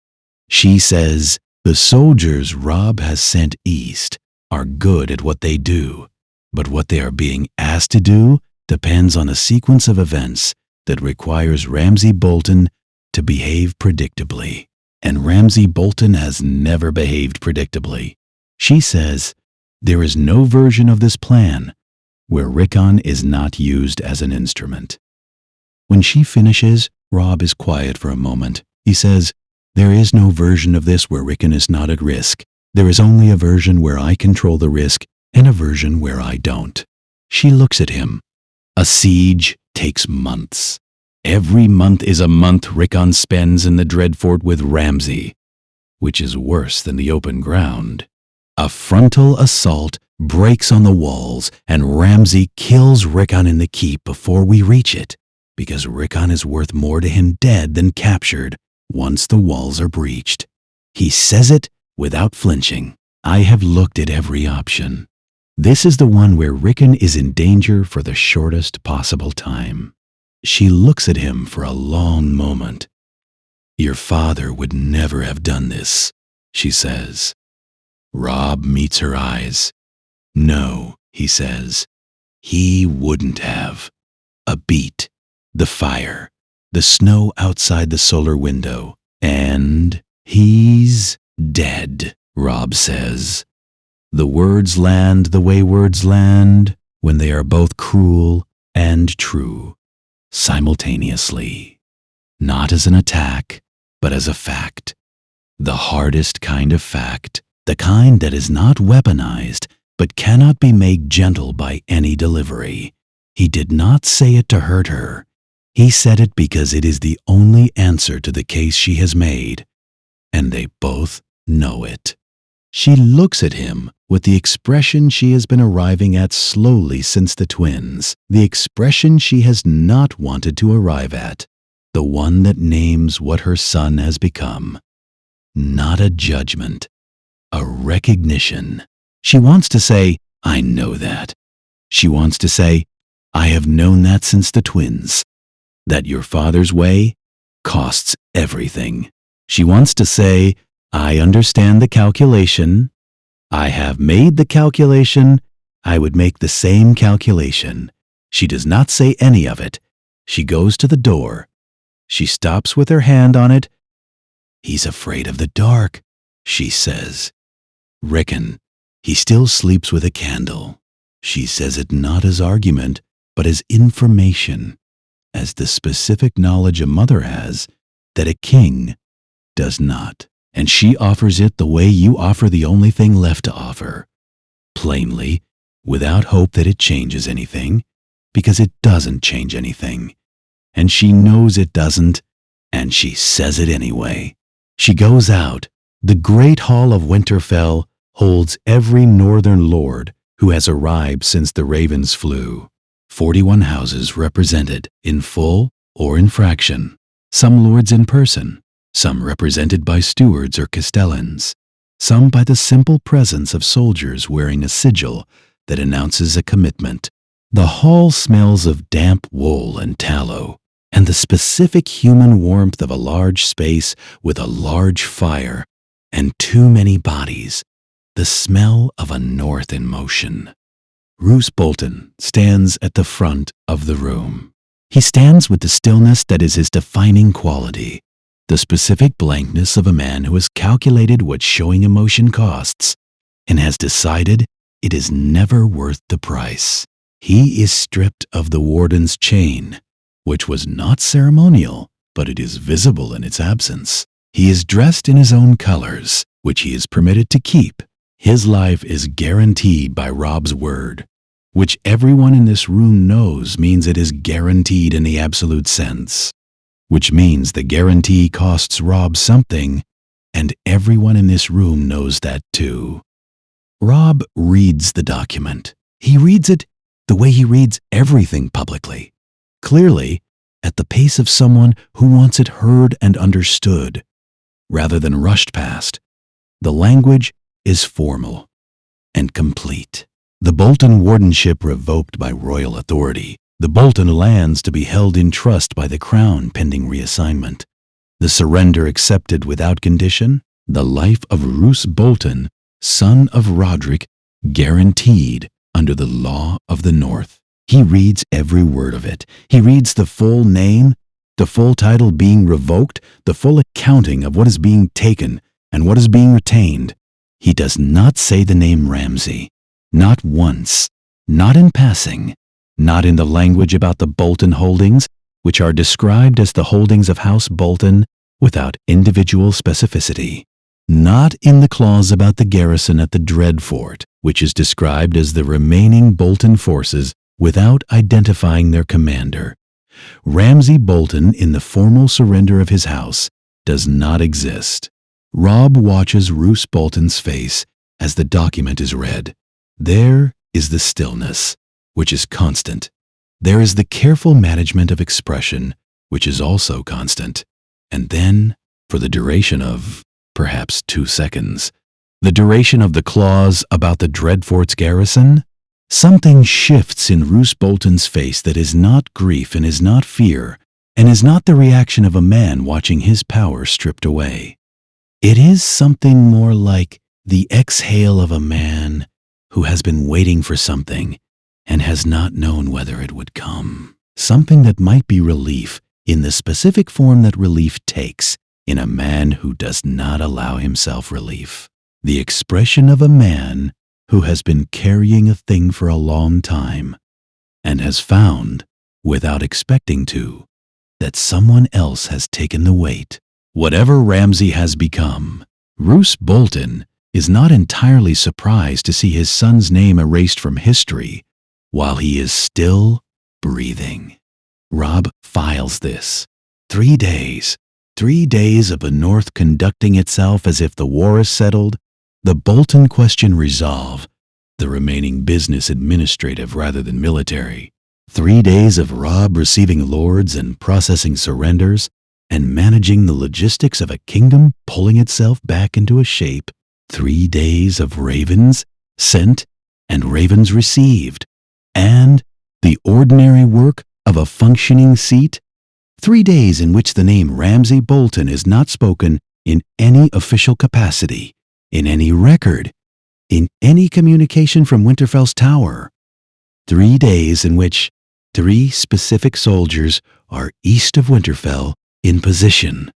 She says the soldiers Robb has sent east are good at what they do, but what they are being asked to do depends on a sequence of events that requires Ramsay Bolton to behave predictably, and Ramsay Bolton has never behaved predictably. She says there is no version of this plan where Rickon is not used as an instrument. When she finishes, Robb is quiet for a moment. He says, there is no version of this where Rickon is not at risk. There is only a version where I control the risk and a version where I don't. She looks at him. A siege takes months. Every month is a month Rickon spends in the Dreadfort with Ramsay, which is worse than the open ground. A frontal assault breaks on the walls, and Ramsay kills Rickon in the keep before we reach it, because Rickon is worth more to him dead than captured once the walls are breached. He says it without flinching. I have looked at every option. This is the one where Rickon is in danger for the shortest possible time. She looks at him for a long moment. Your father would never have done this, she says. Robb meets her eyes. No, he says. He wouldn't have. A beat, the fire, the snow outside the solar window, and he's dead, Robb says. The words land the way words land when they are both cruel and true, simultaneously. Not as an attack, but as a fact. The hardest kind of fact, the kind that is not weaponized, but cannot be made gentle by any delivery. He did not say it to hurt her. He said it because it is the only answer to the case she has made. and they both know it. She looks at him with the expression she has been arriving at slowly since the twins, the expression she has not wanted to arrive at, the one that names what her son has become. Not a judgment, a recognition. She wants to say, I know that. She wants to say, I have known that since the twins, that your father's way costs everything. She wants to say, I understand the calculation. I have made the calculation. I would make the same calculation. She does not say any of it. She goes to the door. She stops with her hand on it. He's afraid of the dark, she says. Reckon he still sleeps with a candle. She says it not as argument, but as information, as the specific knowledge a mother has that a king does not. And she offers it the way you offer the only thing left to offer, plainly, without hope that it changes anything, because it doesn't change anything. And she knows it doesn't, and she says it anyway. She goes out. The great hall of Winterfell holds every northern lord who has arrived since the ravens flew. 41 houses represented, in full or in fraction. Some lords in person, some represented by stewards or castellans, some by the simple presence of soldiers wearing a sigil that announces a commitment. The hall smells of damp wool and tallow, and the specific human warmth of a large space with a large fire and too many bodies, the smell of a north in motion. Roose Bolton stands at the front of the room. He stands with the stillness that is his defining quality, the specific blankness of a man who has calculated what showing emotion costs and has decided it is never worth the price. He is stripped of the warden's chain, which was not ceremonial, but it is visible in its absence. He is dressed in his own colors, which he is permitted to keep. His life is guaranteed by Robb's word, which everyone in this room knows means it is guaranteed in the absolute sense, which means the guarantee costs Robb something, and everyone in this room knows that too. Robb reads the document. He reads it the way he reads everything publicly, clearly, at the pace of someone who wants it heard and understood, rather than rushed past. The language is formal and complete. The Bolton wardenship revoked by royal authority. The Bolton lands to be held in trust by the crown pending reassignment. The surrender accepted without condition. The life of Roose Bolton, son of Roderick, guaranteed under the law of the North. He reads every word of it. He reads the full name, the full title being revoked, the full accounting of what is being taken and what is being retained. He does not say the name Ramsay, not once, not in passing, not in the language about the Bolton holdings, which are described as the holdings of House Bolton without individual specificity, not in the clause about the garrison at the Dread Fort, which is described as the remaining Bolton forces without identifying their commander. Ramsay Bolton, in the formal surrender of his house, does not exist. Robb watches Roose Bolton's face as the document is read. There is the stillness, which is constant. There is the careful management of expression, which is also constant. And then, for the duration of, perhaps 2 seconds, the duration of the clause about the Dreadfort's garrison, something shifts in Roose Bolton's face that is not grief and is not fear, and is not the reaction of a man watching his power stripped away. It is something more like the exhale of a man who has been waiting for something and has not known whether it would come. Something that might be relief in the specific form that relief takes in a man who does not allow himself relief. The expression of a man who has been carrying a thing for a long time and has found, without expecting to, that someone else has taken the weight. Whatever Ramsay has become, Roose Bolton is not entirely surprised to see his son's name erased from history while he is still breathing. Robb files this. 3 days. 3 days of the North conducting itself as if the war is settled, the Bolton question resolved, the remaining business administrative rather than military. 3 days of Robb receiving lords and processing surrenders, and managing the logistics of a kingdom pulling itself back into a shape. 3 days of ravens sent and ravens received, and the ordinary work of a functioning seat. 3 days in which the name Ramsay Bolton is not spoken in any official capacity, in any record, in any communication from Winterfell's tower. 3 days in which 3 specific soldiers are east of Winterfell in position,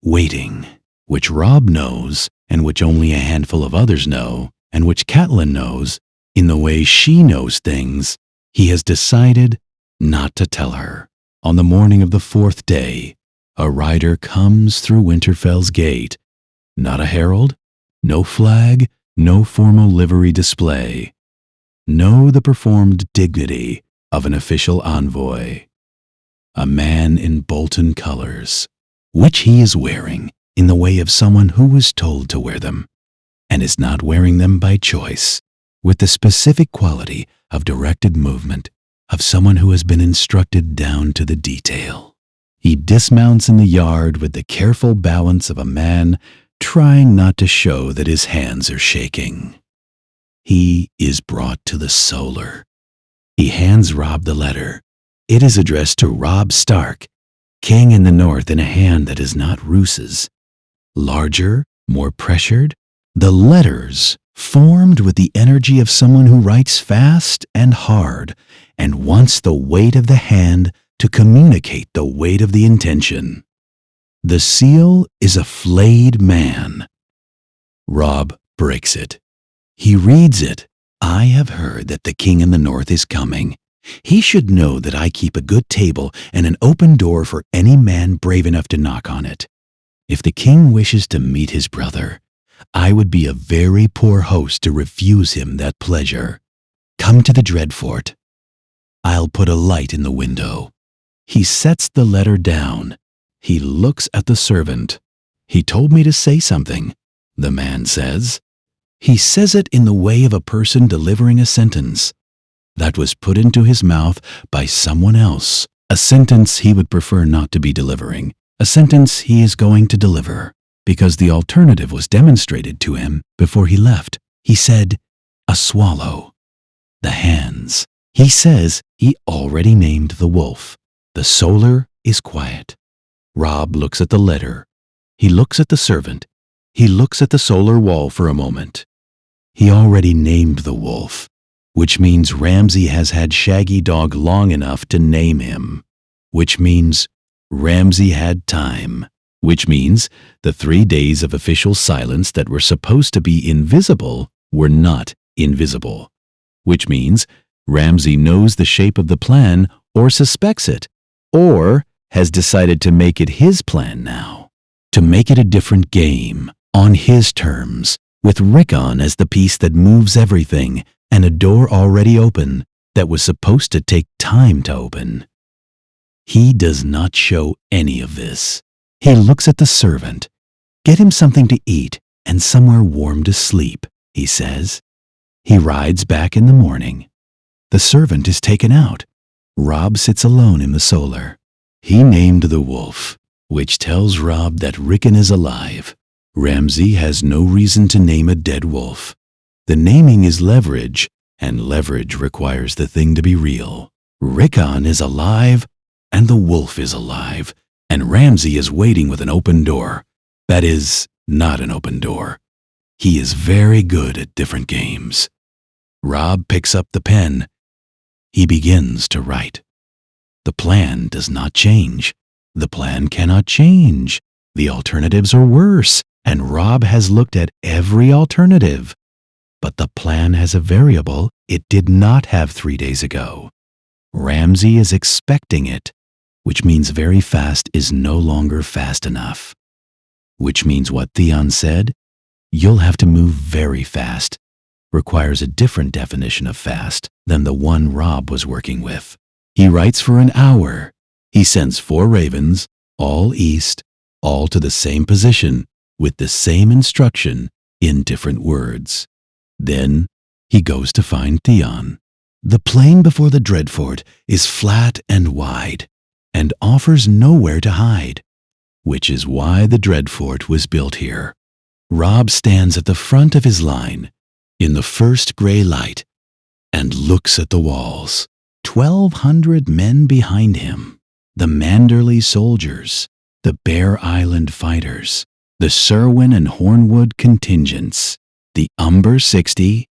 waiting, which Robb knows and which only a handful of others know, and which Catelyn knows in the way she knows things. He has decided not to tell her. On the morning of the 4th day, a rider comes through Winterfell's gate. Not a herald, no flag, no formal livery display. No the performed dignity of an official envoy. A man in Bolton colors, which he is wearing in the way of someone who was told to wear them, and is not wearing them by choice, with the specific quality of directed movement of someone who has been instructed down to the detail. He dismounts in the yard with the careful balance of a man trying not to show that his hands are shaking. He is brought to the Solar. He hands Robb the letter. It is addressed to Robb Stark, king in the north, in a hand that is not Roos's. Larger, more pressured, the letters formed with the energy of someone who writes fast and hard and wants the weight of the hand to communicate the weight of the intention. The seal is a flayed man. Robb breaks it. He reads it. I have heard that the king in the north is coming. He should know that I keep a good table and an open door for any man brave enough to knock on it. If the king wishes to meet his brother, I would be a very poor host to refuse him that pleasure. Come to the Dreadfort. I'll put a light in the window. He sets the letter down. He looks at the servant. He told me to say something, the man says. He says it in the way of a person delivering a sentence that was put into his mouth by someone else, a sentence he would prefer not to be delivering, a sentence he is going to deliver, because the alternative was demonstrated to him before he left. He said, a swallow. The hands. He says he already named the wolf. The Solar is quiet. Robb looks at the letter. He looks at the servant. He looks at the Solar wall for a moment. He already named the wolf, which means Ramsay has had Shaggy Dog long enough to name him, which means Ramsay had time, which means the 3 days of official silence that were supposed to be invisible were not invisible, which means Ramsay knows the shape of the plan or suspects it, or has decided to make it his plan now, to make it a different game, on his terms, with Rickon as the piece that moves everything and a door already open that was supposed to take time to open. He does not show any of this. He looks at the servant. Get him something to eat and somewhere warm to sleep, he says. He rides back in the morning. The servant is taken out. Robb sits alone in the Solar. He named the wolf, which tells Robb that Rickon is alive. Ramsay has no reason to name a dead wolf. The naming is leverage, and leverage requires the thing to be real. Rickon is alive, and the wolf is alive, and Ramsay is waiting with an open door. That is, not an open door. He is very good at different games. Robb picks up the pen. He begins to write. The plan does not change. The plan cannot change. The alternatives are worse, and Robb has looked at every alternative. But the plan has a variable it did not have 3 days ago. Ramsay is expecting it, which means very fast is no longer fast enough. Which means what Theon said, you'll have to move very fast, requires a different definition of fast than the one Robb was working with. He writes for an hour. He sends 4 ravens, all east, all to the same position, with the same instruction in different words. Then he goes to find Theon. The plain before the Dreadfort is flat and wide, and offers nowhere to hide, which is why the Dreadfort was built here. Robb stands at the front of his line, in the first gray light, and looks at the walls. 1,200 men behind him. The Manderley soldiers, the Bear Island fighters, the Serwyn and Hornwood contingents, the Umber 60,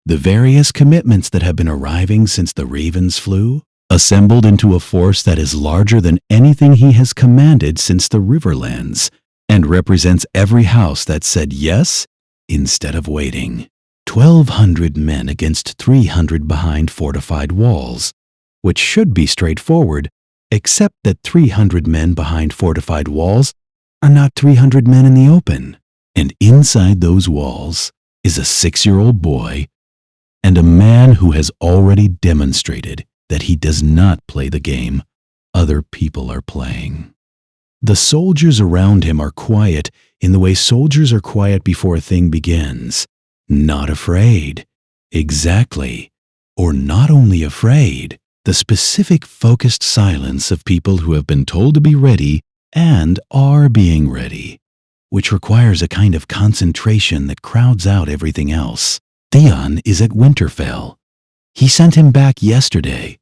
the various commitments that have been arriving since the Ravens flew, assembled into a force that is larger than anything he has commanded since the Riverlands, and represents every house that said yes instead of waiting. 1,200 men against 300 behind fortified walls, which should be straightforward, except that 300 men behind fortified walls are not 300 men in the open. And inside those walls is a 6-year-old boy and a man who has already demonstrated that he does not play the game other people are playing. The soldiers around him are quiet in the way soldiers are quiet before a thing begins. Not afraid. Exactly. Or not only afraid. The specific focused silence of people who have been told to be ready and are being ready, which requires a kind of concentration that crowds out everything else. Theon is at Winterfell. He sent him back yesterday,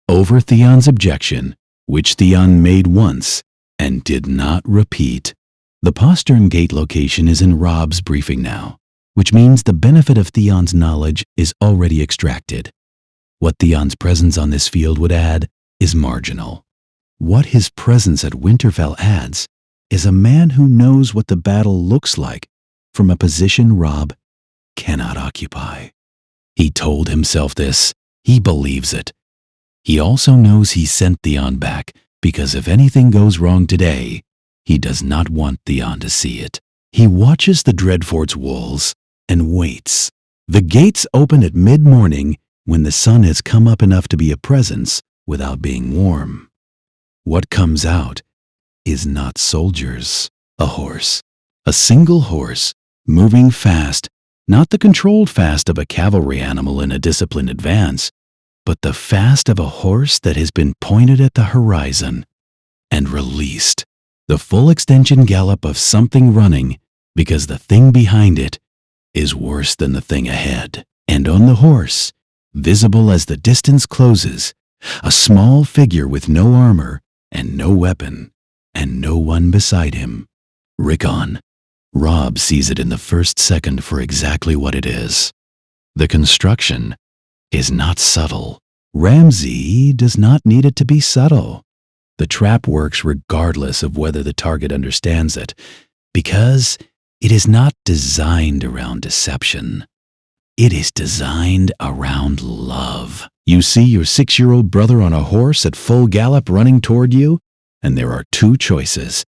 over Theon's objection, which Theon made once and did not repeat. The postern gate location is in Robb's briefing now, which means the benefit of Theon's knowledge is already extracted. What Theon's presence on this field would add is marginal. What his presence at Winterfell adds is a man who knows what the battle looks like from a position Robb cannot occupy. He told himself this. He believes it. He also knows he sent Theon back because if anything goes wrong today, he does not want Theon to see it. He watches the Dreadfort's walls and waits. The gates open at mid-morning when the sun has come up enough to be a presence without being warm. What comes out is not soldiers, a horse. A single horse, moving fast, not the controlled fast of a cavalry animal in a disciplined advance, but the fast of a horse that has been pointed at the horizon and released. The full extension gallop of something running because the thing behind it is worse than the thing ahead. And on the horse, visible as the distance closes, a small figure with no armor and no weapon and no one beside him. Rickon. Robb sees it in the first second for exactly what it is. The construction is not subtle. Ramsay does not need it to be subtle. The trap works regardless of whether the target understands it, because it is not designed around deception. It is designed around love. You see your 6-year-old brother on a horse at full gallop running toward you, and there are two choices.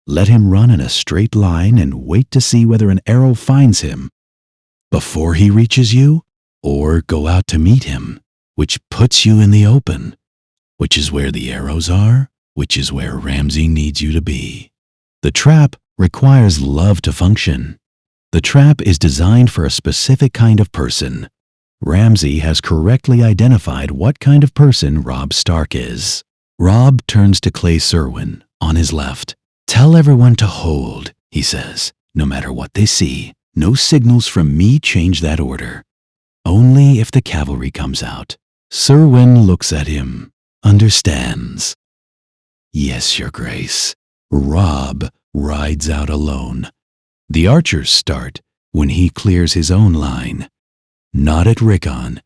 Let him run in a straight line and wait to see whether an arrow finds him before he reaches you, or go out to meet him, which puts you in the open, which is where the arrows are, which is where Ramsay needs you to be. The trap requires love to function. The trap is designed for a specific kind of person. Ramsay has correctly identified what kind of person Robb Stark is. Robb turns to Clay Serwyn, on his left. "Tell everyone to hold," he says, "no matter what they see. No signals from me change that order. Only if the cavalry comes out." Serwyn looks at him, understands. "Yes, Your Grace." Robb rides out alone. The archers start when he clears his own line. Not at Rickon,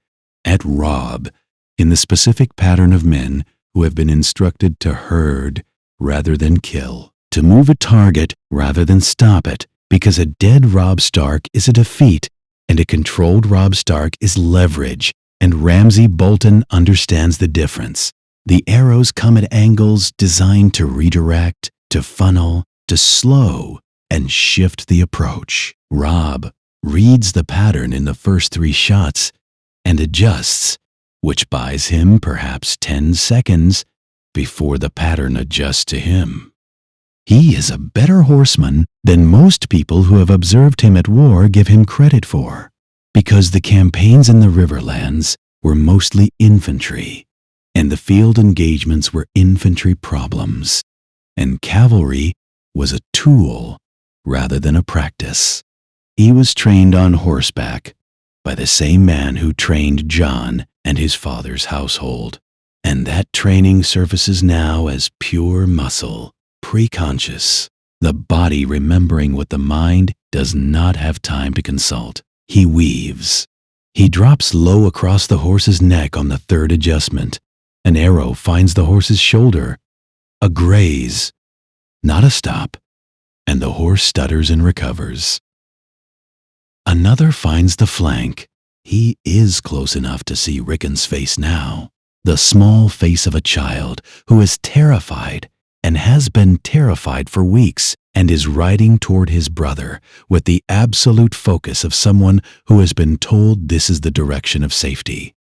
at Robb, in the specific pattern of men who have been instructed to herd rather than kill, to move a target rather than stop it, because a dead Robb Stark is a defeat, and a controlled Robb Stark is leverage, and Ramsay Bolton understands the difference. The arrows come at angles designed to redirect, to funnel, to slow, and shift the approach. Robb reads the pattern in the first 3 shots and adjusts, which buys him perhaps 10 seconds before the pattern adjusts to him. He is a better horseman than most people who have observed him at war give him credit for, because the campaigns in the Riverlands were mostly infantry, and the field engagements were infantry problems, and cavalry was a tool rather than a practice. He was trained on horseback by the same man who trained John and his father's household, and that training surfaces now as pure muscle, preconscious, the body remembering what the mind does not have time to consult. He weaves. He drops low across the horse's neck on the third adjustment. An arrow finds the horse's shoulder. A graze, not a stop, and the horse stutters and recovers. Another finds the flank. He is close enough to see Rickon's face now, the small face of a child who is terrified and has been terrified for weeks and is riding toward his brother with the absolute focus of someone who has been told this is the direction of safety.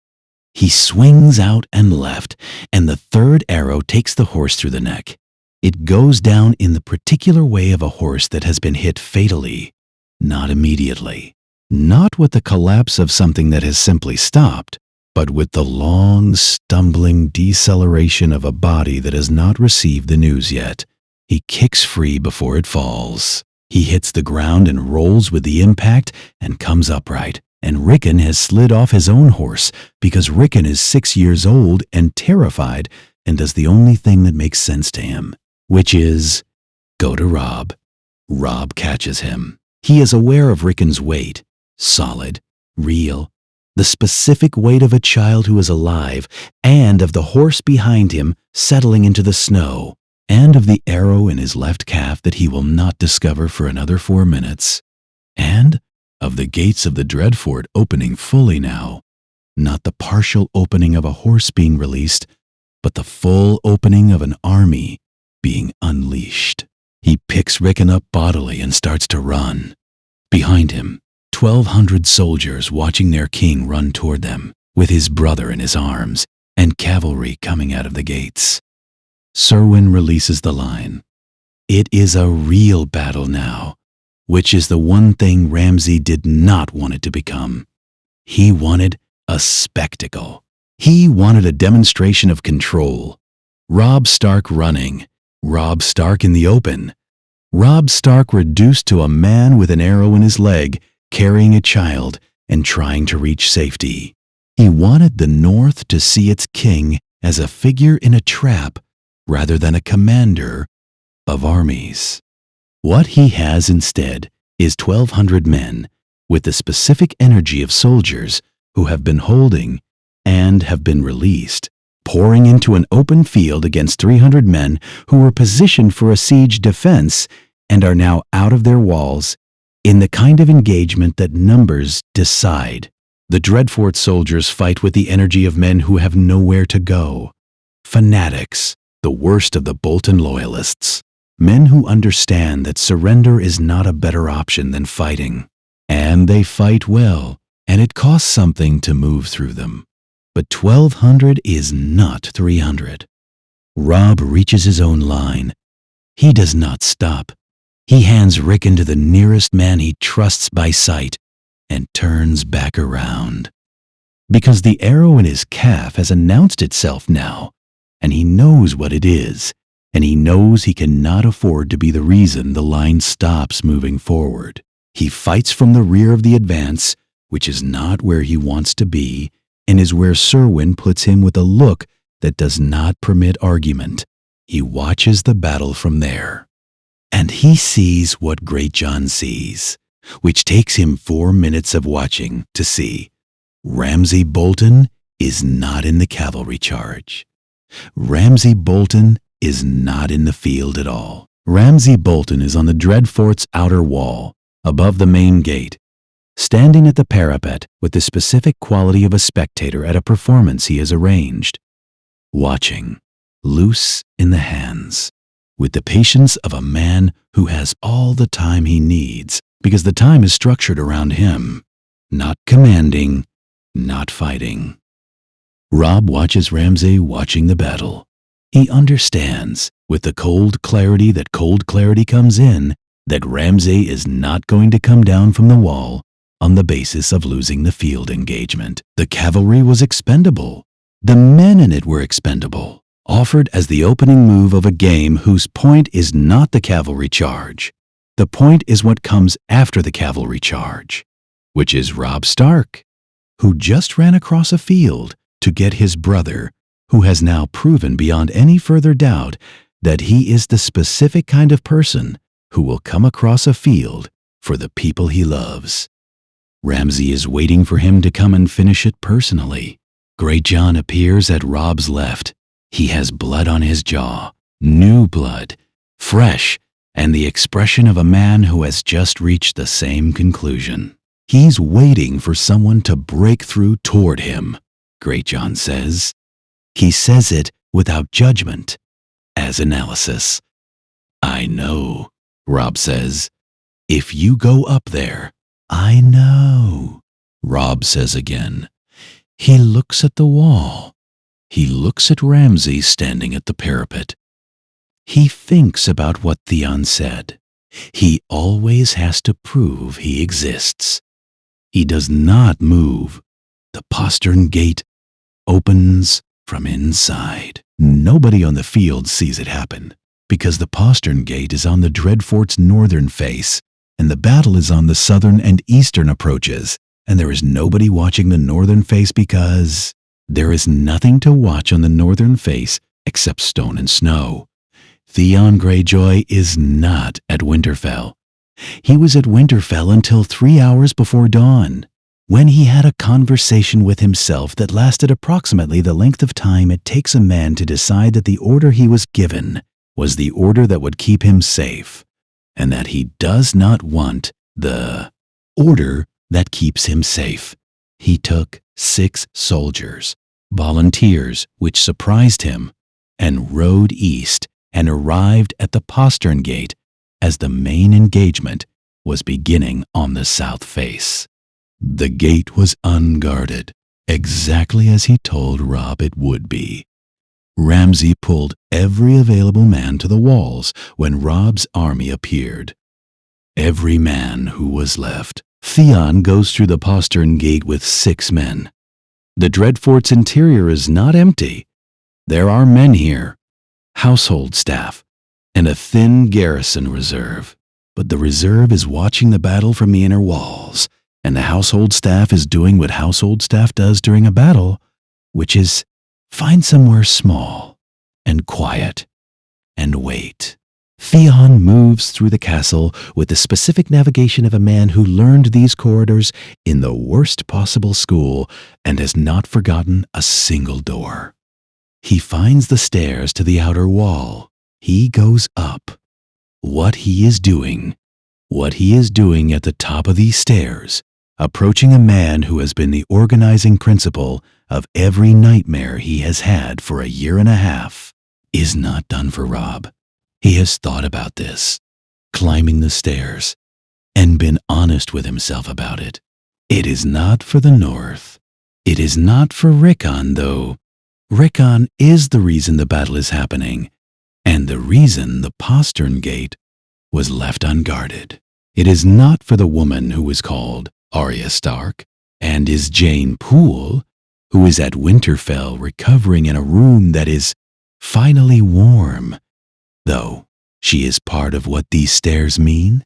He swings out and left, and the third arrow takes the horse through the neck. It goes down in the particular way of a horse that has been hit fatally, not immediately, not with the collapse of something that has simply stopped, but with the long, stumbling deceleration of a body that has not received the news yet. He kicks free before it falls. He hits the ground and rolls with the impact and comes upright. And Rickon has slid off his own horse because Rickon is 6 years old and terrified and does the only thing that makes sense to him, which is go to Robb. Robb catches him. He is aware of Rickon's weight, solid, real, the specific weight of a child who is alive, and of the horse behind him settling into the snow, and of the arrow in his left calf that he will not discover for another 4 minutes, and of the gates of the Dreadfort opening fully now, not the partial opening of a horse being released, but the full opening of an army being unleashed. He picks Rickon up bodily and starts to run. Behind him, 1,200 soldiers watching their king run toward them, with his brother in his arms, and cavalry coming out of the gates. Serwyn releases the line. It is a real battle now, which is the one thing Ramsay did not want it to become. He wanted a spectacle. He wanted a demonstration of control. Robb Stark running, Robb Stark in the open, Robb Stark reduced to a man with an arrow in his leg, carrying a child and trying to reach safety. He wanted the North to see its king as a figure in a trap rather than a commander of armies. What he has instead is 1,200 men with the specific energy of soldiers who have been holding and have been released, pouring into an open field against 300 men who were positioned for a siege defense and are now out of their walls in the kind of engagement that numbers decide. The Dreadfort soldiers fight with the energy of men who have nowhere to go. Fanatics, the worst of the Bolton loyalists. Men who understand that surrender is not a better option than fighting. And they fight well, and it costs something to move through them. But 1,200 is not 300. Robb reaches his own line. He does not stop. He hands Rickon to the nearest man he trusts by sight and turns back around. Because the arrow in his calf has announced itself now, and he knows what it is, and he knows he cannot afford to be the reason the line stops moving forward. He fights from the rear of the advance, which is not where he wants to be, and is where Serwyn puts him with a look that does not permit argument. He watches the battle from there. And he sees what Great John sees, which takes him 4 minutes of watching to see. Ramsay Bolton is not in the cavalry charge. Ramsay Bolton is not in the field at all. Ramsay Bolton is on the Dreadfort's outer wall, above the main gate, standing at the parapet with the specific quality of a spectator at a performance he has arranged, watching, loose in the hands, with the patience of a man who has all the time he needs, because the time is structured around him, not commanding, not fighting. Robb watches Ramsay watching the battle. He understands, with the cold clarity that cold clarity comes in, that Ramsay is not going to come down from the wall on the basis of losing the field engagement. The cavalry was expendable. The men in it were expendable, offered as the opening move of a game whose point is not the cavalry charge. The point is what comes after the cavalry charge, which is Robb Stark, who just ran across a field to get his brother, who has now proven beyond any further doubt that he is the specific kind of person who will come across a field for the people he loves. Ramsay is waiting for him to come and finish it personally. Greatjon appears at Robb's left. He has blood on his jaw, new blood, fresh, and the expression of a man who has just reached the same conclusion. He's waiting for someone to break through toward him, Greatjon says. He says it without judgment, as analysis. I know, Robb says. If you go up there, I know, Robb says again. He looks at the wall. He looks at Ramsay standing at the parapet. He thinks about what Theon said. He always has to prove he exists. He does not move. The postern gate opens from inside. Nobody on the field sees it happen, because the postern gate is on the Dreadfort's northern face, and the battle is on the southern and eastern approaches, and there is nobody watching the northern face because there is nothing to watch on the northern face except stone and snow. Theon Greyjoy is not at Winterfell. He was at Winterfell until 3 hours before dawn, when he had a conversation with himself that lasted approximately the length of time it takes a man to decide that the order he was given was the order that would keep him safe, and that he does not want the order that keeps him safe. He took 6 soldiers, volunteers, which surprised him, and rode east and arrived at the postern gate as the main engagement was beginning on the south face. The gate was unguarded, exactly as he told Robb it would be. Ramsay pulled every available man to the walls when Robb's army appeared. Every man who was left. Theon goes through the postern gate with 6 men. The Dreadfort's interior is not empty. There are men here, household staff, and a thin garrison reserve. But the reserve is watching the battle from the inner walls, and the household staff is doing what household staff does during a battle, which is find somewhere small and quiet and wait. Theon moves through the castle with the specific navigation of a man who learned these corridors in the worst possible school and has not forgotten a single door. He finds the stairs to the outer wall. He goes up. What he is doing at the top of these stairs, approaching a man who has been the organizing principle of every nightmare he has had for a year and a half, is not done for Robb. He has thought about this, climbing the stairs, and been honest with himself about it. It is not for the north. It is not for Rickon, though. Rickon is the reason the battle is happening, and the reason the postern gate was left unguarded. It is not for the woman who is called Arya Stark, and is Jane Poole, who is at Winterfell recovering in a room that is finally warm, though she is part of what these stairs mean.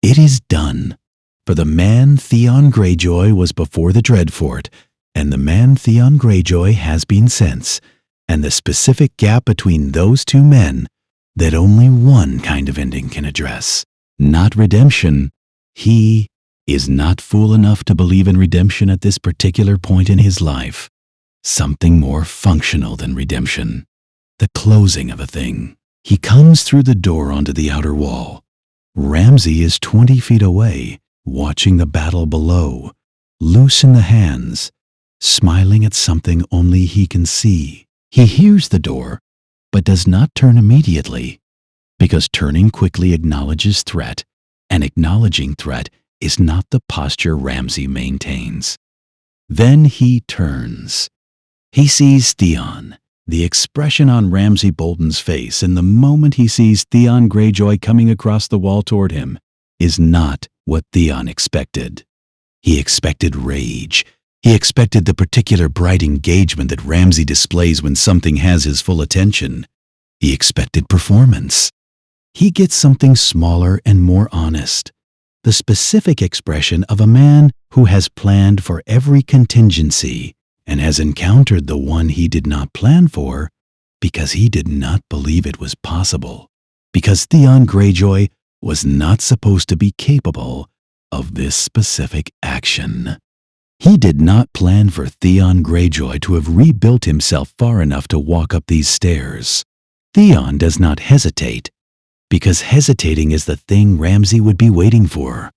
It is done for the man Theon Greyjoy was before the Dreadfort, and the man Theon Greyjoy has been since, and the specific gap between those 2 men that only one kind of ending can address. Not redemption. He is not fool enough to believe in redemption at this particular point in his life. Something more functional than redemption. The closing of a thing. He comes through the door onto the outer wall. Ramsay is 20 feet away, watching the battle below, loose in the hands, smiling at something only he can see. He hears the door, but does not turn immediately, because turning quickly acknowledges threat, and acknowledging threat is not the posture Ramsay maintains. Then he turns. He sees Theon, The expression on Ramsay Bolton's face in the moment he sees Theon Greyjoy coming across the wall toward him is not what Theon expected. He expected rage. He expected the particular bright engagement that Ramsay displays when something has his full attention. He expected performance. He gets something smaller and more honest. The specific expression of a man who has planned for every contingency and has encountered the one he did not plan for because he did not believe it was possible, because Theon Greyjoy was not supposed to be capable of this specific action. He did not plan for Theon Greyjoy to have rebuilt himself far enough to walk up these stairs. Theon does not hesitate, because hesitating is the thing Ramsay would be waiting for,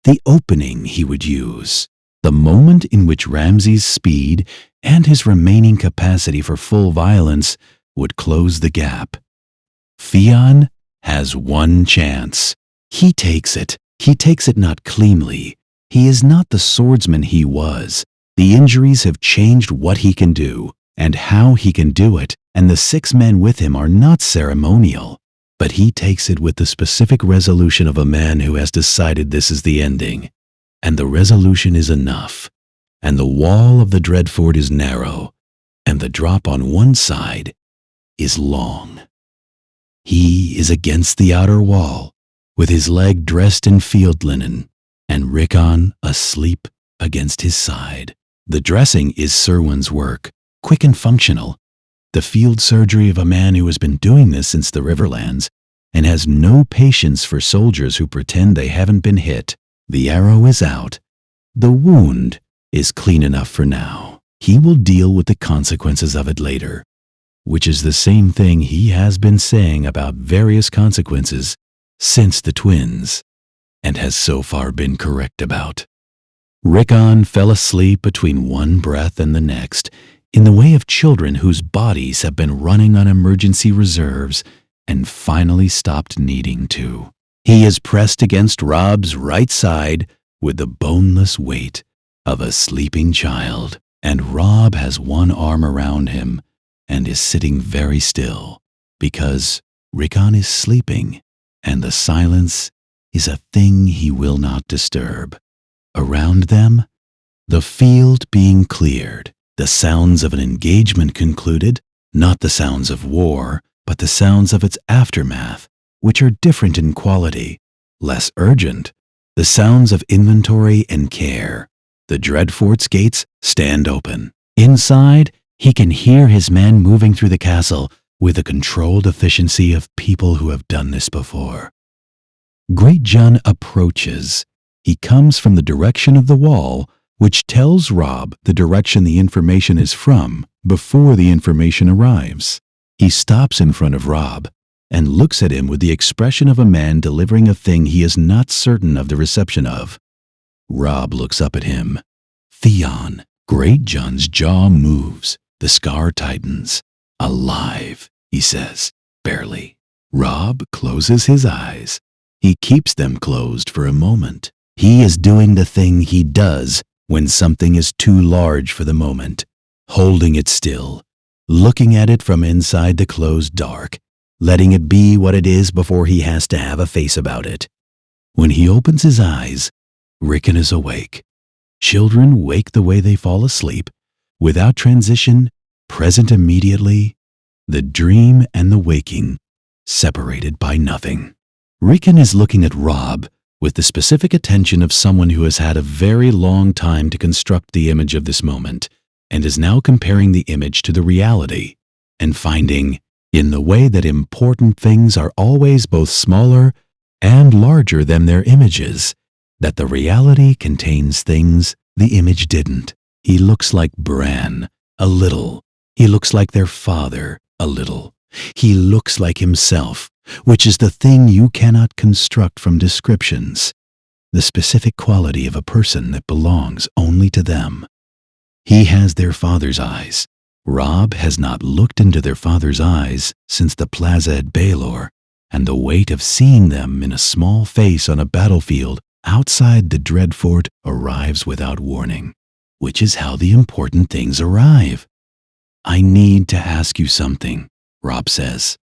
the opening he would use, the moment in which Ramsay's speed and his remaining capacity for full violence would close the gap. Theon has one chance. He takes it. He takes it not cleanly. He is not the swordsman he was. The injuries have changed what he can do and how he can do it, and the 6 men with him are not ceremonial. But he takes it with the specific resolution of a man who has decided this is the ending. And the resolution is enough. And the wall of the Dreadfort is narrow, and the drop on one side is long. He is against the outer wall, with his leg dressed in field linen, and Rickon asleep against his side. The dressing is Serwyn's work, quick and functional, the field surgery of a man who has been doing this since the Riverlands and has no patience for soldiers who pretend they haven't been hit. The arrow is out. The wound is clean enough for now. He will deal with the consequences of it later, which is the same thing he has been saying about various consequences since the twins, and has so far been correct about. Rickon fell asleep between one breath and the next, in the way of children whose bodies have been running on emergency reserves and finally stopped needing to. He is pressed against Robb's right side with the boneless weight of a sleeping child, and Robb has one arm around him and is sitting very still because Rickon is sleeping, and the silence is a thing he will not disturb. Around them, the field being cleared, the sounds of an engagement concluded, not the sounds of war, but the sounds of its aftermath, which are different in quality, less urgent, the sounds of inventory and care. The Dreadfort's gates stand open. Inside, he can hear his men moving through the castle with the controlled efficiency of people who have done this before. Great John approaches. He comes from the direction of the wall, which tells Robb the direction the information is from before the information arrives. He stops in front of Robb and looks at him with the expression of a man delivering a thing he is not certain of the reception of. Robb looks up at him. Theon. Great John's jaw moves. The scar tightens. Alive, he says, barely. Robb closes his eyes. He keeps them closed for a moment. He is doing the thing he does when something is too large for the moment, holding it still, looking at it from inside the closed dark, letting it be what it is before he has to have a face about it. When he opens his eyes, Rickon is awake. Children wake the way they fall asleep, without transition, present immediately, the dream and the waking, separated by nothing. Rickon is looking at Robb with the specific attention of someone who has had a very long time to construct the image of this moment, and is now comparing the image to the reality, and finding, in the way that important things are always both smaller and larger than their images, that the reality contains things the image didn't. He looks like Bran, a little. He looks like their father, a little. He looks like himself, which is the thing you cannot construct from descriptions, the specific quality of a person that belongs only to them. He has their father's eyes. Robb has not looked into their father's eyes since the plaza at Baelor, and the weight of seeing them in a small face on a battlefield outside the Dreadfort arrives without warning, which is how the important things arrive. I need to ask you something, Robb says.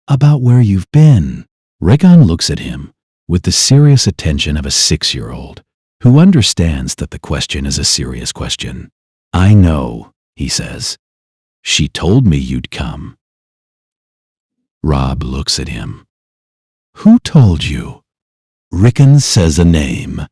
About where you've been. Rickon looks at him with the serious attention of a 6-year-old who understands that the question is a serious question. I know, he says. She told me you'd come. Robb looks at him. Who told you? Rickon says a name.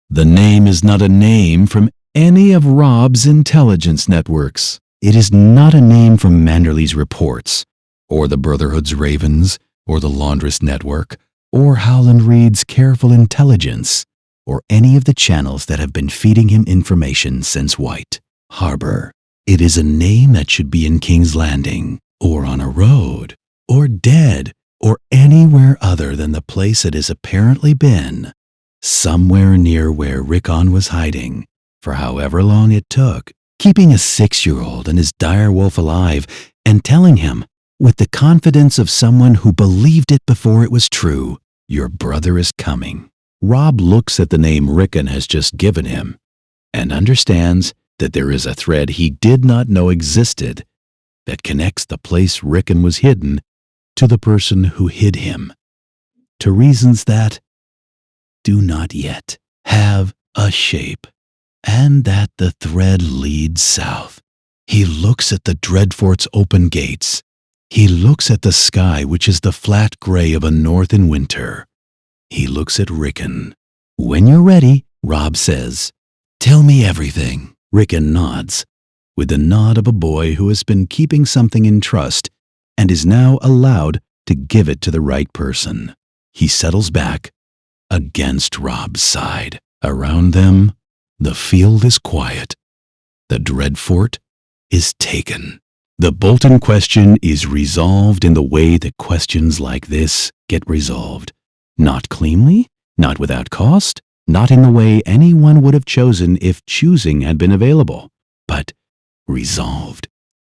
The name is not a name from any of Robb's intelligence networks. It is not a name from Manderley's reports, or the Brotherhood's Ravens, or the Laundress Network, or Howland Reed's Careful Intelligence, or any of the channels that have been feeding him information since White Harbor. It is a name that should be in King's Landing, or on a road, or dead, or anywhere other than the place it has apparently been, somewhere near where Rickon was hiding, for however long it took, keeping a 6-year-old and his dire wolf alive and telling him, with the confidence of someone who believed it before it was true, your brother is coming. Robb looks at the name Rickon has just given him and understands that there is a thread he did not know existed that connects the place Rickon was hidden to the person who hid him, to reasons that do not yet have a shape, and that the thread leads south. He looks at the Dreadfort's open gates. He looks at the sky, which is the flat gray of a north in winter. He looks at Rickon. When you're ready, Robb says, tell me everything. Rickon nods, with the nod of a boy who has been keeping something in trust and is now allowed to give it to the right person. He settles back against Robb's side. Around them, the field is quiet. The Dreadfort is taken. The Bolton question is resolved in the way that questions like this get resolved. Not cleanly, not without cost, not in the way anyone would have chosen if choosing had been available, but resolved.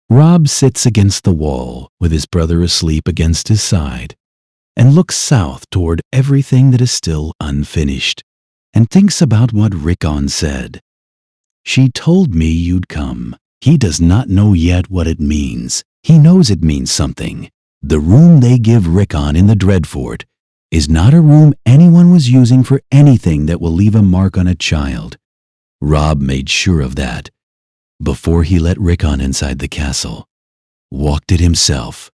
Robb sits against the wall with his brother asleep against his side and looks south toward everything that is still unfinished and thinks about what Rickon said. She told me you'd come. He does not know yet what it means. He knows it means something. The room they give Rickon in the Dreadfort is not a room anyone was using for anything that will leave a mark on a child. Robb made sure of that before he let Rickon inside the castle, walked it himself,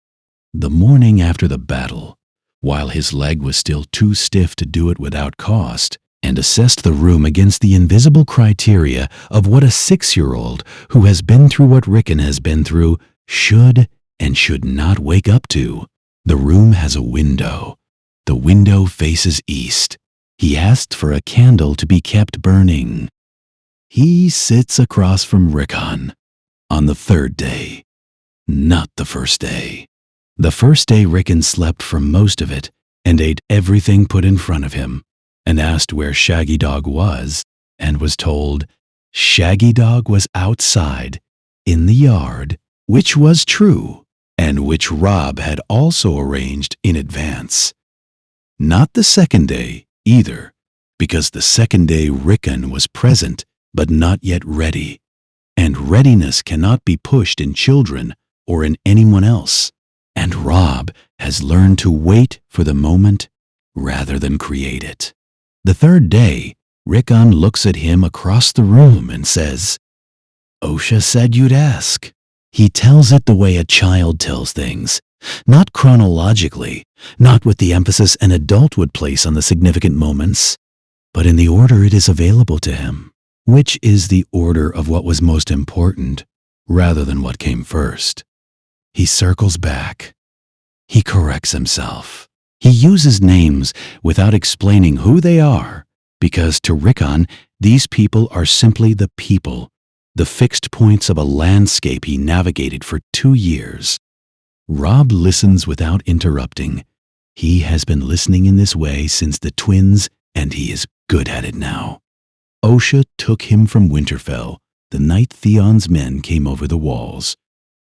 the morning after the battle, while his leg was still too stiff to do it without cost, and assessed the room against the invisible criteria of what a 6-year-old who has been through what Rickon has been through should and should not wake up to. The room has a window. The window faces east. He asked for a candle to be kept burning. He sits across from Rickon on the 3rd day, not the 1st day. The 1st day Rickon slept for most of it and ate everything put in front of him, and asked where Shaggy Dog was, and was told Shaggy Dog was outside in the yard, which was true, and which Robb had also arranged in advance. Not the 2nd day, either, because the 2nd day Rickon was present but not yet ready, and readiness cannot be pushed in children or in anyone else, and Robb has learned to wait for the moment rather than create it. The 3rd day, Rickon looks at him across the room and says, Osha said you'd ask. He tells it the way a child tells things, not chronologically, not with the emphasis an adult would place on the significant moments, but in the order it is available to him, which is the order of what was most important, rather than what came first. He circles back. He corrects himself. He uses names without explaining who they are, because to Rickon, these people are simply the people, the fixed points of a landscape he navigated for 2 years. Robb listens without interrupting. He has been listening in this way since the twins, and he is good at it now. Osha took him from Winterfell the night Theon's men came over the walls,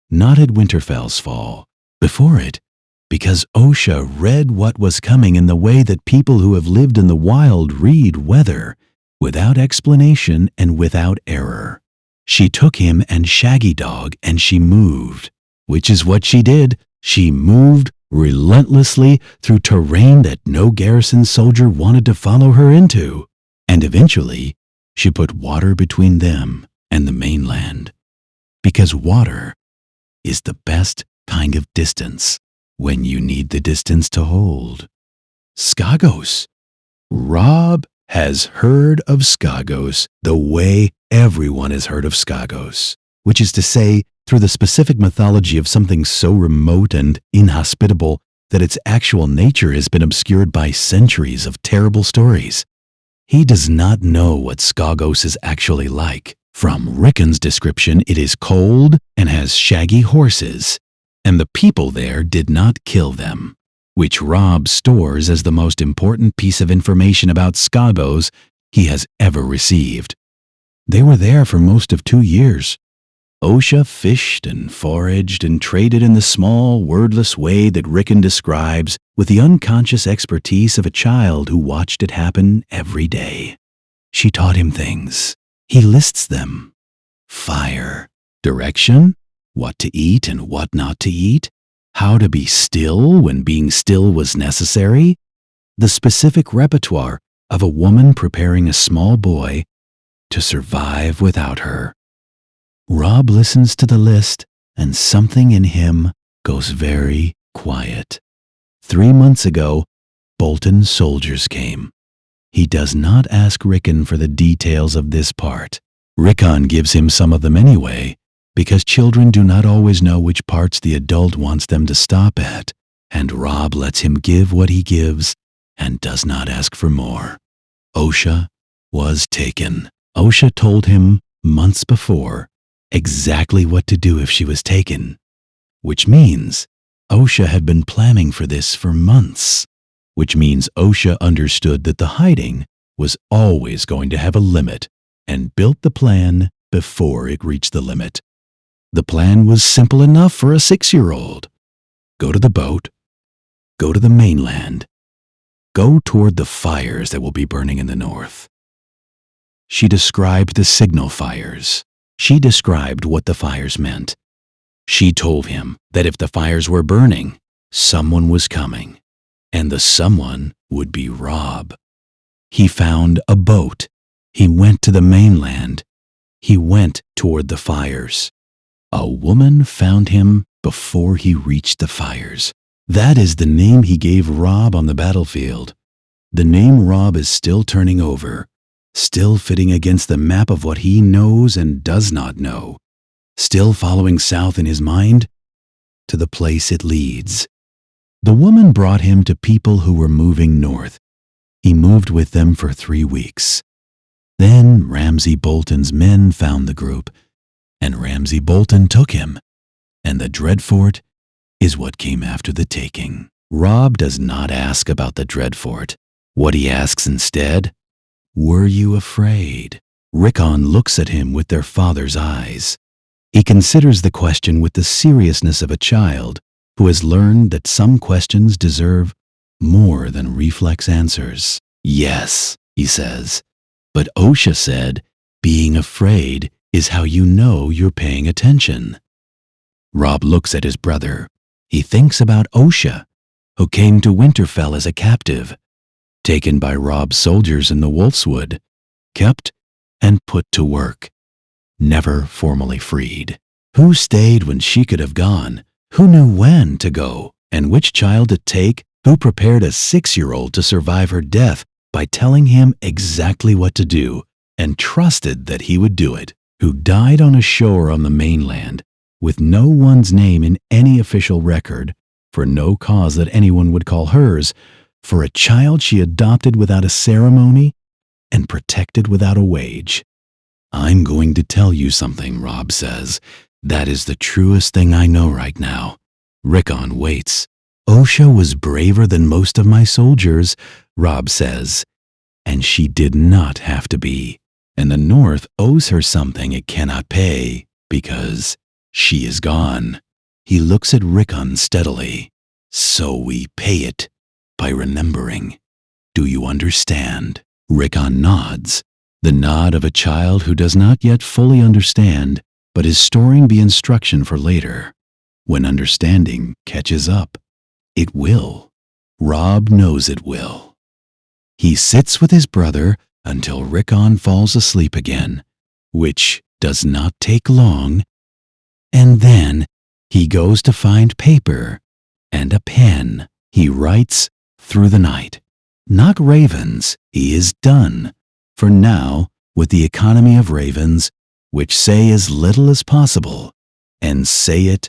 not at Winterfell's fall, before it, because Osha read what was coming in the way that people who have lived in the wild read weather, without explanation and without error. She took him and Shaggy Dog and she moved, which is what she did. She moved relentlessly through terrain that no garrison soldier wanted to follow her into. And eventually, she put water between them and the mainland. Because water is the best kind of distance when you need the distance to hold. Skagos. Robb has heard of Skagos the way everyone has heard of Skagos, which is to say, through the specific mythology of something so remote and inhospitable that its actual nature has been obscured by centuries of terrible stories. He does not know what Skagos is actually like. From Rickon's description, it is cold and has shaggy horses, and the people there did not kill them, which Robb stores as the most important piece of information about Skagos he has ever received. They were there for most of 2 years. Osha fished and foraged and traded in the small, wordless way that Rickon describes with the unconscious expertise of a child who watched it happen every day. She taught him things. He lists them. Fire, direction, what to eat and what not to eat, how to be still when being still was necessary, the specific repertoire of a woman preparing a small boy to survive without her. Robb listens to the list, and something in him goes very quiet. 3 months ago, Bolton's soldiers came. He does not ask Rickon for the details of this part. Rickon gives him some of them anyway, because children do not always know which parts the adult wants them to stop at, and Robb lets him give what he gives and does not ask for more. Osha was taken. Osha told him months before exactly what to do if she was taken, which means Osha had been planning for this for months, which means Osha understood that the hiding was always going to have a limit and built the plan before it reached the limit. The plan was simple enough for a 6-year-old. Go to the boat, go to the mainland, go toward the fires that will be burning in the north. She described the signal fires. She described what the fires meant. She told him that if the fires were burning, someone was coming, and the someone would be Robb. He found a boat. He went to the mainland. He went toward the fires. A woman found him before he reached the fires. That is the name he gave Robb on the battlefield. The name Robb is still turning over, still fitting against the map of what he knows and does not know, still following south in his mind to the place it leads. The woman brought him to people who were moving north. He moved with them for 3 weeks. Then Ramsay Bolton's men found the group, and Ramsay Bolton took him, and the Dreadfort is what came after the taking. Robb does not ask about the Dreadfort. What he asks instead, were you afraid? Rickon looks at him with their father's eyes. He considers the question with the seriousness of a child who has learned that some questions deserve more than reflex answers. Yes, he says, but Osha said, being afraid is how you know you're paying attention. Robb looks at his brother. He thinks about Osha, who came to Winterfell as a captive, taken by Robb's soldiers in the Wolfswood, kept and put to work, never formally freed. Who stayed when she could have gone? Who knew when to go and which child to take? Who prepared a 6-year-old to survive her death by telling him exactly what to do and trusted that he would do it? Who died on a shore on the mainland with no one's name in any official record, for no cause that anyone would call hers, for a child she adopted without a ceremony and protected without a wage. I'm going to tell you something, Robb says. That is the truest thing I know right now. Rickon waits. Osha was braver than most of my soldiers, Robb says, and she did not have to be. And the North owes her something it cannot pay because she is gone. He looks at Rickon steadily. So we pay it by remembering. Do you understand? Rickon nods. the nod of a child who does not yet fully understand but is storing the instruction for later. When understanding catches up, it will. Robb knows it will. He sits with his brother until Rickon falls asleep again, which does not take long, and then he goes to find paper and a pen. He writes through the night. Not ravens, he is done. For now, with the economy of ravens, which say as little as possible, and say it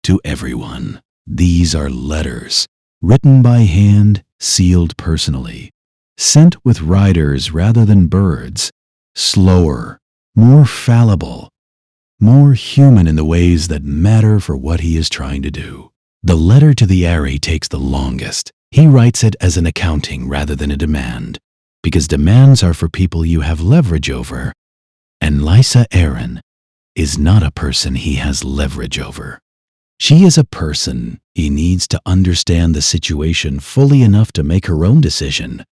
to everyone. These are letters, written by hand, sealed personally, sent with riders rather than birds, slower, more fallible, more human in the ways that matter for what he is trying to do. The letter to the Ari takes the longest. He writes it as an accounting rather than a demand, because demands are for people you have leverage over, and Lysa Arryn is not a person he has leverage over. She is a person he needs to understand the situation fully enough to make her own decision,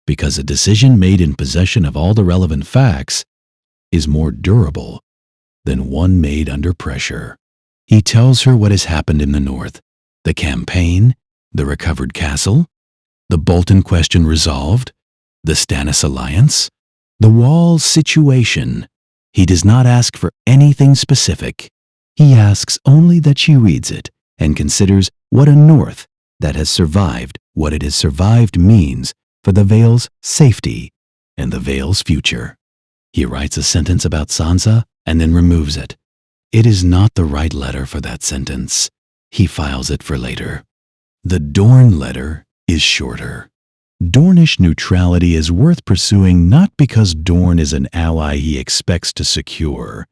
because a decision made in possession of all the relevant facts is more durable than one made under pressure. He tells her what has happened in the north, the campaign, the recovered castle, the Bolton question resolved, the Stannis alliance, the Wall's situation. He does not ask for anything specific. He asks only that she reads it and considers what a north that has survived what it has survived means for the Vale's safety and the Vale's future. He writes a sentence about Sansa and then removes it. It is not the right letter for that sentence. He files it for later. The Dorne letter is shorter. Dornish neutrality is worth pursuing not because Dorne is an ally he expects to secure,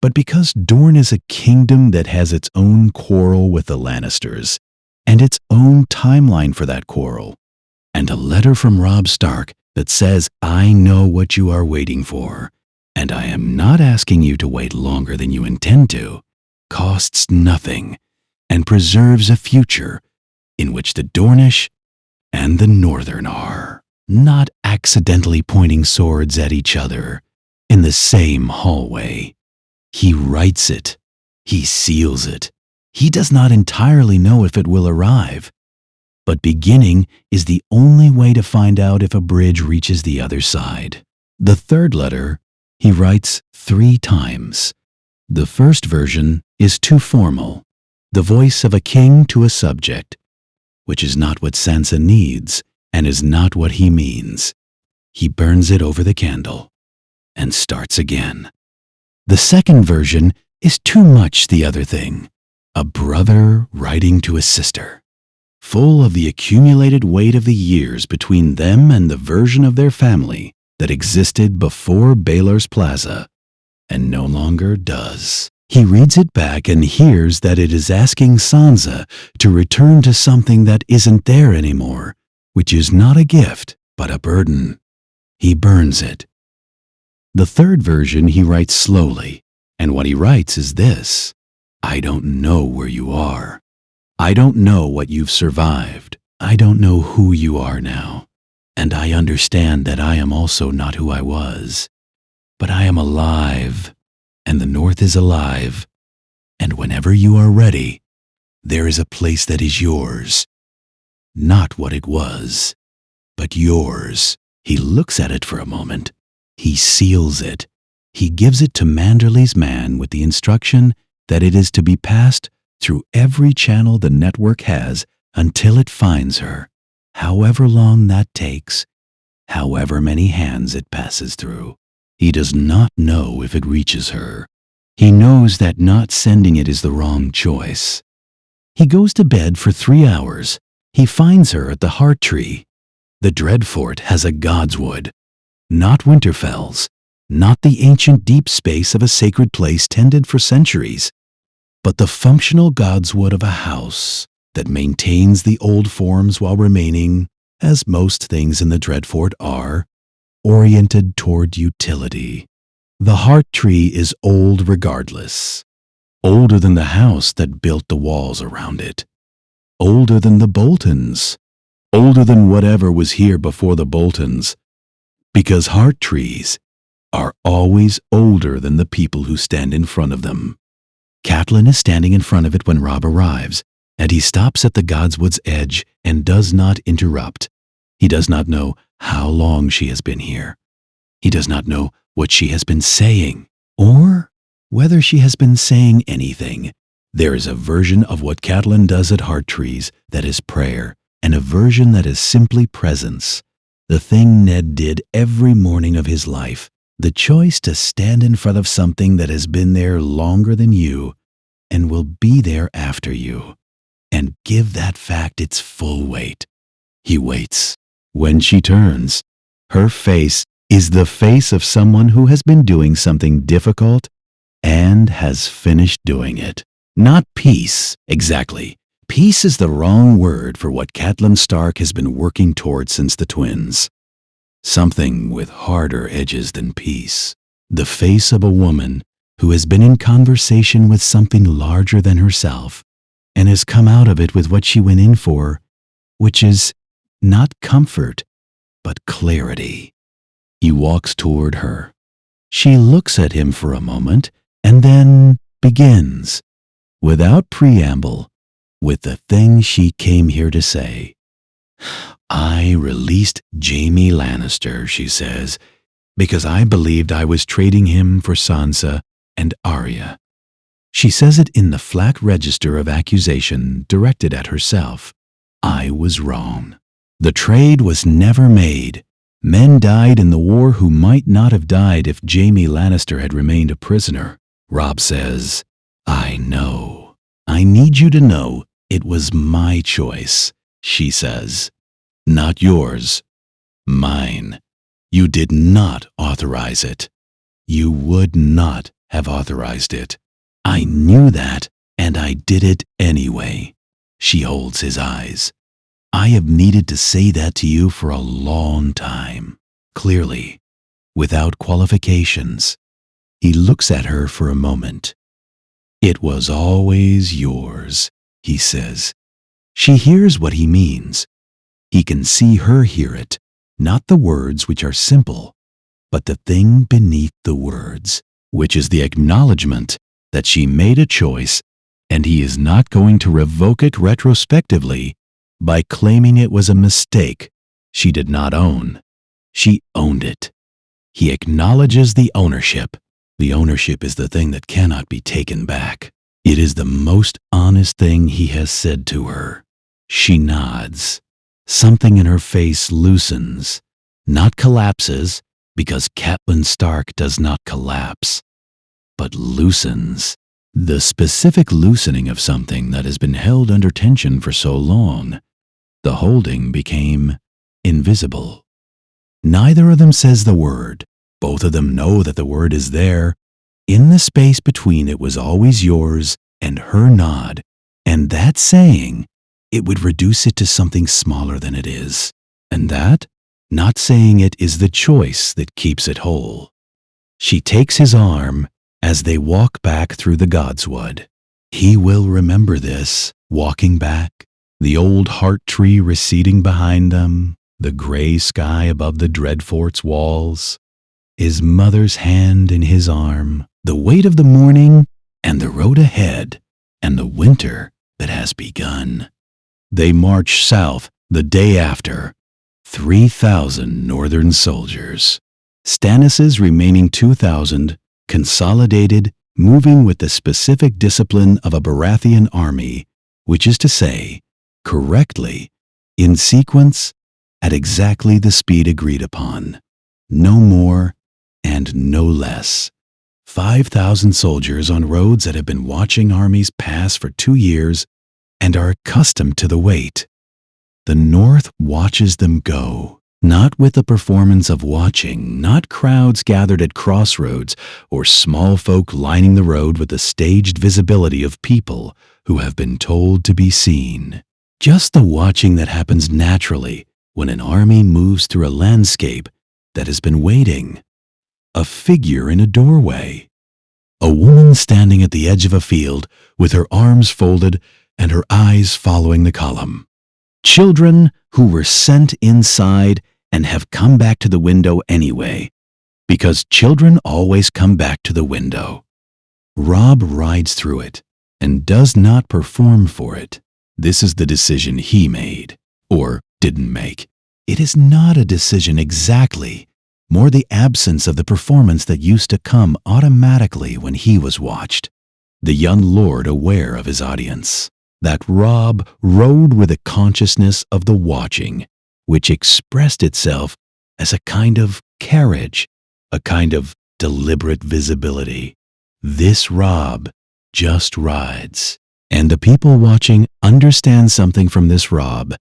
but because Dorne is a kingdom that has its own quarrel with the Lannisters and its own timeline for that quarrel. And a letter from Robb Stark that says, I know what you are waiting for, and I am not asking you to wait longer than you intend to, costs nothing and preserves a future in which the Dornish and the Northern are not accidentally pointing swords at each other in the same hallway. He writes it. He seals it. He does not entirely know if it will arrive, but beginning is the only way to find out if a bridge reaches the other side. The third letter he writes 3 times. The first version is too formal, the voice of a king to a subject, which is not what Sansa needs and is not what he means. He burns it over the candle and starts again. The second version is too much the other thing, a brother writing to a sister, full of the accumulated weight of the years between them and the version of their family that existed before Baelor's Plaza and no longer does. He reads it back and hears that it is asking Sansa to return to something that isn't there anymore, which is not a gift, but a burden. He burns it. The third version he writes slowly, and what he writes is this: I don't know where you are. I don't know what you've survived. I don't know who you are now. And I understand that I am also not who I was. But I am alive, and the North is alive. And whenever you are ready, there is a place that is yours. Not what it was, but yours. He looks at it for a moment. He seals it. He gives it to Manderley's man with the instruction that it is to be passed through every channel the network has until it finds her, however long that takes, however many hands it passes through. He does not know if it reaches her. He knows that not sending it is the wrong choice. He goes to bed for 3 hours. He finds her at the Heart Tree. The Dreadfort has a godswood, not Winterfell's, not the ancient deep space of a sacred place tended for centuries, but the functional godswood of a house that maintains the old forms while remaining, as most things in the Dreadfort are, oriented toward utility. The Heart Tree is old regardless, older than the house that built the walls around it, older than the Boltons, older than whatever was here before the Boltons, because heart trees are always older than the people who stand in front of them. Catelyn is standing in front of it when Robb arrives, and he stops at the Godswood's edge and does not interrupt. He does not know how long she has been here. He does not know what she has been saying, or whether she has been saying anything. There is a version of what Catelyn does at Hearttrees that is prayer, and a version that is simply presence. The thing Ned did every morning of his life, the choice to stand in front of something that has been there longer than you and will be there after you, and give that fact its full weight. He waits. When she turns, her face is the face of someone who has been doing something difficult and has finished doing it. Not peace, exactly. Peace is the wrong word for what Catelyn Stark has been working towards since the twins. Something with harder edges than peace. The face of a woman who has been in conversation with something larger than herself and has come out of it with what she went in for, which is not comfort, but clarity. He walks toward her. She looks at him for a moment and then begins, without preamble, with the thing she came here to say. I released Jaime Lannister, she says, because I believed I was trading him for Sansa and Arya. She says it in the flat register of accusation directed at herself. I was wrong. The trade was never made. Men died in the war who might not have died if Jaime Lannister had remained a prisoner. Robb says, I know. I need you to know it was my choice, she says. Not yours. Mine. You did not authorize it. You would not have authorized it. I knew that, and I did it anyway. She holds his eyes. I have needed to say that to you for a long time, clearly, without qualifications. He looks at her for a moment. It was always yours, he says. She hears what he means. He can see her hear it, not the words which are simple, but the thing beneath the words, which is the acknowledgement that she made a choice and he is not going to revoke it retrospectively by claiming it was a mistake she did not own. She owned it. He acknowledges the ownership. The ownership is the thing that cannot be taken back. It is the most honest thing he has said to her. She nods. Something in her face loosens, not collapses, because Catelyn Stark does not collapse, but loosens. The specific loosening of something that has been held under tension for so long. The holding became invisible. Neither of them says the word. Both of them know that the word is there. In the space between it was always yours and her nod, and that saying, it would reduce it to something smaller than it is. And that, not saying it, is the choice that keeps it whole. She takes his arm as they walk back through the Godswood. He will remember this, walking back, the old heart tree receding behind them, the gray sky above the Dreadfort's walls, his mother's hand in his arm, the weight of the morning and the road ahead, and the winter that has begun. They march south the day after, 3,000 northern soldiers. Stannis's remaining 2,000, consolidated, moving with the specific discipline of a Baratheon army, which is to say, correctly, in sequence, at exactly the speed agreed upon. No more and no less. 5,000 soldiers on roads that have been watching armies pass for 2 years and are accustomed to the wait. The North watches them go, not with the performance of watching, not crowds gathered at crossroads or small folk lining the road with the staged visibility of people who have been told to be seen. Just the watching that happens naturally when an army moves through a landscape that has been waiting. A figure in a doorway. A woman standing at the edge of a field with her arms folded and her eyes following the column. Children who were sent inside and have come back to the window anyway, because children always come back to the window. Robb rides through it and does not perform for it. This is the decision he made, or didn't make. It is not a decision exactly, more the absence of the performance that used to come automatically when he was watched. The young lord aware of his audience, that Robb rode with a consciousness of the watching, which expressed itself as a kind of carriage, a kind of deliberate visibility. This Robb just rides, and the people watching understand something from this Robb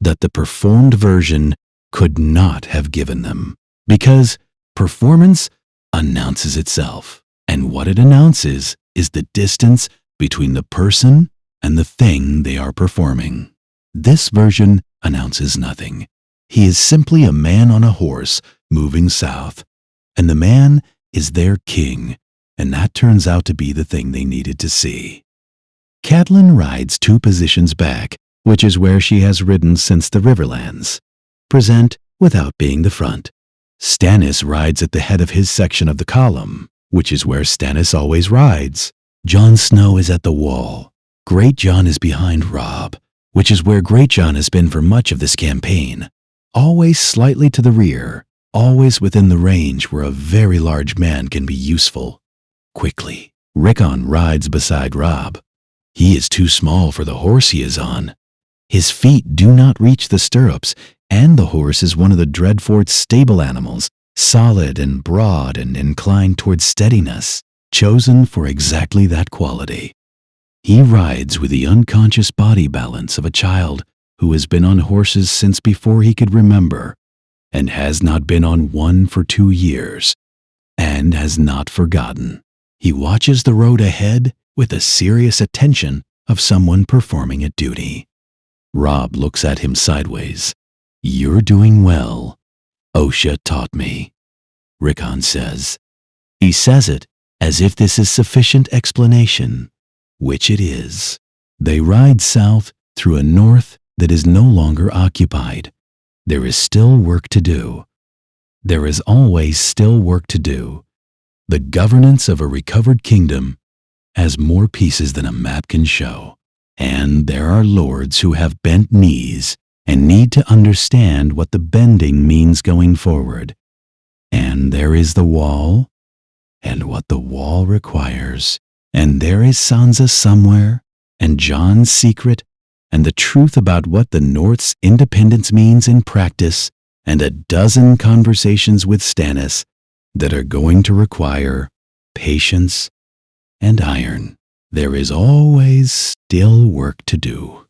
that the performed version could not have given them, because performance announces itself, and what it announces is the distance between the person and the thing they are performing. This version announces nothing. He is simply a man on a horse moving south, and the man is their king, and that turns out to be the thing they needed to see. Catelyn rides 2 positions back, which is where she has ridden since the Riverlands. Present without being the front. Stannis rides at the head of his section of the column, which is where Stannis always rides. Jon Snow is at the wall. Greatjon is behind Robb, which is where Greatjon has been for much of this campaign. Always slightly to the rear, always within the range where a very large man can be useful. Quickly, Rickon rides beside Robb. He is too small for the horse he is on. His feet do not reach the stirrups, and the horse is one of the Dreadfort's stable animals, solid and broad and inclined towards steadiness, chosen for exactly that quality. He rides with the unconscious body balance of a child who has been on horses since before he could remember, and has not been on one for 2 years, and has not forgotten. He watches the road ahead with the serious attention of someone performing a duty. Robb looks at him sideways. "You're doing well. Osha taught me," Rickon says. He says it as if this is sufficient explanation, which it is. They ride south through a north that is no longer occupied. There is still work to do. There is always still work to do. The governance of a recovered kingdom has more pieces than a map can show, and there are lords who have bent knees and need to understand what the bending means going forward. And there is the wall, and what the wall requires, and there is Sansa somewhere, and Jon's secret, and the truth about what the North's independence means in practice, and a dozen conversations with Stannis that are going to require patience and iron. There is always still work to do.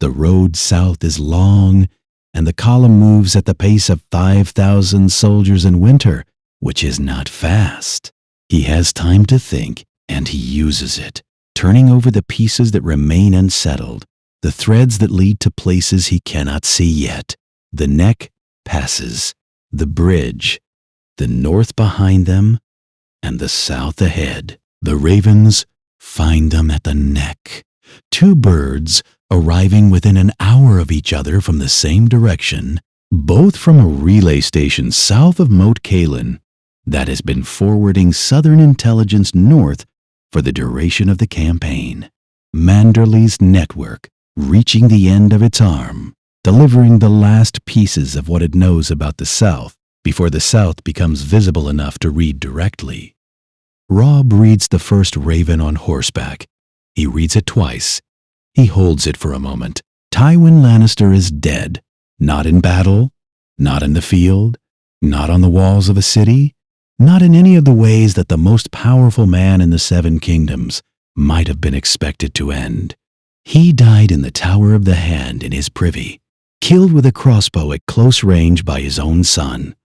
The road south is long, and the column moves at the pace of 5,000 soldiers in winter, which is not fast. He has time to think, and he uses it, turning over the pieces that remain unsettled, the threads that lead to places he cannot see yet. The neck passes, the bridge, the north behind them, and the south ahead. The ravens find them at the neck. 2 birds arriving within an hour of each other from the same direction, both from a relay station south of Moat Cailin that has been forwarding Southern intelligence north for the duration of the campaign. Manderley's network reaching the end of its arm, delivering the last pieces of what it knows about the South before the South becomes visible enough to read directly. Robb reads the first raven on horseback. He reads it twice. He holds it for a moment. Tywin Lannister is dead. Not in battle, not in the field, not on the walls of a city, not in any of the ways that the most powerful man in the 7 Kingdoms might have been expected to end. He died in the Tower of the Hand in his privy, killed with a crossbow at close range by his own son,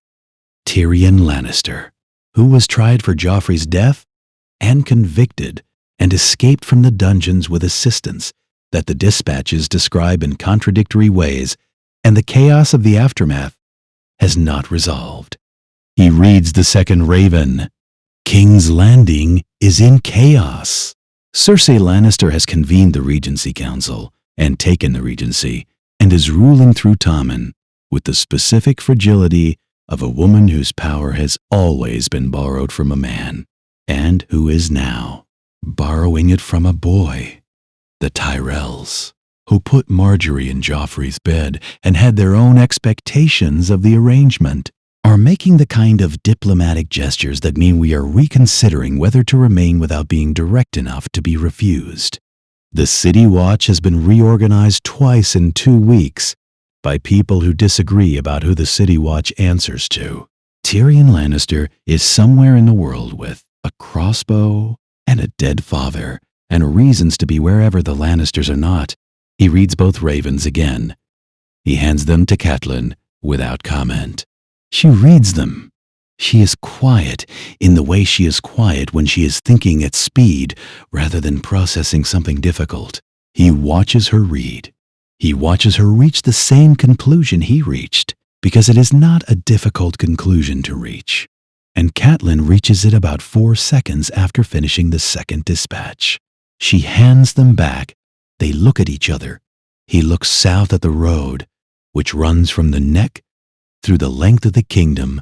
Tyrion Lannister, who was tried for Joffrey's death and convicted and escaped from the dungeons with assistance that the dispatches describe in contradictory ways, and the chaos of the aftermath has not resolved. He reads the second raven. King's Landing is in chaos. Cersei Lannister has convened the Regency Council and taken the Regency, and is ruling through Tommen with the specific fragility of a woman whose power has always been borrowed from a man, and who is now borrowing it from a boy. The Tyrells, who put Marjorie in Joffrey's bed and had their own expectations of the arrangement, are making the kind of diplomatic gestures that mean we are reconsidering whether to remain without being direct enough to be refused. The City Watch has been reorganized twice in 2 weeks by people who disagree about who the City Watch answers to. Tyrion Lannister is somewhere in the world with a crossbow and a dead father and reasons to be wherever the Lannisters are not. He reads both ravens again. He hands them to Catelyn without comment. She reads them. She is quiet in the way she is quiet when she is thinking at speed rather than processing something difficult. He watches her read. He watches her reach the same conclusion he reached, because it is not a difficult conclusion to reach. And Catelyn reaches it about 4 seconds after finishing the second dispatch. She hands them back. They look at each other. He looks south at the road, which runs from the Neck through the length of the kingdom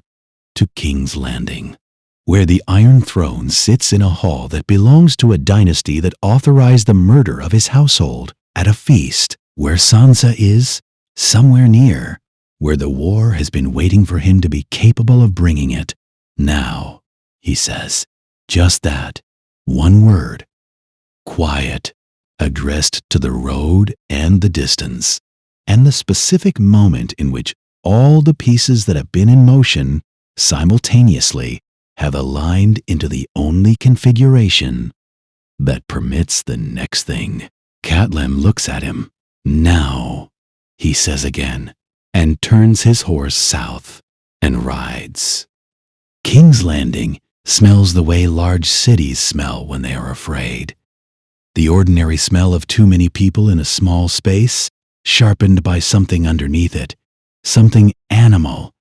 to King's Landing, where the Iron Throne sits in a hall that belongs to a dynasty that authorized the murder of his household at a feast, where Sansa is somewhere near, where the war has been waiting for him to be capable of bringing it. Now, he says, just that, one word, quiet, addressed to the road and the distance, and the specific moment in which all the pieces that have been in motion simultaneously have aligned into the only configuration that permits the next thing. Catelyn looks at him. Now, he says again, and turns his horse south and rides. King's Landing smells the way large cities smell when they are afraid. The ordinary smell of too many people in a small space, sharpened by something underneath it, something animal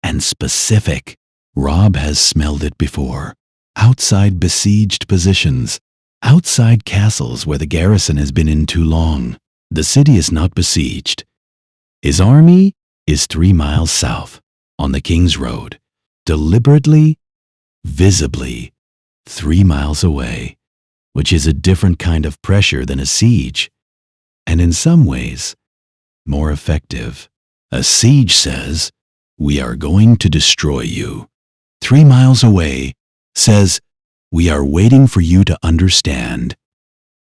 and specific. Robb has smelled it before, outside besieged positions, outside castles where the garrison has been in too long. The city is not besieged. His army is 3 miles south, on the King's Road, deliberately, visibly, 3 miles away, which is a different kind of pressure than a siege, and in some ways, more effective. A siege says, "We are going to destroy you." 3 miles away says, "We are waiting for you to understand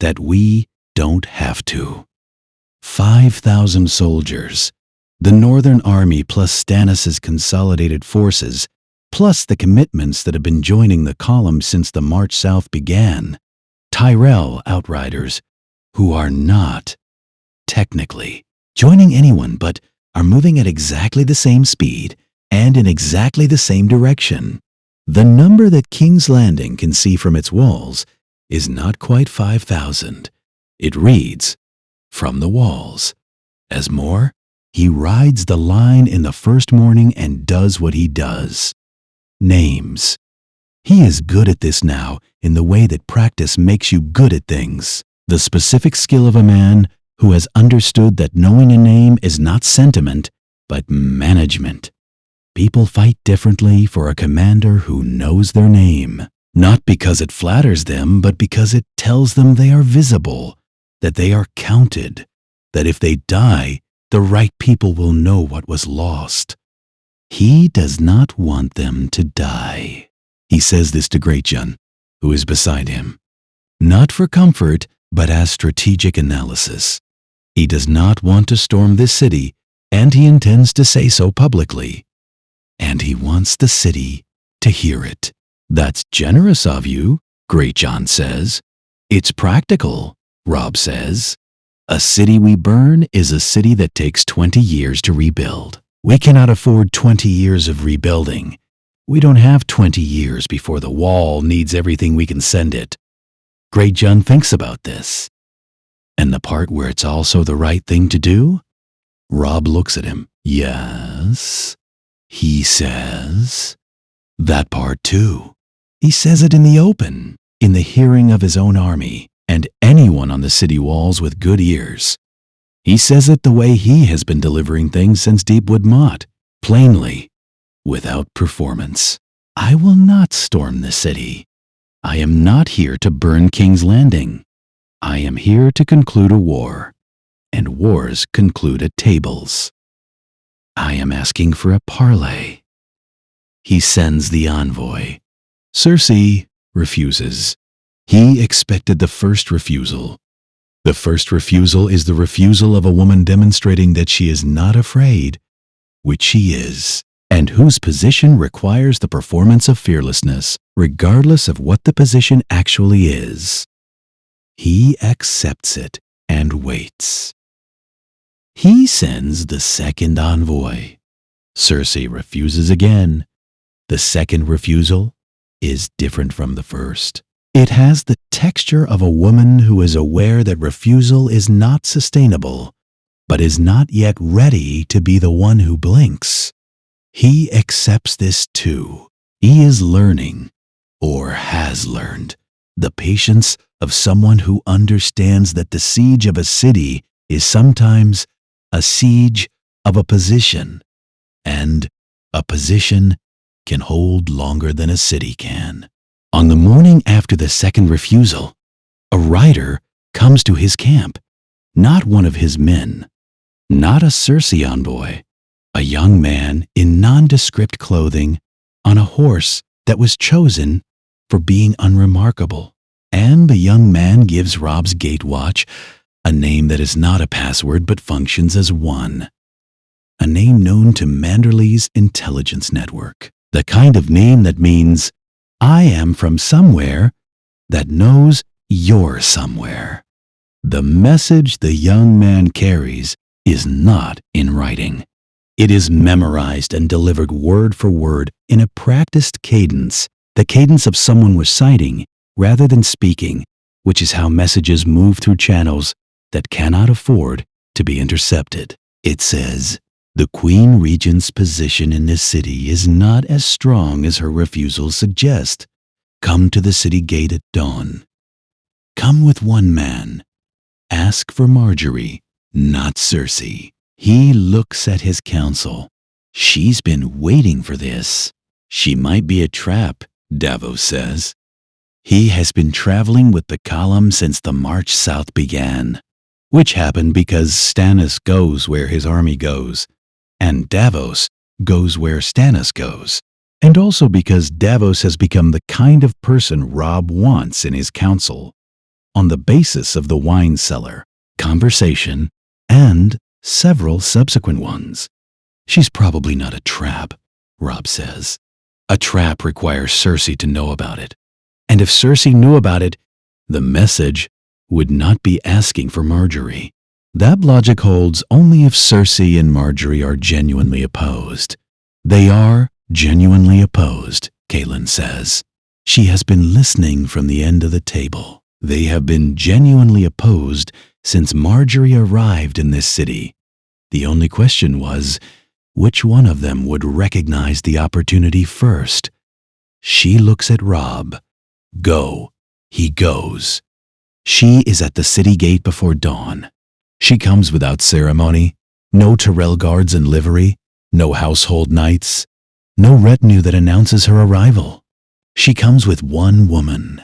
that we don't have to." 5,000 soldiers, the Northern Army plus Stannis' consolidated forces, plus the commitments that have been joining the column since the march south began. Tyrell outriders who are not, technically, joining anyone but are moving at exactly the same speed and in exactly the same direction. The number that King's Landing can see from its walls is not quite 5,000. It reads, from the walls. As more, he rides the line in the first morning and does what he does. Names. He is good at this now in the way that practice makes you good at things. The specific skill of a man who has understood that knowing a name is not sentiment, but management. People fight differently for a commander who knows their name, not because it flatters them, but because it tells them they are visible, that they are counted, that if they die, the right people will know what was lost. He does not want them to die. He says this to Greatjon, who is beside him, not for comfort, but as strategic analysis. He does not want to storm this city, and he intends to say so publicly. And he wants the city to hear it. That's generous of you, Greatjon says. It's practical, Robb says. A city we burn is a city that takes 20 years to rebuild. We cannot afford 20 years of rebuilding. We don't have 20 years before the wall needs everything we can send it. Greatjon thinks about this. And the part where it's also the right thing to do? Robb looks at him. Yes, he says. That part too. He says it in the open, in the hearing of his own army, and anyone on the city walls with good ears. He says it the way he has been delivering things since Deepwood Mott, plainly. without performance. I will not storm the city. I am not here to burn King's Landing. I am here to conclude a war, and wars conclude at tables. I am asking for a parley. He sends the envoy. Cersei refuses. He expected the first refusal. The first refusal is the refusal of a woman demonstrating that she is not afraid, which she is, and whose position requires the performance of fearlessness, regardless of what the position actually is. He accepts it and waits. He sends the second envoy. Cersei refuses again. The second refusal is different from the first. It has the texture of a woman who is aware that refusal is not sustainable, but is not yet ready to be the one who blinks. He accepts this too. He is learning, or has learned, the patience of someone who understands that the siege of a city is sometimes a siege of a position, and a position can hold longer than a city can. On the morning after the second refusal, a rider comes to his camp, not one of his men, not a Cersei envoy, a young man in nondescript clothing on a horse that was chosen for being unremarkable. And the young man gives Robb's gate watch a name that is not a password but functions as one, a name known to Manderley's intelligence network, the kind of name that means, I am from somewhere that knows you're somewhere. The message the young man carries is not in writing. It is memorized and delivered word for word in a practiced cadence, the cadence of someone reciting rather than speaking, which is how messages move through channels that cannot afford to be intercepted. It says, the Queen Regent's position in this city is not as strong as her refusals suggest. Come to the city gate at dawn. Come with one man. Ask for Marjorie, not Cersei. He looks at his counsel. She's been waiting for this. She might be a trap, Davos says. He has been traveling with the column since the march south began, which happened because Stannis goes where his army goes, and Davos goes where Stannis goes, and also because Davos has become the kind of person Robb wants in his council, on the basis of the wine cellar, conversation, and several subsequent ones. She's probably not a trap, Robb says. A trap requires Cersei to know about it. And if Cersei knew about it, the message would not be asking for Marjorie. That logic holds only if Cersei and Marjorie are genuinely opposed. They are genuinely opposed, Catelyn says. She has been listening from the end of the table. They have been genuinely opposed since Marjorie arrived in this city. The only question was, which one of them would recognize the opportunity first? She looks at Robb. Go. He goes. She is at the city gate before dawn. She comes without ceremony, no Tyrell guards in livery, no household knights, no retinue that announces her arrival. She comes with one woman,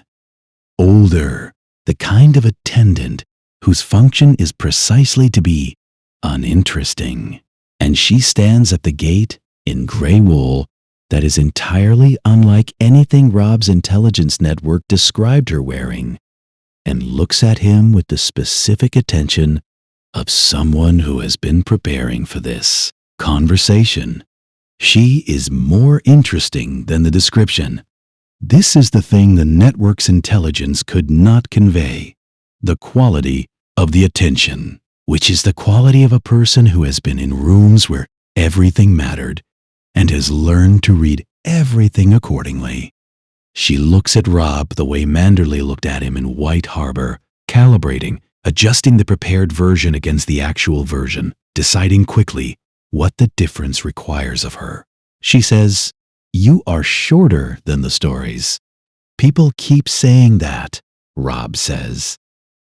older, the kind of attendant whose function is precisely to be uninteresting. And she stands at the gate in gray wool that is entirely unlike anything Robb's intelligence network described her wearing, and looks at him with the specific attention of someone who has been preparing for this conversation. She is more interesting than the description. This is the thing the network's intelligence could not convey, the quality of the attention, which is the quality of a person who has been in rooms where everything mattered and has learned to read everything accordingly. She looks at Robb the way Manderley looked at him in White Harbor, calibrating, adjusting the prepared version against the actual version, deciding quickly what the difference requires of her. She says, "You are shorter than the stories." People keep saying that, Robb says.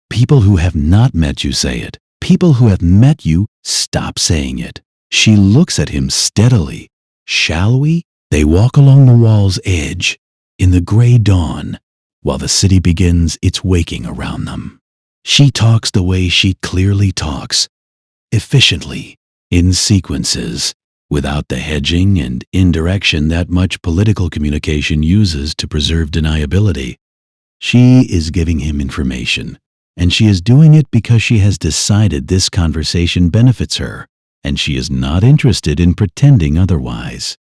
People who have not met you say it. People who have met you stop saying it. She looks at him steadily. Shall we? They walk along the wall's edge in the gray dawn while the city begins its waking around them. She talks the way she clearly talks, efficiently, in sequences, without the hedging and indirection that much political communication uses to preserve deniability. She is giving him information, and she is doing it because she has decided this conversation benefits her, and she is not interested in pretending otherwise.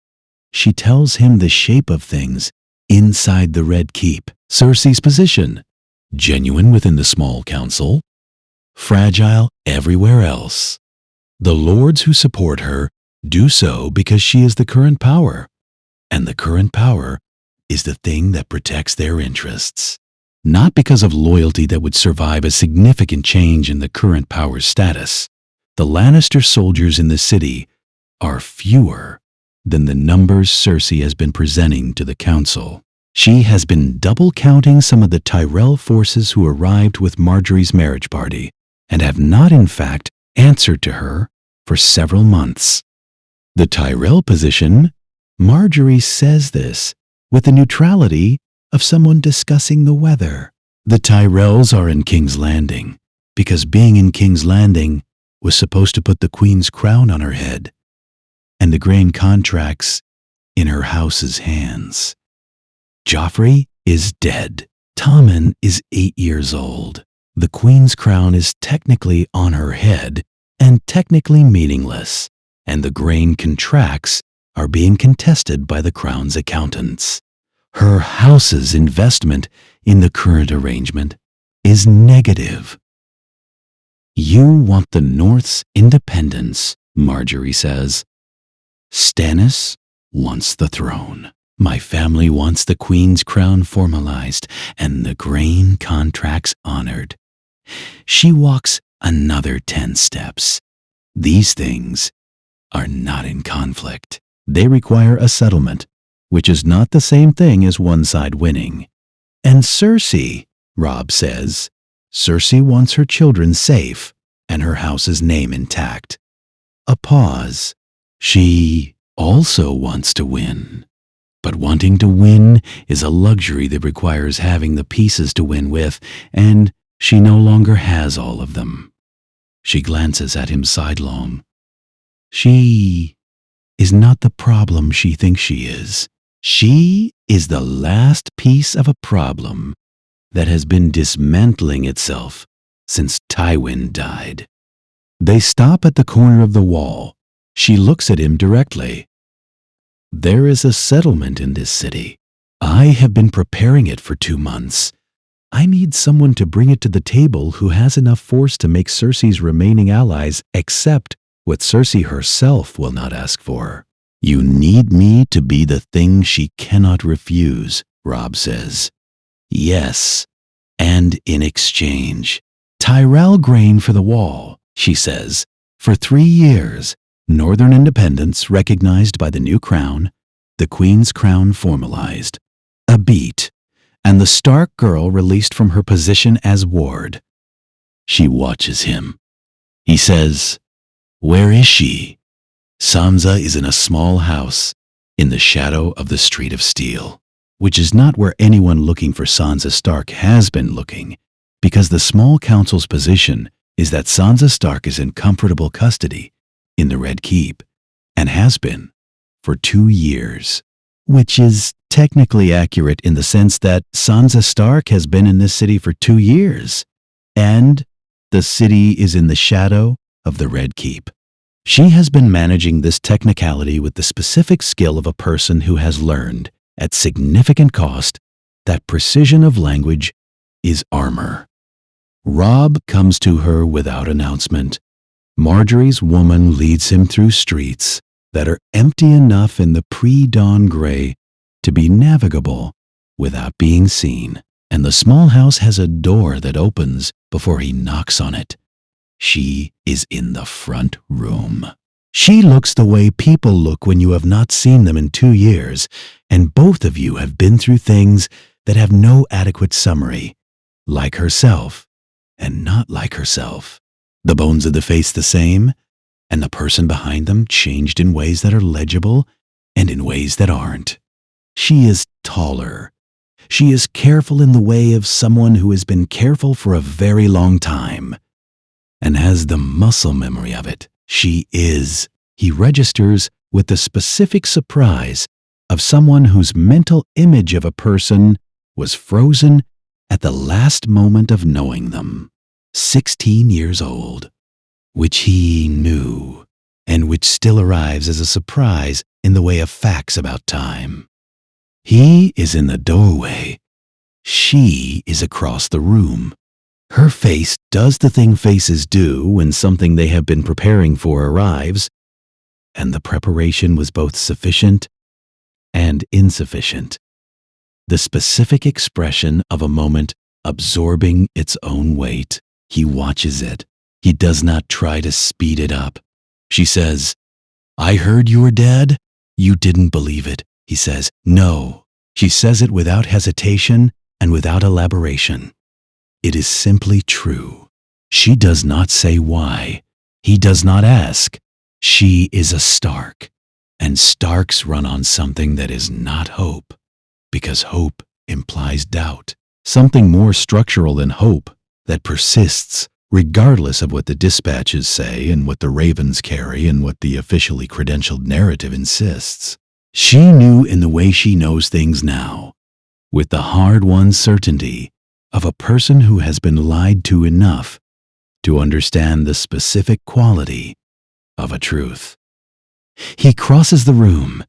She tells him the shape of things inside the Red Keep, Cersei's position, genuine within the small council, fragile everywhere else. The lords who support her do so because she is the current power, and the current power is the thing that protects their interests. Not because of loyalty that would survive a significant change in the current power's status. The Lannister soldiers in the city are fewer than the numbers Cersei has been presenting to the council. She has been double counting some of the Tyrell forces who arrived with Margaery's marriage party and have not in fact answered to her for several months. The Tyrell position, Margaery says this with the neutrality of someone discussing the weather. The Tyrells are in King's Landing because being in King's Landing was supposed to put the Queen's crown on her head and the grain contracts in her house's hands. Joffrey is dead. Tommen is 8 years old. The Queen's crown is technically on her head and technically meaningless, and the grain contracts are being contested by the crown's accountants. Her house's investment in the current arrangement is negative. You want the North's independence, Margaery says. Stannis wants the throne. My family wants the Queen's crown formalized and the grain contracts honored. She walks another 10 steps. These things are not in conflict. They require a settlement, which is not the same thing as one side winning. And Cersei, Robb says, Cersei wants her children safe and her house's name intact. A pause. She also wants to win. But wanting to win is a luxury that requires having the pieces to win with, and she no longer has all of them. She glances at him sidelong. She is not the problem she thinks she is. She is the last piece of a problem that has been dismantling itself since Tywin died. They stop at the corner of the wall. She looks at him directly. There is a settlement in this city. I have been preparing it for 2 months. I need someone to bring it to the table who has enough force to make Cersei's remaining allies accept what Cersei herself will not ask for. You need me to be the thing she cannot refuse, Robb says. Yes, and in exchange. Tyrell grain for the wall, she says. For 3 years, Northern independence recognized by the new crown, the Queen's crown formalized. A beat, and the Stark girl released from her position as ward. She watches him. He says, "Where is she?" Sansa is in a small house in the shadow of the Street of Steel, which is not where anyone looking for Sansa Stark has been looking, because the small council's position is that Sansa Stark is in comfortable custody in the Red Keep, and has been for 2 years, which is technically accurate in the sense that Sansa Stark has been in this city for 2 years, and the city is in the shadow of the Red Keep. She has been managing this technicality with the specific skill of a person who has learned, at significant cost, that precision of language is armor. Robb comes to her without announcement. Margaery's woman leads him through streets that are empty enough in the pre-dawn gray to be navigable without being seen, and the small house has a door that opens before he knocks on it. She is in the front room. She looks the way people look when you have not seen them in 2 years, and both of you have been through things that have no adequate summary, like herself and not like herself. The bones of the face the same, and the person behind them changed in ways that are legible, and in ways that aren't. She is taller. She is careful in the way of someone who has been careful for a very long time and has the muscle memory of it. She is. He registers with the specific surprise of someone whose mental image of a person was frozen at the last moment of knowing them. 16 years old, which he knew, and which still arrives as a surprise in the way of facts about time. He is in the doorway. She is across the room. Her face does the thing faces do when something they have been preparing for arrives, and the preparation was both sufficient and insufficient. The specific expression of a moment absorbing its own weight. He watches it. He does not try to speed it up. She says, "I heard you were dead." "You didn't believe it," he says. "No." She says it without hesitation and without elaboration. It is simply true. She does not say why. He does not ask. She is a Stark, and Starks run on something that is not hope, because hope implies doubt. Something more structural than hope that persists regardless of what the dispatches say and what the ravens carry and what the officially credentialed narrative insists. She knew in the way she knows things now, with the hard-won certainty of a person who has been lied to enough to understand the specific quality of a truth. He crosses the room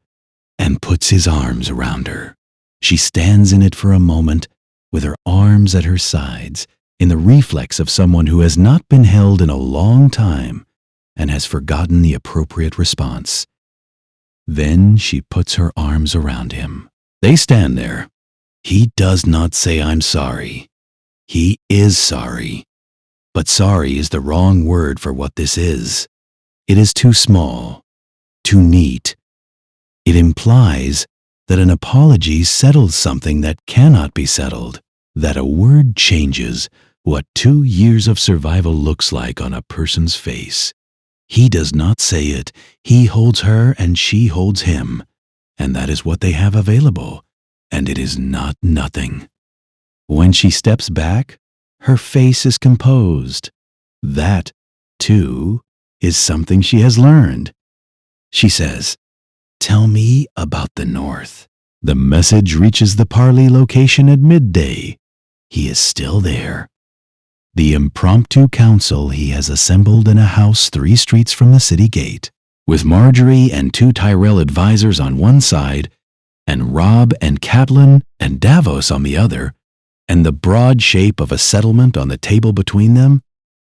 and puts his arms around her. She stands in it for a moment with her arms at her sides, in the reflex of someone who has not been held in a long time and has forgotten the appropriate response. Then she puts her arms around him. They stand there. He does not say, "I'm sorry." He is sorry. But sorry is the wrong word for what this is. It is too small, too neat. It implies that an apology settles something that cannot be settled, that a word changes what 2 years of survival looks like on a person's face. He does not say it. He holds her and she holds him, and that is what they have available, and it is not nothing. When she steps back, her face is composed. That, too, is something she has learned. She says, "Tell me about the North." The message reaches the Parley location at midday. He is still there. The impromptu council he has assembled in a house 3 streets from the city gate, with Marjorie and 2 Tyrell advisors on one side, and Robb and Catelyn and Davos on the other, and the broad shape of a settlement on the table between them.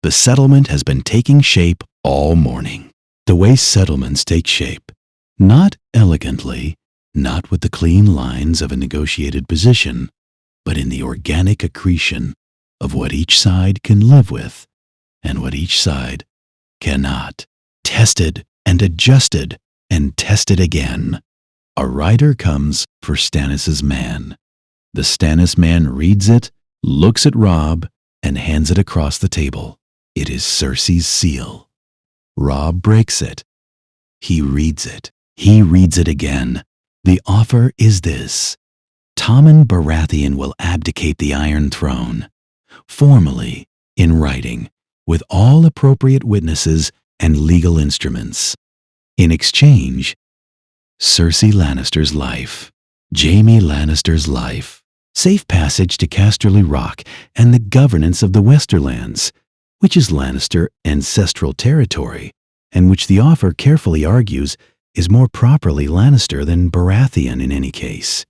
The settlement has been taking shape all morning. The way settlements take shape, not elegantly, not with the clean lines of a negotiated position, but in the organic accretion of what each side can live with and what each side cannot. Tested and adjusted and tested again. A rider comes for Stannis's man. The Stannis man reads it, looks at Robb, and hands it across the table. It is Cersei's seal. Robb breaks it. He reads it. He reads it again. The offer is this. Tommen Baratheon will abdicate the Iron Throne, formally, in writing, with all appropriate witnesses and legal instruments. In exchange, Cersei Lannister's life, Jaime Lannister's life, safe passage to Casterly Rock, and the governance of the Westerlands, which is Lannister ancestral territory, and which the offer carefully argues is more properly Lannister than Baratheon in any case.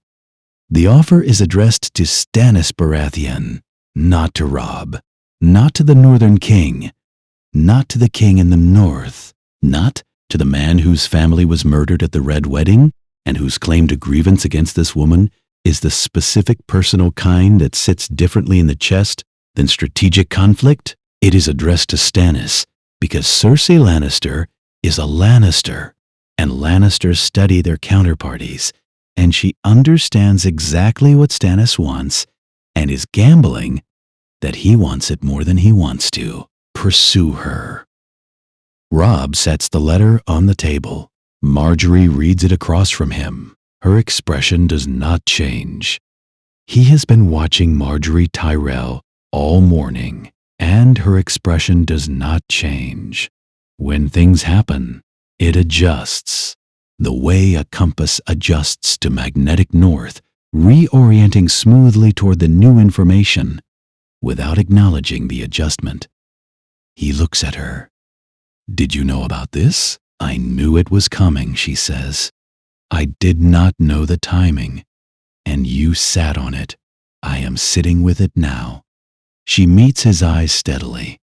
The offer is addressed to Stannis Baratheon, not to Robb, not to the Northern King, not to the king in the north, not to the man whose family was murdered at the Red Wedding and whose claim to grievance against this woman is the specific personal kind that sits differently in the chest than strategic conflict. It is addressed to Stannis because Cersei Lannister is a Lannister, and Lannisters study their counterparties, and she understands exactly what Stannis wants and is gambling that he wants it more than he wants to. Pursue her. Robb sets the letter on the table. Marjorie reads it across from him. Her expression does not change. He has been watching Marjorie Tyrell all morning, and her expression does not change. When things happen, it adjusts. The way a compass adjusts to magnetic north, reorienting smoothly toward the new information without acknowledging the adjustment. He looks at her. "Did you know about this?" "I knew it was coming," she says. "I did not know the timing, and you sat on it. I am sitting with it now." She meets his eyes steadily.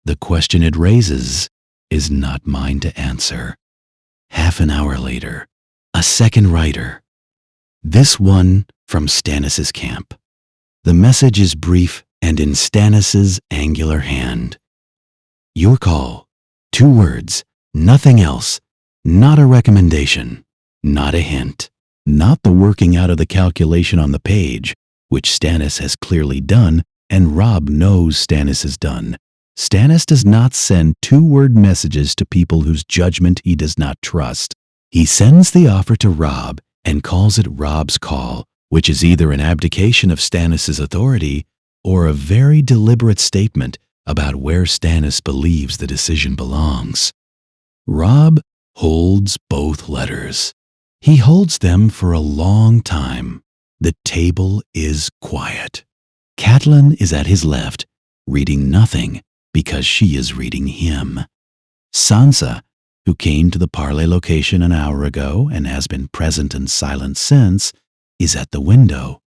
The question it raises is not mine to answer. Half an hour later, a second writer. This one from Stannis's camp. The message is brief and in Stannis's angular hand. "Your call. 2 words. Nothing else. Not a recommendation. Not a hint. Not the working out of the calculation on the page, which Stannis has clearly done and Robb knows Stannis has done. Stannis does not send 2-word messages to people whose judgment he does not trust. He sends the offer to Robb and calls it Robb's call, which is either an abdication of Stannis's authority or a very deliberate statement about where Stannis believes the decision belongs. Robb holds both letters. He holds them for a long time. The table is quiet. Catelyn is at his left, reading nothing because she is reading him. Sansa, who came to the parley location an hour ago and has been present and silent since, is at the window,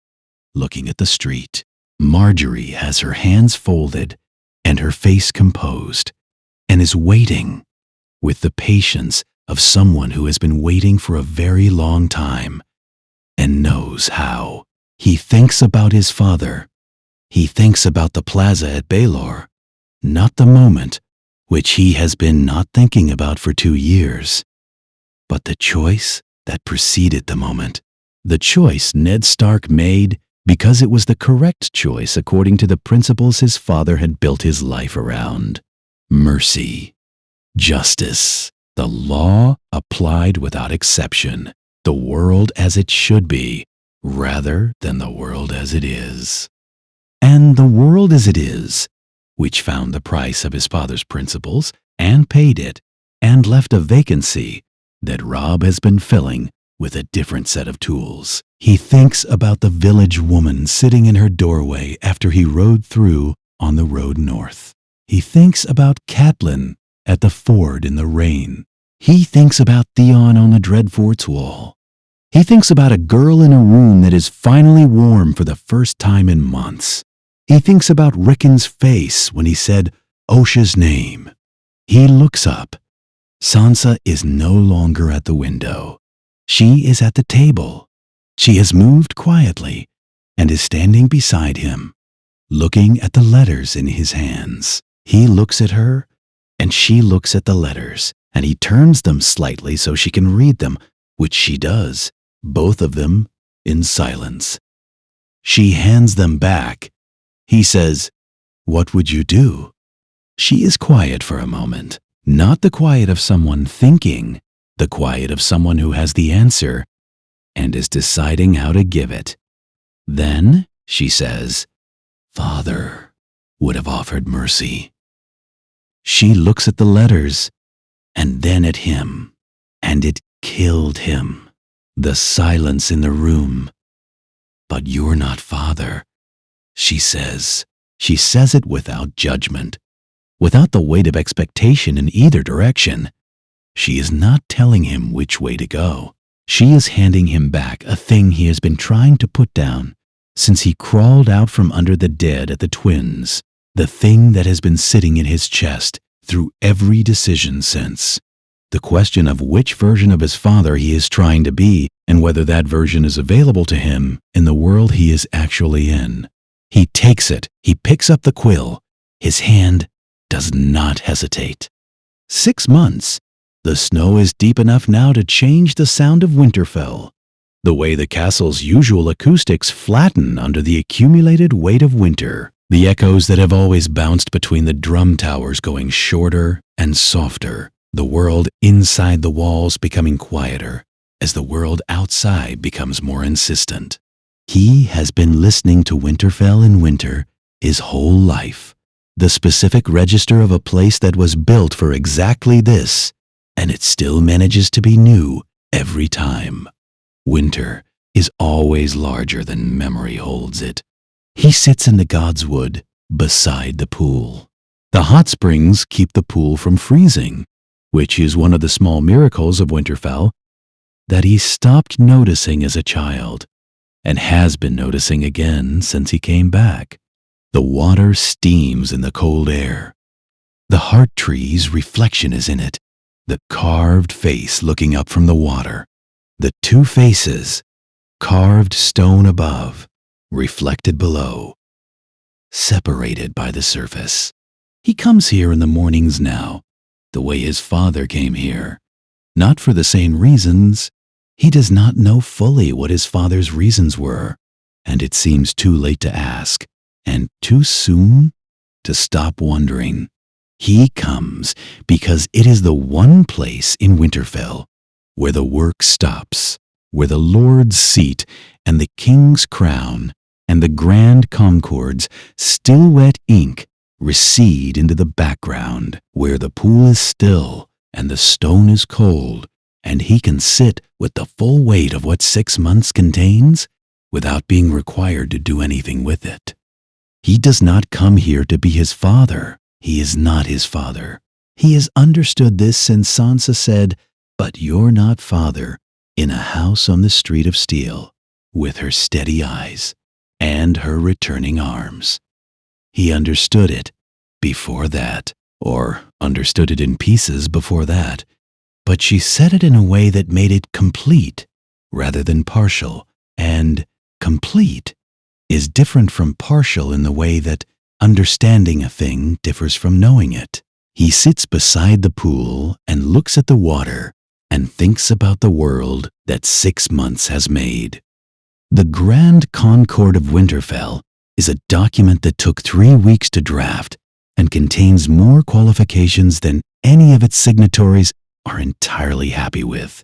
looking at the street. Marjorie has her hands folded and her face composed, and is waiting with the patience of someone who has been waiting for a very long time and knows how. He thinks about his father. He thinks about the plaza at Baelor, not the moment, which he has been not thinking about for 2 years, but the choice that preceded the moment. The choice Ned Stark made because it was the correct choice according to the principles his father had built his life around. Mercy. Justice. The law applied without exception. The world as it should be, rather than the world as it is. And the world as it is, which found the price of his father's principles and paid it, and left a vacancy that Robb has been filling with a different set of tools. He thinks about the village woman sitting in her doorway after he rode through on the road north. He thinks about Catelyn at the ford in the rain. He thinks about Theon on the Dreadfort's wall. He thinks about a girl in a room that is finally warm for the first time in months. He thinks about Rickon's face when he said Osha's name. He looks up. Sansa is no longer at the window. She is at the table. She has moved quietly and is standing beside him, looking at the letters in his hands. He looks at her, and she looks at the letters, and he turns them slightly so she can read them, which she does, both of them in silence. She hands them back. He says, "What would you do?" She is quiet for a moment, not the quiet of someone thinking, the quiet of someone who has the answer and is deciding how to give it. Then she says, "Father would have offered mercy." She looks at the letters and then at him, and it killed him. The silence in the room. "But you're not father," she says. She says it without judgment, without the weight of expectation in either direction. She is not telling him which way to go. She is handing him back a thing he has been trying to put down since he crawled out from under the dead at the Twins, the thing that has been sitting in his chest through every decision since. The question of which version of his father he is trying to be and whether that version is available to him in the world he is actually in. He takes it. He picks up the quill. His hand does not hesitate. 6 months. The snow is deep enough now to change the sound of Winterfell, the way the castle's usual acoustics flatten under the accumulated weight of winter, the echoes that have always bounced between the drum towers going shorter and softer, the world inside the walls becoming quieter as the world outside becomes more insistent. He has been listening to Winterfell in winter his whole life, the specific register of a place that was built for exactly this, and it still manages to be new every time. Winter is always larger than memory holds it. He sits in the God's Wood beside the pool. The hot springs keep the pool from freezing, which is one of the small miracles of Winterfell that he stopped noticing as a child and has been noticing again since he came back. The water steams in the cold air. The heart tree's reflection is in it, the carved face looking up from the water, the two faces, carved stone above, reflected below, separated by the surface. He comes here in the mornings now, the way his father came here. Not for the same reasons. He does not know fully what his father's reasons were, and it seems too late to ask, and too soon to stop wondering. He comes because it is the one place in Winterfell where the work stops, where the Lord's seat and the King's crown and the grand Concord's still wet ink recede into the background, where the pool is still and the stone is cold, and he can sit with the full weight of what 6 months contains without being required to do anything with it. He does not come here to be his father. He is not his father. He has understood this since Sansa said, "But you're not father," in a house on the street of steel, with her steady eyes and her returning arms. He understood it before that, or understood it in pieces before that, but she said it in a way that made it complete rather than partial, and complete is different from partial in the way that understanding a thing differs from knowing it. He sits beside the pool and looks at the water and thinks about the world that 6 months has made. The Grand Concord of Winterfell is a document that took 3 weeks to draft and contains more qualifications than any of its signatories are entirely happy with,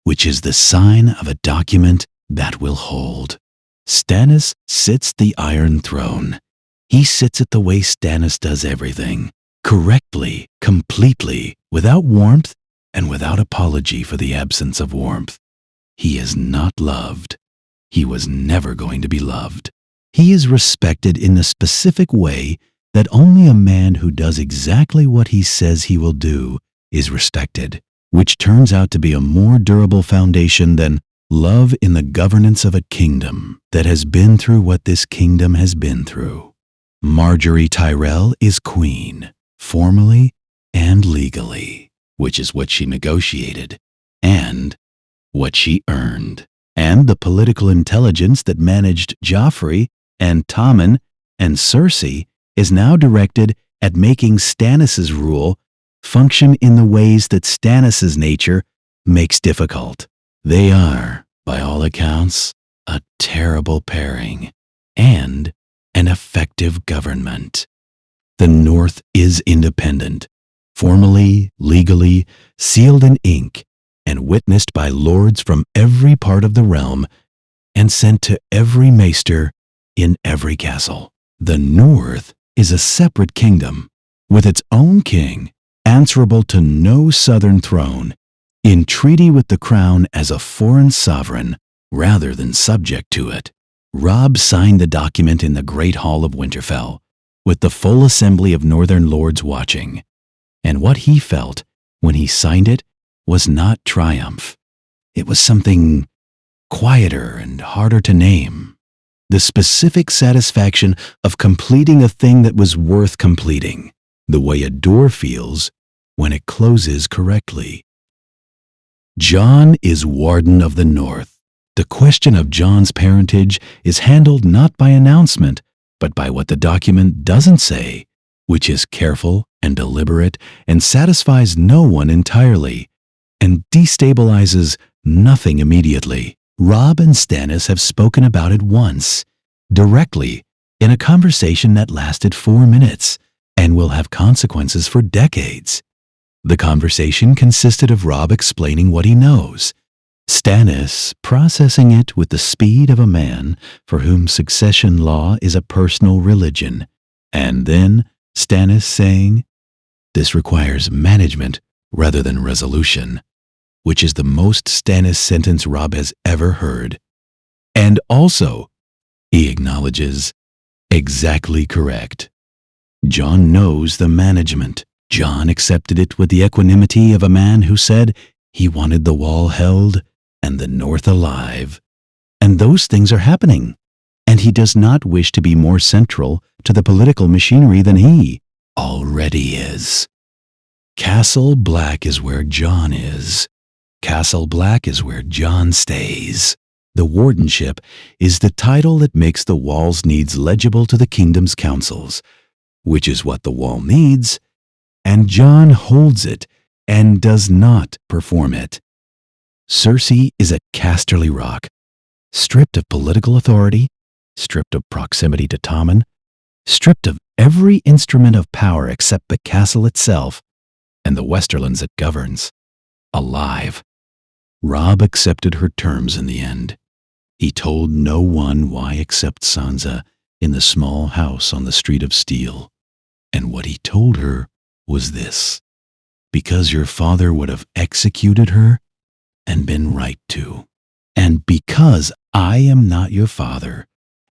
which is the sign of a document that will hold. Stannis sits the Iron Throne. He sits it the way Stannis does everything, correctly, completely, without warmth and without apology for the absence of warmth. He is not loved. He was never going to be loved. He is respected in the specific way that only a man who does exactly what he says he will do is respected, which turns out to be a more durable foundation than love in the governance of a kingdom that has been through what this kingdom has been through. Marjorie Tyrell is queen, formally and legally, which is what she negotiated, and what she earned. And the political intelligence that managed Joffrey and Tommen and Cersei is now directed at making Stannis's rule function in the ways that Stannis's nature makes difficult. They are, by all accounts, a terrible pairing and an effective government. The North is independent, formally, legally, sealed in ink, and witnessed by lords from every part of the realm and sent to every maester in every castle. The North is a separate kingdom with its own king, answerable to no southern throne, in treaty with the crown as a foreign sovereign rather than subject to it. Robb signed the document in the great hall of Winterfell, with the full assembly of northern lords watching, and what he felt when he signed it was not triumph. It was something quieter and harder to name. The specific satisfaction of completing a thing that was worth completing, the way a door feels when it closes correctly. Jon is Warden of the North. The question of Jon's parentage is handled not by announcement, but by what the document doesn't say, which is careful and deliberate and satisfies no one entirely, and destabilizes nothing immediately. Robb and Stannis have spoken about it once, directly, in a conversation that lasted 4 minutes and will have consequences for decades. The conversation consisted of Robb explaining what he knows, Stannis processing it with the speed of a man for whom succession law is a personal religion, and then Stannis saying, "This requires management rather than resolution," which is the most Stannis sentence Robb has ever heard. And also, he acknowledges, exactly correct. Jon knows the management. Jon accepted it with the equanimity of a man who said he wanted the wall held and the North alive. And those things are happening. And he does not wish to be more central to the political machinery than he already is. Castle Black is where Jon is. Castle Black is where Jon stays. The wardenship is the title that makes the wall's needs legible to the kingdom's councils, which is what the wall needs, and Jon holds it and does not perform it. Cersei is at Casterly Rock, stripped of political authority, stripped of proximity to Tommen, stripped of every instrument of power except the castle itself and the Westerlands it governs, alive. Robb accepted her terms in the end. He told no one why except Sansa in the small house on the Street of Steel. And what he told her was this: because your father would have executed her and been right to, and because I am not your father,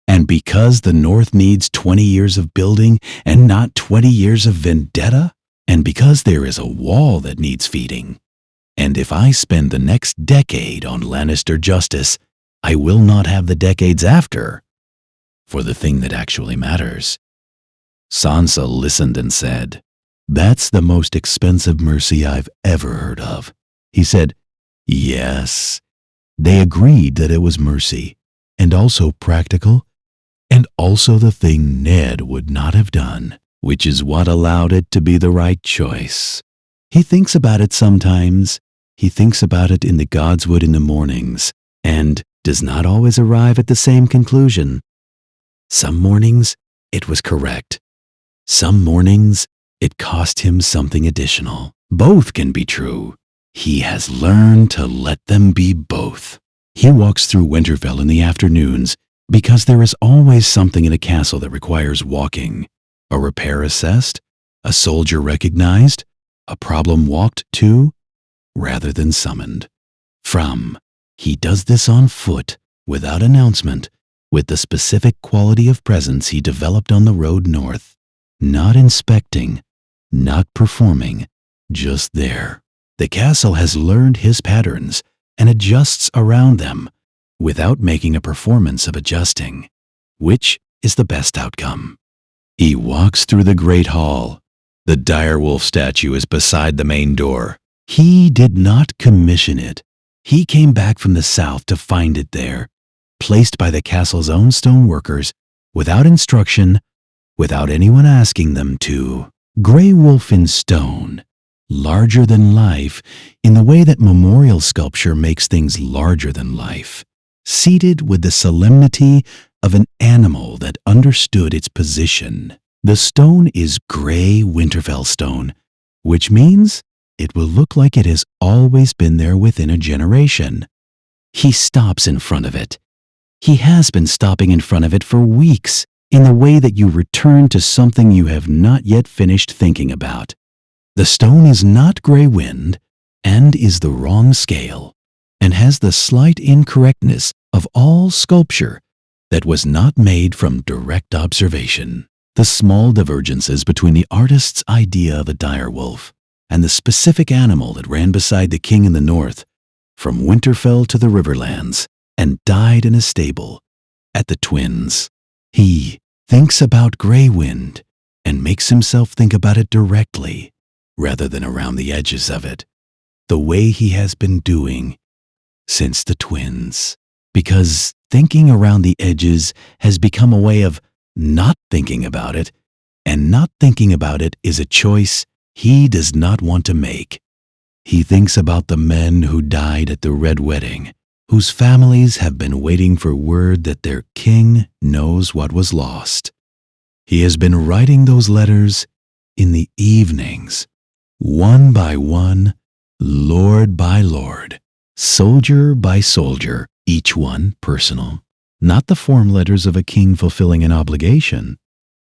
and because the North needs 20 years of building and not 20 years of vendetta, and because there is a wall that needs feeding, and if I spend the next decade on Lannister justice, I will not have the decades after for the thing that actually matters. Sansa listened and said, "That's the most expensive mercy I've ever heard of." He said, "Yes." They agreed that it was mercy, and also practical, and also the thing Ned would not have done, which is what allowed it to be the right choice. He thinks about it sometimes. He thinks about it in the Godswood in the mornings, and does not always arrive at the same conclusion. Some mornings, it was correct. Some mornings, it cost him something additional. Both can be true. He has learned to let them be both. He walks through Winterfell in the afternoons because there is always something in a castle that requires walking. A repair assessed, a soldier recognized, a problem walked to, rather than summoned. He does this on foot, without announcement, with the specific quality of presence he developed on the road north. Not inspecting, not performing, just there. The castle has learned his patterns and adjusts around them without making a performance of adjusting, which is the best outcome. He walks through the great hall. The direwolf statue is beside the main door. He did not commission it. He came back from the south to find it there, placed by the castle's own stone workers, without instruction, without anyone asking them to. Grey wolf in stone, larger than life in the way that memorial sculpture makes things larger than life, seated with the solemnity of an animal that understood its position. The stone is grey Winterfell stone, which means it will look like it has always been there within a generation. He stops in front of it. He has been stopping in front of it for weeks, in the way that you return to something you have not yet finished thinking about. The stone is not grey wind, and is the wrong scale, and has the slight incorrectness of all sculpture that was not made from direct observation. The small divergences between the artist's idea of a direwolf and the specific animal that ran beside the king in the north, from Winterfell to the Riverlands, and died in a stable at the Twins. He thinks about Grey Wind and makes himself think about it directly, rather than around the edges of it, the way he has been doing since the Twins. Because thinking around the edges has become a way of not thinking about it, and not thinking about it is a choice he does not want to make. He thinks about the men who died at the Red Wedding, whose families have been waiting for word that their king knows what was lost. He has been writing those letters in the evenings, one by one, lord by lord, soldier by soldier, each one personal. Not the form letters of a king fulfilling an obligation,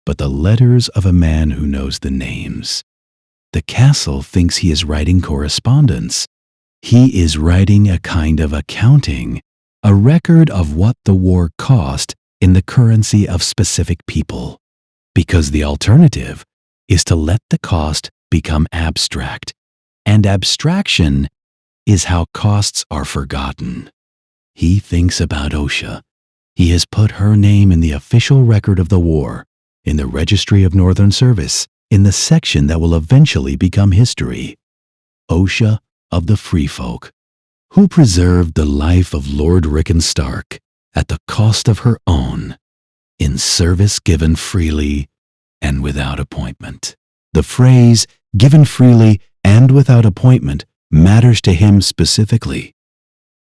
but the letters of a man who knows the names. The castle thinks he is writing correspondence. He is writing a kind of accounting, a record of what the war cost in the currency of specific people. Because the alternative is to let the cost become abstract, and abstraction is how costs are forgotten. He thinks about Osha. He has put her name in the official record of the war, in the Registry of Northern Service, in the section that will eventually become history. Osha of the Free Folk, who preserved the life of Lord Rickon Stark at the cost of her own, in service given freely and without appointment. The phrase, given freely and without appointment, matters to him specifically.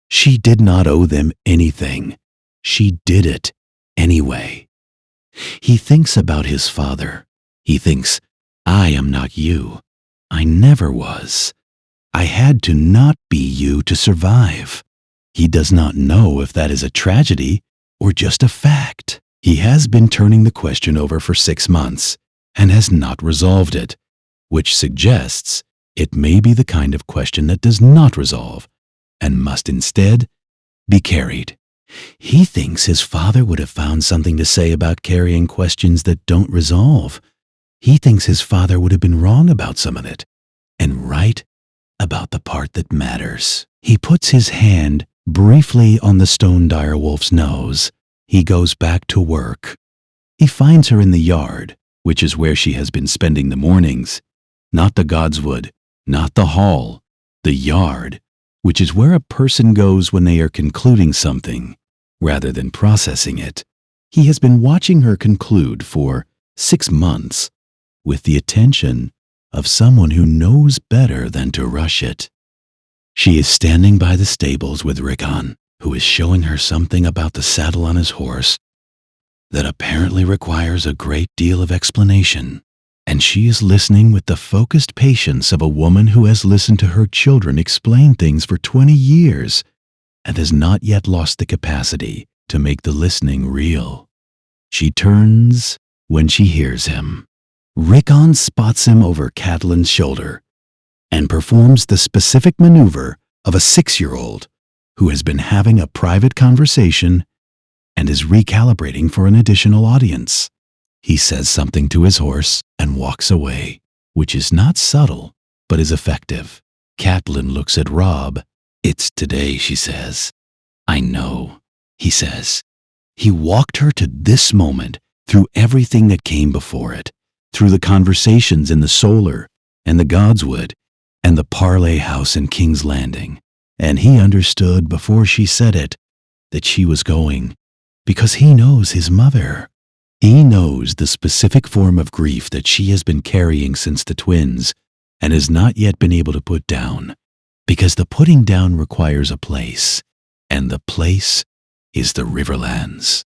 She did not owe them anything. She did it anyway. He thinks about his father. He thinks, I am not you. I never was. I had to not be you to survive. He does not know if that is a tragedy or just a fact. He has been turning the question over for 6 months and has not resolved it, which suggests it may be the kind of question that does not resolve and must instead be carried. He thinks his father would have found something to say about carrying questions that don't resolve. He thinks his father would have been wrong about some of it and right about the part that matters. He puts his hand briefly on the stone direwolf's nose. He goes back to work. He finds her in the yard, which is where she has been spending the mornings. Not the godswood, not the hall, the yard, which is where a person goes when they are concluding something, rather than processing it. He has been watching her conclude for 6 months, with the attention of someone who knows better than to rush it. She is standing by the stables with Rickon, who is showing her something about the saddle on his horse that apparently requires a great deal of explanation, and she is listening with the focused patience of a woman who has listened to her children explain things for 20 years and has not yet lost the capacity to make the listening real. She turns when she hears him. Rickon spots him over Catelyn's shoulder and performs the specific maneuver of a 6-year-old who has been having a private conversation and is recalibrating for an additional audience. He says something to his horse and walks away, which is not subtle, but is effective. Catelyn looks at Robb. It's today, she says. I know, he says. He walked her to this moment through everything that came before it, through the conversations in the Solar and the Godswood and the Parley House in King's Landing, and he understood before she said it that she was going because he knows his mother. He knows the specific form of grief that she has been carrying since the twins and has not yet been able to put down, because the putting down requires a place, and the place is the Riverlands.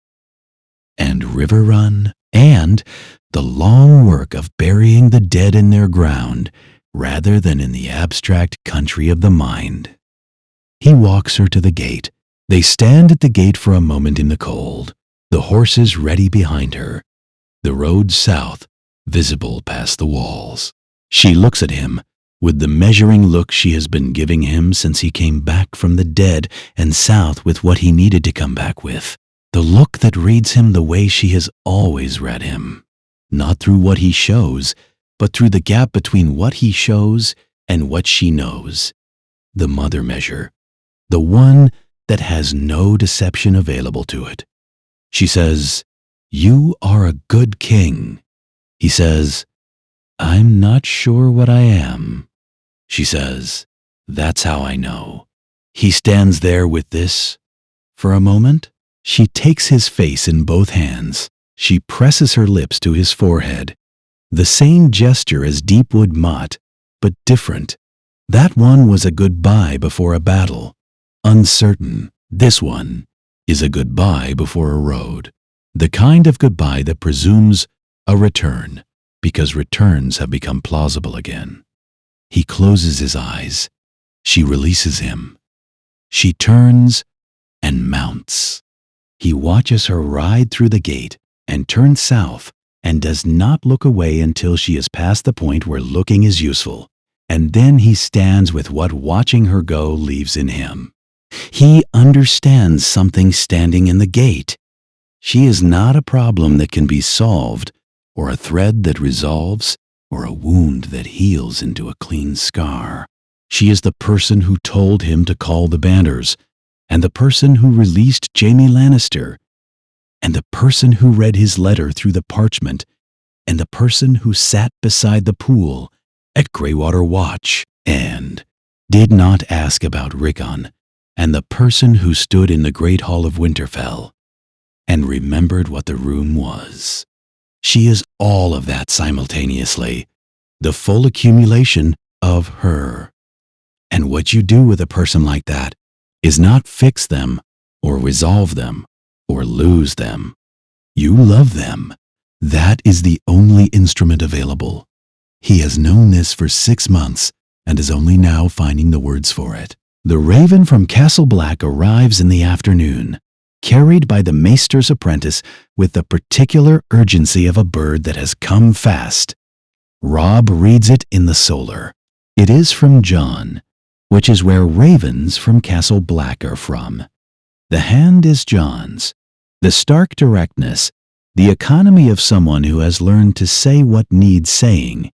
And Riverrun, and the long work of burying the dead in their ground rather than in the abstract country of the mind. He walks her to the gate. They stand at the gate for a moment in the cold, the horses ready behind her, the road south visible past the walls. She looks at him with the measuring look she has been giving him since he came back from the dead and south with what he needed to come back with. The look that reads him the way she has always read him, not through what he shows, but through the gap between what he shows and what she knows. The mother measure, the one that has no deception available to it. She says, "You are a good king." He says, "I'm not sure what I am." She says, "That's how I know." He stands there with this. For a moment, she takes his face in both hands. She presses her lips to his forehead. The same gesture as Deepwood Mott, but different. That one was a goodbye before a battle. Uncertain. This one is a goodbye before a road. The kind of goodbye that presumes a return, because returns have become plausible again. He closes his eyes. She releases him. She turns and mounts. He watches her ride through the gate and turn south and does not look away until she is past the point where looking is useful. And then he stands with what watching her go leaves in him. He understands something standing in the gate. She is not a problem that can be solved, or a thread that resolves, or a wound that heals into a clean scar. She is the person who told him to call the Banners, and the person who released Jaime Lannister, and the person who read his letter through the parchment, and the person who sat beside the pool at Greywater Watch and did not ask about Rickon, and the person who stood in the great hall of Winterfell and remembered what the room was. She is all of that simultaneously, the full accumulation of her. And what you do with a person like that is not fix them or resolve them or lose them. You love them. That is the only instrument available. He has known this for 6 months and is only now finding the words for it. The raven from Castle Black arrives in the afternoon, carried by the maester's apprentice with the particular urgency of a bird that has come fast. Robb reads it in the solar. It is from Jon, which is where ravens from Castle Black are from. The hand is Jon's. The stark directness, the economy of someone who has learned to say what needs saying,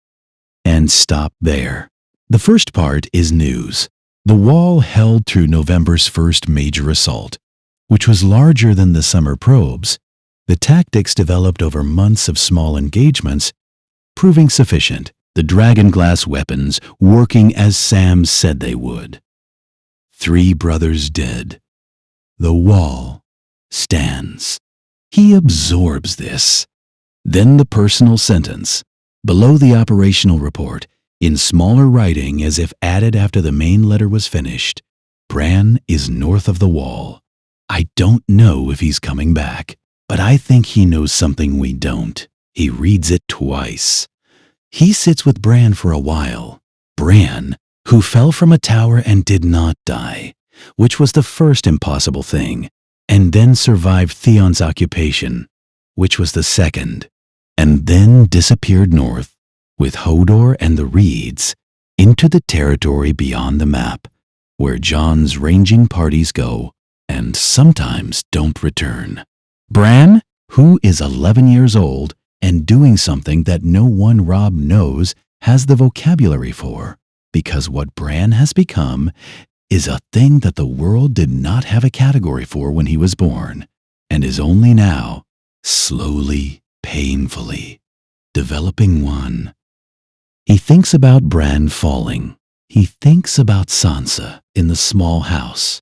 and stop there. The first part is news. The wall held through November's first major assault, which was larger than the summer probes. The tactics developed over months of small engagements, proving sufficient. The dragonglass weapons working as Sam said they would. 3 brothers dead. The wall stands. He absorbs this. Then the personal sentence, below the operational report, in smaller writing as if added after the main letter was finished. Bran is north of the wall. I don't know if he's coming back, but I think he knows something we don't. He reads it twice. He sits with Bran for a while. Bran, who fell from a tower and did not die, which was the first impossible thing, and then survived Theon's occupation, which was the second, and then disappeared north, with Hodor and the Reeds, into the territory beyond the map, where Jon's ranging parties go and sometimes don't return. Bran, who is 11 years old and doing something that no one Robb knows has the vocabulary for, because what Bran has become is a thing that the world did not have a category for when he was born, and is only now, slowly, painfully, developing one. He thinks about Bran falling. He thinks about Sansa in the small house,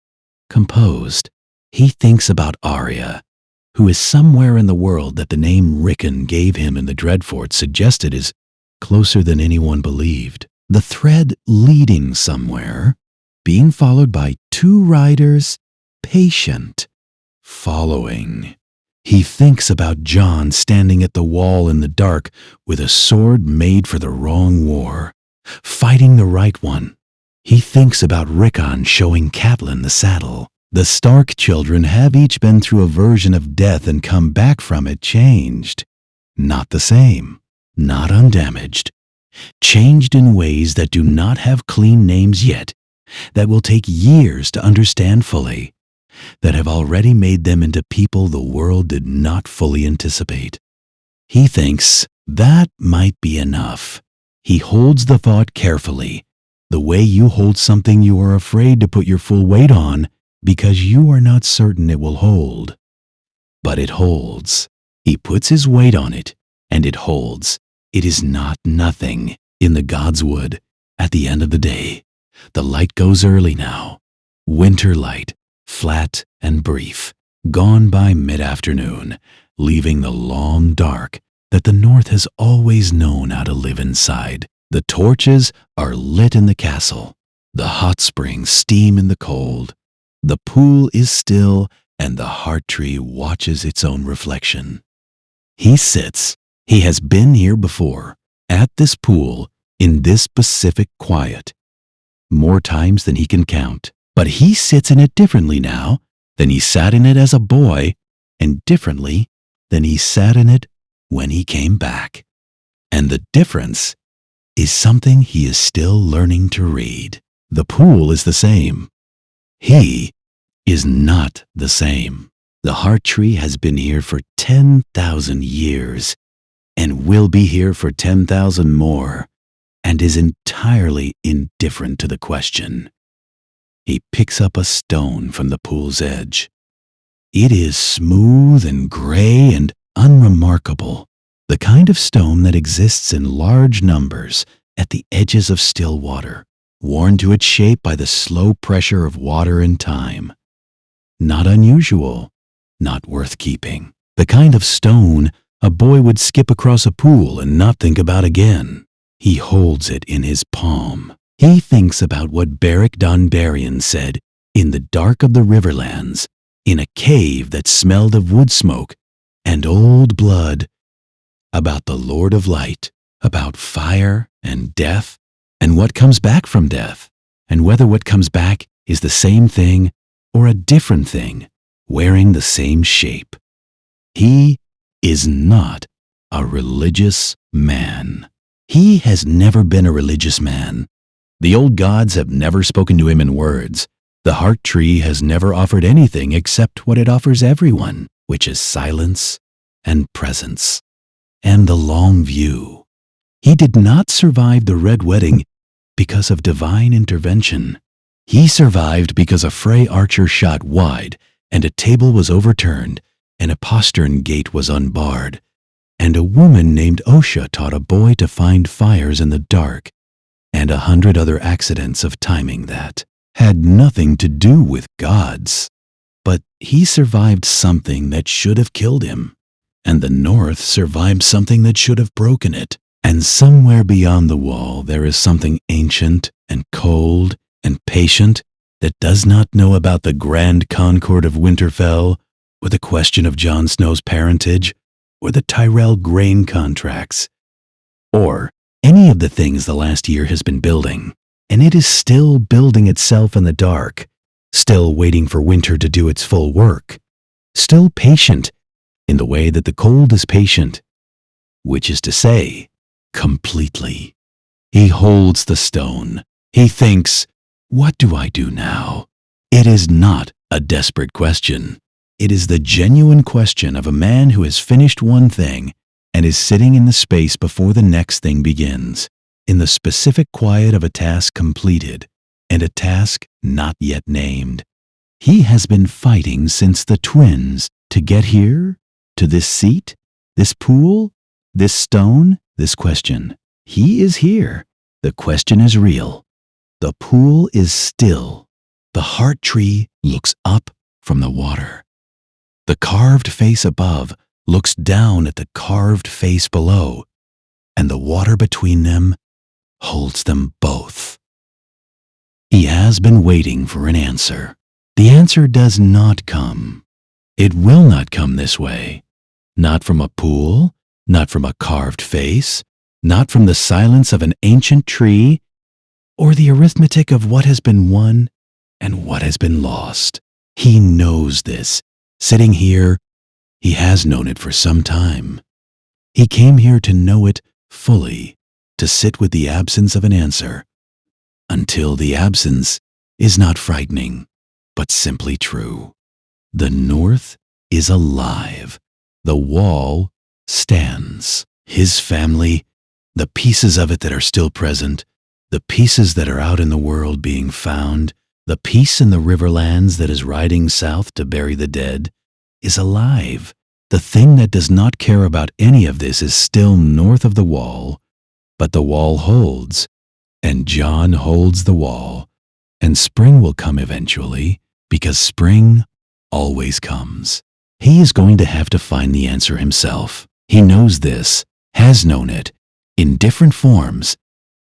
composed. He thinks about Arya, who is somewhere in the world that the name Rickon gave him in the Dreadfort suggested is closer than anyone believed. The thread leading somewhere, being followed by 2 riders, patient, following. He thinks about Jon standing at the wall in the dark with a sword made for the wrong war, fighting the right one. He thinks about Rickon showing Catelyn the saddle. The Stark children have each been through a version of death and come back from it changed. Not the same, not undamaged. Changed in ways that do not have clean names yet, that will take years to understand fully, that have already made them into people the world did not fully anticipate. He thinks that might be enough. He holds the thought carefully, the way you hold something you are afraid to put your full weight on because you are not certain it will hold. But it holds. He puts his weight on it, and it holds. It is not nothing in the Godswood at the end of the day. The light goes early now. Winter light, flat and brief, gone by mid-afternoon, leaving the long dark that the North has always known how to live inside. The torches are lit in the castle. The hot springs steam in the cold. The pool is still, and the heart tree watches its own reflection. He sits. He has been here before, at this pool, in this specific quiet, more times than he can count. But he sits in it differently now than he sat in it as a boy, and differently than he sat in it when he came back. And the difference is something he is still learning to read. The pool is the same. He is not the same. The heart tree has been here for 10,000 years and will be here for 10,000 more, and is entirely indifferent to the question. He picks up a stone from the pool's edge. It is smooth and gray and unremarkable, the kind of stone that exists in large numbers at the edges of still water, worn to its shape by the slow pressure of water and time. Not unusual, not worth keeping. The kind of stone a boy would skip across a pool and not think about again. He holds it in his palm. He thinks about what Beric Donbarian said in the dark of the Riverlands, in a cave that smelled of wood smoke and old blood, about the Lord of Light, about fire and death, and what comes back from death, and whether what comes back is the same thing or a different thing, wearing the same shape. He is not a religious man. He has never been a religious man. The old gods have never spoken to him in words. The heart tree has never offered anything except what it offers everyone, which is silence and presence, and the long view. He did not survive the Red Wedding because of divine intervention. He survived because a Frey archer shot wide, and a table was overturned, and a postern gate was unbarred, and a woman named Osha taught a boy to find fires in the dark, and 100 other accidents of timing that had nothing to do with gods. But he survived something that should have killed him, and the North survived something that should have broken it. And somewhere beyond the wall there is something ancient and cold and patient that does not know about the grand concord of Winterfell, or the question of Jon Snow's parentage, or the Tyrell grain contracts, or any of the things the last year has been building. And it is still building itself in the dark, still waiting for winter to do its full work, still patient in the way that the cold is patient, which is to say, completely. He holds the stone. He thinks, what do I do now? It is not a desperate question. It is the genuine question of a man who has finished one thing and is sitting in the space before the next thing begins, in the specific quiet of a task completed and a task not yet named. He has been fighting since the twins to get here, to this seat, this pool, this stone, this question. He is here. The question is real. The pool is still. The heart tree looks up from the water. The carved face above looks down at the carved face below, and the water between them holds them both. He has been waiting for an answer. The answer does not come. It will not come this way. Not from a pool, not from a carved face, not from the silence of an ancient tree, or the arithmetic of what has been won and what has been lost. He knows this. Sitting here, he has known it for some time. He came here to know it fully, to sit with the absence of an answer, until the absence is not frightening, but simply true. The North is alive. The wall stands. His family, the pieces of it that are still present, the pieces that are out in the world being found, the piece in the Riverlands that is riding south to bury the dead, is alive. The thing that does not care about any of this is still north of the wall, but the wall holds, and Jon holds the wall, and spring will come eventually, because spring always comes. He is going to have to find the answer himself. He knows this, has known it, in different forms,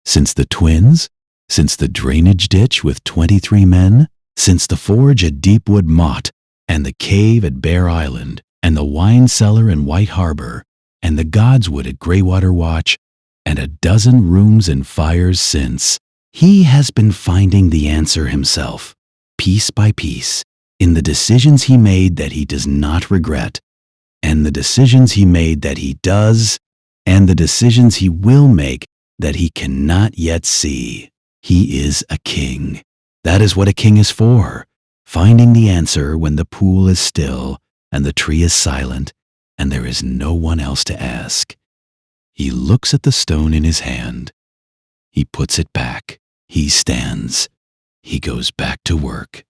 since the twins, since the drainage ditch with 23 men, since the forge at Deepwood Motte, and the cave at Bear Island, and the wine cellar in White Harbor, and the Godswood at Greywater Watch, and a dozen rooms and fires since. He has been finding the answer himself, piece by piece, in the decisions he made that he does not regret, and the decisions he made that he does, and the decisions he will make that he cannot yet see. He is a king. That is what a king is for, finding the answer when the pool is still and the tree is silent and there is no one else to ask. He looks at the stone in his hand. He puts it back. He stands. He goes back to work.